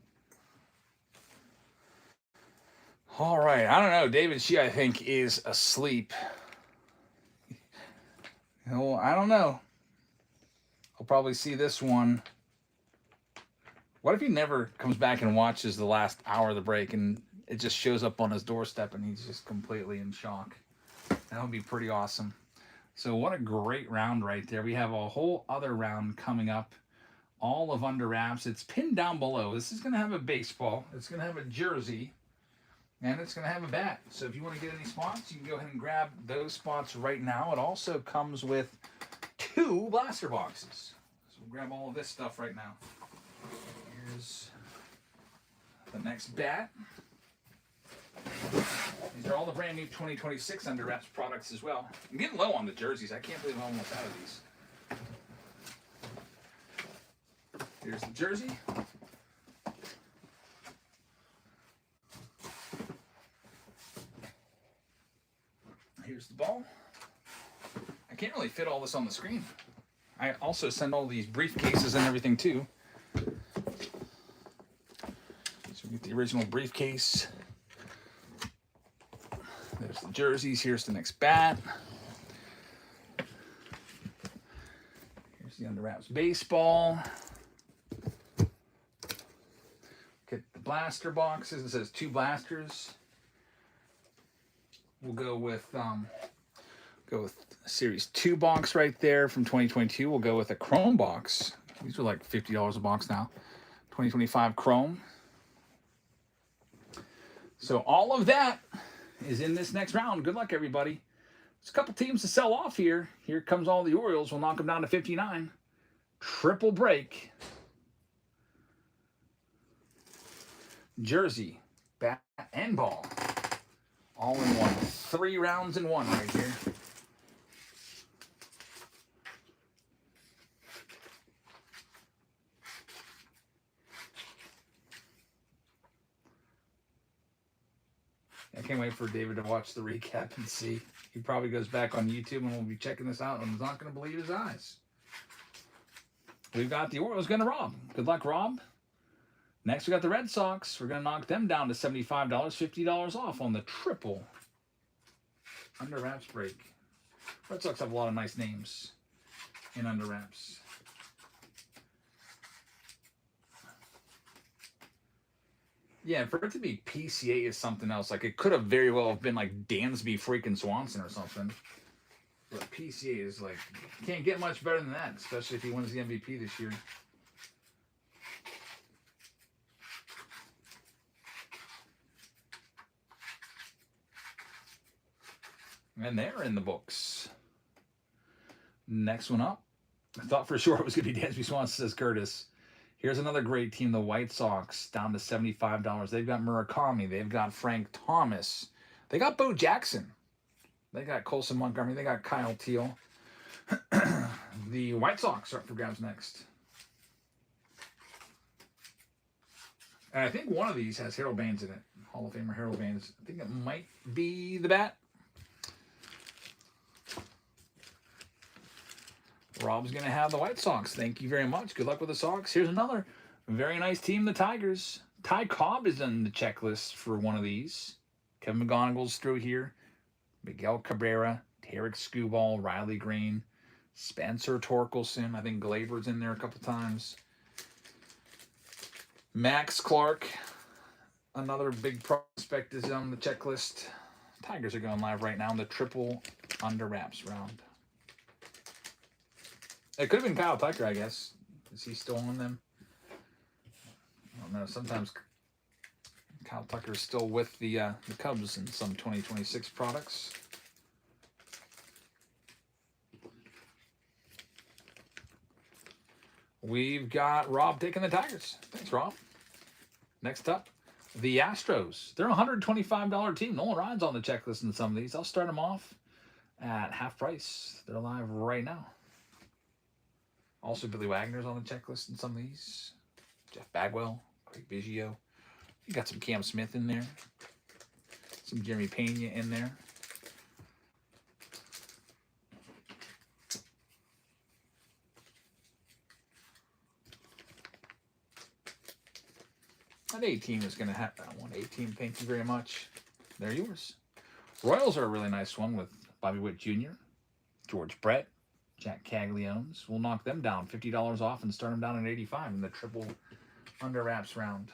All right. I don't know. David Shee, I think, is asleep. No, I don't know. I'll probably see this one. What if he never comes back and watches the last hour of the break and it just shows up on his doorstep and he's just completely in shock? That would be pretty awesome. So what a great round right there. We have a whole other round coming up. All of under wraps. It's pinned down below. This is going to have a baseball. It's going to have a jersey. And it's going to have a bat. So if you want to get any spots, you can go ahead and grab those spots right now. It also comes with 2 blaster boxes. So we'll grab all of this stuff right now. Here's the next bat. These are all the brand new 2026 Under Wraps products as well. I'm getting low on the jerseys. I can't believe I'm almost out of these. Here's the jersey. Here's the ball. I can't really fit all this on the screen. I also send all these briefcases and everything too. So we get the original briefcase. There's the jerseys. Here's the next bat. Here's the Under Wraps baseball. Get the blaster boxes. It says 2 blasters. We'll go with Series 2 box right there from 2022. We'll go with a Chrome box. These are like $50 a box now. 2025 Chrome. So all of that is in this next round. Good luck, everybody. There's a couple teams to sell off here. Here comes all the Orioles. We'll knock them down to 59. Triple break. Jersey, bat, and ball. All in one. 3 rounds in one right here. I can't wait for David to watch the recap and see. He probably goes back on YouTube and will be checking this out and he's not going to believe his eyes. We've got the Orioles going to Rob. Good luck, Rob. Next, we got the Red Sox. We're going to knock them down to $75, $50 off on the triple Under Wraps break. Red Sox have a lot of nice names in Under Wraps. Yeah, for it to be PCA is something else. Like it could have very well have been like Dansby freaking Swanson or something. But PCA is like can't get much better than that, especially if he wins the MVP this year. And they're in the books. Next one up. I thought for sure it was going to be Dansby Swanson, says Curtis. Here's another great team, the White Sox, down to $75. They've got Murakami. They've got Frank Thomas. They got Bo Jackson. They got Colson Montgomery. They got Kyle Teal. The White Sox are up for grabs next. And I think one of these has Harold Baines in it. Hall of Famer Harold Baines. I think it might be the bat. Rob's going to have the White Sox. Thank you very much. Good luck with the Sox. Here's another very nice team, the Tigers. Ty Cobb is on the checklist for one of these. Kevin McGonigal's through here. Miguel Cabrera, Tarek Skubal, Riley Green, Spencer Torkelson. I think Glaber's in there a couple times. Max Clark, another big prospect, is on the checklist. Tigers are going live right now in the triple under wraps round. It could have been Kyle Tucker, I guess. Is he still on them? I don't know. Sometimes Kyle Tucker is still with the Cubs in some 2026 products. We've got Rob taking the Tigers. Thanks, Rob. Next up, the Astros. They're a $125 team. Nolan Ryan's on the checklist in some of these. I'll start them off at half price. They're live right now. Also, Billy Wagner's on the checklist in some of these. Jeff Bagwell, Craig Biggio. You got some Cam Smith in there. Some Jeremy Pena in there. That 18 is going to have that one. 18, thank you very much. They're yours. Royals are a really nice one with Bobby Witt Jr., George Brett, Jack Cagliones. We'll knock them down $50 off and start them down at 85 in the triple under wraps round.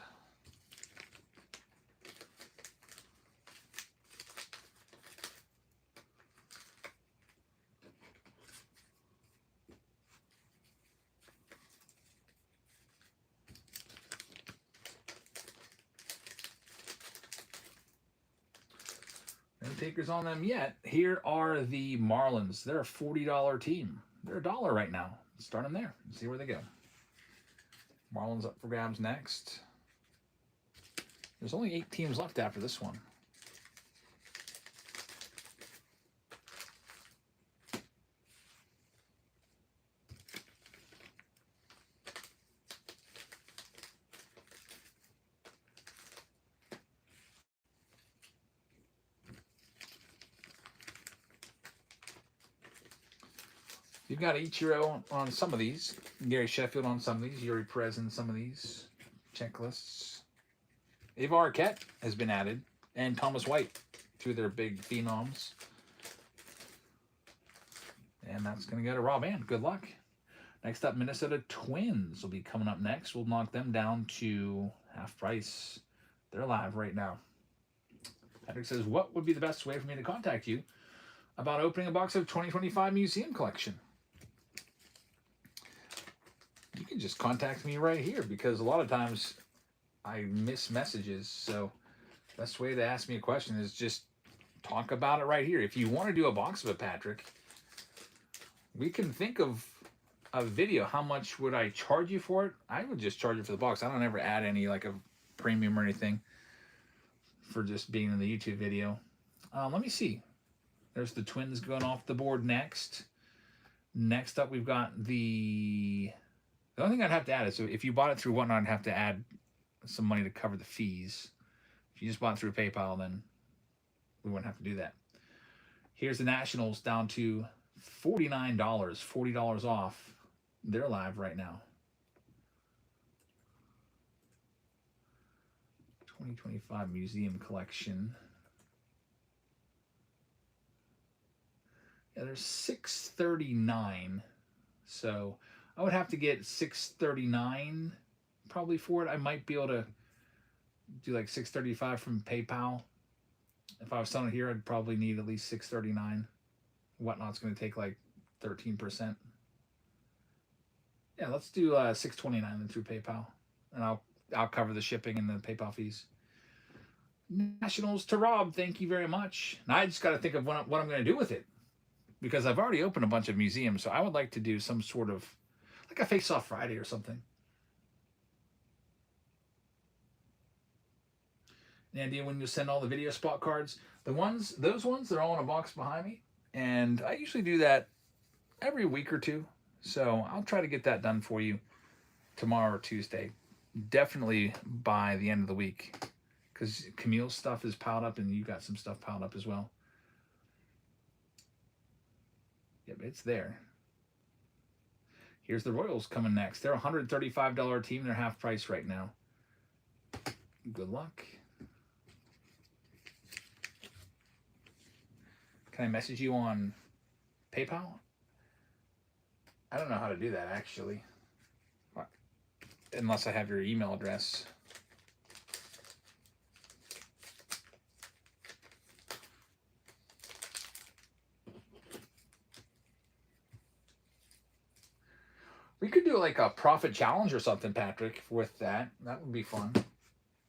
No takers on them yet. Here are the Marlins. They're a $40 team. They're $1 right now. Start them there and see where they go. Marlins up for grabs next. There's only 8 teams left after this one. You've got Ichiro on some of these, Gary Sheffield on some of these, Yuri Perez in some of these checklists. Ava Arquette has been added, and Thomas White, two of their big phenoms. And that's going to go to Rob Ann. Good luck. Next up, Minnesota Twins will be coming up next. We'll knock them down to half price. They're live right now. Patrick says, what would be the best way for me to contact you about opening a box of 2025 museum collection? You can just contact me right here because a lot of times I miss messages. So best way to ask me a question is just talk about it right here. If you want to do a box of it, Patrick, we can think of a video. How much would I charge you for it? I would just charge you for the box. I don't ever add any like a premium or anything for just being in the YouTube video. Let me see. There's the Twins going off the board next. Next up, we've got the only thing I'd have to add is, so if you bought it through Whatnot, I'd have to add some money to cover the fees. If you just bought it through PayPal, then we wouldn't have to do that. Here's the Nationals down to $49, $40 off. They're live right now. 2025 museum collection. Yeah, there's 639. So I would have to get 639 probably for it. I might be able to do like 635 from PayPal. If I was selling it here, I'd probably need at least 639. Whatnot's going to take like 13%. Yeah, let's do 629 then through PayPal, and I'll cover the shipping and the PayPal fees. Nationals to Rob, thank you very much. Now I just got to think of what I'm going to do with it, because I've already opened a bunch of museums, so I would like to do some sort of like a Face-Off Friday or something. An idea when you send all the video spot cards? Those ones, they're all in a box behind me, and I usually do that every week or two. So I'll try to get that done for you tomorrow or Tuesday. Definitely by the end of the week, because Camille's stuff is piled up and you got some stuff piled up as well. Yep, it's there. Here's the Royals coming next. They're a $135 team. They're half price right now. Good luck. Can I message you on PayPal? I don't know how to do that, actually. Unless I have your email address. We could do like a profit challenge or something, Patrick, with that. That would be fun.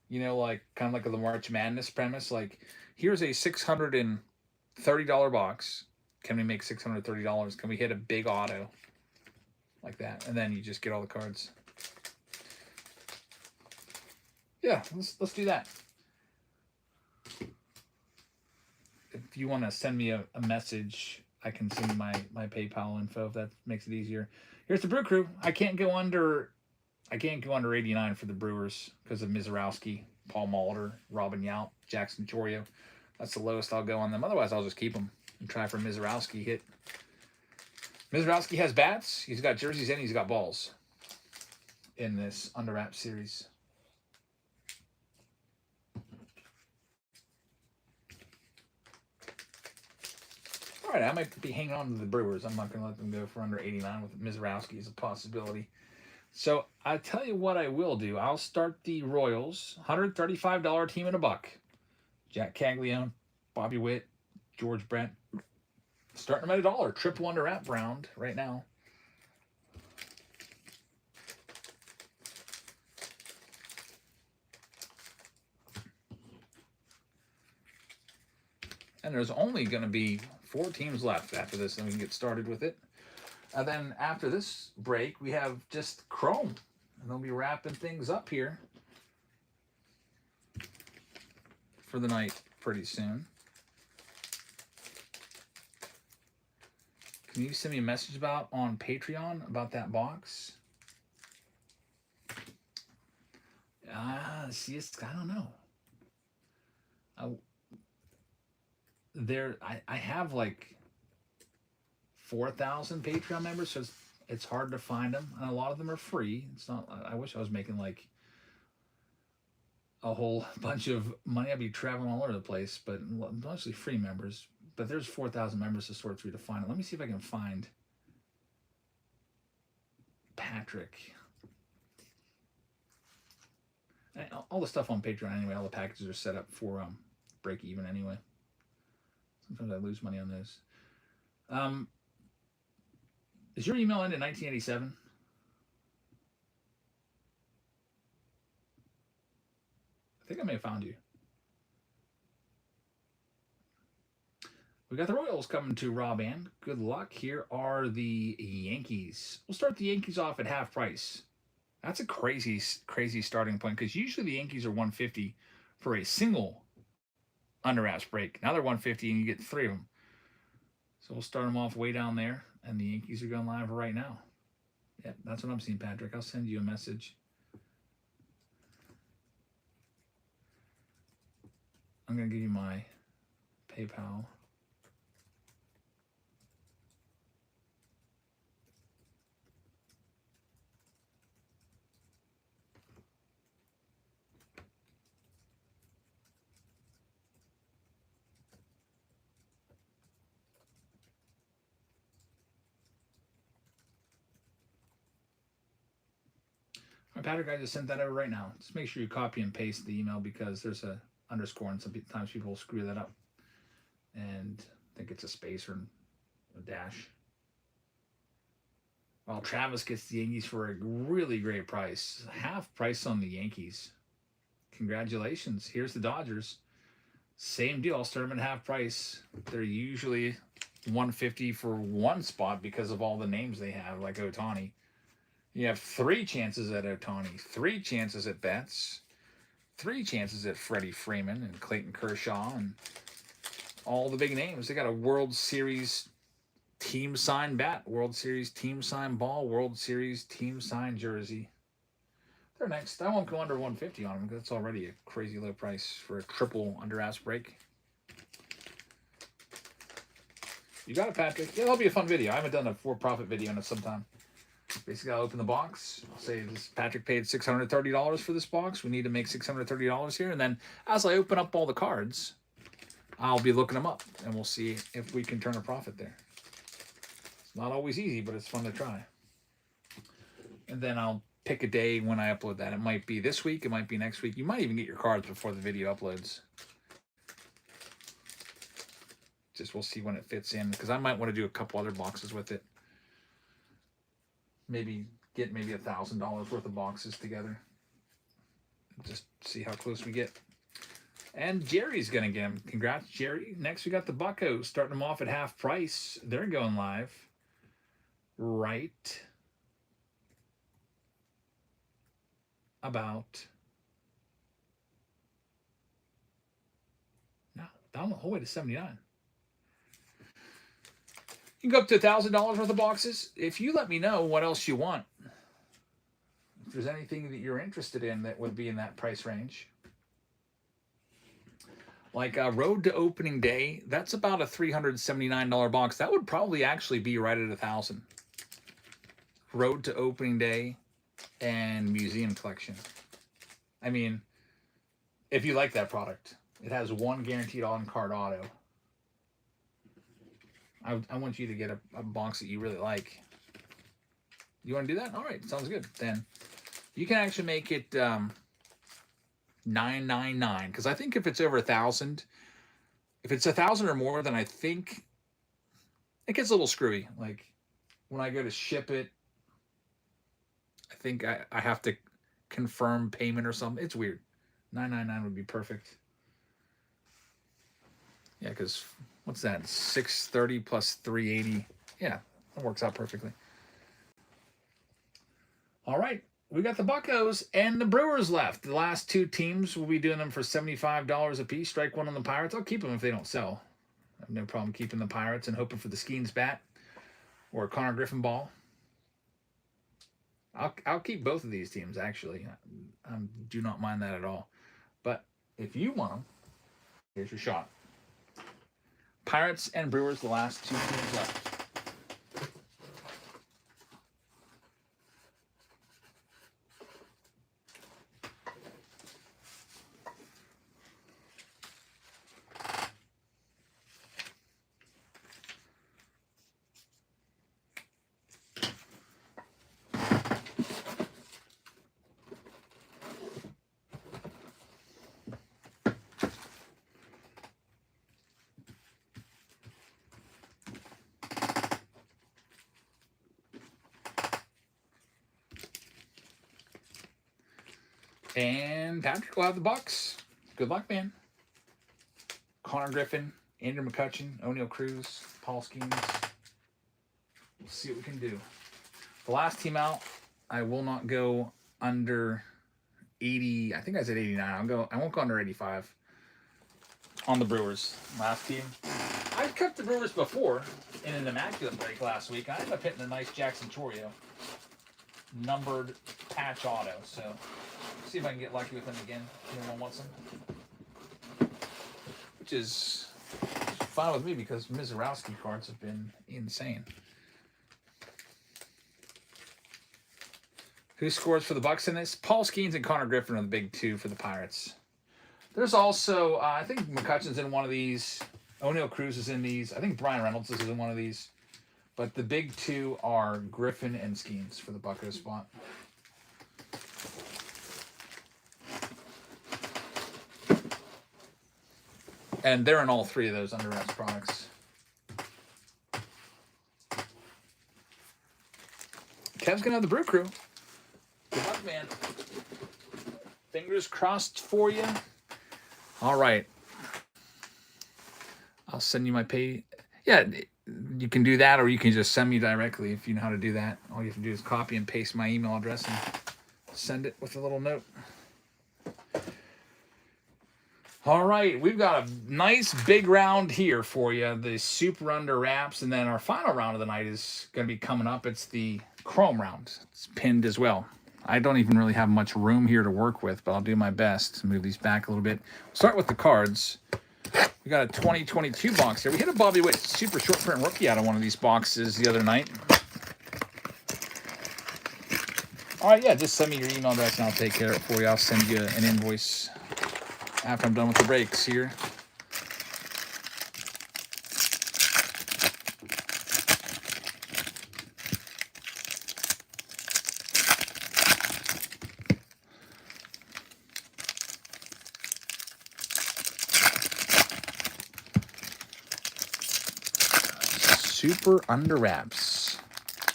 You know, like kind of like a March Madness premise. Like, here's a $630 box. Can we make $630? Can we hit a big auto like that? And then you just get all the cards. Yeah, let's do that. If you want to send me a message, I can send you my PayPal info if that makes it easier. Here's the Brew Crew. I can't go under 89 for the Brewers because of Mizorowski, Paul Molitor, Robin Yount, Jackson Chourio. That's the lowest I'll go on them. Otherwise, I'll just keep them and try for Mizorowski hit. Mizorowski has bats. He's got jerseys and he's got balls in this Under Wraps series. All right, I might be hanging on to the Brewers. I'm not going to let them go for under 89 with Mizorowski as a possibility. So I tell you what I will do. I'll start the Royals, $135 team at $1. Jack Caglione, Bobby Witt, George Brent. Starting them at $1. Triple Under Wrap round right now. And there's only going to be 4 teams left after this, and we can get started with it. And then after this break, we have just Chrome. And they'll be wrapping things up here for the night pretty soon. Can you send me a message on Patreon about that box? See, I don't know. I have like 4,000 Patreon members, so it's hard to find them, and a lot of them are free. It's not. I wish I was making like a whole bunch of money. I'd be traveling all over the place, but mostly free members. But there's 4,000 members to sort through to find it. Let me see if I can find Patrick. And all the stuff on Patreon anyway. All the packages are set up for break even anyway. Sometimes I lose money on those. Is your email end in 1987? I think I may have found you. We got the Royals coming to Rob Ann. Good luck. Here are the Yankees. We'll start the Yankees off at half price. That's a crazy starting point, because usually the Yankees are $150 for a single Under Wraps break. Now they're $150 and you get 3 of them. So we'll start them off way down there, and the Yankees are going live right now. Yep, that's what I'm seeing, Patrick. I'll send you a message. I'm going to give you my PayPal. Patrick, I just sent that over right now. Just make sure you copy and paste the email because there's a underscore and sometimes people screw that up and think it's a space or a dash. Well, Travis gets the Yankees for a really great price. Half price on the Yankees. Congratulations. Here's the Dodgers. Same deal. I'll start them at half price. They're usually 150 for one spot because of all the names they have, like Ohtani. You have 3 chances at Ohtani, 3 chances at Betts, 3 chances at Freddie Freeman and Clayton Kershaw and all the big names. They got a World Series team signed bat, World Series team signed ball, World Series team signed jersey. They're next. I won't go under 150 on them because that's already a crazy low price for a triple under ass break. You got it, Patrick. Yeah, that'll be a fun video. I haven't done a for-profit video in some time. Basically, I'll open the box. I'll say this Patrick paid $630 for this box. We need to make $630 here. And then as I open up all the cards, I'll be looking them up. And we'll see if we can turn a profit there. It's not always easy, but it's fun to try. And then I'll pick a day when I upload that. It might be this week. It might be next week. You might even get your cards before the video uploads. Just we'll see when it fits in. Because I might want to do a couple other boxes with it. Maybe get $1,000 worth of boxes together. Just see how close we get. And Jerry's going to get them. Congrats, Jerry. Next, we got the Buccos starting them off at half price. They're going live right about now. Down the whole way to 79. You can go up to $1,000 worth of boxes. If you let me know what else you want, if there's anything that you're interested in that would be in that price range. Like Road to Opening Day, that's about a $379 box. That would probably actually be right at $1,000. Road to Opening Day and Museum Collection. I mean, if you like that product, it has 1 guaranteed on-card auto. I want you to get a box that you really like. You want to do that? All right, sounds good. Then you can actually make it $999 because I think if it's over 1,000, if it's 1,000 or more, then I think it gets a little screwy. Like when I go to ship it, I think I have to confirm payment or something. It's weird. $999 would be perfect. Yeah, because what's that? $630 plus $380. Yeah, that works out perfectly. All right, we got the Buccos and the Brewers left. The last 2 teams, will be doing them for $75 a piece. Strike 1 on the Pirates. I'll keep them if they don't sell. I have no problem keeping the Pirates and hoping for the Skeens bat or Connor Griffin ball. I'll keep both of these teams, actually. I do not mind that at all. But if you want them, here's your shot. Pirates and Brewers, the last 2 teams left. And Patrick will have the Bucks. Good luck, man. Connor Griffin, Andrew McCutchen, O'Neill Cruz, Paul Skeens. We'll see what we can do. The last team out, I will not go under 80. I think I said 89. I won't go under 85 on the Brewers. Last team. I've cut the Brewers before in an immaculate break last week. I ended up hitting a nice Jackson Chourio numbered patch auto. So see if I can get lucky with them again. Anyone wants them? Which is fine with me because Mizorowski cards have been insane. Who scores for the Bucks in this? Paul Skeens and Connor Griffin are the big 2 for the Pirates. There's also, I think McCutchen's in one of these. O'Neill Cruz is in these. I think Brian Reynolds is in one of these. But the big 2 are Griffin and Skeens for the Bucko spot. And they're in all three of those Under Wraps products. Kev's gonna have the Brew Crew. Good luck, man. Fingers crossed for you. All right. I'll send you my pay. Yeah, you can do that, or you can just send me directly if you know how to do that. All you have to do is copy and paste my email address and send it with a little note. All right, we've got a nice big round here for you, the Super Under Wraps, and then our final round of the night is going to be coming up. It's the Chrome round. It's pinned as well. I don't even really have much room here to work with, but I'll do my best to move these back a little bit. Start with the cards. We got a 2022 box here. We hit a Bobby Witt super short print rookie out of one of these boxes the other night. All right, yeah, just send me your email address and I'll take care of it for you. I'll send you an invoice after I'm done with the breaks here. Super Under Wraps.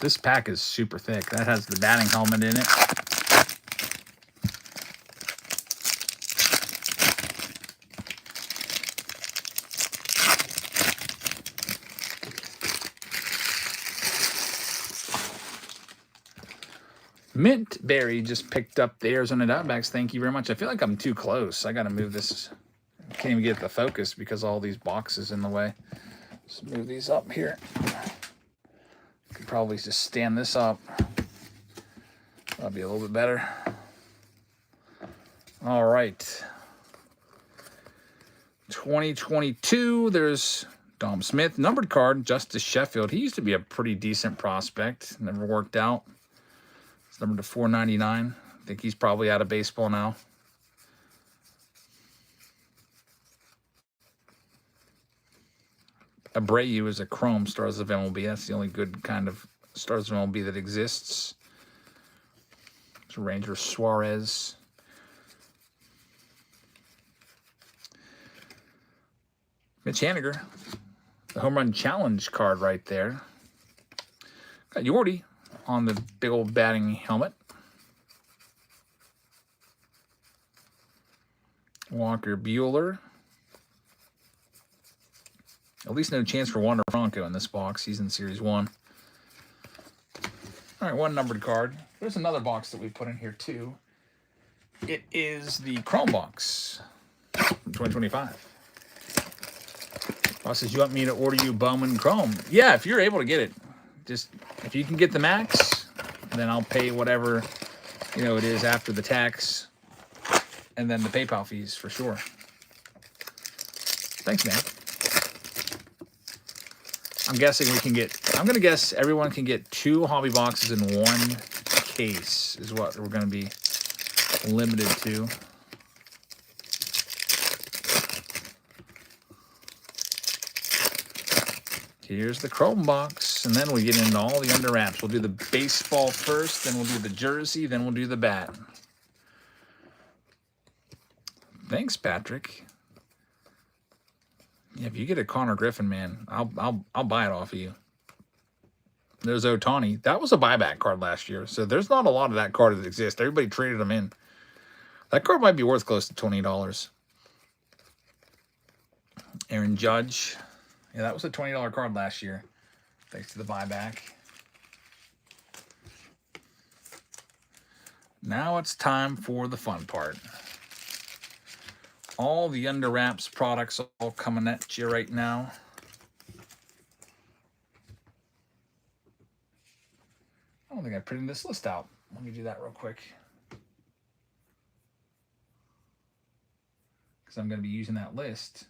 This pack is super thick. That has the batting helmet in it. Mint Berry just picked up the Arizona Diamondbacks. Thank you very much. I feel like I'm too close. I got to move this. I can't even get the focus because all these boxes in the way. Let's move these up here. Could probably just stand this up. That'll be a little bit better. All right. 2022, there's Dom Smith. Numbered card, Justice Sheffield. He used to be a pretty decent prospect. Never worked out. It's numbered to 499. I think he's probably out of baseball now. Abreu is a Chrome Stars of MLB. That's the only good kind of Stars of MLB that exists. It's Ranger Suarez. Mitch Haniger. The Home Run Challenge card right there. Got Yordi on the big old batting helmet. Walker Buehler. At least no chance for Wander Franco in this box. He's in Series 1. All right, one numbered card. There's another box that we put in here, too. It is the Chrome box from 2025. Boss says, you want me to order you Bowman Chrome? Yeah, if you're able to get it. Just, if you can get the max, then I'll pay whatever, it is after the tax. And then the PayPal fees, for sure. Thanks, man. I'm guessing I'm going to guess everyone can get 2 hobby boxes in one case is what we're going to be limited to. Here's the Chrome box, and then we get into all the Under Wraps. We'll do the baseball first, then we'll do the jersey, then we'll do the bat. Thanks, Patrick. Yeah, if you get a Connor Griffin, man, I'll buy it off of you. There's Ohtani. That was a buyback card last year, so there's not a lot of that card that exists. Everybody traded them in. That card might be worth close to $20. Aaron Judge. Yeah, that was a $20 card last year, thanks to the buyback. Now it's time for the fun part. All the Under Wraps products all coming at you right now. I don't think I printed this list out. Let me do that real quick. Because I'm going to be using that list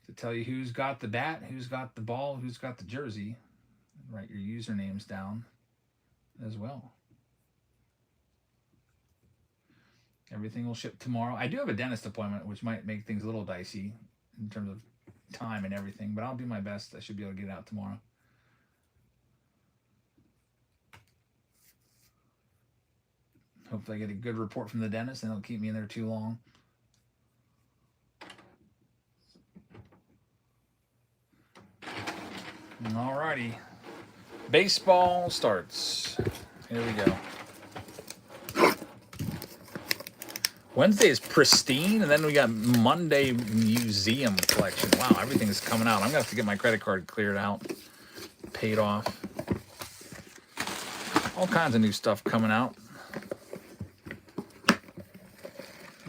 to tell you who's got the bat, who's got the ball, who's got the jersey. Write your usernames down as well. Everything will ship tomorrow. I do have a dentist appointment, which might make things a little dicey in terms of time and everything, but I'll do my best. I should be able to get it out tomorrow. Hopefully I get a good report from the dentist and they'll keep me in there too long. Alrighty. Baseball starts. Here we go. Wednesday is pristine, and then we got Monday museum collection. Wow, everything is coming out. I'm gonna have to get my credit card cleared out, paid off. All kinds of new stuff coming out.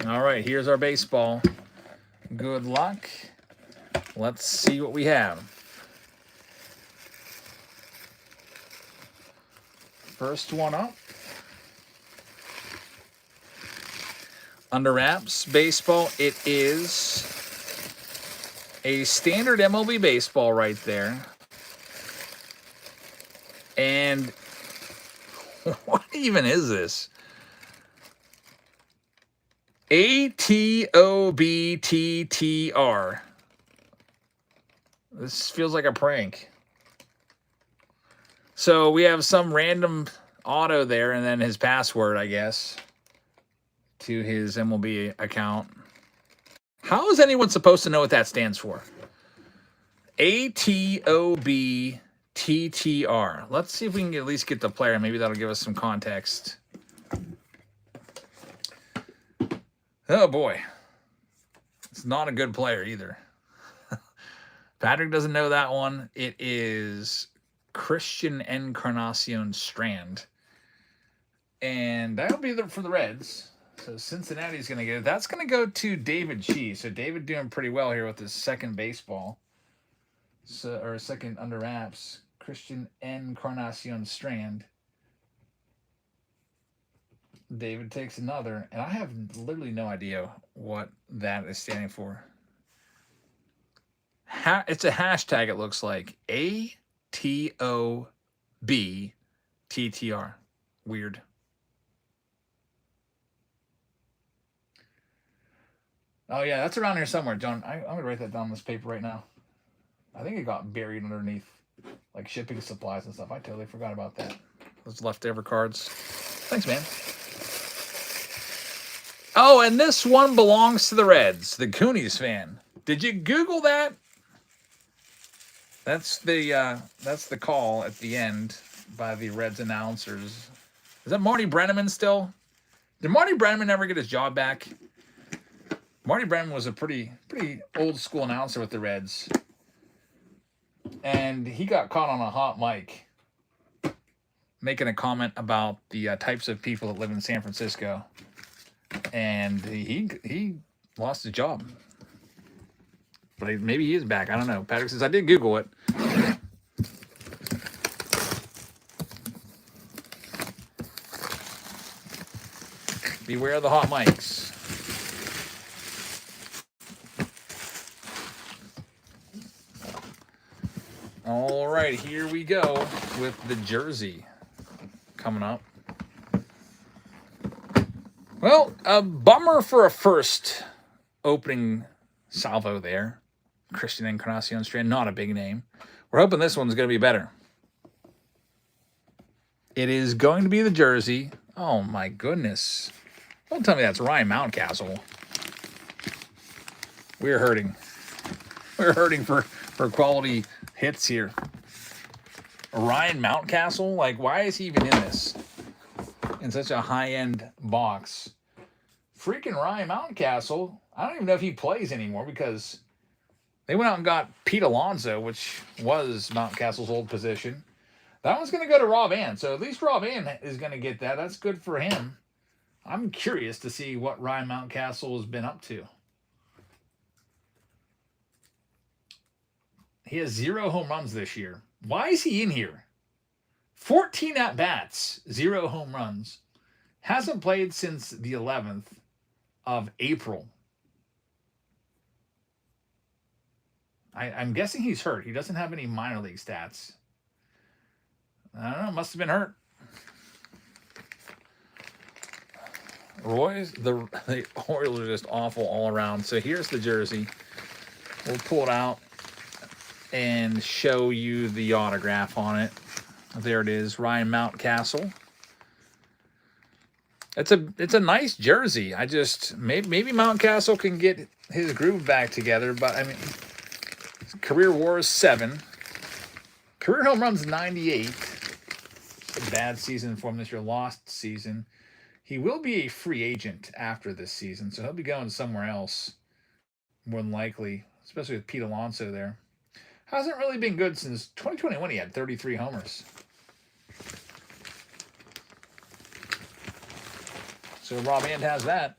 All right, here's our baseball. Good luck. Let's see what we have. First one up. Under wraps baseball. It is a standard MLB baseball right there. And what even is this? ATOBTTR. This feels like a prank. So we have some random auto there and then his password, I guess, to his MLB account. How is anyone supposed to know what that stands for? ATOBTTR. Let's see if we can at least get the player. Maybe that'll give us some context. Oh boy. It's not a good player either. Patrick doesn't know that one. It is Christian Encarnacion Strand. And that'll be for the Reds. So Cincinnati's going to get it. That's going to go to David Chi. So David doing pretty well here with his second baseball. So, or second under wraps. Christian Encarnacion Strand. David takes another. And I have literally no idea what that is standing for. It's a hashtag, it looks like. ATOBTTR. Weird. Oh, yeah, that's around here somewhere, John. I'm going to write that down on this paper right now. I think it got buried underneath, like, shipping supplies and stuff. I totally forgot about that. Those leftover cards. Thanks, man. Oh, and this one belongs to the Reds, the Coonies fan. Did you Google that? That's the call at the end by the Reds announcers. Is that Marty Brennaman still? Did Marty Brennaman ever get his job back? Marty Brennaman was a pretty old school announcer with the Reds. And he got caught on a hot mic making a comment about the types of people that live in San Francisco. And he lost his job. But maybe he is back. I don't know. Patrick says, I did Google it. Beware of the hot mics. All right, here we go with the jersey coming up. Well, a bummer for a first opening salvo there. Christian Encarnacion Strand, not a big name. We're hoping this one's going to be better. It is going to be the jersey. Oh, my goodness. Don't tell me that's Ryan Mountcastle. We're hurting. We're hurting for quality hits here. Ryan Mountcastle? Like, why is he even in this? In such a high-end box. Freaking Ryan Mountcastle. I don't even know if he plays anymore because they went out and got Pete Alonso, which was Mountcastle's old position. That one's going to go to Rob Ann. So at least Rob Ann is going to get that. That's good for him. I'm curious to see what Ryan Mountcastle has been up to. He has 0 home runs this year. Why is he in here? 14 at-bats, 0 home runs. Hasn't played since the 11th of April. I'm guessing he's hurt. He doesn't have any minor league stats. I don't know. Must have been hurt. The Orioles are just awful all around. So here's the jersey. We'll pull it out and show you the autograph on it. There it is, Ryan Mountcastle. It's a nice jersey. I just maybe Mountcastle can get his groove back together, but I mean, career WAR is 7. Career home runs 98. A bad season for him this year, lost season. He will be a free agent after this season, so he'll be going somewhere else, more than likely, especially with Pete Alonso there. Hasn't really been good since 2021. He had 33 homers. So Rob Ant has that.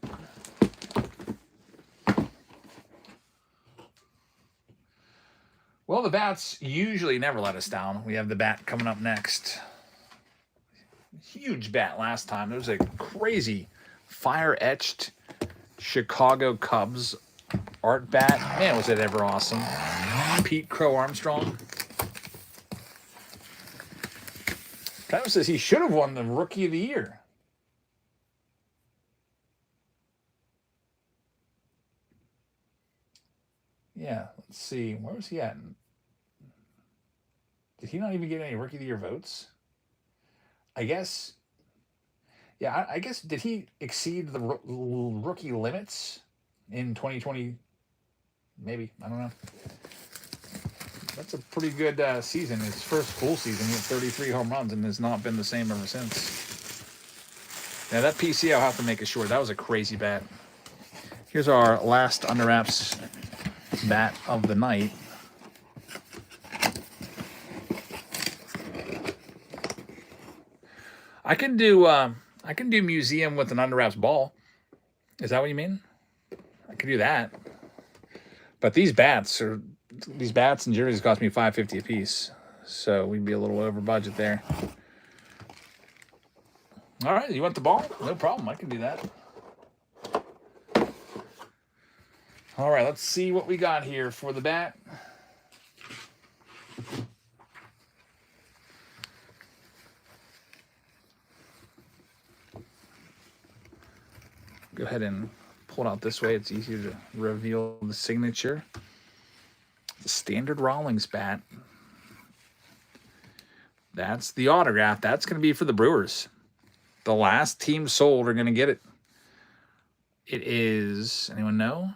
Well, the bats usually never let us down. We have the bat coming up next. Huge bat last time. There was a crazy fire-etched Chicago Cubs art bat. Man, was it ever awesome. Pete Crow Armstrong. Kind of says he should have won the Rookie of the Year. Yeah, let's see. Where was he at? Did he not even get any Rookie of the Year votes? I guess. Yeah, I guess. Did he exceed the rookie limits in 2020? Maybe. I don't know. That's a pretty good season. His first full season, he had 33 home runs and has not been the same ever since. Now, that PC, I'll have to make it short. That was a crazy bat. Here's our last Under Wraps bat of the night. I can do museum with an Under Wraps ball. Is that what you mean? I can do that. But these bats and jerseys cost me $5.50 a piece, so we'd be a little over budget there. All right, you want the ball? No problem. I can do that. All right, let's see what we got here for the bat. Go ahead and pull it out this way. It's easier to reveal the signature. The standard Rawlings bat. That's the autograph. That's going to be for the Brewers. The last team sold are going to get it. It is, anyone know?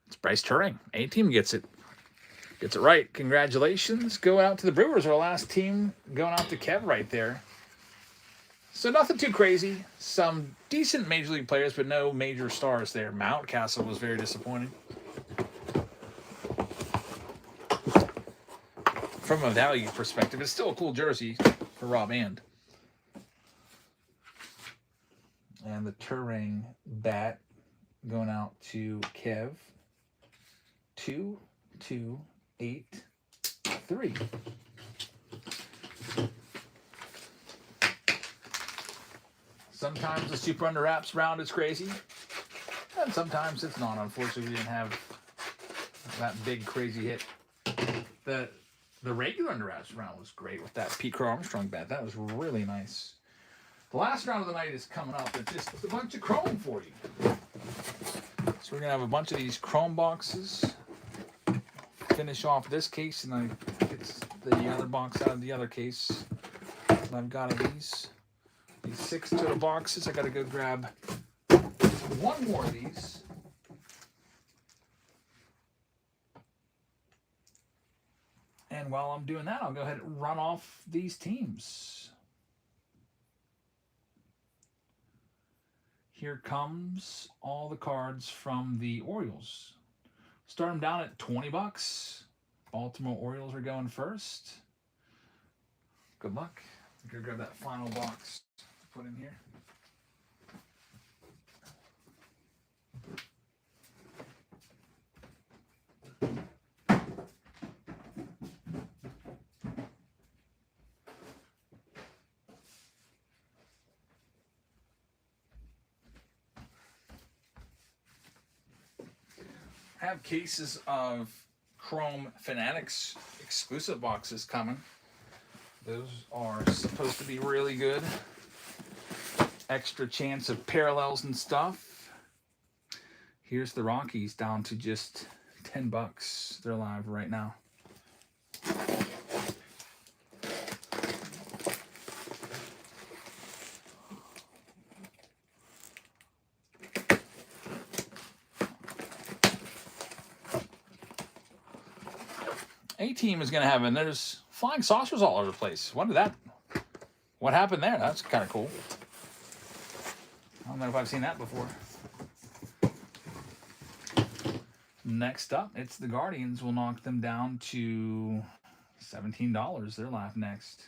It's Bryce Turing. A team gets it. Gets it right. Congratulations. Go out to the Brewers, our last team. Going out to Kev right there. So nothing too crazy. Some decent Major League players, but no major stars there. Mountcastle was very disappointing. From a value perspective, it's still a cool jersey for Rob And. And the Turing bat going out to Kev. 2283. Sometimes the Super Under Wraps round is crazy, and sometimes it's not. Unfortunately, we didn't have that big crazy hit. The regular Under Wraps round was great with that Pete Crow Armstrong bat. That was really nice. The last round of the night is coming up. It's just a bunch of chrome for you. So we're gonna have a bunch of these chrome boxes. Finish off this case, and I get the other box out of the other case. And I've got these 6 total boxes. I gotta go grab one more of these. And while I'm doing that, I'll go ahead and run off these teams. Here comes all the cards from the Orioles. Start them down at $20. Baltimore Orioles are going first. Good luck. I'm going to grab that final box to put in here. I have cases of Chrome Fanatics exclusive boxes coming. Those are supposed to be really good. Extra chance of parallels and stuff. Here's the Rockies down to just $10. They're live right now. A-Team is going to have, and there's flying saucers all over the place. What happened there? That's kind of cool. I don't know if I've seen that before. Next up, it's the Guardians. We'll knock them down to $17. They're live next.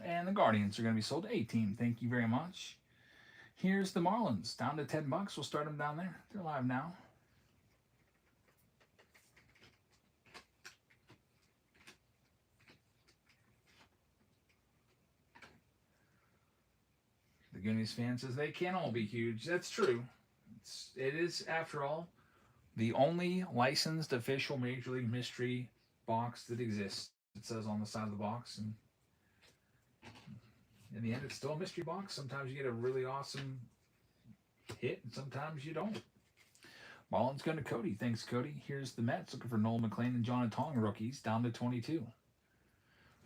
And the Guardians are going to be sold to A-Team. Thank you very much. Here's the Marlins, down to $10. We'll start them down there. They're live now. The Goonies fan says they can't all be huge. That's true. It is, after all, the only licensed official Major League Mystery box that exists. It says on the side of the box, and in the end, it's still a mystery box. Sometimes you get a really awesome hit, and sometimes you don't. Marlins going to Cody. Thanks, Cody. Here's the Mets looking for Noel McLean and John Tong rookies, down to 22.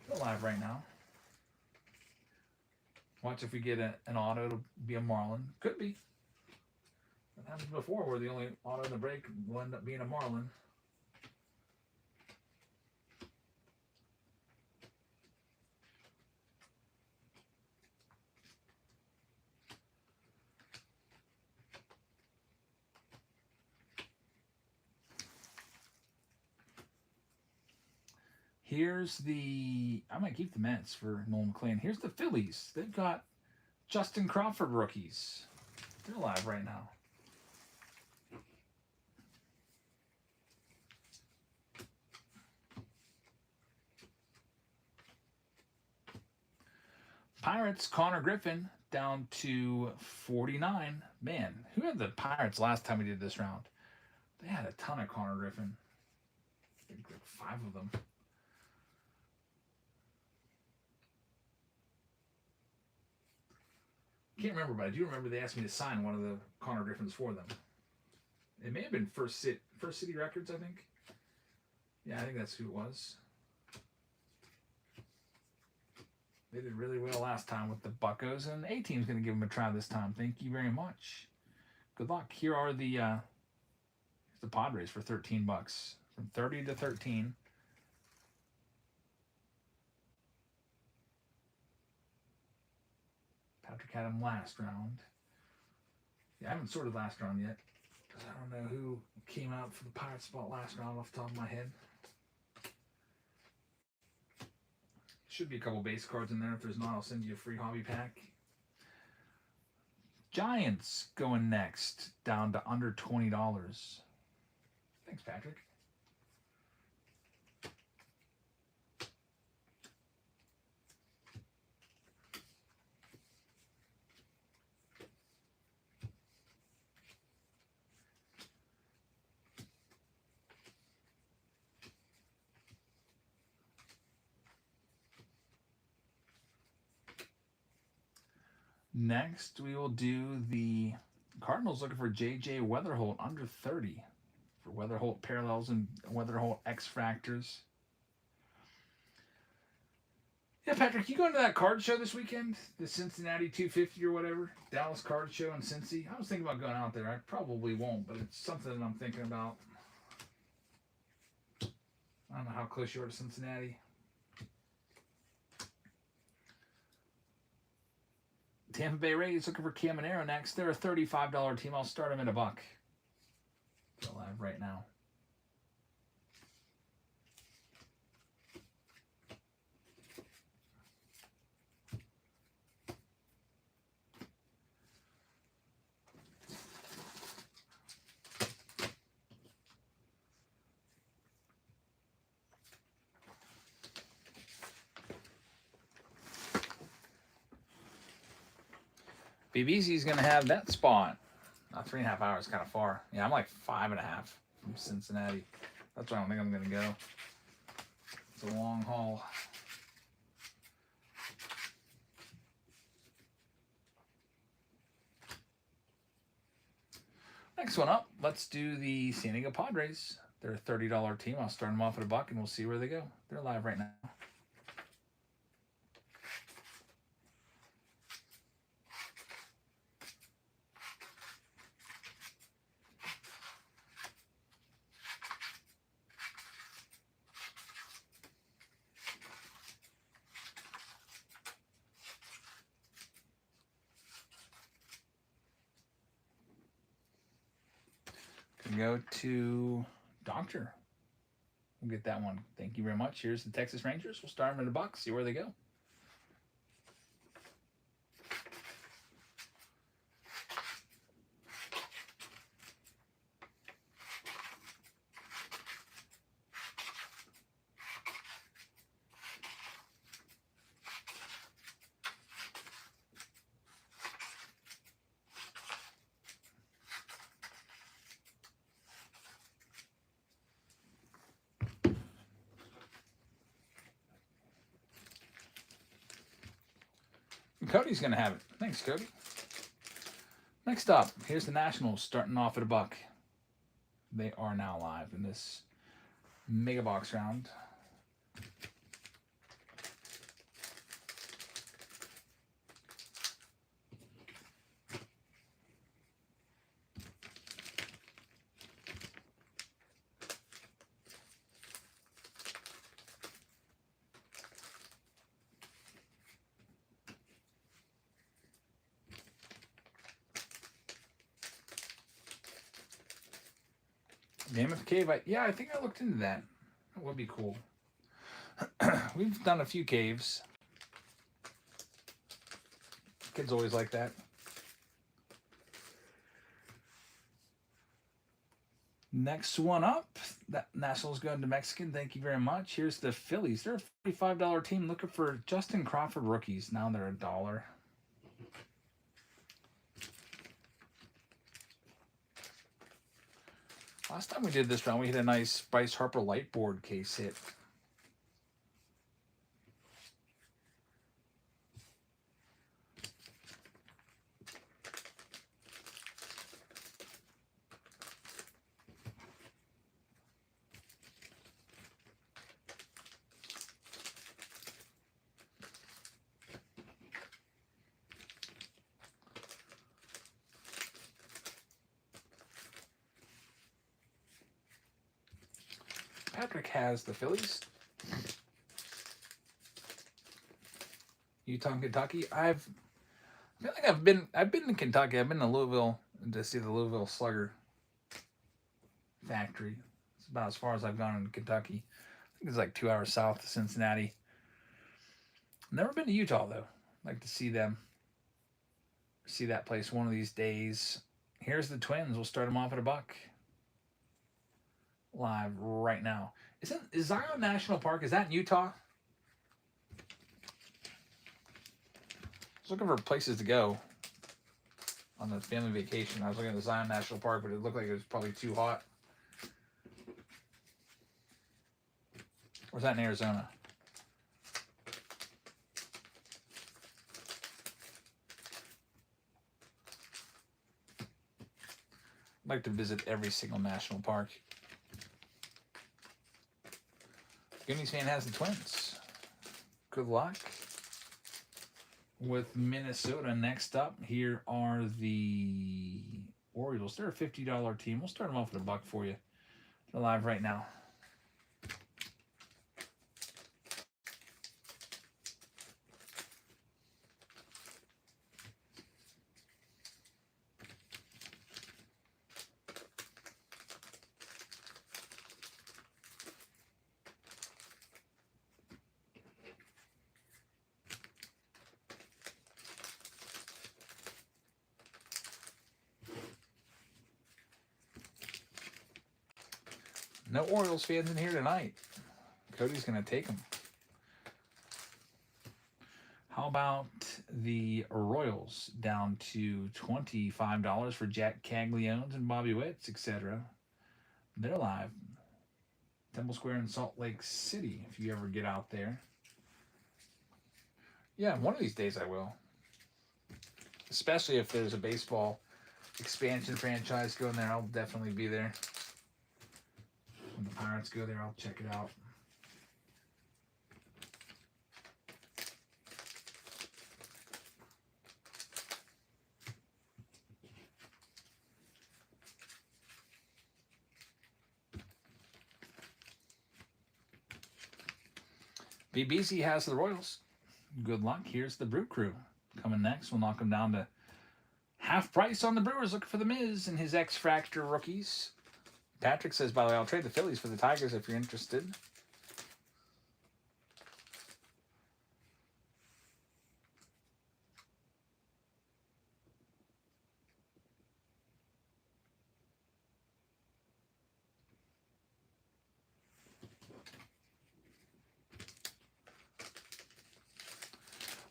They're live right now. Watch if we get an auto to be a Marlin. Could be. That happened before, where the only auto in the break will end up being a Marlin. Here's I might keep the Mets for Noel McLean. Here's the Phillies. They've got Justin Crawford rookies. They're live right now. Pirates, Connor Griffin, down to 49. Man, who had the Pirates last time we did this round? They had a ton of Connor Griffin. I think like 5 of them. Can't remember, but I do remember they asked me to sign one of the Connor Griffins for them. It may have been First City Records, I think. Yeah, I think that's who it was. They did really well last time with the Buccos, and A-Team's going to give them a try this time. Thank you very much. Good luck. Here are the Padres for $13, from 30 to 13. Patrick had him last round. Yeah, I haven't sorted last round yet, because I don't know who came out for the Pirate spot last round off the top of my head. Should be a couple base cards in there. If there's not, I'll send you a free hobby pack. Giants going next, down to under $20. Thanks, Patrick. Next, we will do the Cardinals looking for J.J. Weatherholt, under 30. For Weatherholt parallels and Weatherholt X-Fractors. Yeah, Patrick, you going to that card show this weekend? The Cincinnati 250 or whatever? Dallas Card Show in Cincy? I was thinking about going out there. I probably won't, but it's something that I'm thinking about. I don't know how close you are to Cincinnati. Tampa Bay Rays looking for Caminero next. They're a $35 team. I'll start them at $1. They're live right now. BBZ's going to have that spot. 3.5 hours, kind of far. Yeah, I'm like 5.5 from Cincinnati. That's why I don't think I'm going to go. It's a long haul. Next one up, let's do the San Diego Padres. They're a $30 team. I'll start them off at $1 and we'll see where they go. They're live right now. Can go to Doctor. We'll get that one. Thank you very much. Here's the Texas Rangers. We'll start them at $1, see where they go. Cody's going to have it. Thanks, Cody. Next up, here's the Nationals starting off at $1. They are now live in this mega box round. Mammoth Cave, yeah, I think I looked into that. That would be cool. We've done a few caves. Kids always like that. Next one up, that Nationals going to Mexican. Thank you very much. Here's the Phillies. They're a $45 team looking for Justin Crawford rookies. Now they're $1. Last time we did this round, we had a nice Bryce Harper light board case hit. Patrick has the Phillies. Utah and Kentucky. I feel like I've been to Kentucky. I've been to Louisville to see the Louisville Slugger factory. It's about as far as I've gone in Kentucky. I think it's like 2 hours south of Cincinnati. Never been to Utah though. I'd like to see them. See that place one of these days. Here's the Twins. We'll start them off at $1. Live right now. Is Zion National Park, is that in Utah? I was looking for places to go on the family vacation. I was looking at the Zion National Park, but it looked like it was probably too hot. Or is that in Arizona? I'd like to visit every single national park. Guineas fan has the Twins. Good luck. With Minnesota next up, here are the Orioles. They're a $50 team. We'll start them off at $1 for you. They're live right now. No Orioles fans in here tonight. Cody's going to take them. How about the Royals down to $25 for Jack Cagliones and Bobby Witts, etc. They're live. Temple Square in Salt Lake City, if you ever get out there. Yeah, one of these days I will. Especially if there's a baseball expansion franchise go in there, I'll definitely be there. When the Pirates go there, I'll check it out. BBC has the Royals. Good luck. Here's the Brew Crew coming next. We'll knock them down to half price on the Brewers. Looking for the Miz and his X Factor rookies. Patrick says, by the way, I'll trade the Phillies for the Tigers if you're interested.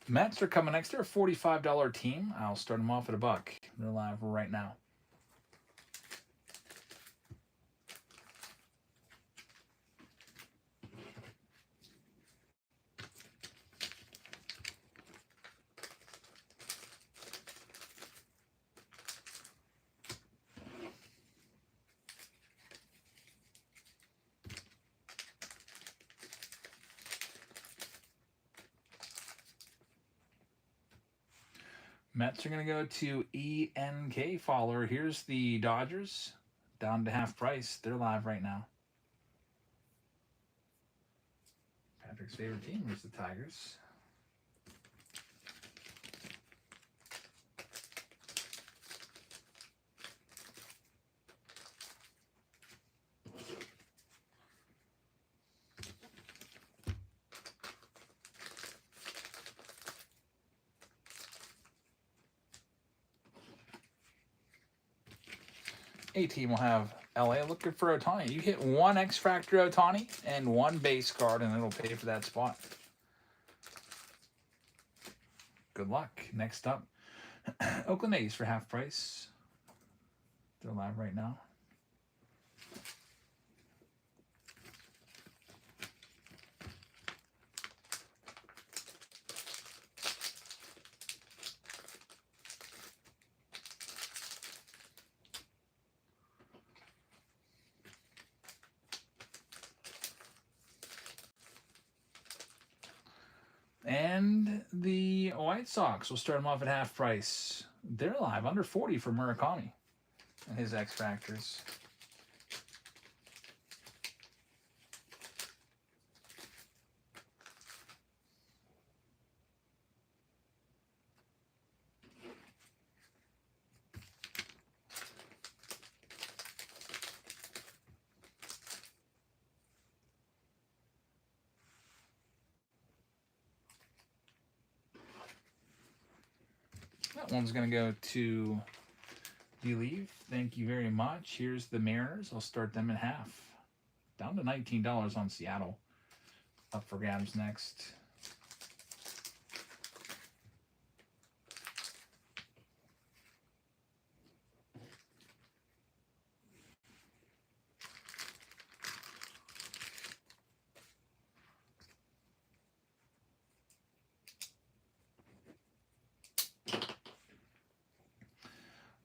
Mets are coming next. They're a $45 team. I'll start them off at $1. They're live right now. Mets are going to go to ENK Follower. Here's the Dodgers down to half price. They're live right now. Patrick's favorite team is the Tigers. A team will have LA looking for Ohtani. You hit one X Factor Ohtani and one base card, and it'll pay for that spot. Good luck. Next up, Oakland A's for half price. They're live right now. And the White Sox will start them off at half price. They're live, under 40 for Murakami and his X Factors. That one's going to go to Believe. Thank you very much. Here's the Mariners. I'll start them in half. Down to $19 on Seattle. Up for grabs next.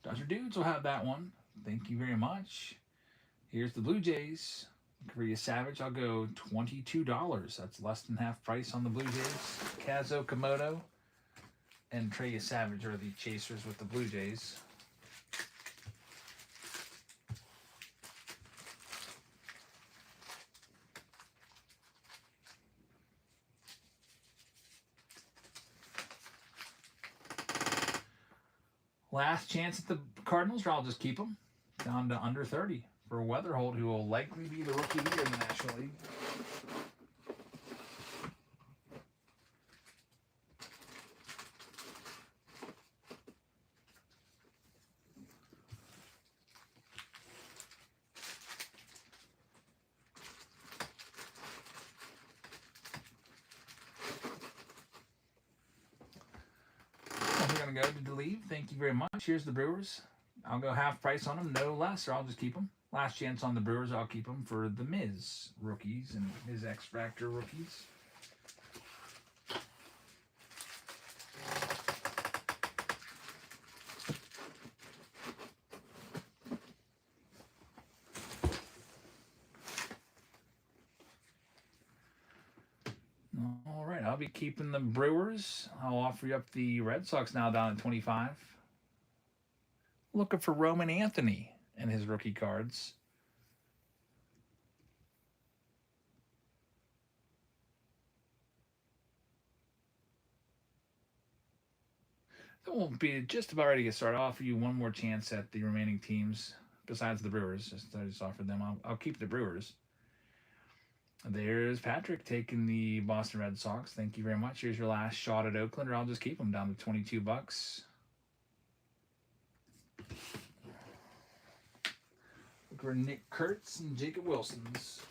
Dodger Dudes will have that one. Thank you very much. Here's the Blue Jays. Korea Savage, I'll go $22. That's less than half price on the Blue Jays. Kazuo Komodo and Trey Savage are the chasers with the Blue Jays. Last chance at the Cardinals, or I'll just keep them down to under 30 for Weatherholt, who will likely be the rookie here in the National League. We're going to go to Believe. Thank you very much. Here's the Brewers. I'll go half price on them, no less, or I'll just keep them. Last chance on the Brewers, I'll keep them for the Miz rookies and his X Factor rookies. All right, I'll be keeping the Brewers. I'll offer you up the Red Sox now down at 25. Looking for Roman Anthony and his rookie cards. That won't be just about ready to get started. I'll offer you one more chance at the remaining teams besides the Brewers. I just offered them. I'll keep the Brewers. There's Patrick taking the Boston Red Sox. Thank you very much. Here's your last shot at Oakland, or I'll just keep them down to $22. Look for Nick Kurtz and Jacob Wilson's.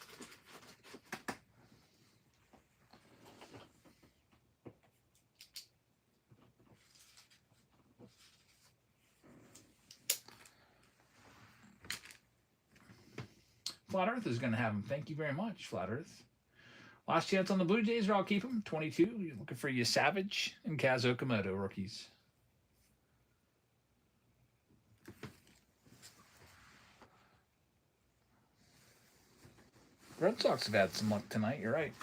Flat Earth is going to have them. Thank you very much, Flat Earth. Last chance on the Blue Jays, or I'll keep them. 22. You're looking for you Savage and Kaz Okamoto rookies. Red Sox have had some luck tonight. You're right.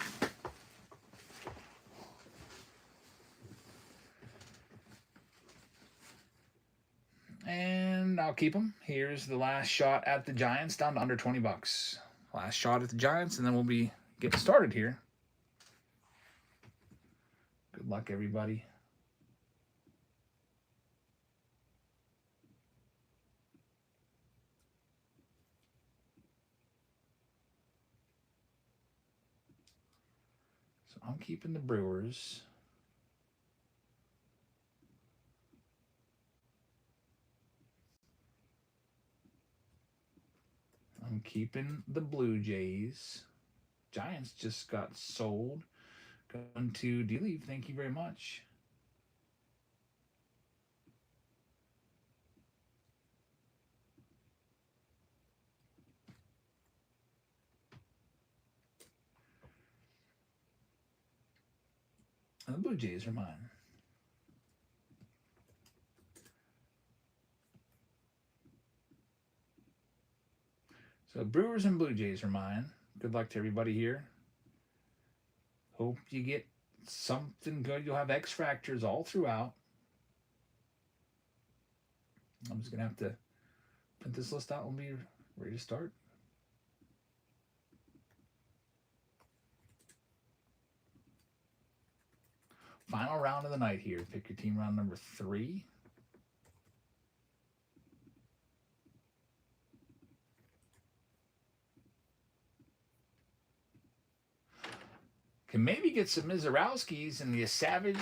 And I'll keep them. Here's the last shot at the Giants, down to under $20. Last shot at the Giants, and then we'll be getting started here. Good luck, everybody. So I'm keeping the Brewers. I'm keeping the Blue Jays. Giants just got sold. Going to D-Leave. Thank you very much. And the Blue Jays are mine. So Brewers and Blue Jays are mine. Good luck to everybody here. Hope you get something good. You'll have X Fractors all throughout. I'm just going to have to print this list out and be ready to start. Final round of the night here. Pick your team round number 3. Can maybe get some Mizorowskis and the Savage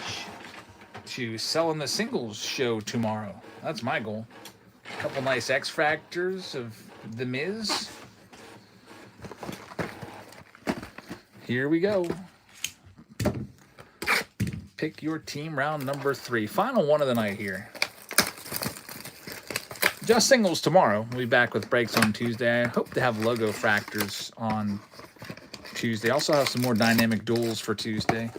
to sell in the singles show tomorrow. That's my goal. A couple nice X Fractors of the Miz. Here we go. Pick your team round number 3. Final one of the night here. Just singles tomorrow. We'll be back with breaks on Tuesday. I hope to have logo fractors on Tuesday. Also have some more dynamic duels for Tuesday.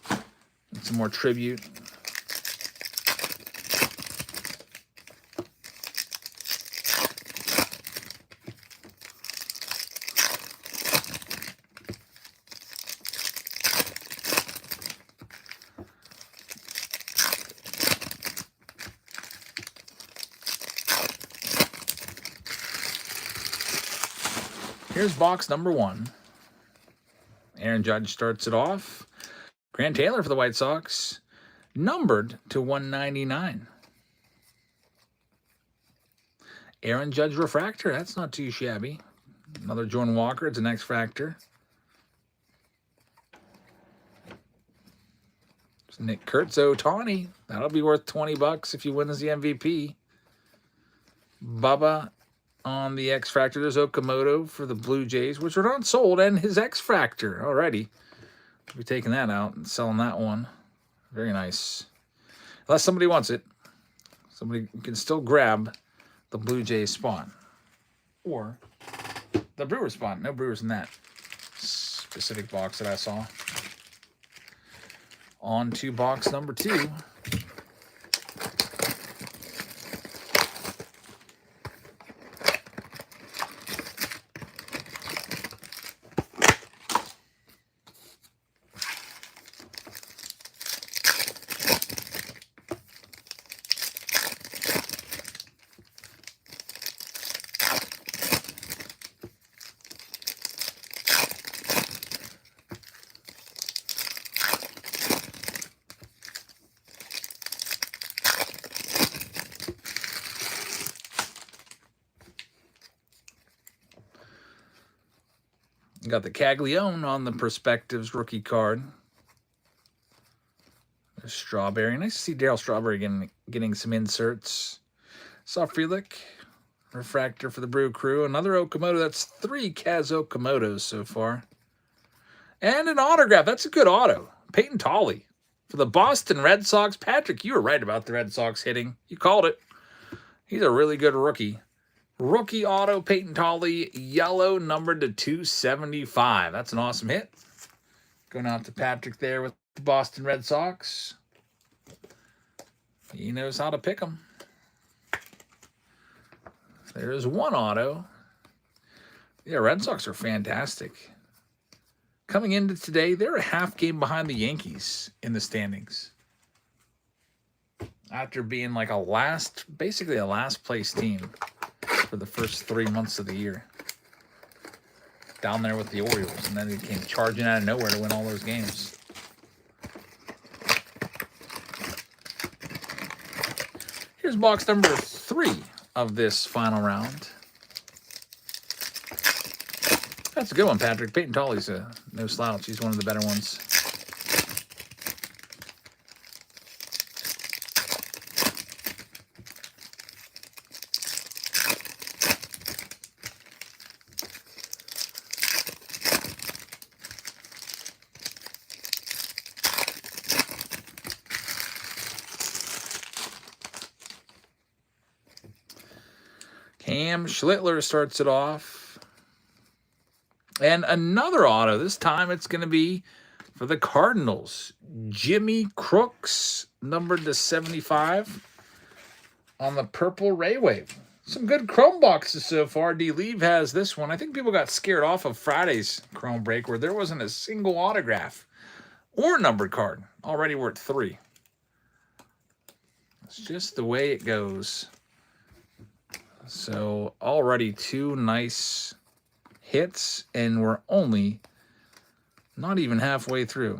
And some more tribute. Here's box number 1. Aaron Judge starts it off. Grant Taylor for the White Sox, numbered to 199. Aaron Judge refractor, that's not too shabby. Another Jordan Walker, it's an X Fractor. There's Nick Kurtz Ohtani, that'll be worth $20 if he wins the MVP. Bubba on the X Fractor. There's Okamoto for the Blue Jays, which are not sold, and his X Fractor. Alrighty. We'll be taking that out and selling that one. Very nice. Unless somebody wants it. Somebody can still grab the Blue Jays spot. Or the Brewers spot. No Brewers in that specific box that I saw. On to box number 2. Got the Caglione on the Perspectives rookie card. There's Strawberry. Nice to see Darryl Strawberry getting some inserts. Soft Frelick. Refractor for the Brew Crew. Another Okamoto. That's 3 Kaz Okamotos so far. And an autograph. That's a good auto. Peyton Tolley for the Boston Red Sox. Patrick, you were right about the Red Sox hitting. You called it. He's a really good rookie. Rookie auto, Peyton Tolley, yellow, numbered to 275. That's an awesome hit. Going out to Patrick there with the Boston Red Sox. He knows how to pick them. There's one auto. Yeah, Red Sox are fantastic. Coming into today, they're a half game behind the Yankees in the standings. After being like basically a last place team for the first 3 months of the year. Down there with the Orioles, and then they came charging out of nowhere to win all those games. Here's box number 3 of this final round. That's a good one, Patrick. Peyton Tolley's no slouch. He's one of the better ones. Cam Schlittler starts it off. And another auto. This time it's going to be for the Cardinals. Jimmy Crooks, numbered to 75 on the purple Ray Wave. Some good Chrome boxes so far. D-Leave has this one. I think people got scared off of Friday's Chrome break where there wasn't a single autograph or numbered card. Already we're at 3. It's just the way it goes. So already 2 nice hits, and we're only not even halfway through.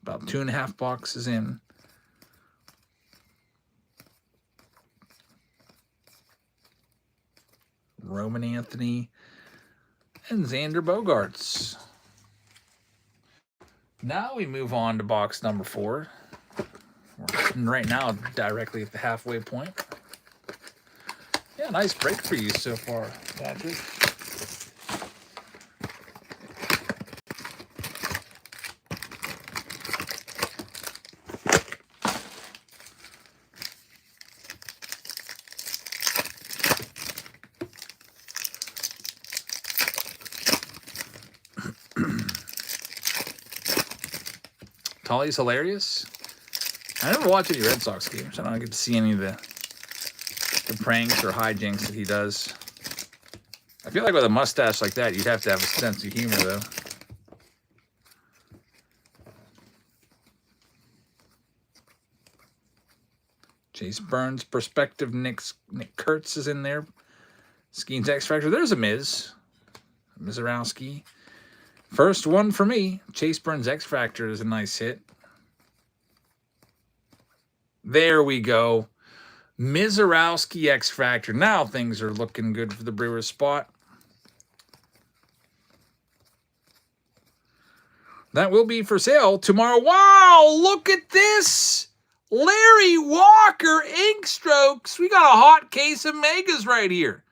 About 2.5 boxes in. Roman Anthony and Xander Bogaerts. Now we move on to box number 4. We're right now directly at the halfway point. Yeah, nice break for you so far, Patrick. Tolley's hilarious. I never watch any Red Sox games. I don't get to see any of the pranks or hijinks that he does. I feel like with a mustache like that, you'd have to have a sense of humor, though. Chase Burns, Perspective, Nick Kurtz is in there. Skeens X Factor. There's a Mizorowski. First one for me. Chase Burns X Factor is a nice hit. There we go. Mizorowski X Factor. Now things are looking good for the Brewers spot. That will be for sale tomorrow. Wow, look at this. Larry Walker ink strokes. We got a hot case of megas right here.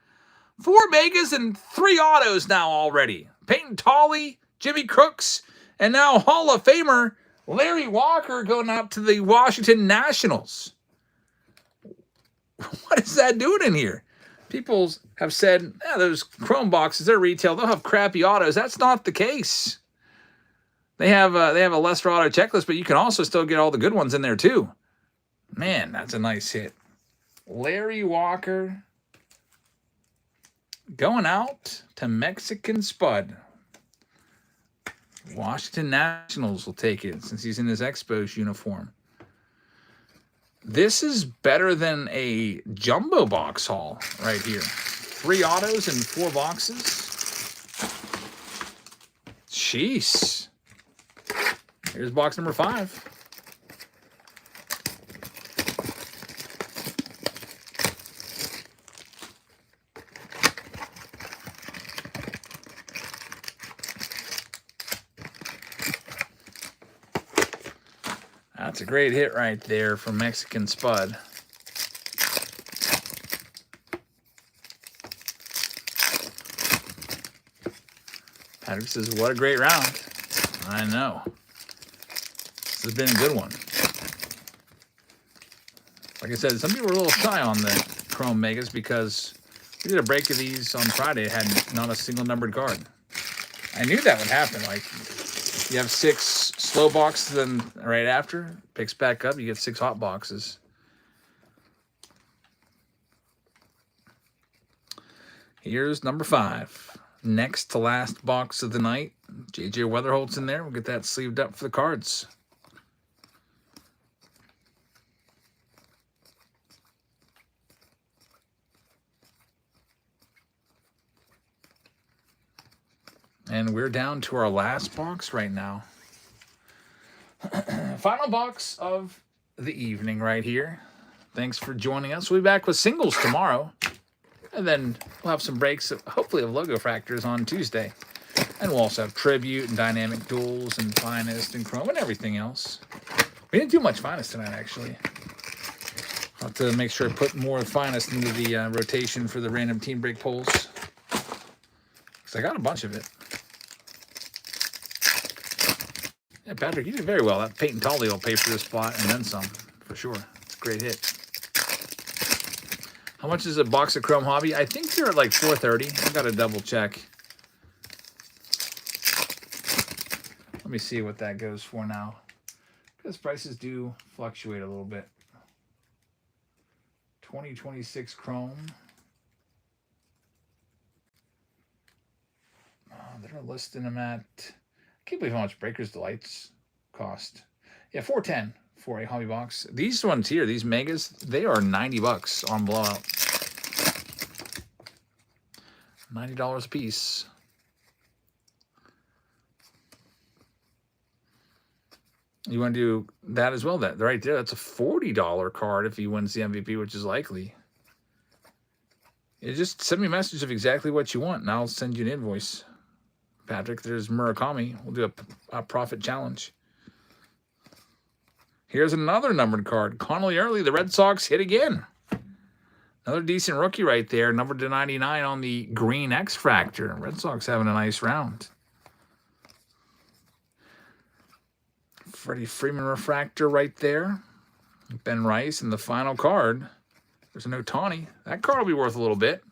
4 megas and 3 autos now already. Peyton Tolley, Jimmy Crooks, and now Hall of Famer Larry Walker going out to the Washington Nationals. What is that doing in here? People have said, those Chrome boxes, they're retail. They'll have crappy autos. That's not the case. They have a lesser auto checklist, but you can also still get all the good ones in there too. Man, that's a nice hit. Larry Walker going out to Mexican Spud. Washington Nationals will take it since he's in his Expos uniform. This is better than a jumbo box haul right here. 3 autos and 4 boxes. Jeez. Here's box number 5. That's a great hit right there from Mexican Spud. Patrick says, what a great round. I know. This has been a good one. Like I said, some people were a little shy on the Chrome Megas because we did a break of these on Friday. It had not a single numbered card. I knew that would happen. Like, you have 6 slow boxes, then right after, picks back up, you get 6 hot boxes. Here's number 5. Next to last box of the night. JJ Weatherholt's in there. We'll get that sleeved up for the cards. And we're down to our last box right now. Final box of the evening right here. Thanks for joining us. We'll be back with singles tomorrow. And then we'll have some breaks, hopefully, of Logo Fractors on Tuesday. And we'll also have Tribute and Dynamic Duels and Finest and Chrome and everything else. We didn't do much Finest tonight, actually. I'll have to make sure I put more Finest into the rotation for the random team break polls. Because I got a bunch of it. Yeah, Patrick, you did very well. That Peyton Tolley will pay for this spot and then some, for sure. It's a great hit. How much is a box of Chrome Hobby? I think they're at like $4.30. I got to double check. Let me see what that goes for now. Because prices do fluctuate a little bit. 2026 Chrome. They're listing them at... I can't believe how much Breakers Delights cost. Yeah, $4.10 for a hobby box. These ones here, these Megas, they are $90 on Blowout. $90 a piece. You want to do that as well? That right there, that's a $40 card if he wins the MVP, which is likely. You just send me a message of exactly what you want, and I'll send you an invoice. Patrick, there's Murakami. We'll do a profit challenge. Here's another numbered card. Connolly Early, the Red Sox hit again. Another decent rookie right there. Numbered to 99 on the green X Fractor. Red Sox having a nice round. Freddie Freeman refractor right there. Ben Rice in the final card. There's an Ohtani. That card will be worth a little bit.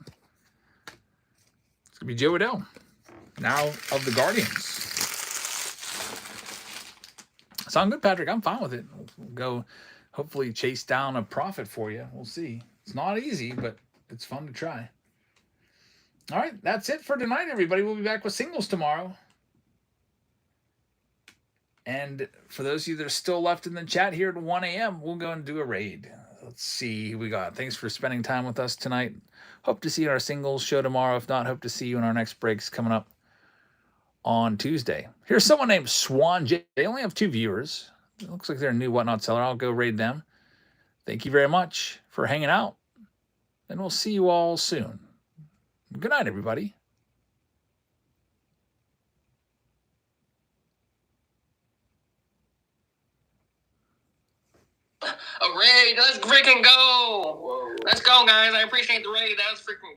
It's going to be Joe Adell. Now of the Guardians. Sound good, Patrick? I'm fine with it. We'll go hopefully chase down a profit for you. We'll see. It's not easy, but it's fun to try. All right, that's it for tonight, everybody. We'll be back with singles tomorrow. And for those of you that are still left in the chat here at 1 a.m., we'll go and do a raid. Let's see who we got. Thanks for spending time with us tonight. Hope to see you in our singles show tomorrow. If not, hope to see you in our next breaks coming up on Tuesday. Here's someone named Swan J. They only have 2 viewers. It looks like they're a new Whatnot seller. I'll go raid them. Thank you very much for hanging out. And we'll see you all soon. Good night, everybody. A raid. Let's freaking go. Whoa. Let's go, guys. I appreciate the raid. That was freaking